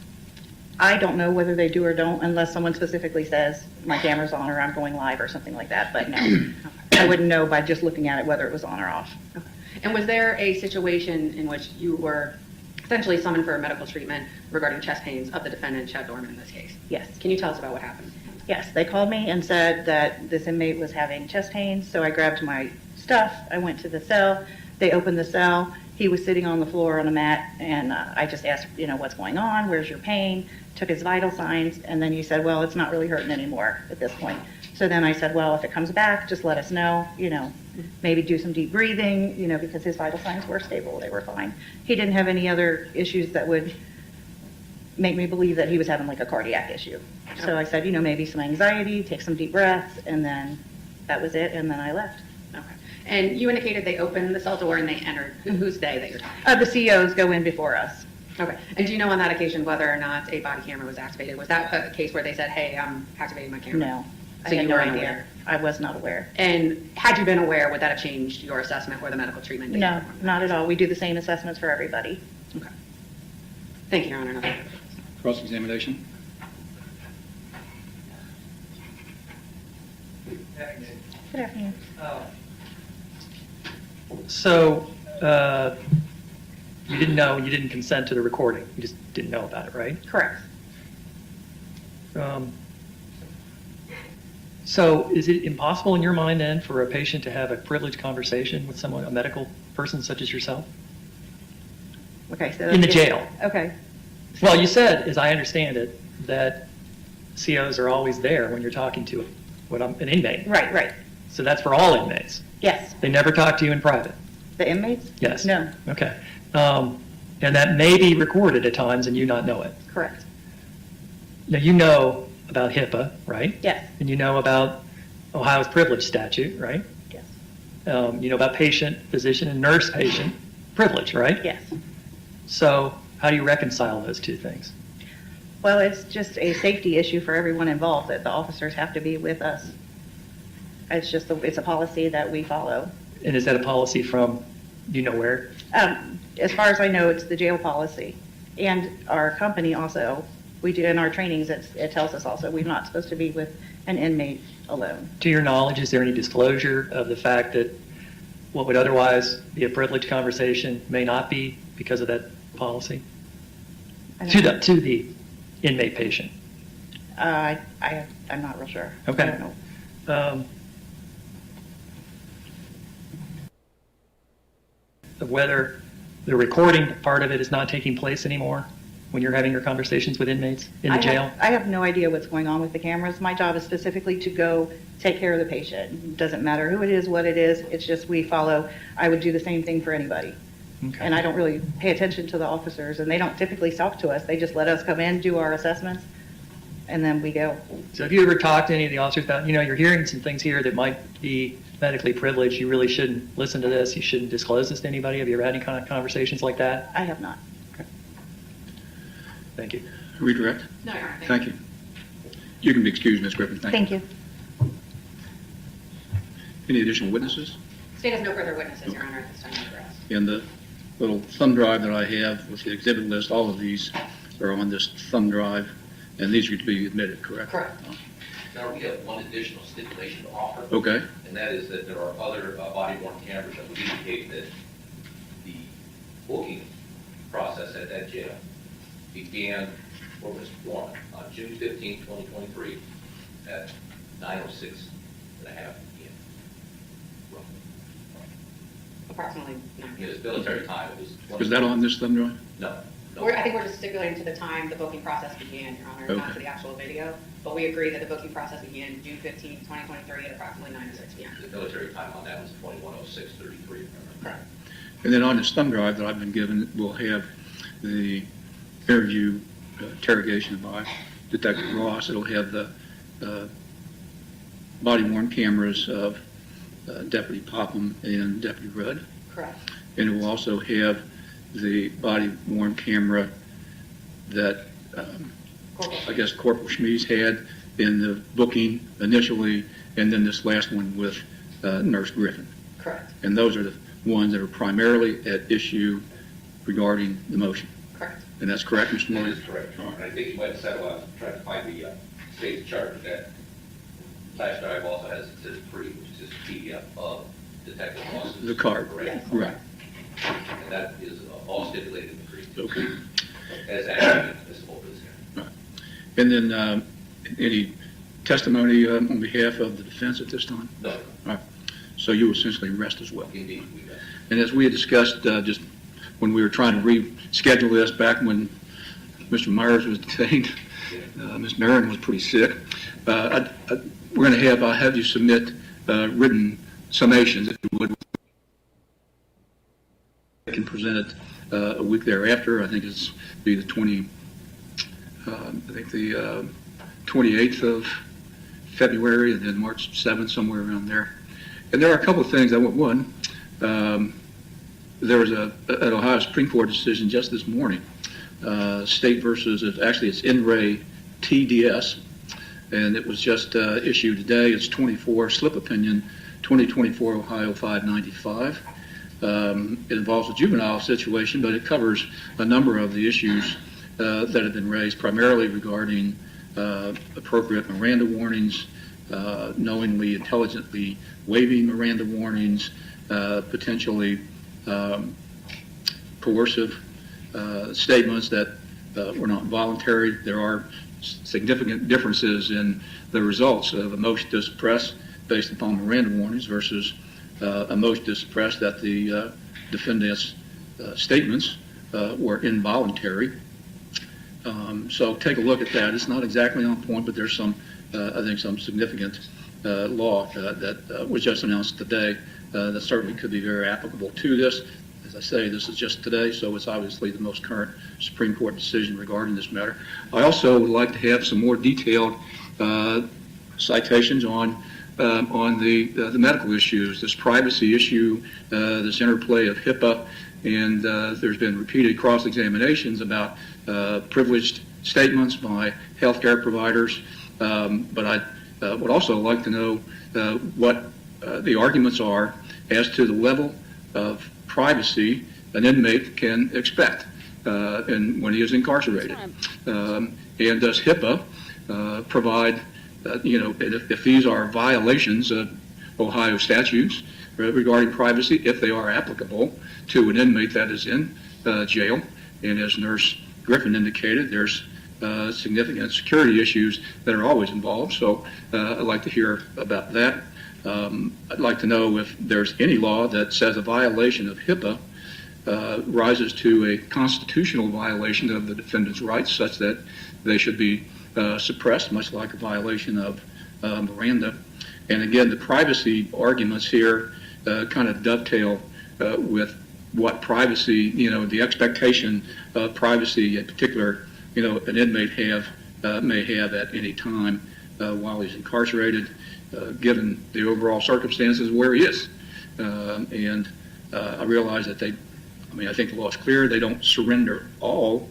I don't know whether they do or don't, unless someone specifically says my camera's on or I'm going live or something like that, but no. I wouldn't know by just looking at it whether it was on or off. Okay. And was there a situation in which you were essentially summoned for medical treatment regarding chest pains of the defendant, Chad Doerman, in this case? Yes. Can you tell us about what happened? Yes, they called me and said that this inmate was having chest pains, so I grabbed my stuff, I went to the cell, they opened the cell, he was sitting on the floor on a mat, and I just asked, what's going on, where's your pain, took his vital signs, and then he said, well, it's not really hurting anymore at this point. So then I said, well, if it comes back, just let us know, maybe do some deep breathing, because his vital signs were stable, they were fine. He didn't have any other issues that would make me believe that he was having like a cardiac issue. So I said, maybe some anxiety, take some deep breaths, and then that was it, and then I left. Okay. And you indicated they opened the cell door and they entered. Who's they that you're talking about? The COs go in before us. Okay. And do you know on that occasion whether or not a body camera was activated? Was that a case where they said, hey, I'm activating my camera? No. So I had you no weren't idea. aware? I was not aware. And had you been aware, would that have changed your assessment or the medical treatment? No, not at all. We do the same assessments for everybody. Okay. Thank you, Your Honor. Cross-examination. Good afternoon. So, you didn't consent to the recording. You just didn't know about it, right? Correct. So is it impossible in your mind then for a patient to have a privileged conversation with someone, a medical person such as yourself? Okay, so. In the jail? Okay. Well, you said, as I understand it, that COs are always there when you're talking to an inmate. Right. So that's for all inmates? Yes. They never talk to you in private? The inmates? Yes. No. Okay. And that may be recorded at times and you not know it? Correct. Now, you know about HIPAA, right? Yes. And you know about Ohio's privilege statute, right? Yes. You know about patient, physician, and nurse patient privilege, right? Yes. So how do you reconcile those two things? Well, it's just a safety issue for everyone involved that the officers have to be with us. It's a policy that we follow. And is that a policy from, do you know where? As far as I know, it's the jail policy. And our company also, we do in our trainings, it tells us also, we're not supposed to be with an inmate alone. To your knowledge, is there any disclosure of the fact that what would otherwise be a privileged conversation may not be because of that policy? To the inmate patient? I'm not real sure. Okay. I don't know. Of whether the recording part of it is not taking place anymore? when you're having your conversations with inmates in the jail? I have no idea what's going on with the cameras. My job is specifically to go take care of the patient. It doesn't matter who it is, what it is. It's just we follow. I would do the same thing for anybody. Okay. And I don't really pay attention to the officers, and they don't typically talk to us. They just let us come in, do our assessments, and then we go. So have you ever talked to any of the officers about, you're hearing some things here that might be medically privileged, you really shouldn't listen to this, you shouldn't disclose this to anybody? Have you ever had any kind of conversations like that? I have not. Thank you. Redirect? No, Your Honor. Thank you. You can be excused, Ms. Griffin. Thank you. Any additional witnesses? State has no further witnesses, Your Honor, at this time for us. In the little thumb drive that I have with the exhibit list, all of these are on this thumb drive, and these are to be admitted, correct? Correct. Now, we have one additional stipulation to offer. Okay. And that is that there are other body-worn cameras that would indicate that the booking process at that jail began for Mr. Doerman on June 15, 2023 at 9:06 and a half p.m. roughly. Approximately 9 In his military time, it was... Is that on this thumb drive? No. I think we're just stipulating to the time the booking process began, Your Honor, not Okay. to the actual video. But we agree that the booking process began June 15, 2023 at approximately 9:06 p.m. The military time on that was 21:06:33. Correct. And then on this thumb drive that I've been given, we'll have the interview interrogation by Detective Ross. It'll have the body-worn cameras of Deputy Popham and Deputy Rudd. Correct. And it will also have the body-worn camera that I guess Corporal Schmees had in the booking initially, and then this last one with Nurse Griffin. Correct. And those are the ones that are primarily at issue regarding the motion. Correct. And that's correct, Mr. That Moore? is correct, Your Honor. I think you might have settled out to try to find the state's chart of that. Flash drive also has Exhibit 3, which is just a PDF of Detective Ross's. The card. Correct. Right. And that is all stipulated in the agreement. Okay. As actually admissible for this hearing. And then any testimony on behalf of the defense at this time? No. All right. So you essentially rest as well. Indeed, we do. And as we had discussed just when we were trying to reschedule this back when Mr. Myers was detained, Ms. Marin was pretty sick. We're going to have you submit written summations, if you would. I can present it a week thereafter. I think it's be the 28th of February, and then March 7th, somewhere around there. And there are a couple of things. One, there was an Ohio Supreme Court decision just this morning, state versus, it's in re TDS, and it was just issued today. It's 24 slip opinion, 2024 Ohio 595. It involves a juvenile situation, but it covers a number of the issues that have been raised, primarily regarding appropriate Miranda warnings, knowingly, intelligently waiving Miranda warnings, potentially coercive statements that were not voluntary. There are significant differences in the results of a motion to suppress based upon Miranda warnings versus a motion to suppress that the defendant's statements were involuntary. So take a look at that. It's not exactly on point, but there's some, I think, some significant law that was just announced today that certainly could be very applicable to this. As I say, this is just today, so it's obviously the most current Supreme Court decision regarding this matter. I also would like to have some more detailed citations on the medical issues, this privacy issue, this interplay of HIPAA, and there's been repeated cross-examinations about privileged statements by healthcare providers. But I would also like to know what the arguments are as to the level of privacy an inmate can expect when he is incarcerated. And does HIPAA provide, if these are violations of Ohio statutes regarding privacy, if they are applicable to an inmate that is in jail, and as Nurse Griffin indicated, there's significant security issues that are always involved, so I'd like to hear about that. I'd like to know if there's any law that says a violation of HIPAA rises to a constitutional violation of the defendant's rights, such that they should be suppressed, much like a violation of Miranda. And again, the privacy arguments here kind of dovetail with what privacy, the expectation of privacy in particular, an inmate may have at any time while he's incarcerated, given the overall circumstances where he is. And I realize that I think the law is clear. They don't surrender all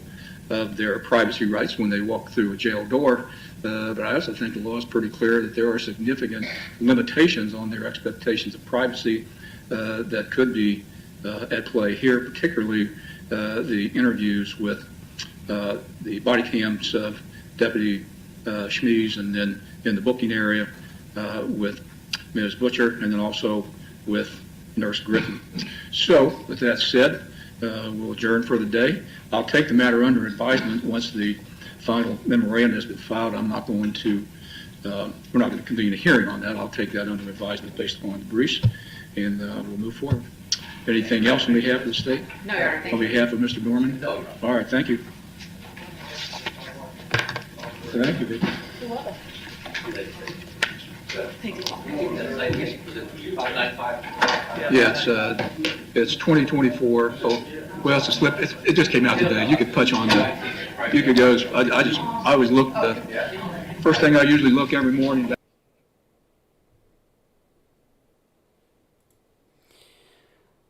of their privacy rights when they walk through a jail door. But I also think the law is pretty clear that there are significant limitations on their expectations of privacy that could be at play here, particularly the interviews with the body cams of Deputy Schmees, and then in the booking area with Ms. Butcher, and then also with Nurse Griffin. So, with that said, we'll adjourn for the day. I'll take the matter under advisement once the final memorandum has been filed. I'm not going to, we're not going to convene a hearing on that. I'll take that under advisement based upon the briefs, and we'll move forward. Anything else on behalf of the state? No, Your Honor, thank On you. behalf of Mr. Doerman? No. All right, thank you. Thank you, Vicky. You're welcome. Yeah, it's 2024. Oh, well, it's a slip. It just came out today. You could punch on that. You could go. I always look. The first thing I usually look every morning.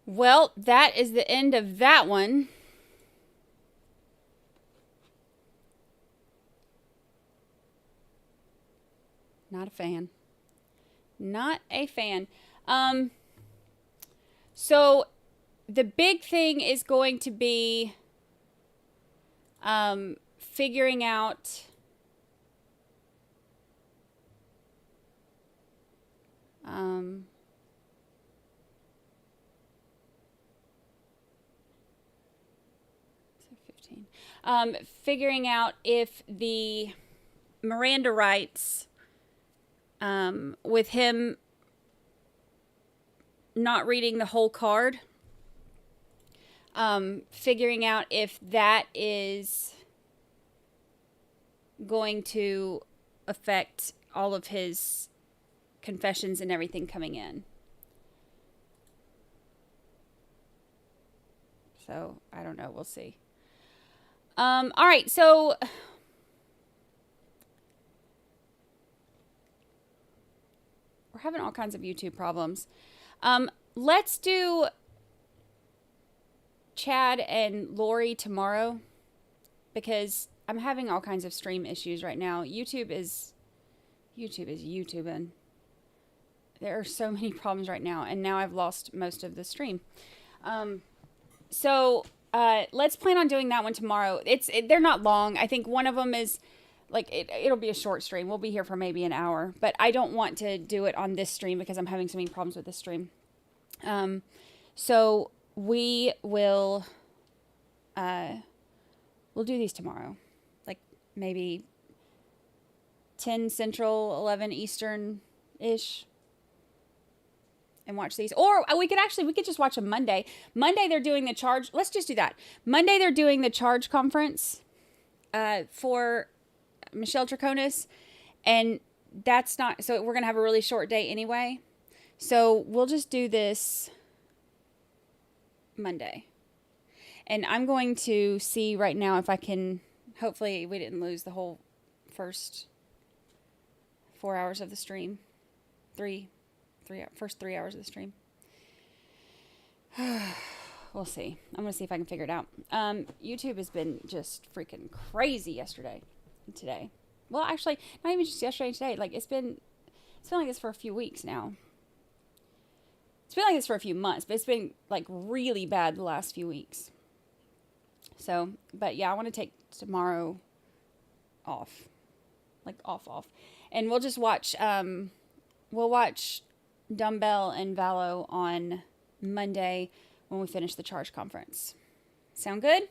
Well, that is the end of that one. Not a fan. Not a fan. So the big thing is going to be figuring out figuring out if the Miranda rights, with him not reading the whole card, figuring out if that is going to affect all of his confessions and everything coming in. So, I don't know. We'll see. All right. So, we're having all kinds of YouTube problems. Let's do Chad and Lori tomorrow, because I'm having all kinds of stream issues right now. YouTube is YouTubing. There are so many problems right now, and now I've lost most of the stream. So let's plan on doing that one tomorrow. They're not long. I think one of them is like it'll be a short stream. We'll be here for maybe an hour, but I don't want to do it on this stream because I'm having so many problems with this stream. So we will we'll do these tomorrow, like maybe 10 Central, 11 Eastern ish, and watch these. Or we could just watch them Monday. Monday they're doing the charge. Let's just do that. Monday they're doing the charge conference for Michelle Troconis, and that's not, so we're going to have a really short day anyway. So we'll just do this Monday. And I'm going to see right now if I can, hopefully we didn't lose the whole first 4 hours of the stream. First 3 hours of the stream. We'll see. I'm going to see if I can figure it out. YouTube has been just freaking crazy yesterday and today. Well, actually, not even just yesterday and today. Like, it's been like this for a few weeks now. It's been like this for a few months, but it's been like really bad the last few weeks. So, but yeah, I want to take tomorrow off. Like off. And we'll just watch, we'll watch Dumbbell and Valo on Monday when we finish the charge conference. Sound good?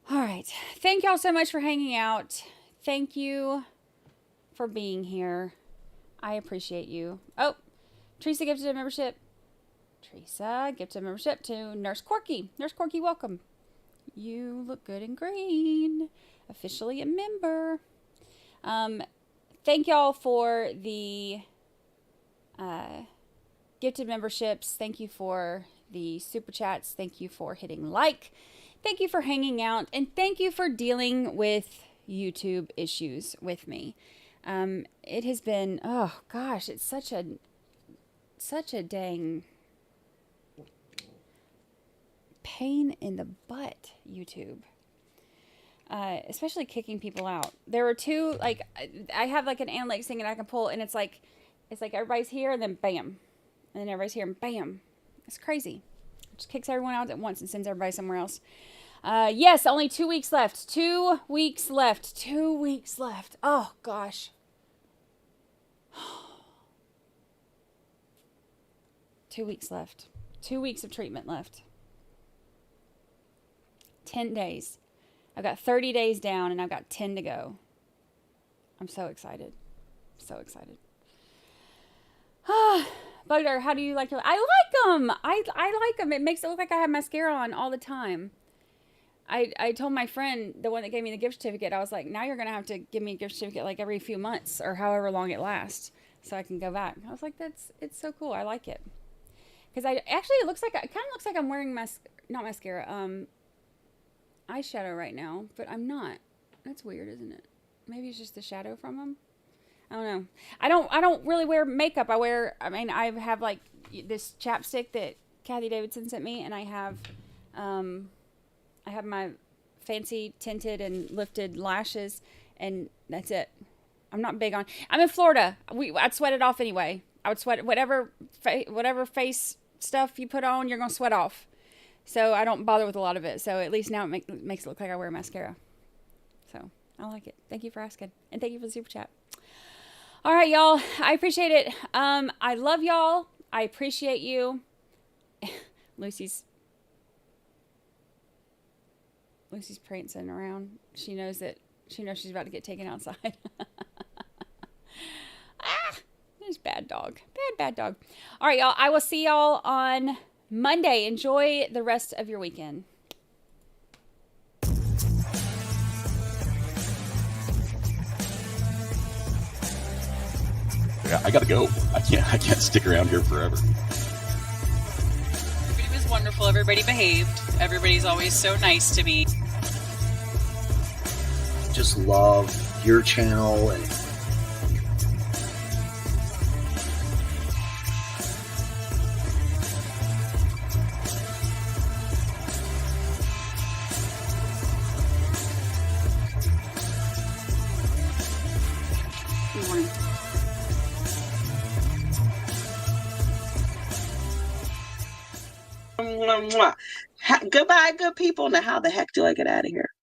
All right. Thank y'all so much for hanging out. Thank you for being here. I appreciate you. Oh, Teresa gifted a membership. Teresa, gift of membership to Nurse Corky. Nurse Corky, welcome. You look good in green. Officially a member. Thank y'all for the gifted memberships. Thank you for the super chats. Thank you for hitting like. Thank you for hanging out. And thank you for dealing with YouTube issues with me. It has been, oh gosh, it's such a dang pain in the butt, YouTube. Especially kicking people out. There were two, like, I have like an analytics thing and I can pull, and it's like everybody's here and then bam. And then everybody's here and bam. It's crazy. It just kicks everyone out at once and sends everybody somewhere else. Yes, only 2 weeks left. 2 weeks left. 2 weeks left. Oh, gosh. 2 weeks left. 2 weeks of treatment left. 10 days. I've got 30 days down and I've got 10 to go. I'm so excited. So excited. Bugdar, how do you like to... I like them. I like them. It makes it look like I have mascara on all the time. I told my friend, the one that gave me the gift certificate, I was like, now you're going to have to give me a gift certificate like every few months or however long it lasts so I can go back. I was like, it's so cool. I like it. Because it kind of looks like I'm wearing not mascara, eyeshadow right now, but I'm not. That's weird, isn't it? Maybe it's just the shadow from them. I don't know. I don't really wear makeup. I have like this chapstick that Kathy Davidson sent me, and I have my fancy tinted and lifted lashes, and that's it. I'm not big on. I'm in Florida. I'd sweat it off anyway. I would sweat whatever face stuff you put on, you're gonna sweat off. So I don't bother with a lot of it. So at least now it makes it look like I wear mascara. So I like it. Thank you for asking, and thank you for the super chat. All right, y'all. I appreciate it. I love y'all. I appreciate you. Lucy's prancing around. She knows she's about to get taken outside. There's bad dog. Bad dog. All right, y'all. I will see y'all on Monday. Enjoy the rest of your weekend. I gotta go. I can't stick around here forever. It was wonderful. Everybody behaved. Everybody's always so nice to me. Just love your channel and Goodbye, good people. Now, how the heck do I get out of here?